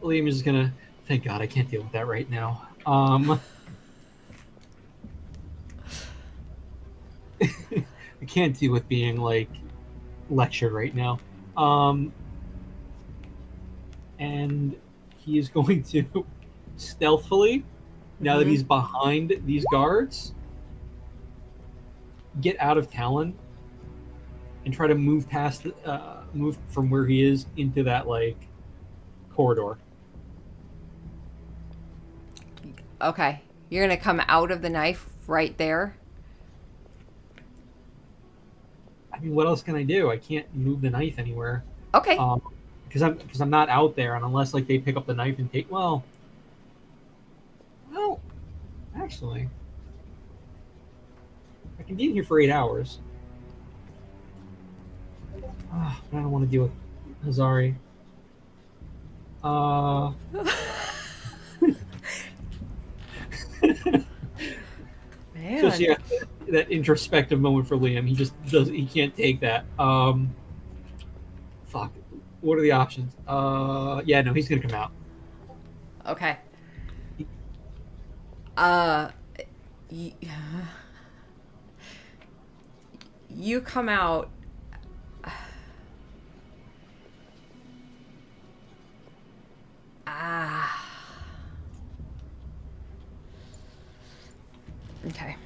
Liam is just gonna. Thank God I can't deal with that right now. I can't deal with being like lectured right now. And he is going to stealthily, now that he's behind these guards, get out of Talon and try to move move from where he is into that like corridor. Okay. You're going to come out of the knife right there. I mean, what else can I do? I can't move the knife anywhere. Okay. Because I'm not out there, and unless like they pick up the knife and take well, actually, I can be in here for 8 hours. I don't want to deal with Hazari. Man. Just that introspective moment for Liam. He can't take that. Fuck. What are the options? He's gonna come out. Okay. You come out. Okay.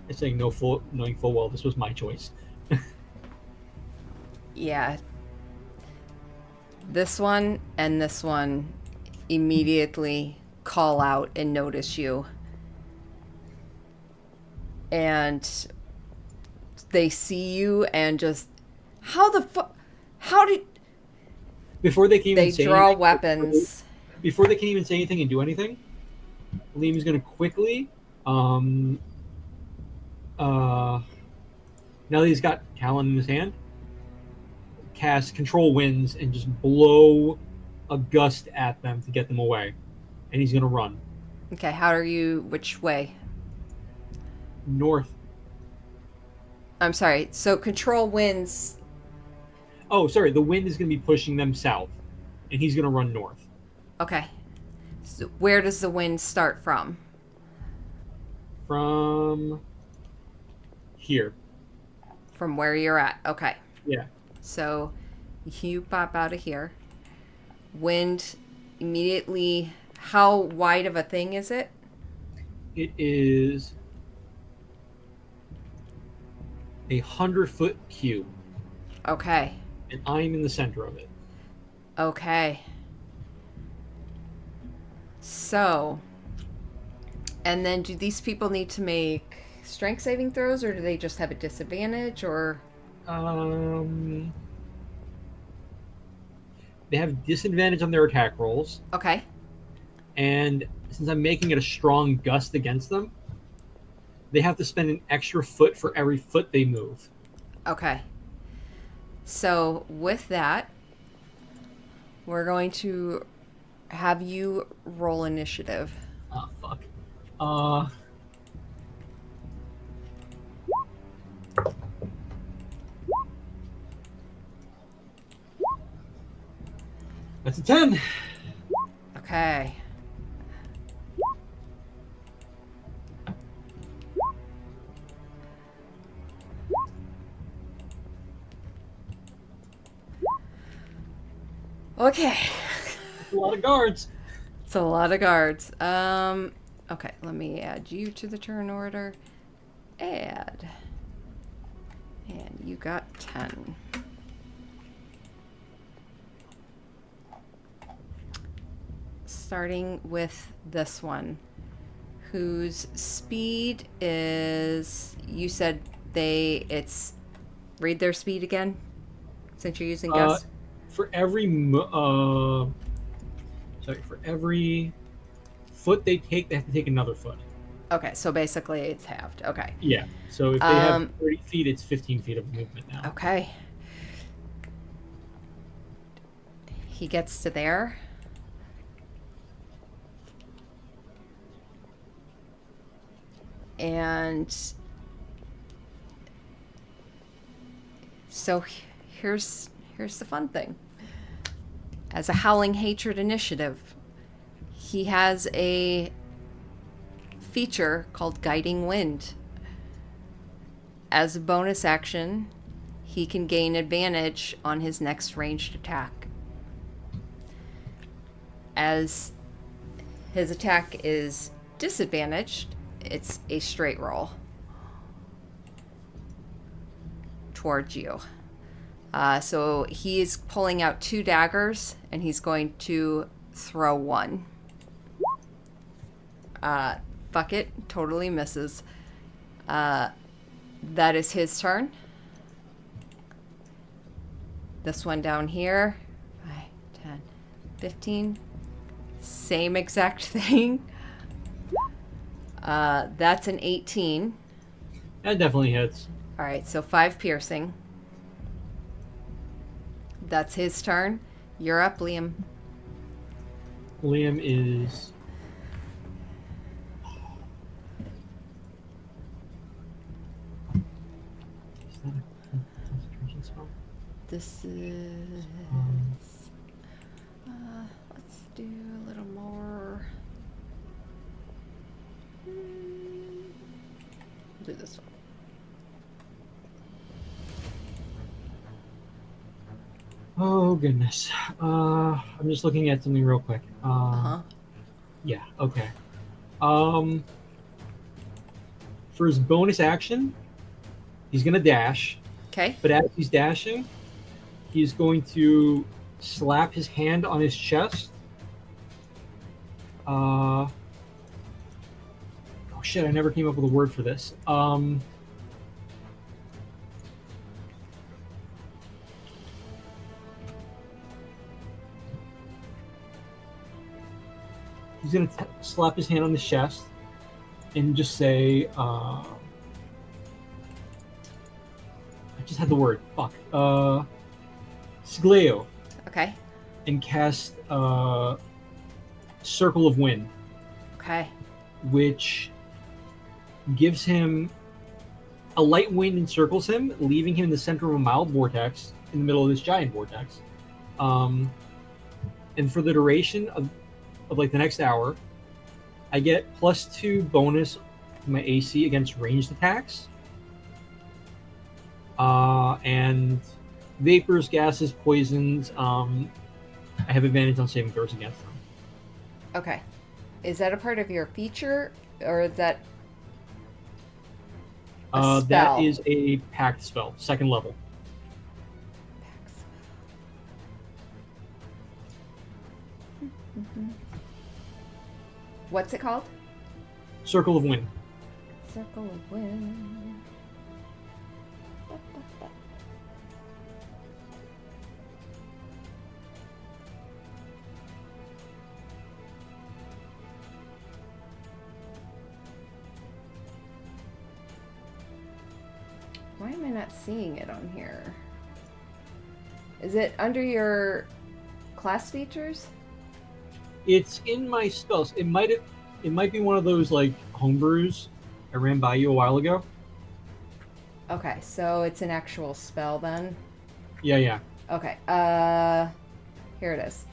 It's saying knowing full well this was my choice. Yeah. This one and this one immediately call out and notice you. And they see you and just, how did... Before they can even say draw anything, weapons. Before they can even say anything and do anything, Liam is going to quickly, now that he's got Talon in his hand, cast Control Winds and just blow a gust at them to get them away. And he's going to run. Okay, which way? North. I'm sorry, so Control Winds... Oh, sorry, the wind is going to be pushing them south, and he's going to run north. Okay. So where does the wind start from? From here. From where you're at. Okay. Yeah. So you pop out of here. Wind immediately... How wide of a thing is it? It is 100-foot cube. Okay. And I'm in the center of it. Okay. So, and then do these people need to make strength saving throws, or do they just have a disadvantage, or? They have disadvantage on their attack rolls. Okay. And since I'm making it a strong gust against them, they have to spend an extra foot for every foot they move. Okay. So with that, we're going to have you roll initiative. Ah, fuck. That's a 10. Okay. Okay. A lot of guards. It's a lot of guards. Okay, let me add you to the turn order. Add. And you got 10. Starting with this one, whose speed is, you said read their speed again, since you're using gust. For every for every foot they take, they have to take another foot. Okay, so basically it's halved. Okay. Yeah. So if they have 30 feet, it's 15 feet of movement now. Okay. He gets to there. And so here's the fun thing. As a Howling Hatred initiative, he has a feature called Guiding Wind. As a bonus action, he can gain advantage on his next ranged attack. As his attack is disadvantaged, it's a straight roll towards you. So he's pulling out 2 daggers, and he's going to throw one. Fuck it, totally misses. That is his turn. This one down here, 5, 10, 15. Same exact thing. That's an 18. That definitely hits. All right, so 5 piercing. That's his turn. You're up, Liam. Liam is. Is that a concentration spell? This is. Let's do a little more. Do this one. Oh goodness. I'm just looking at something real quick. Yeah. Okay. For his bonus action, he's gonna dash. Okay. But as he's dashing, he's going to slap his hand on his chest. Oh shit! I never came up with a word for this. He's gonna slap his hand on his chest and just say, I just had the word. Fuck. Sgleo. Okay. And cast Circle of Wind. Okay. Which gives him a light wind encircles him, leaving him in the center of a mild vortex in the middle of this giant vortex. And for the duration of like the next hour, I get +2 bonus to my AC against ranged attacks. And vapors, gases, poisons, I have advantage on saving throws against them. Okay. Is that a part of your feature, or is that a spell? That is a pact spell, 2nd level. What's it called? Circle of Wind. Circle of Wind. Why am I not seeing it on here? Is it under your class features? It's in my spells. It might be one of those like homebrews I ran by you a while ago. Okay, so it's an actual spell then. Yeah. Okay. Here it is.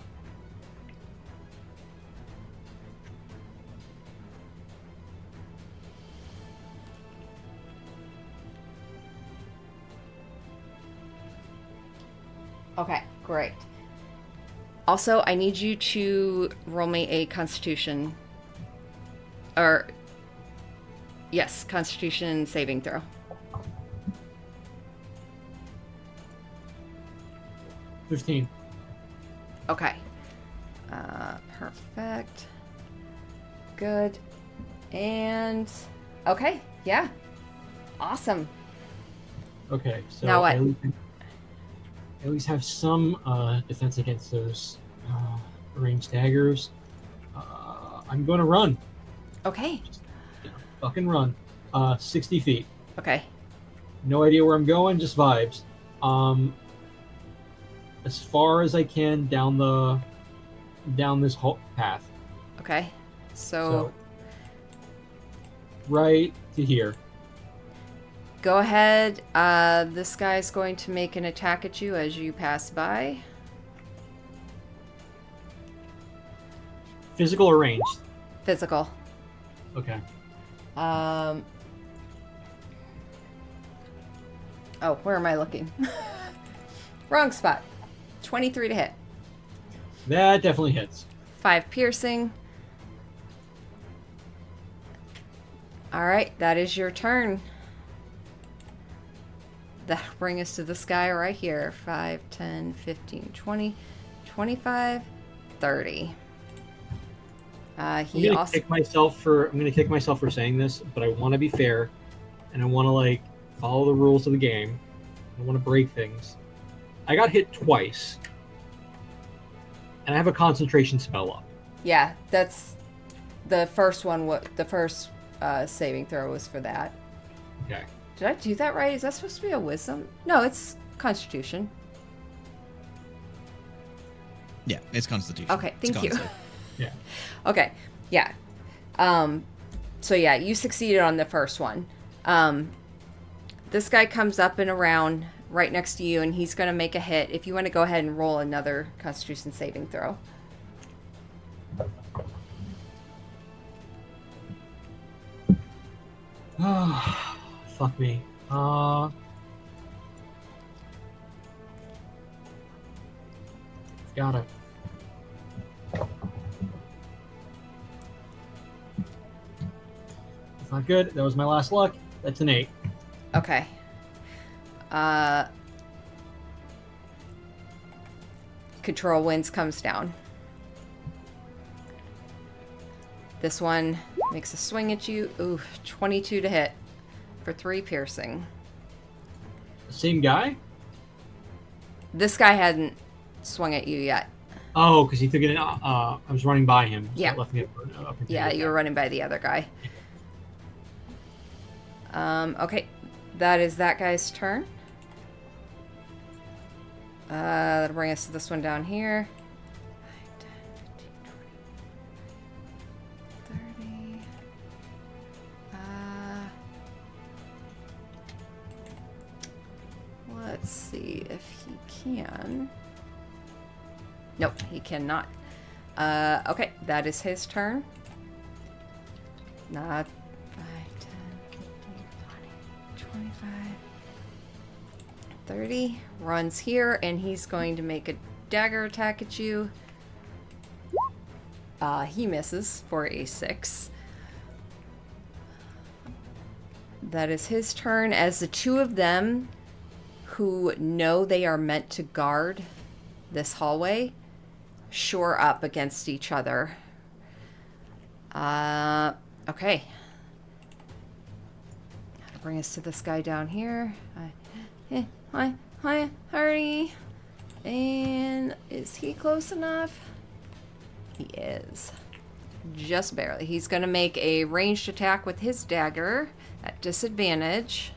Okay, great. Also, I need you to roll me a Constitution, or yes, Constitution saving throw. 15. Okay. Perfect. Good. And okay, yeah. Awesome. Okay, so Now what? I at least have some defense against those ranged daggers. I'm going to run. Okay. Fucking run. 60 feet. Okay. No idea where I'm going, just vibes. As far as I can down this whole path. Okay. So right to here. Go ahead. This guy's going to make an attack at you as you pass by. Physical or ranged? Physical. Okay. Oh, where am I looking? Wrong spot. 23 to hit. That definitely hits. 5 piercing. All right, that is your turn. That'll bring us to this guy right here. 5, 10, 15, 20, 25, 30. I'm gonna kick myself for saying this, but I want to be fair, and I want to like follow the rules of the game. I don't want to break things. I got hit twice, and I have a concentration spell up. Yeah, that's the first one. What the first saving throw was for that. Okay. Did I do that right? Is that supposed to be a wisdom? No, it's Constitution. Yeah, it's Constitution. Okay, thank you. Yeah. Okay, yeah. So yeah, you succeeded on the first one. This guy comes up and around right next to you, and he's going to make a hit. If you want to go ahead and roll another Constitution saving throw. Fuck me. Got it. That's not good. That was my last luck. That's an 8. Okay. Control Winds comes down. This one makes a swing at you. Ooh, 22 to hit for 3 piercing. Same guy? This guy hadn't swung at you yet. Oh, because he took it in. I was running by him. So Yeah. it left me up Yeah, you were running by the other guy. Okay. That is that guy's turn. That'll bring us to this one down here. 9, 10, 15, 20, 30. Let's see if he can. Nope, he cannot. Okay, that is his turn. Not 5, 10, 15, 20, 25, 30. Runs here, and he's going to make a dagger attack at you. He misses for a 6. That is his turn, as the two of them who know they are meant to guard this hallway shore up against each other. Okay. Bring us to this guy down here. Hi, hurry. And is he close enough? He is. Just barely. He's going to make a ranged attack with his dagger at disadvantage.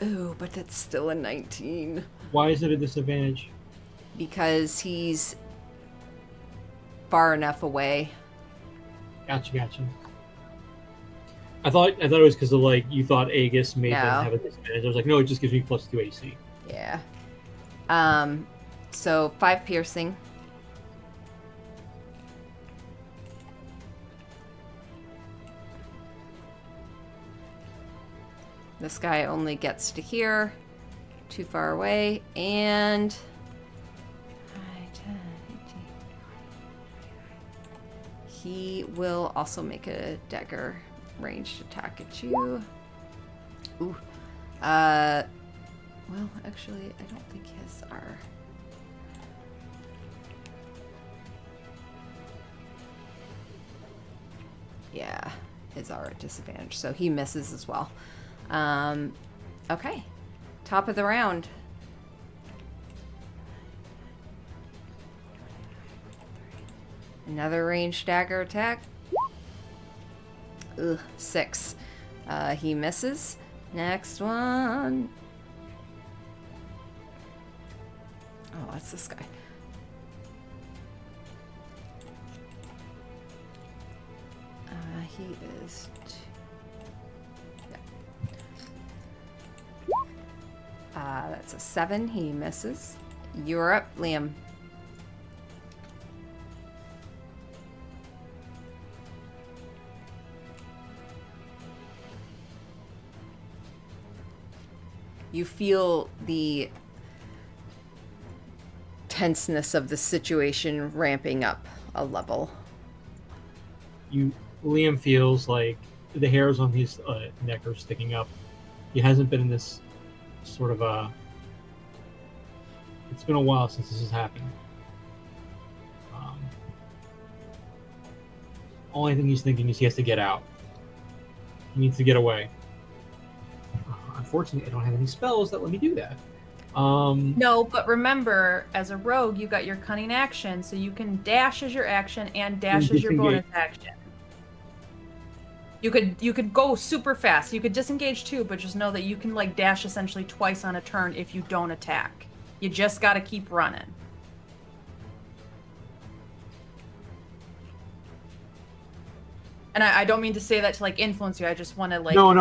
Ooh, but that's still a 19. Why is it a disadvantage? because he's far enough away. Gotcha. I thought it was because of like you thought Aegis made them No. have a disadvantage. I was like, no, it just gives me +2 AC. Yeah. So 5 piercing. This guy only gets to here, too far away, and he will also make a dagger ranged attack at you. Ooh. Well, actually, I don't think his are. Yeah, his are at disadvantage, so he misses as well. Okay. Top of the round. Another ranged dagger attack. Ugh, 6. He misses. Next one. Oh, that's this guy. He is... that's a 7. He misses. You're up, Liam. You feel the tenseness of the situation ramping up a level. Liam feels like the hairs on his neck are sticking up. He hasn't been in this sort of a... It's been a while since this has happened. Only thing he's thinking is he has to get out. He needs to get away. Unfortunately, I don't have any spells that let me do that. No, but remember, as a rogue, you got your cunning action, so you can dash as your action and dash as your bonus action. You could go super fast. You could disengage too, but just know that you can like dash essentially twice on a turn if you don't attack. You just got to keep running. And I don't mean to say that to like influence you. I just want to like No.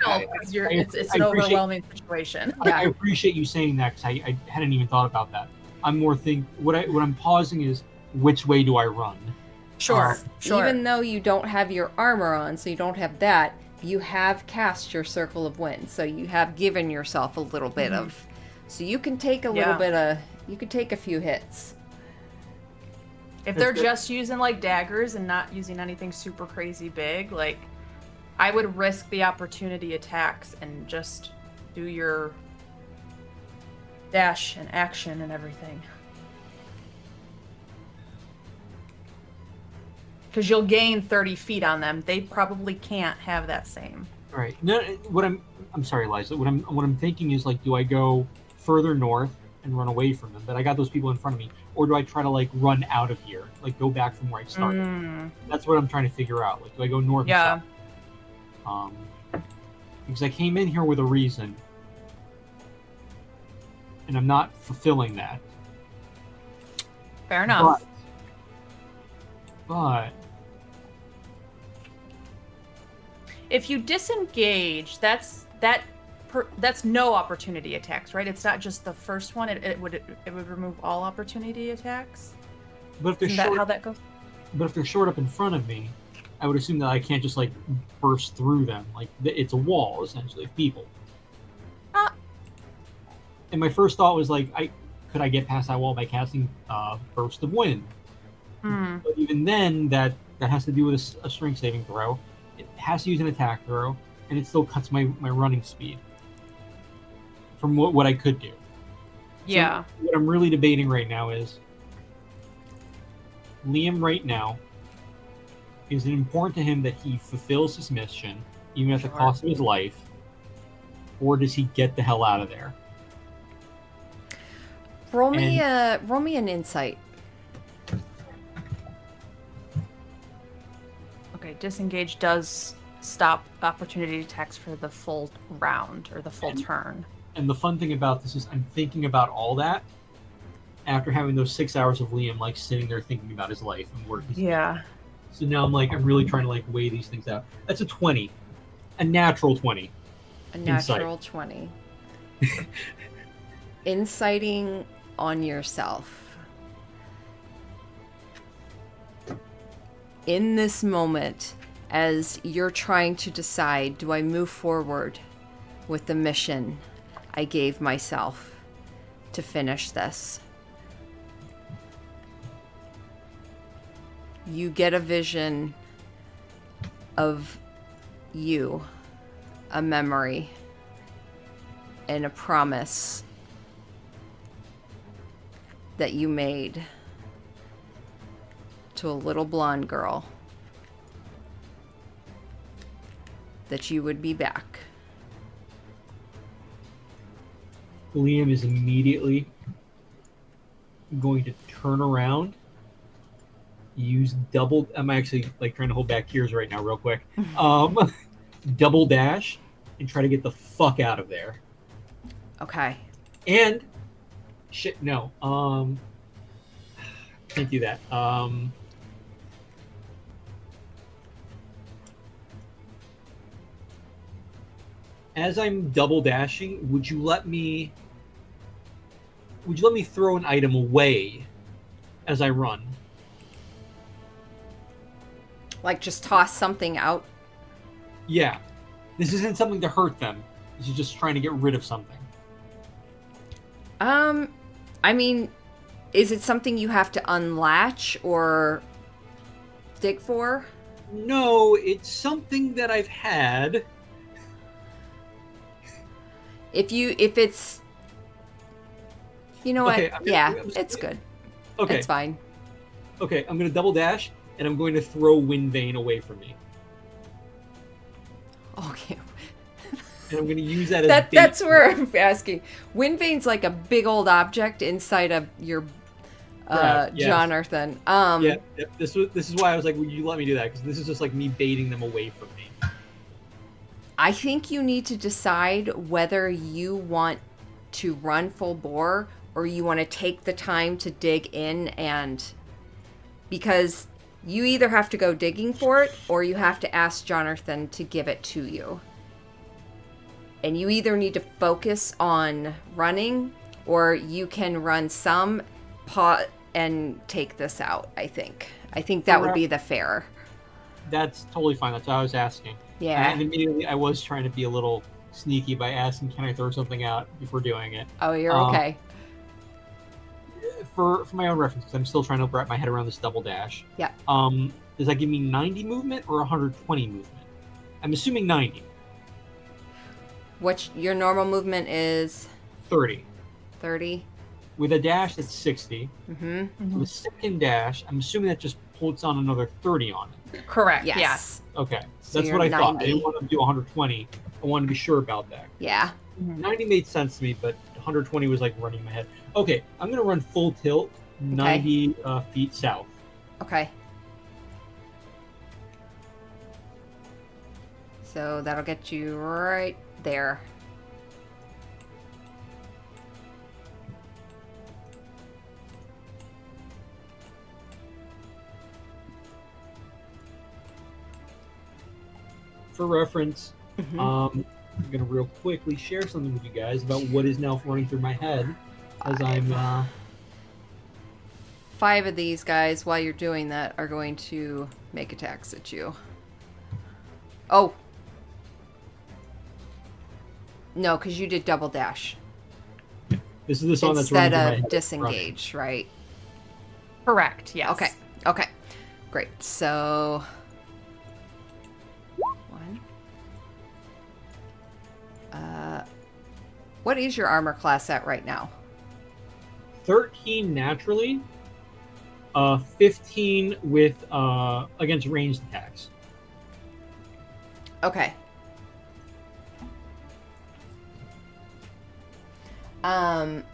help because it's an overwhelming situation. I appreciate you saying that because I hadn't even thought about that. I'm more what I'm pausing is which way do I run? Sure. Even though you don't have your armor on, so you don't have that, you have cast your Circle of Wind, so you have given yourself a little bit of... So you can take a little bit of... You can take a few hits. If they're just using like daggers and not using anything super crazy big, like I would risk the opportunity attacks and just do your dash and action and everything. Because you'll gain 30 feet on them. They probably can't have that same. Right. No, I'm sorry, Liza. What I'm thinking is like, do I go further north and run away from them? But I got those people in front of me, or do I try to like run out of here, like go back from where I started? That's what I'm trying to figure out. Like, do I go north? Yeah. And south? Because I came in here with a reason, and I'm not fulfilling that. Fair enough. But if you disengage, that's no opportunity attacks, right? It's not just the first one. It would remove all opportunity attacks. But if they're Isn't that how that goes? But if they're short up in front of me, I would assume that I can't just like burst through them. Like it's a wall essentially of people. And my first thought was like, could I get past that wall by casting Burst of Wind? But even then, that has to do with a strength saving throw. It has to use an attack throw, and it still cuts my running speed from what I could do. Yeah. So what I'm really debating right now is Liam right now, is it important to him that he fulfills his mission, even at the cost of his life, or does he get the hell out of there? Roll me an insight. Okay, disengage does stop opportunity attacks for the full round or the full turn. And the fun thing about this is I'm thinking about all that after having those 6 hours of Liam like sitting there thinking about his life and work. Yeah. So now I'm really trying to like weigh these things out. That's a 20, a natural 20. A natural 20. Inciting on yourself. In this moment, as you're trying to decide, do I move forward with the mission I gave myself to finish this? You get a vision of you, a memory, and a promise that you made to a little blonde girl that you would be back. Liam is immediately going to turn around, use double. I'm actually like trying to hold back tears right now, real quick. Double dash and try to get the fuck out of there. Okay. And shit, no. Can't do that. As I'm double dashing, would you let me throw an item away as I run? Like just toss something out? Yeah. This isn't something to hurt them. This is just trying to get rid of something. I mean, is it something you have to unlatch or dig for? No, it's something that I've had. If it's, you know Okay, what? Yeah, it's good. Okay. It's fine. Okay, I'm gonna double dash and I'm going to throw Wind Vane away from me. Okay. And I'm gonna use that as bait. That's where I'm asking. Wind Vane's like a big old object inside of your Yes. Jonathan. Yeah, this is why I was like, would you let me do that? Because this is just like me baiting them away from me. I think you need to decide whether you want to run full bore or you want to take the time to dig in, and because you either have to go digging for it or you have to ask Jonathan to give it to you. And you either need to focus on running or you can run some pot and take this out, I think. I think that would be the fair. That's totally fine. That's what I was asking. Yeah. And immediately I was trying to be a little sneaky by asking, can I throw something out before doing it? Oh, you're okay. For my own reference, because I'm still trying to wrap my head around this double dash. Yeah. Does that give me 90 movement or 120 movement? I'm assuming 90. What your normal movement is? 30. 30. With a dash, that's 60. Mm-hmm. With a second dash, I'm assuming that just puts on another 30 on it. Correct. Yes. Yeah. Okay. So That's what I thought. 90. I didn't want to do 120. I wanted to be sure about that. Yeah. 90 made sense to me, but 120 was like running in my head. Okay, I'm going to run full tilt 90 feet south. Okay. So that'll get you right there. For reference, Mm-hmm. I'm going to real quickly share something with you guys about what is now running through my head as I'm... 5 of these guys, while you're doing that, are going to make attacks at you. Oh. No, because you did double dash. This is the song that's running instead through my of head. disengage, right? Correct. Yes. Okay. Okay. Great. So 1. What is your armor class at right now? 13 naturally, 15 with against ranged attacks. Okay. All right.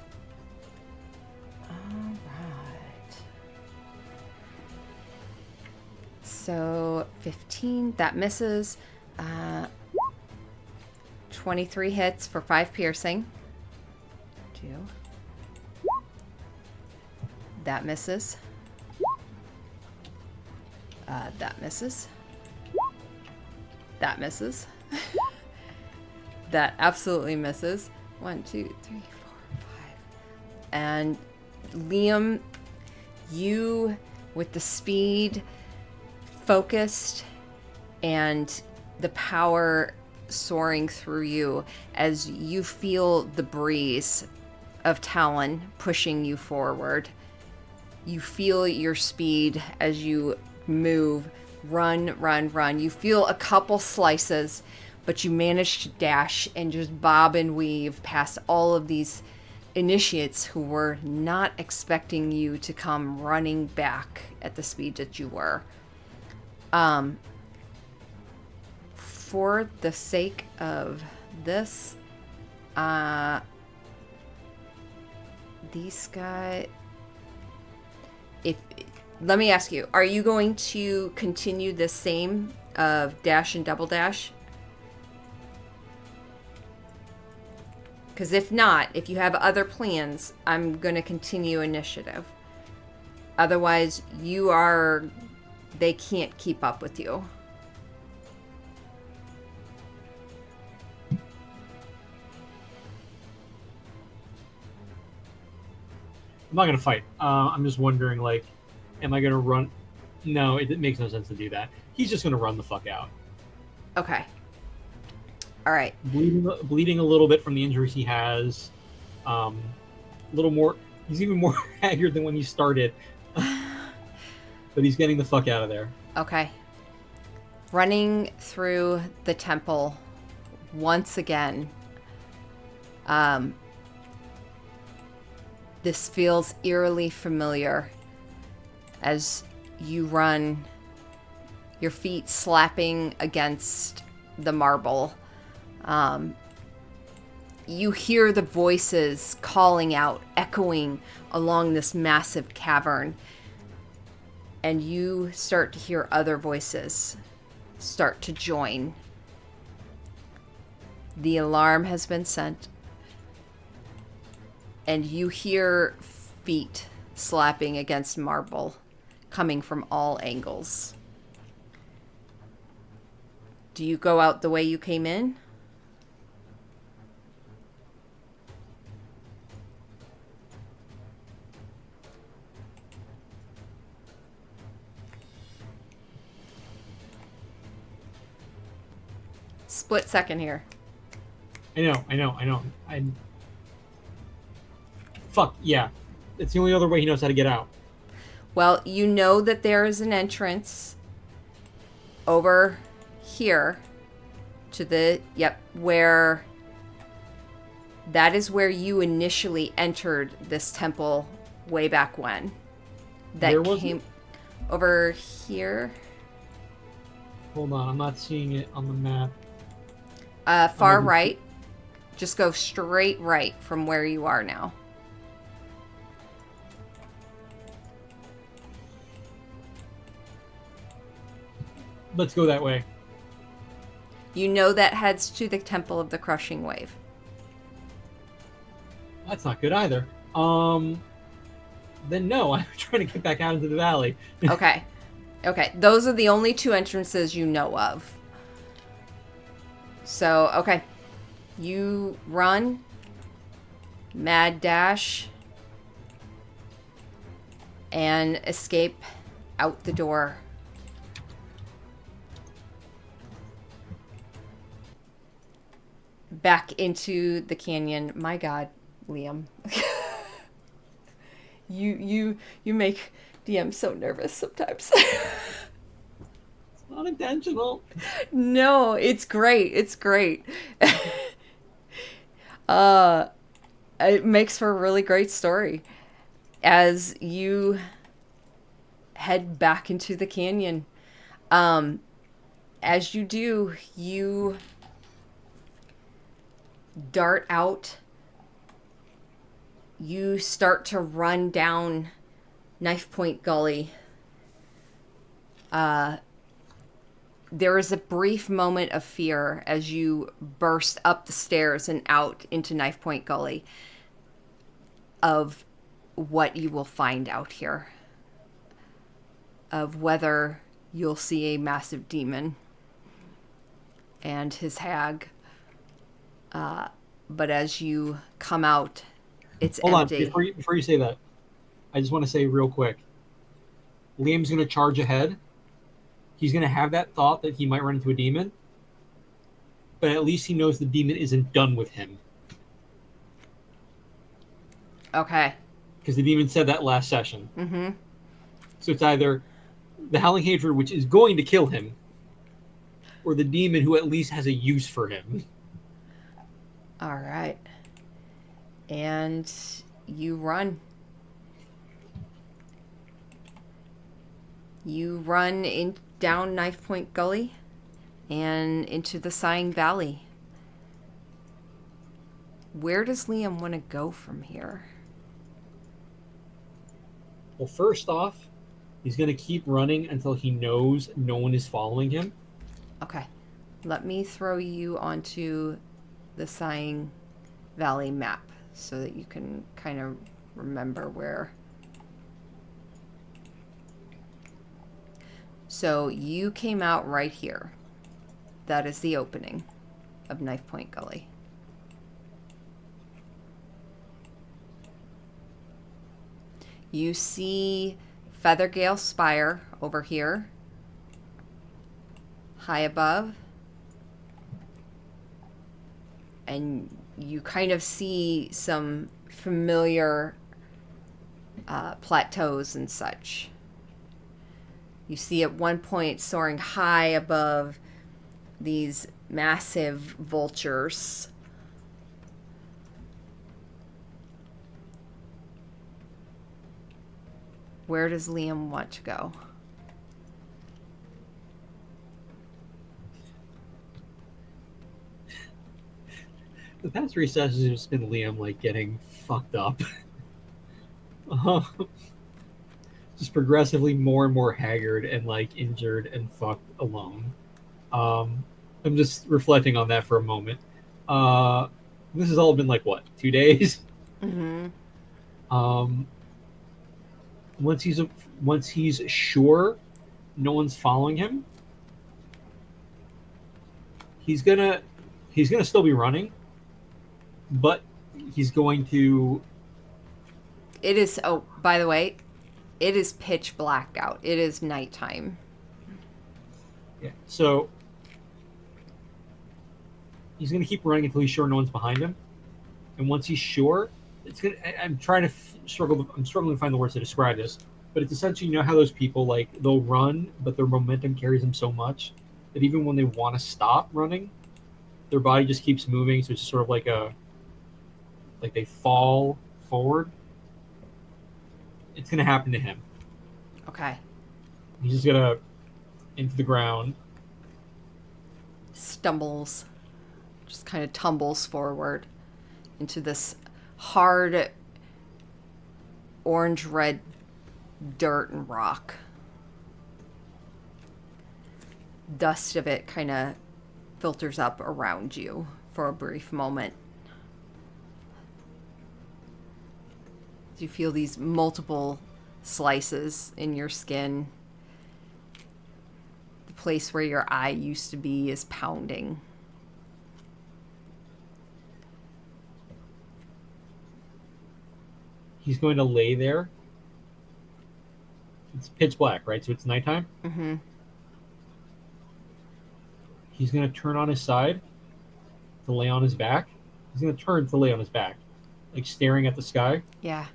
So 15, that misses. 23 hits for 5 piercing. 2. That misses. That misses. That misses. That absolutely misses. 1, 2, 3, 4, 5. And Liam, you, with the speed, focused, and the power soaring through you as you feel the breeze of Talon pushing you forward. You feel your speed as you move, run, run, run. You feel a couple slices, but you manage to dash and just bob and weave past all of these initiates who were not expecting you to come running back at the speed that you were. For the sake of this, these guys, let me ask you, are you going to continue the same of dash and double dash? Because if not, if you have other plans, I'm going to continue initiative. Otherwise, they can't keep up with you. I'm not going to fight. I'm just wondering, like, am I going to run? No, it makes no sense to do that. He's just going to run the fuck out. Okay. All right. Bleeding a little bit from the injuries he has. A little more. He's even more haggard than when he started. But he's getting the fuck out of there. Okay. Running through the temple once again. This feels eerily familiar as you run, your feet slapping against the marble. You hear the voices calling out, echoing along this massive cavern. And you start to hear other voices start to join. The alarm has been sent. And you hear feet slapping against marble coming from all angles. Do you go out the way you came in? Split second here. I know. Fuck, yeah. It's the only other way he knows how to get out. Well, you know that there is an entrance over here to the, where that is where you initially entered this temple way back when. Where was it? Over here. Hold on, I'm not seeing it on the map. Far right. Just go straight right from where you are now. Let's go that way. You know that heads to the Temple of the Crushing Wave. That's not good either. Then no, I'm trying to get back out into the valley. Okay. Those are the only two entrances you know of. So, okay. You run. Mad dash. And escape out the door. Back into the canyon. My God, Liam. You make DM so nervous sometimes. It's not intentional. No, it's great. It makes for a really great story as you head back into the canyon. As you do, you dart out. You start to run down Knife Point Gully. There is a brief moment of fear as you burst up the stairs and out into Knife Point Gully. of what you will find out here, of whether you'll see a massive demon and his hag. But as you come out, it's Hold empty. on, before you say that, I just want to say real quick. Liam's going to charge ahead. He's going to have that thought that he might run into a demon, but at least he knows the demon isn't done with him. Okay. Because the demon said that last session. Mm-hmm. So it's either the Howling Hatred, which is going to kill him, or the demon who at least has a use for him. All right. And you run. You run down Knife Point Gully and into the Sighing Valley. Where does Liam want to go from here? Well, first off, he's going to keep running until he knows no one is following him. Okay. Let me throw you onto the Sighing Valley map so that you can kind of remember where. So you came out right here. That is the opening of Knife Point Gully. You see Feathergale Spire over here, high above. And you kind of see some familiar plateaus and such. You see at one point soaring high above these massive vultures. Where does Liam want to go? The past 3 sessions have just been Liam like getting fucked up. Just progressively more and more haggard and like injured and fucked alone. I'm just reflecting on that for a moment. This has all been like what, 2 days? Mm-hmm. Once he's sure no one's following him, he's gonna still be running, but he's going to. It is. Oh, by the way, it is pitch black out. It is nighttime. Yeah. So he's gonna keep running until he's sure no one's behind him, and once he's sure, it's gonna. I'm trying to struggle. I'm struggling to find the words to describe this, but it's essentially, you know how those people like they'll run, but their momentum carries them so much that even when they want to stop running, their body just keeps moving. So it's just sort of like they fall forward. It's gonna happen to him. Okay. He's just gonna into the ground. Stumbles, just kind of tumbles forward into this hard orange-red dirt and rock. Dust of it kind of filters up around you for a brief moment. You feel these multiple slices in your skin. The place where your eye used to be is pounding. He's going to lay there. It's pitch black, right? So it's nighttime. Mm-hmm. He's going to turn on his side to lay on his back. He's going to turn to lay on his back, like staring at the sky. Yeah.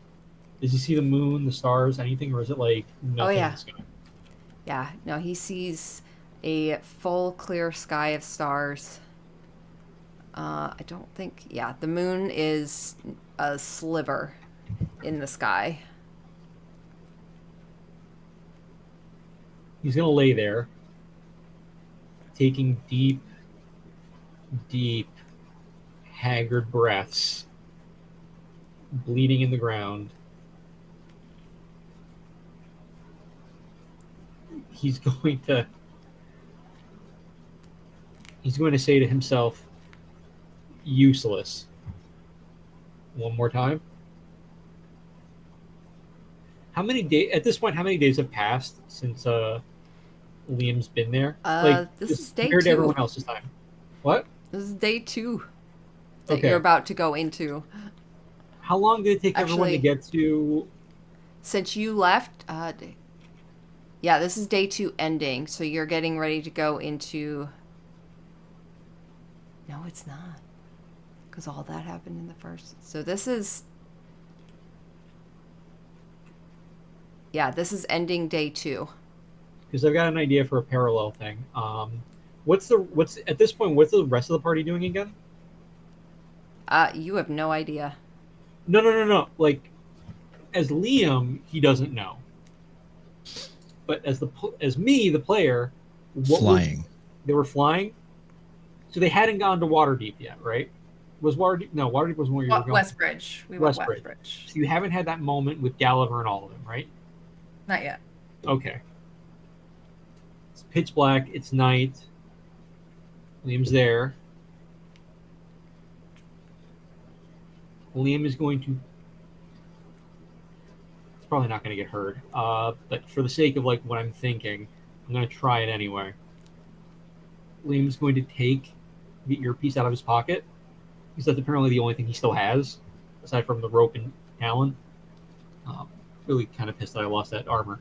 Does he see the moon, the stars, anything, or is it like nothing in the sky? Yeah. No, he sees a full, clear sky of stars. I don't think... Yeah, the moon is a sliver in the sky. He's going to lay there, taking deep, haggard breaths, bleeding in the ground. He's going to say to himself, useless. One more time. How many days at this point? How many days have passed since Liam's been there? This just is day compared to 2. everyone else's time. What? This is day 2 that Okay. you're about to go into. How long did it take everyone to Actually- get to? Since you left, yeah, this is day 2 ending, so you're getting ready to go into... No, it's not. Because all that happened in the first. So this is... Yeah, this is ending day 2. Because I've got an idea for a parallel thing. What's at this point? What's the rest of the party doing again? You have no idea. No. Like, as Liam, he doesn't know. But as me, the player, Flying. They were flying. So they hadn't gone to Waterdeep yet, right? Was Waterdeep? No, Waterdeep was where you were going. Westbridge. We went Westbridge. So you haven't had that moment with Gulliver and all of them, right? Not yet. Okay. It's pitch black. It's night. Liam's there. Liam is going to... It's probably not going to get heard. But for the sake of like what I'm thinking, I'm going to try it anyway. Liam's going to take the earpiece out of his pocket, because that's apparently the only thing he still has, aside from the rope and talon. Really kind of pissed that I lost that armor.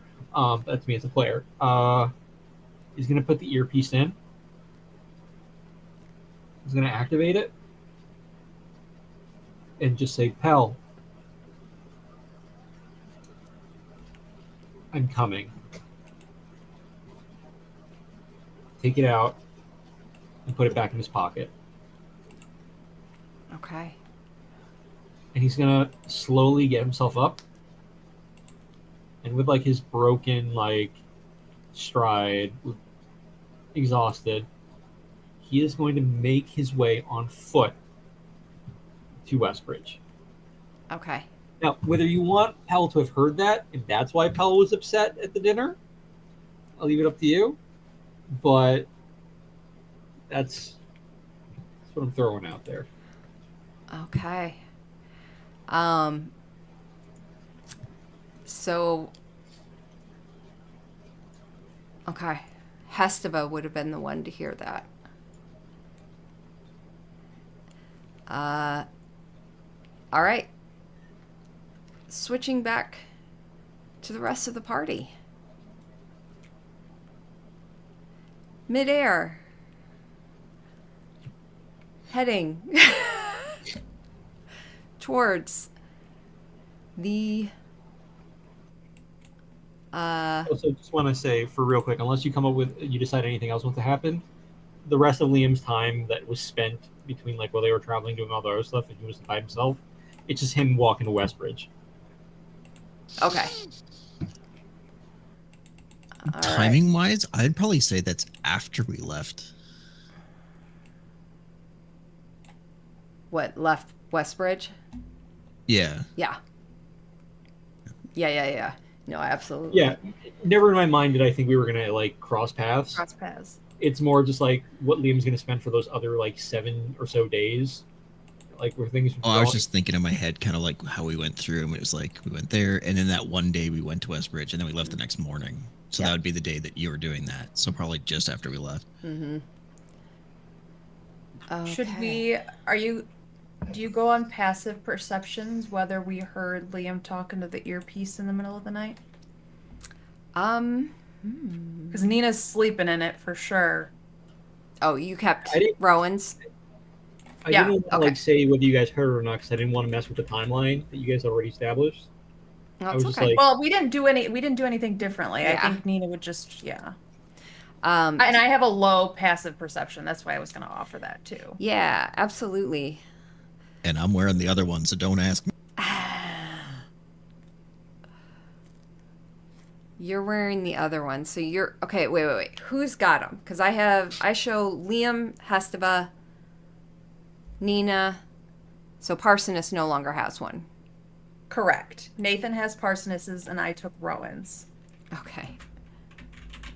That's me as a player. He's going to put the earpiece in. He's going to activate it. And just say, Pell, I'm coming. Take it out and put it back in his pocket. Okay. And he's going to slowly get himself up. And with like his broken like stride, exhausted, he is going to make his way on foot to Westbridge. Okay. Now, whether you want Pell to have heard that, and that's why Pell was upset at the dinner, I'll leave it up to you. But that's what I'm throwing out there. Okay. So, okay. Hestava would have been the one to hear that. All right. Switching back to the rest of the party. Midair. Heading towards the Also, just want to say for real quick, unless you decide anything else wants to happen, the rest of Liam's time that was spent between like while they were traveling doing all the other stuff and he was by himself, it's just him walking to Westbridge. Okay. All Timing wise, I'd probably say that's after we left. What, left Westbridge? Yeah. Yeah. Yeah. No, absolutely. Yeah, never in my mind did I think we were gonna like cross paths. Cross paths. It's more just like what Liam's gonna spend for those other like 7 or so days, like where things. Oh, I was just thinking in my head, kind of like how we went through, and it was like we went there, and then that one day we went to Westbridge, and then we left the next morning. So that would be the day that you were doing that. So probably just after we left. Mm-hmm. Okay. Should we? Do you go on passive perceptions whether we heard Liam talking to the earpiece in the middle of the night? Because Nina's sleeping in it for sure. Oh, you kept I didn't- Rowan's? I Yeah, didn't want to okay. like say whether you guys heard it or not because I didn't want to mess with the timeline that you guys already established. That's was just okay. like- Well, we didn't do anything differently. Yeah. I think Nina would just Um, and I have a low passive perception. That's why I was going to offer that too. yeah, absolutely. And I'm wearing the other one, so don't ask me. You're wearing the other one, so you're okay. Wait. Who's got them? Because I show Liam, Hestava, Nina. So Parsonus no longer has one. Correct. Nathan has Parsonus's and I took Rowan's. Okay.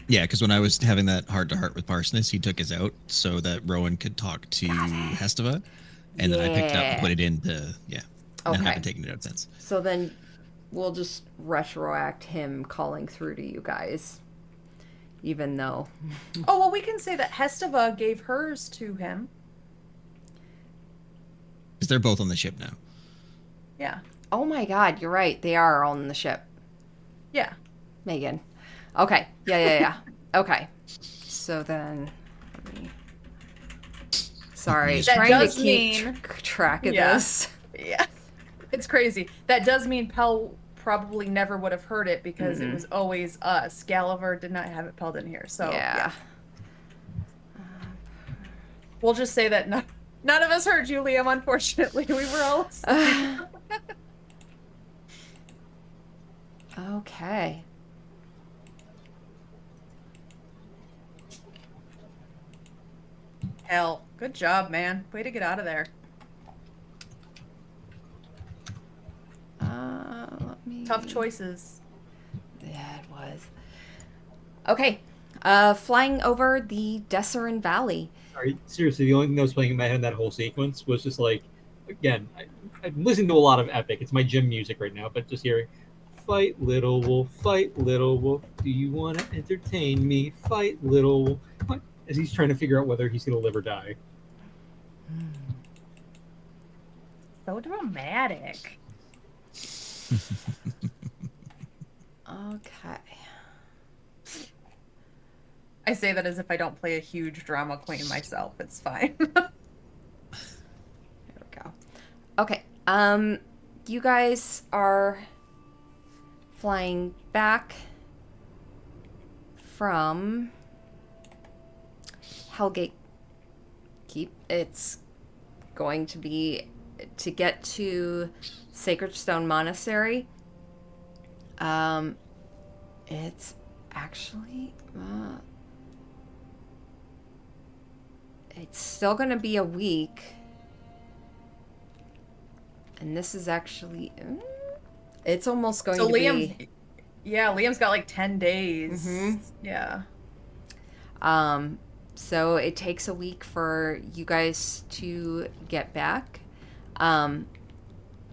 Yeah, because when I was having that heart-to-heart with Parsonus, he took his out so that Rowan could talk to Hestava, and then I picked it up and Yeah. put it in the, and I Okay. haven't taken it out since. So then we'll just retroact him calling through to you guys. Even though... Oh, well, we can say that Hestava gave hers to him. Because they're both on the ship now. Yeah. Oh my god, you're right. They are on the ship. Yeah. Megan. Okay. Yeah. Okay. So then... Sorry, That trying does to keep mean- track of Yeah. this. Yeah. It's crazy. That does mean Pell probably never would have heard it because it was always us. Gulliver did not have it. Pell didn't hear. So, yeah. We'll just say that none of us heard you, Liam, unfortunately. We were all Okay. Hell. Good job, man. Way to get out of there. Let me... Tough choices. Yeah, it was. Okay. Flying over the Desserin Valley. Sorry, seriously, the only thing that was playing in my head in that whole sequence was just like, again, I'm listening to a lot of Epic. It's my gym music right now, but just hearing, fight little wolf, do you want to entertain me? Fight little wolf. What? As he's trying to figure out whether he's going to live or die. So dramatic. Okay. I say that as if I don't play a huge drama queen myself. It's fine. There we go. Okay. You guys are flying back from Hellgate Keep. It's going to be to get to Sacred Stone Monastery. It's actually it's still going to be a week. And this is actually it's almost going So to be Liam's got like 10 days. Mhm. Yeah. So it takes a week for you guys to get back.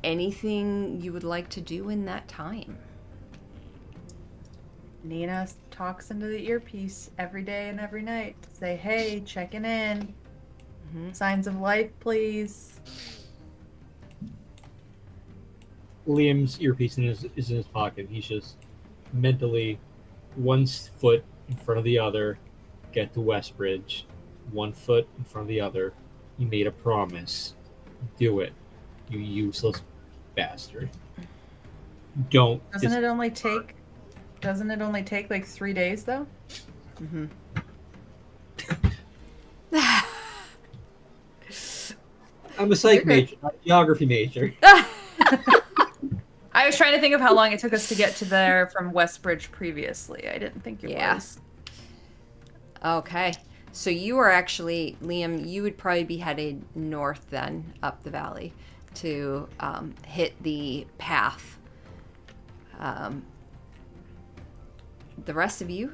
Anything you would like to do in that time? Nina talks into the earpiece every day and every night to say, hey, checking in. Signs of life, please. Liam's earpiece is in his pocket. He's just mentally one foot in front of the other. Get to Westbridge. 1 foot in front of the other. You made a promise. Do it. You useless bastard. Don't. Doesn't it only take like 3 days though? I'm a psych major, not a geography major. I was trying to think of how long it took us to get to there from Westbridge previously. I didn't think it was. Okay. So you are actually, Liam, you would probably be headed north then, up the valley, to hit the path. The rest of you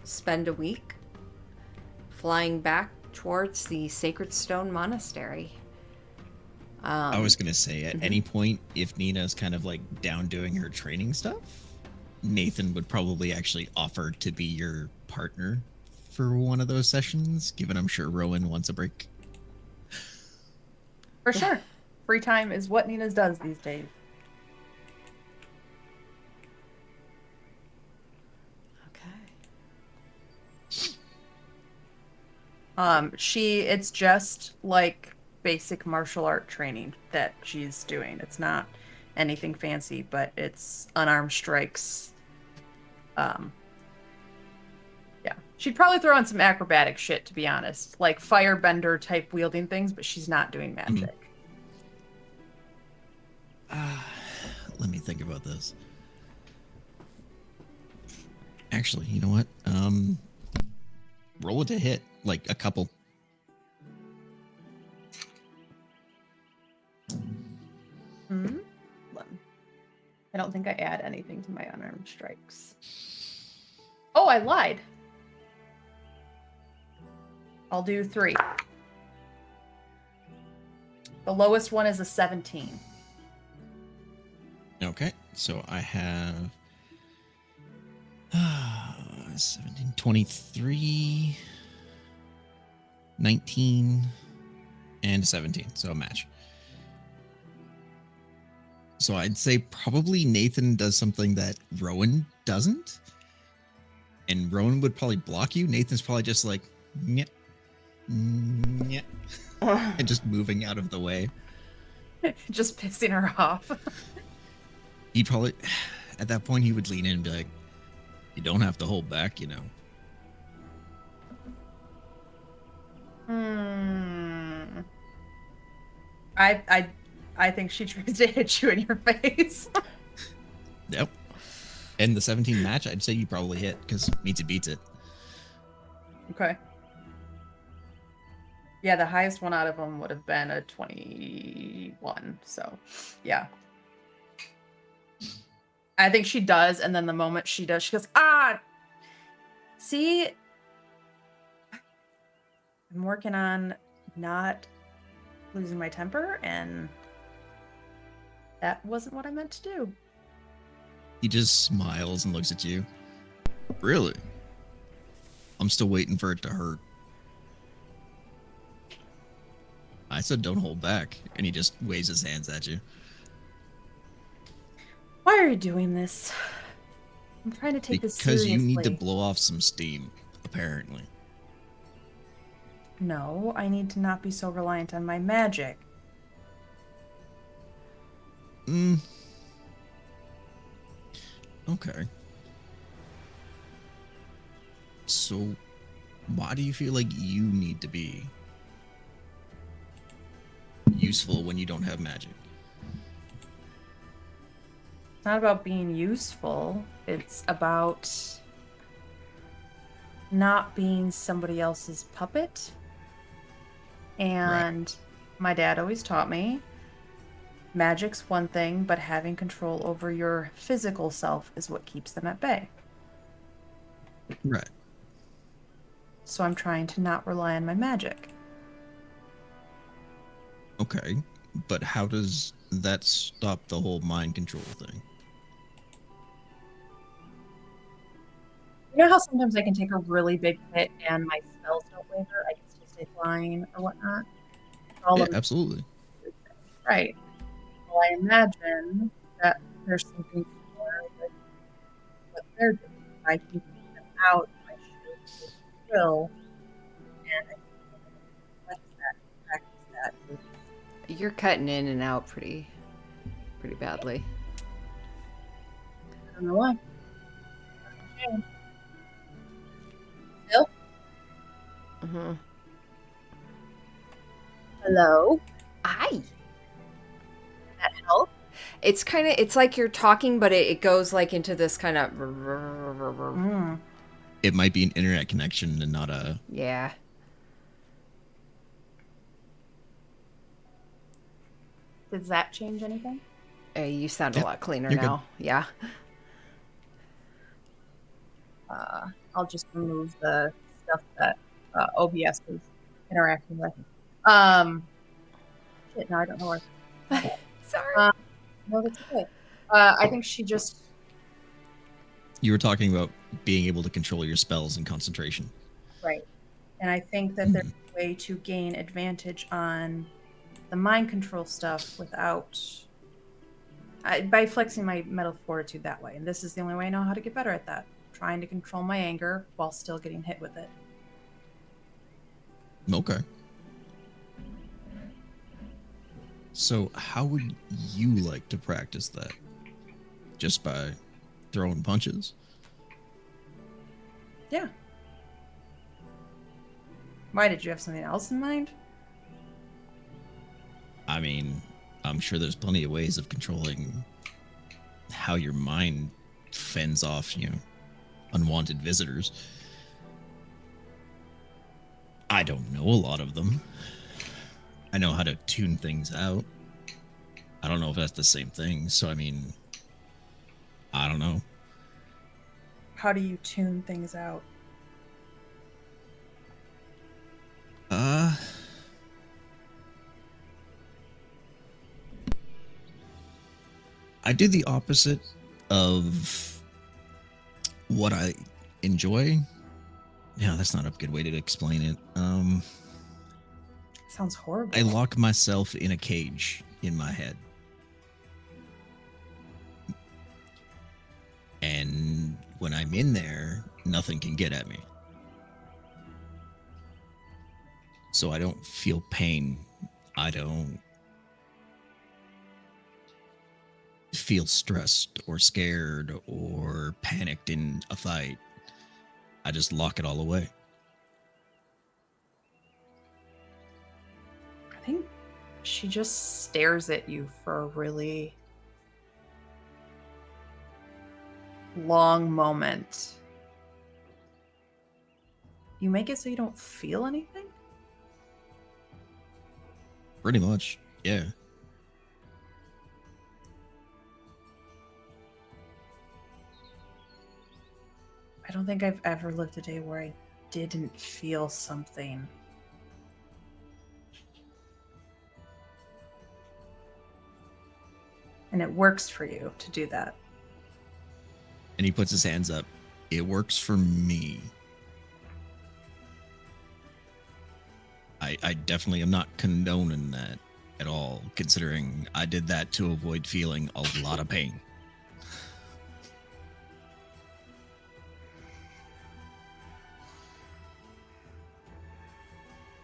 spend a week flying back towards the Sacred Stone Monastery. I was going to say, at any point, if Nina's kind of like down doing her training stuff, Nathan would probably actually offer to be your partner for one of those sessions, given I'm sure Rowan wants a break. For sure. Free time is what Nina's does these days. It's just like basic martial art training that she's doing. It's not anything fancy, but it's unarmed strikes. Yeah. She'd probably throw in some acrobatic shit, to be honest. Like firebender type wielding things, but she's not doing magic. Let me think about this. Actually, you know what? Roll it to hit, like a couple. I don't think I add anything to my unarmed strikes. Oh, I lied. I'll do 3. The lowest one is a 17. Okay. Okay, so I have 17, 23, 19, and 17. So a match. So I'd say probably Nathan does something that Rowan doesn't. And Rowan would probably block you. Nathan's probably just like, nyeh, nyeh, and just moving out of the way. Just pissing her off. He probably, at that point, he would lean in and be like, you don't have to hold back, you know. I think she tries to hit you in your face. Yep. And the 17 match, I'd say you probably hit because meets it beats it. Okay. Yeah, the highest one out of them would have been a 21. So, yeah. I think she does, and then the moment she does, she goes, ah! See? I'm working on not losing my temper, and that wasn't what I meant to do. He just smiles and looks at you. Really? I'm still waiting for it to hurt. I said don't hold back, and he just waves his hands at you. Why are you doing this? I'm trying to take this seriously. Because you need to blow off some steam, apparently. No, I need to not be so reliant on my magic. Okay. So, why do you feel like you need to be useful when you don't have magic? It's not about being useful. It's about not being somebody else's puppet. And my dad always taught me magic's one thing, but having control over your physical self is what keeps them at bay. Right. So I'm trying to not rely on my magic. Okay. But how does that stop the whole mind control thing? You know how sometimes I can take a really big hit and my spells don't waver? I can still stay flying or whatnot? Yeah, absolutely. Right. Well, I imagine that there's something similar with what they're doing. I can keep them out if I choose to will, and I can flex that, practice that. You're cutting in and out pretty badly. I don't know why. Still? Mm-hmm. Hello? Aye. Can that help? It's like you're talking, but it goes like into this kind of. It might be an internet connection and not a. Yeah. Does that change anything? You sound a lot cleaner you're now. Good. Yeah. I'll just remove the stuff that OBS was interacting with. Shit, now I don't know where. Sorry. No, that's okay. I think she just. You were talking about being able to control your spells and concentration. Right. And I think that there's a way to gain advantage on the mind control stuff without. By flexing my mental fortitude that way. And this is the only way I know how to get better at that. Trying to control my anger while still getting hit with it. Okay. So how would you like to practice that? Just by throwing punches? Yeah. Why, did you have something else in mind? I mean, I'm sure there's plenty of ways of controlling how your mind fends off, unwanted visitors. I don't know a lot of them. I know how to tune things out. I don't know if that's the same thing, so I mean, I don't know. How do you tune things out? I do the opposite of what I enjoy. Yeah, that's not a good way to explain it. Sounds horrible. I lock myself in a cage in my head. And when I'm in there, nothing can get at me. So I don't feel pain. I don't feel stressed or scared or panicked in a fight. I just lock it all away. I think she just stares at you for a really long moment. You make it so you don't feel anything? Pretty much, yeah. I don't think I've ever lived a day where I didn't feel something. And it works for you to do that. And he puts his hands up. It works for me. I definitely am not condoning that at all, considering I did that to avoid feeling a lot of pain.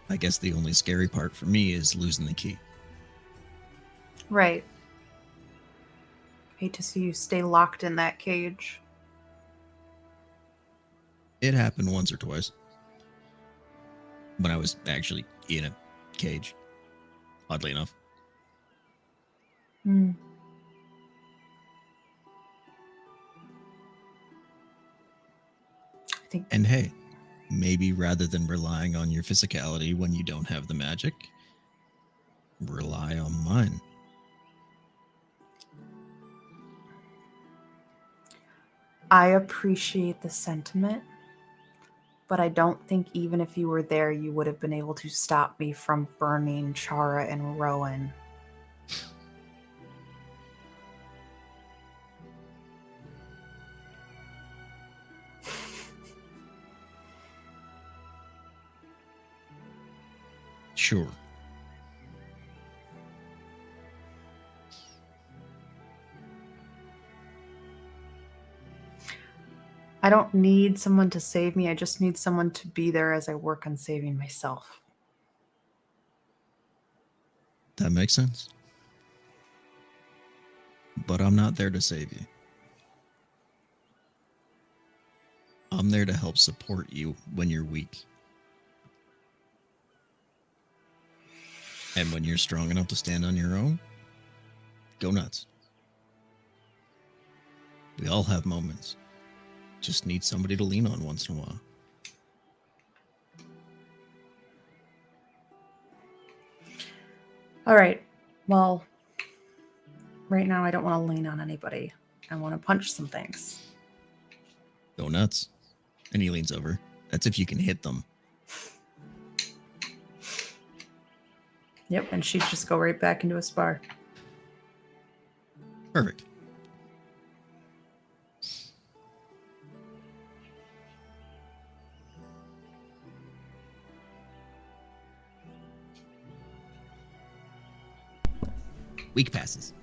I guess the only scary part for me is losing the key. Right. Hate to see you stay locked in that cage. It happened once or twice. When I was actually in a cage, oddly enough. Hmm. I think And hey, maybe rather than relying on your physicality when you don't have the magic, rely on mine. I appreciate the sentiment, but I don't think even if you were there, you would have been able to stop me from burning Chara and Rowan. Sure. I don't need someone to save me. I just need someone to be there as I work on saving myself. That makes sense. But I'm not there to save you. I'm there to help support you when you're weak. And when you're strong enough to stand on your own, go nuts. We all have moments. Just need somebody to lean on once in a while. All right. Well, right now I don't want to lean on anybody. I want to punch some things. Go nuts. And he leans over. That's if you can hit them. Yep, and she'd just go right back into a spar. Perfect. Week passes.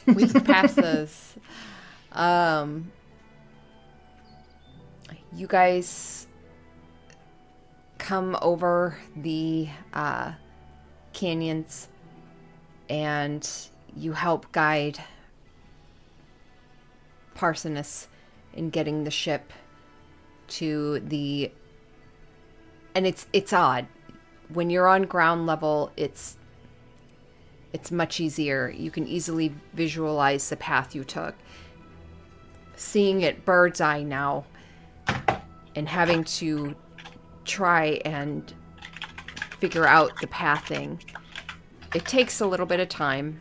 Week passes. You guys come over the canyons and you help guide Parsonus in getting the ship to the... And it's odd. When you're on ground level, it's much easier. You can easily visualize the path you took. Seeing it bird's eye now and having to try and figure out the pathing, it takes a little bit of time,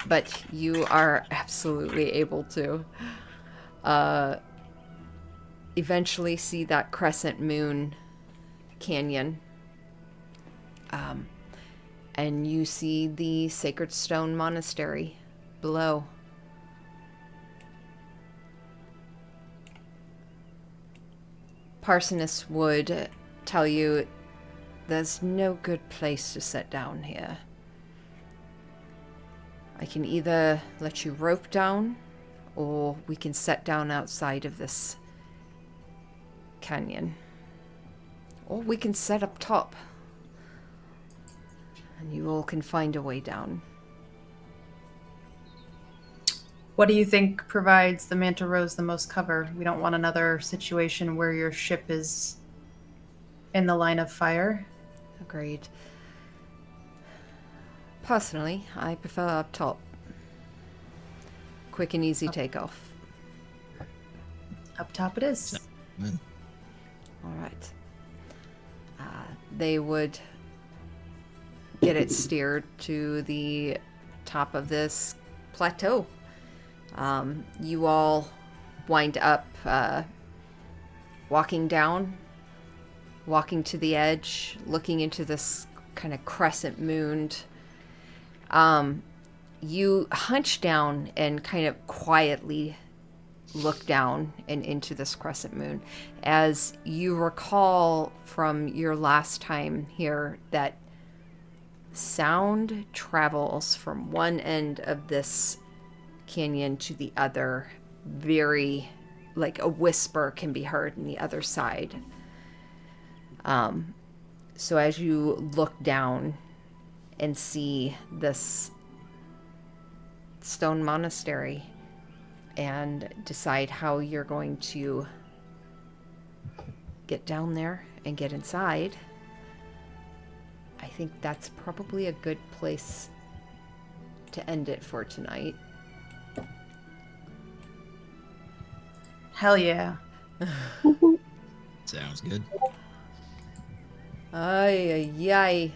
but you are absolutely able to eventually see that crescent moon canyon. and you see the Sacred Stone Monastery below. Parsoness would tell you there's no good place to sit down here. I can either let you rope down, or we can set down outside of this canyon. Or we can set up top, and you all can find a way down. What do you think provides the Manta Rose the most cover? We don't want another situation where your ship is in the line of fire. Agreed. Personally, I prefer up top. Quick and easy takeoff. Up top it is. All right. They would get it steered to the top of this plateau. You all wind up walking down, walking to the edge, looking into this kind of crescent moon. You hunch down and kind of quietly look down and into this crescent moon. As you recall from your last time here, that sound travels from one end of this canyon to the other. Very, like a whisper can be heard on the other side. So as you look down and see this stone monastery and decide how you're going to get down there and get inside, I think that's probably a good place to end it for tonight. Hell yeah. Sounds good. Ay, ay, ay.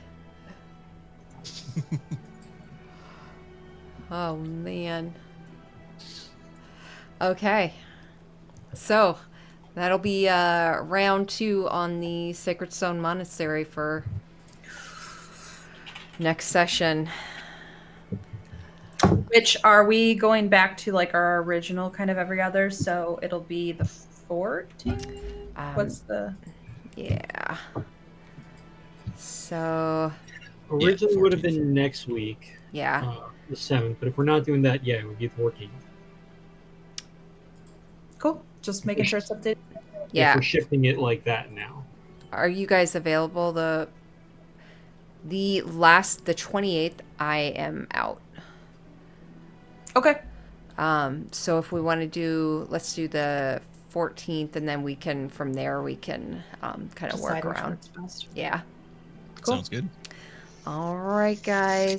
Oh, man. Okay. So, that'll be round 2 on the Sacred Stone Monastery for next session. Which, are we going back to like our original kind of every other? So it'll be the 14th? What's the... Yeah. So, Originally Yeah, would have 14th. been next week, yeah. the 7th, but if we're not doing that yet, it would be the 14th. Cool. Just making sure it's updated. If Yeah. we're shifting it like that now. Are you guys available? The 28th, I am out. Okay. So if we want to do, let's do the 14th, and then we can, from there, we can kind of Decide work which around. one's best. Yeah. Cool. Sounds good. All right, guys.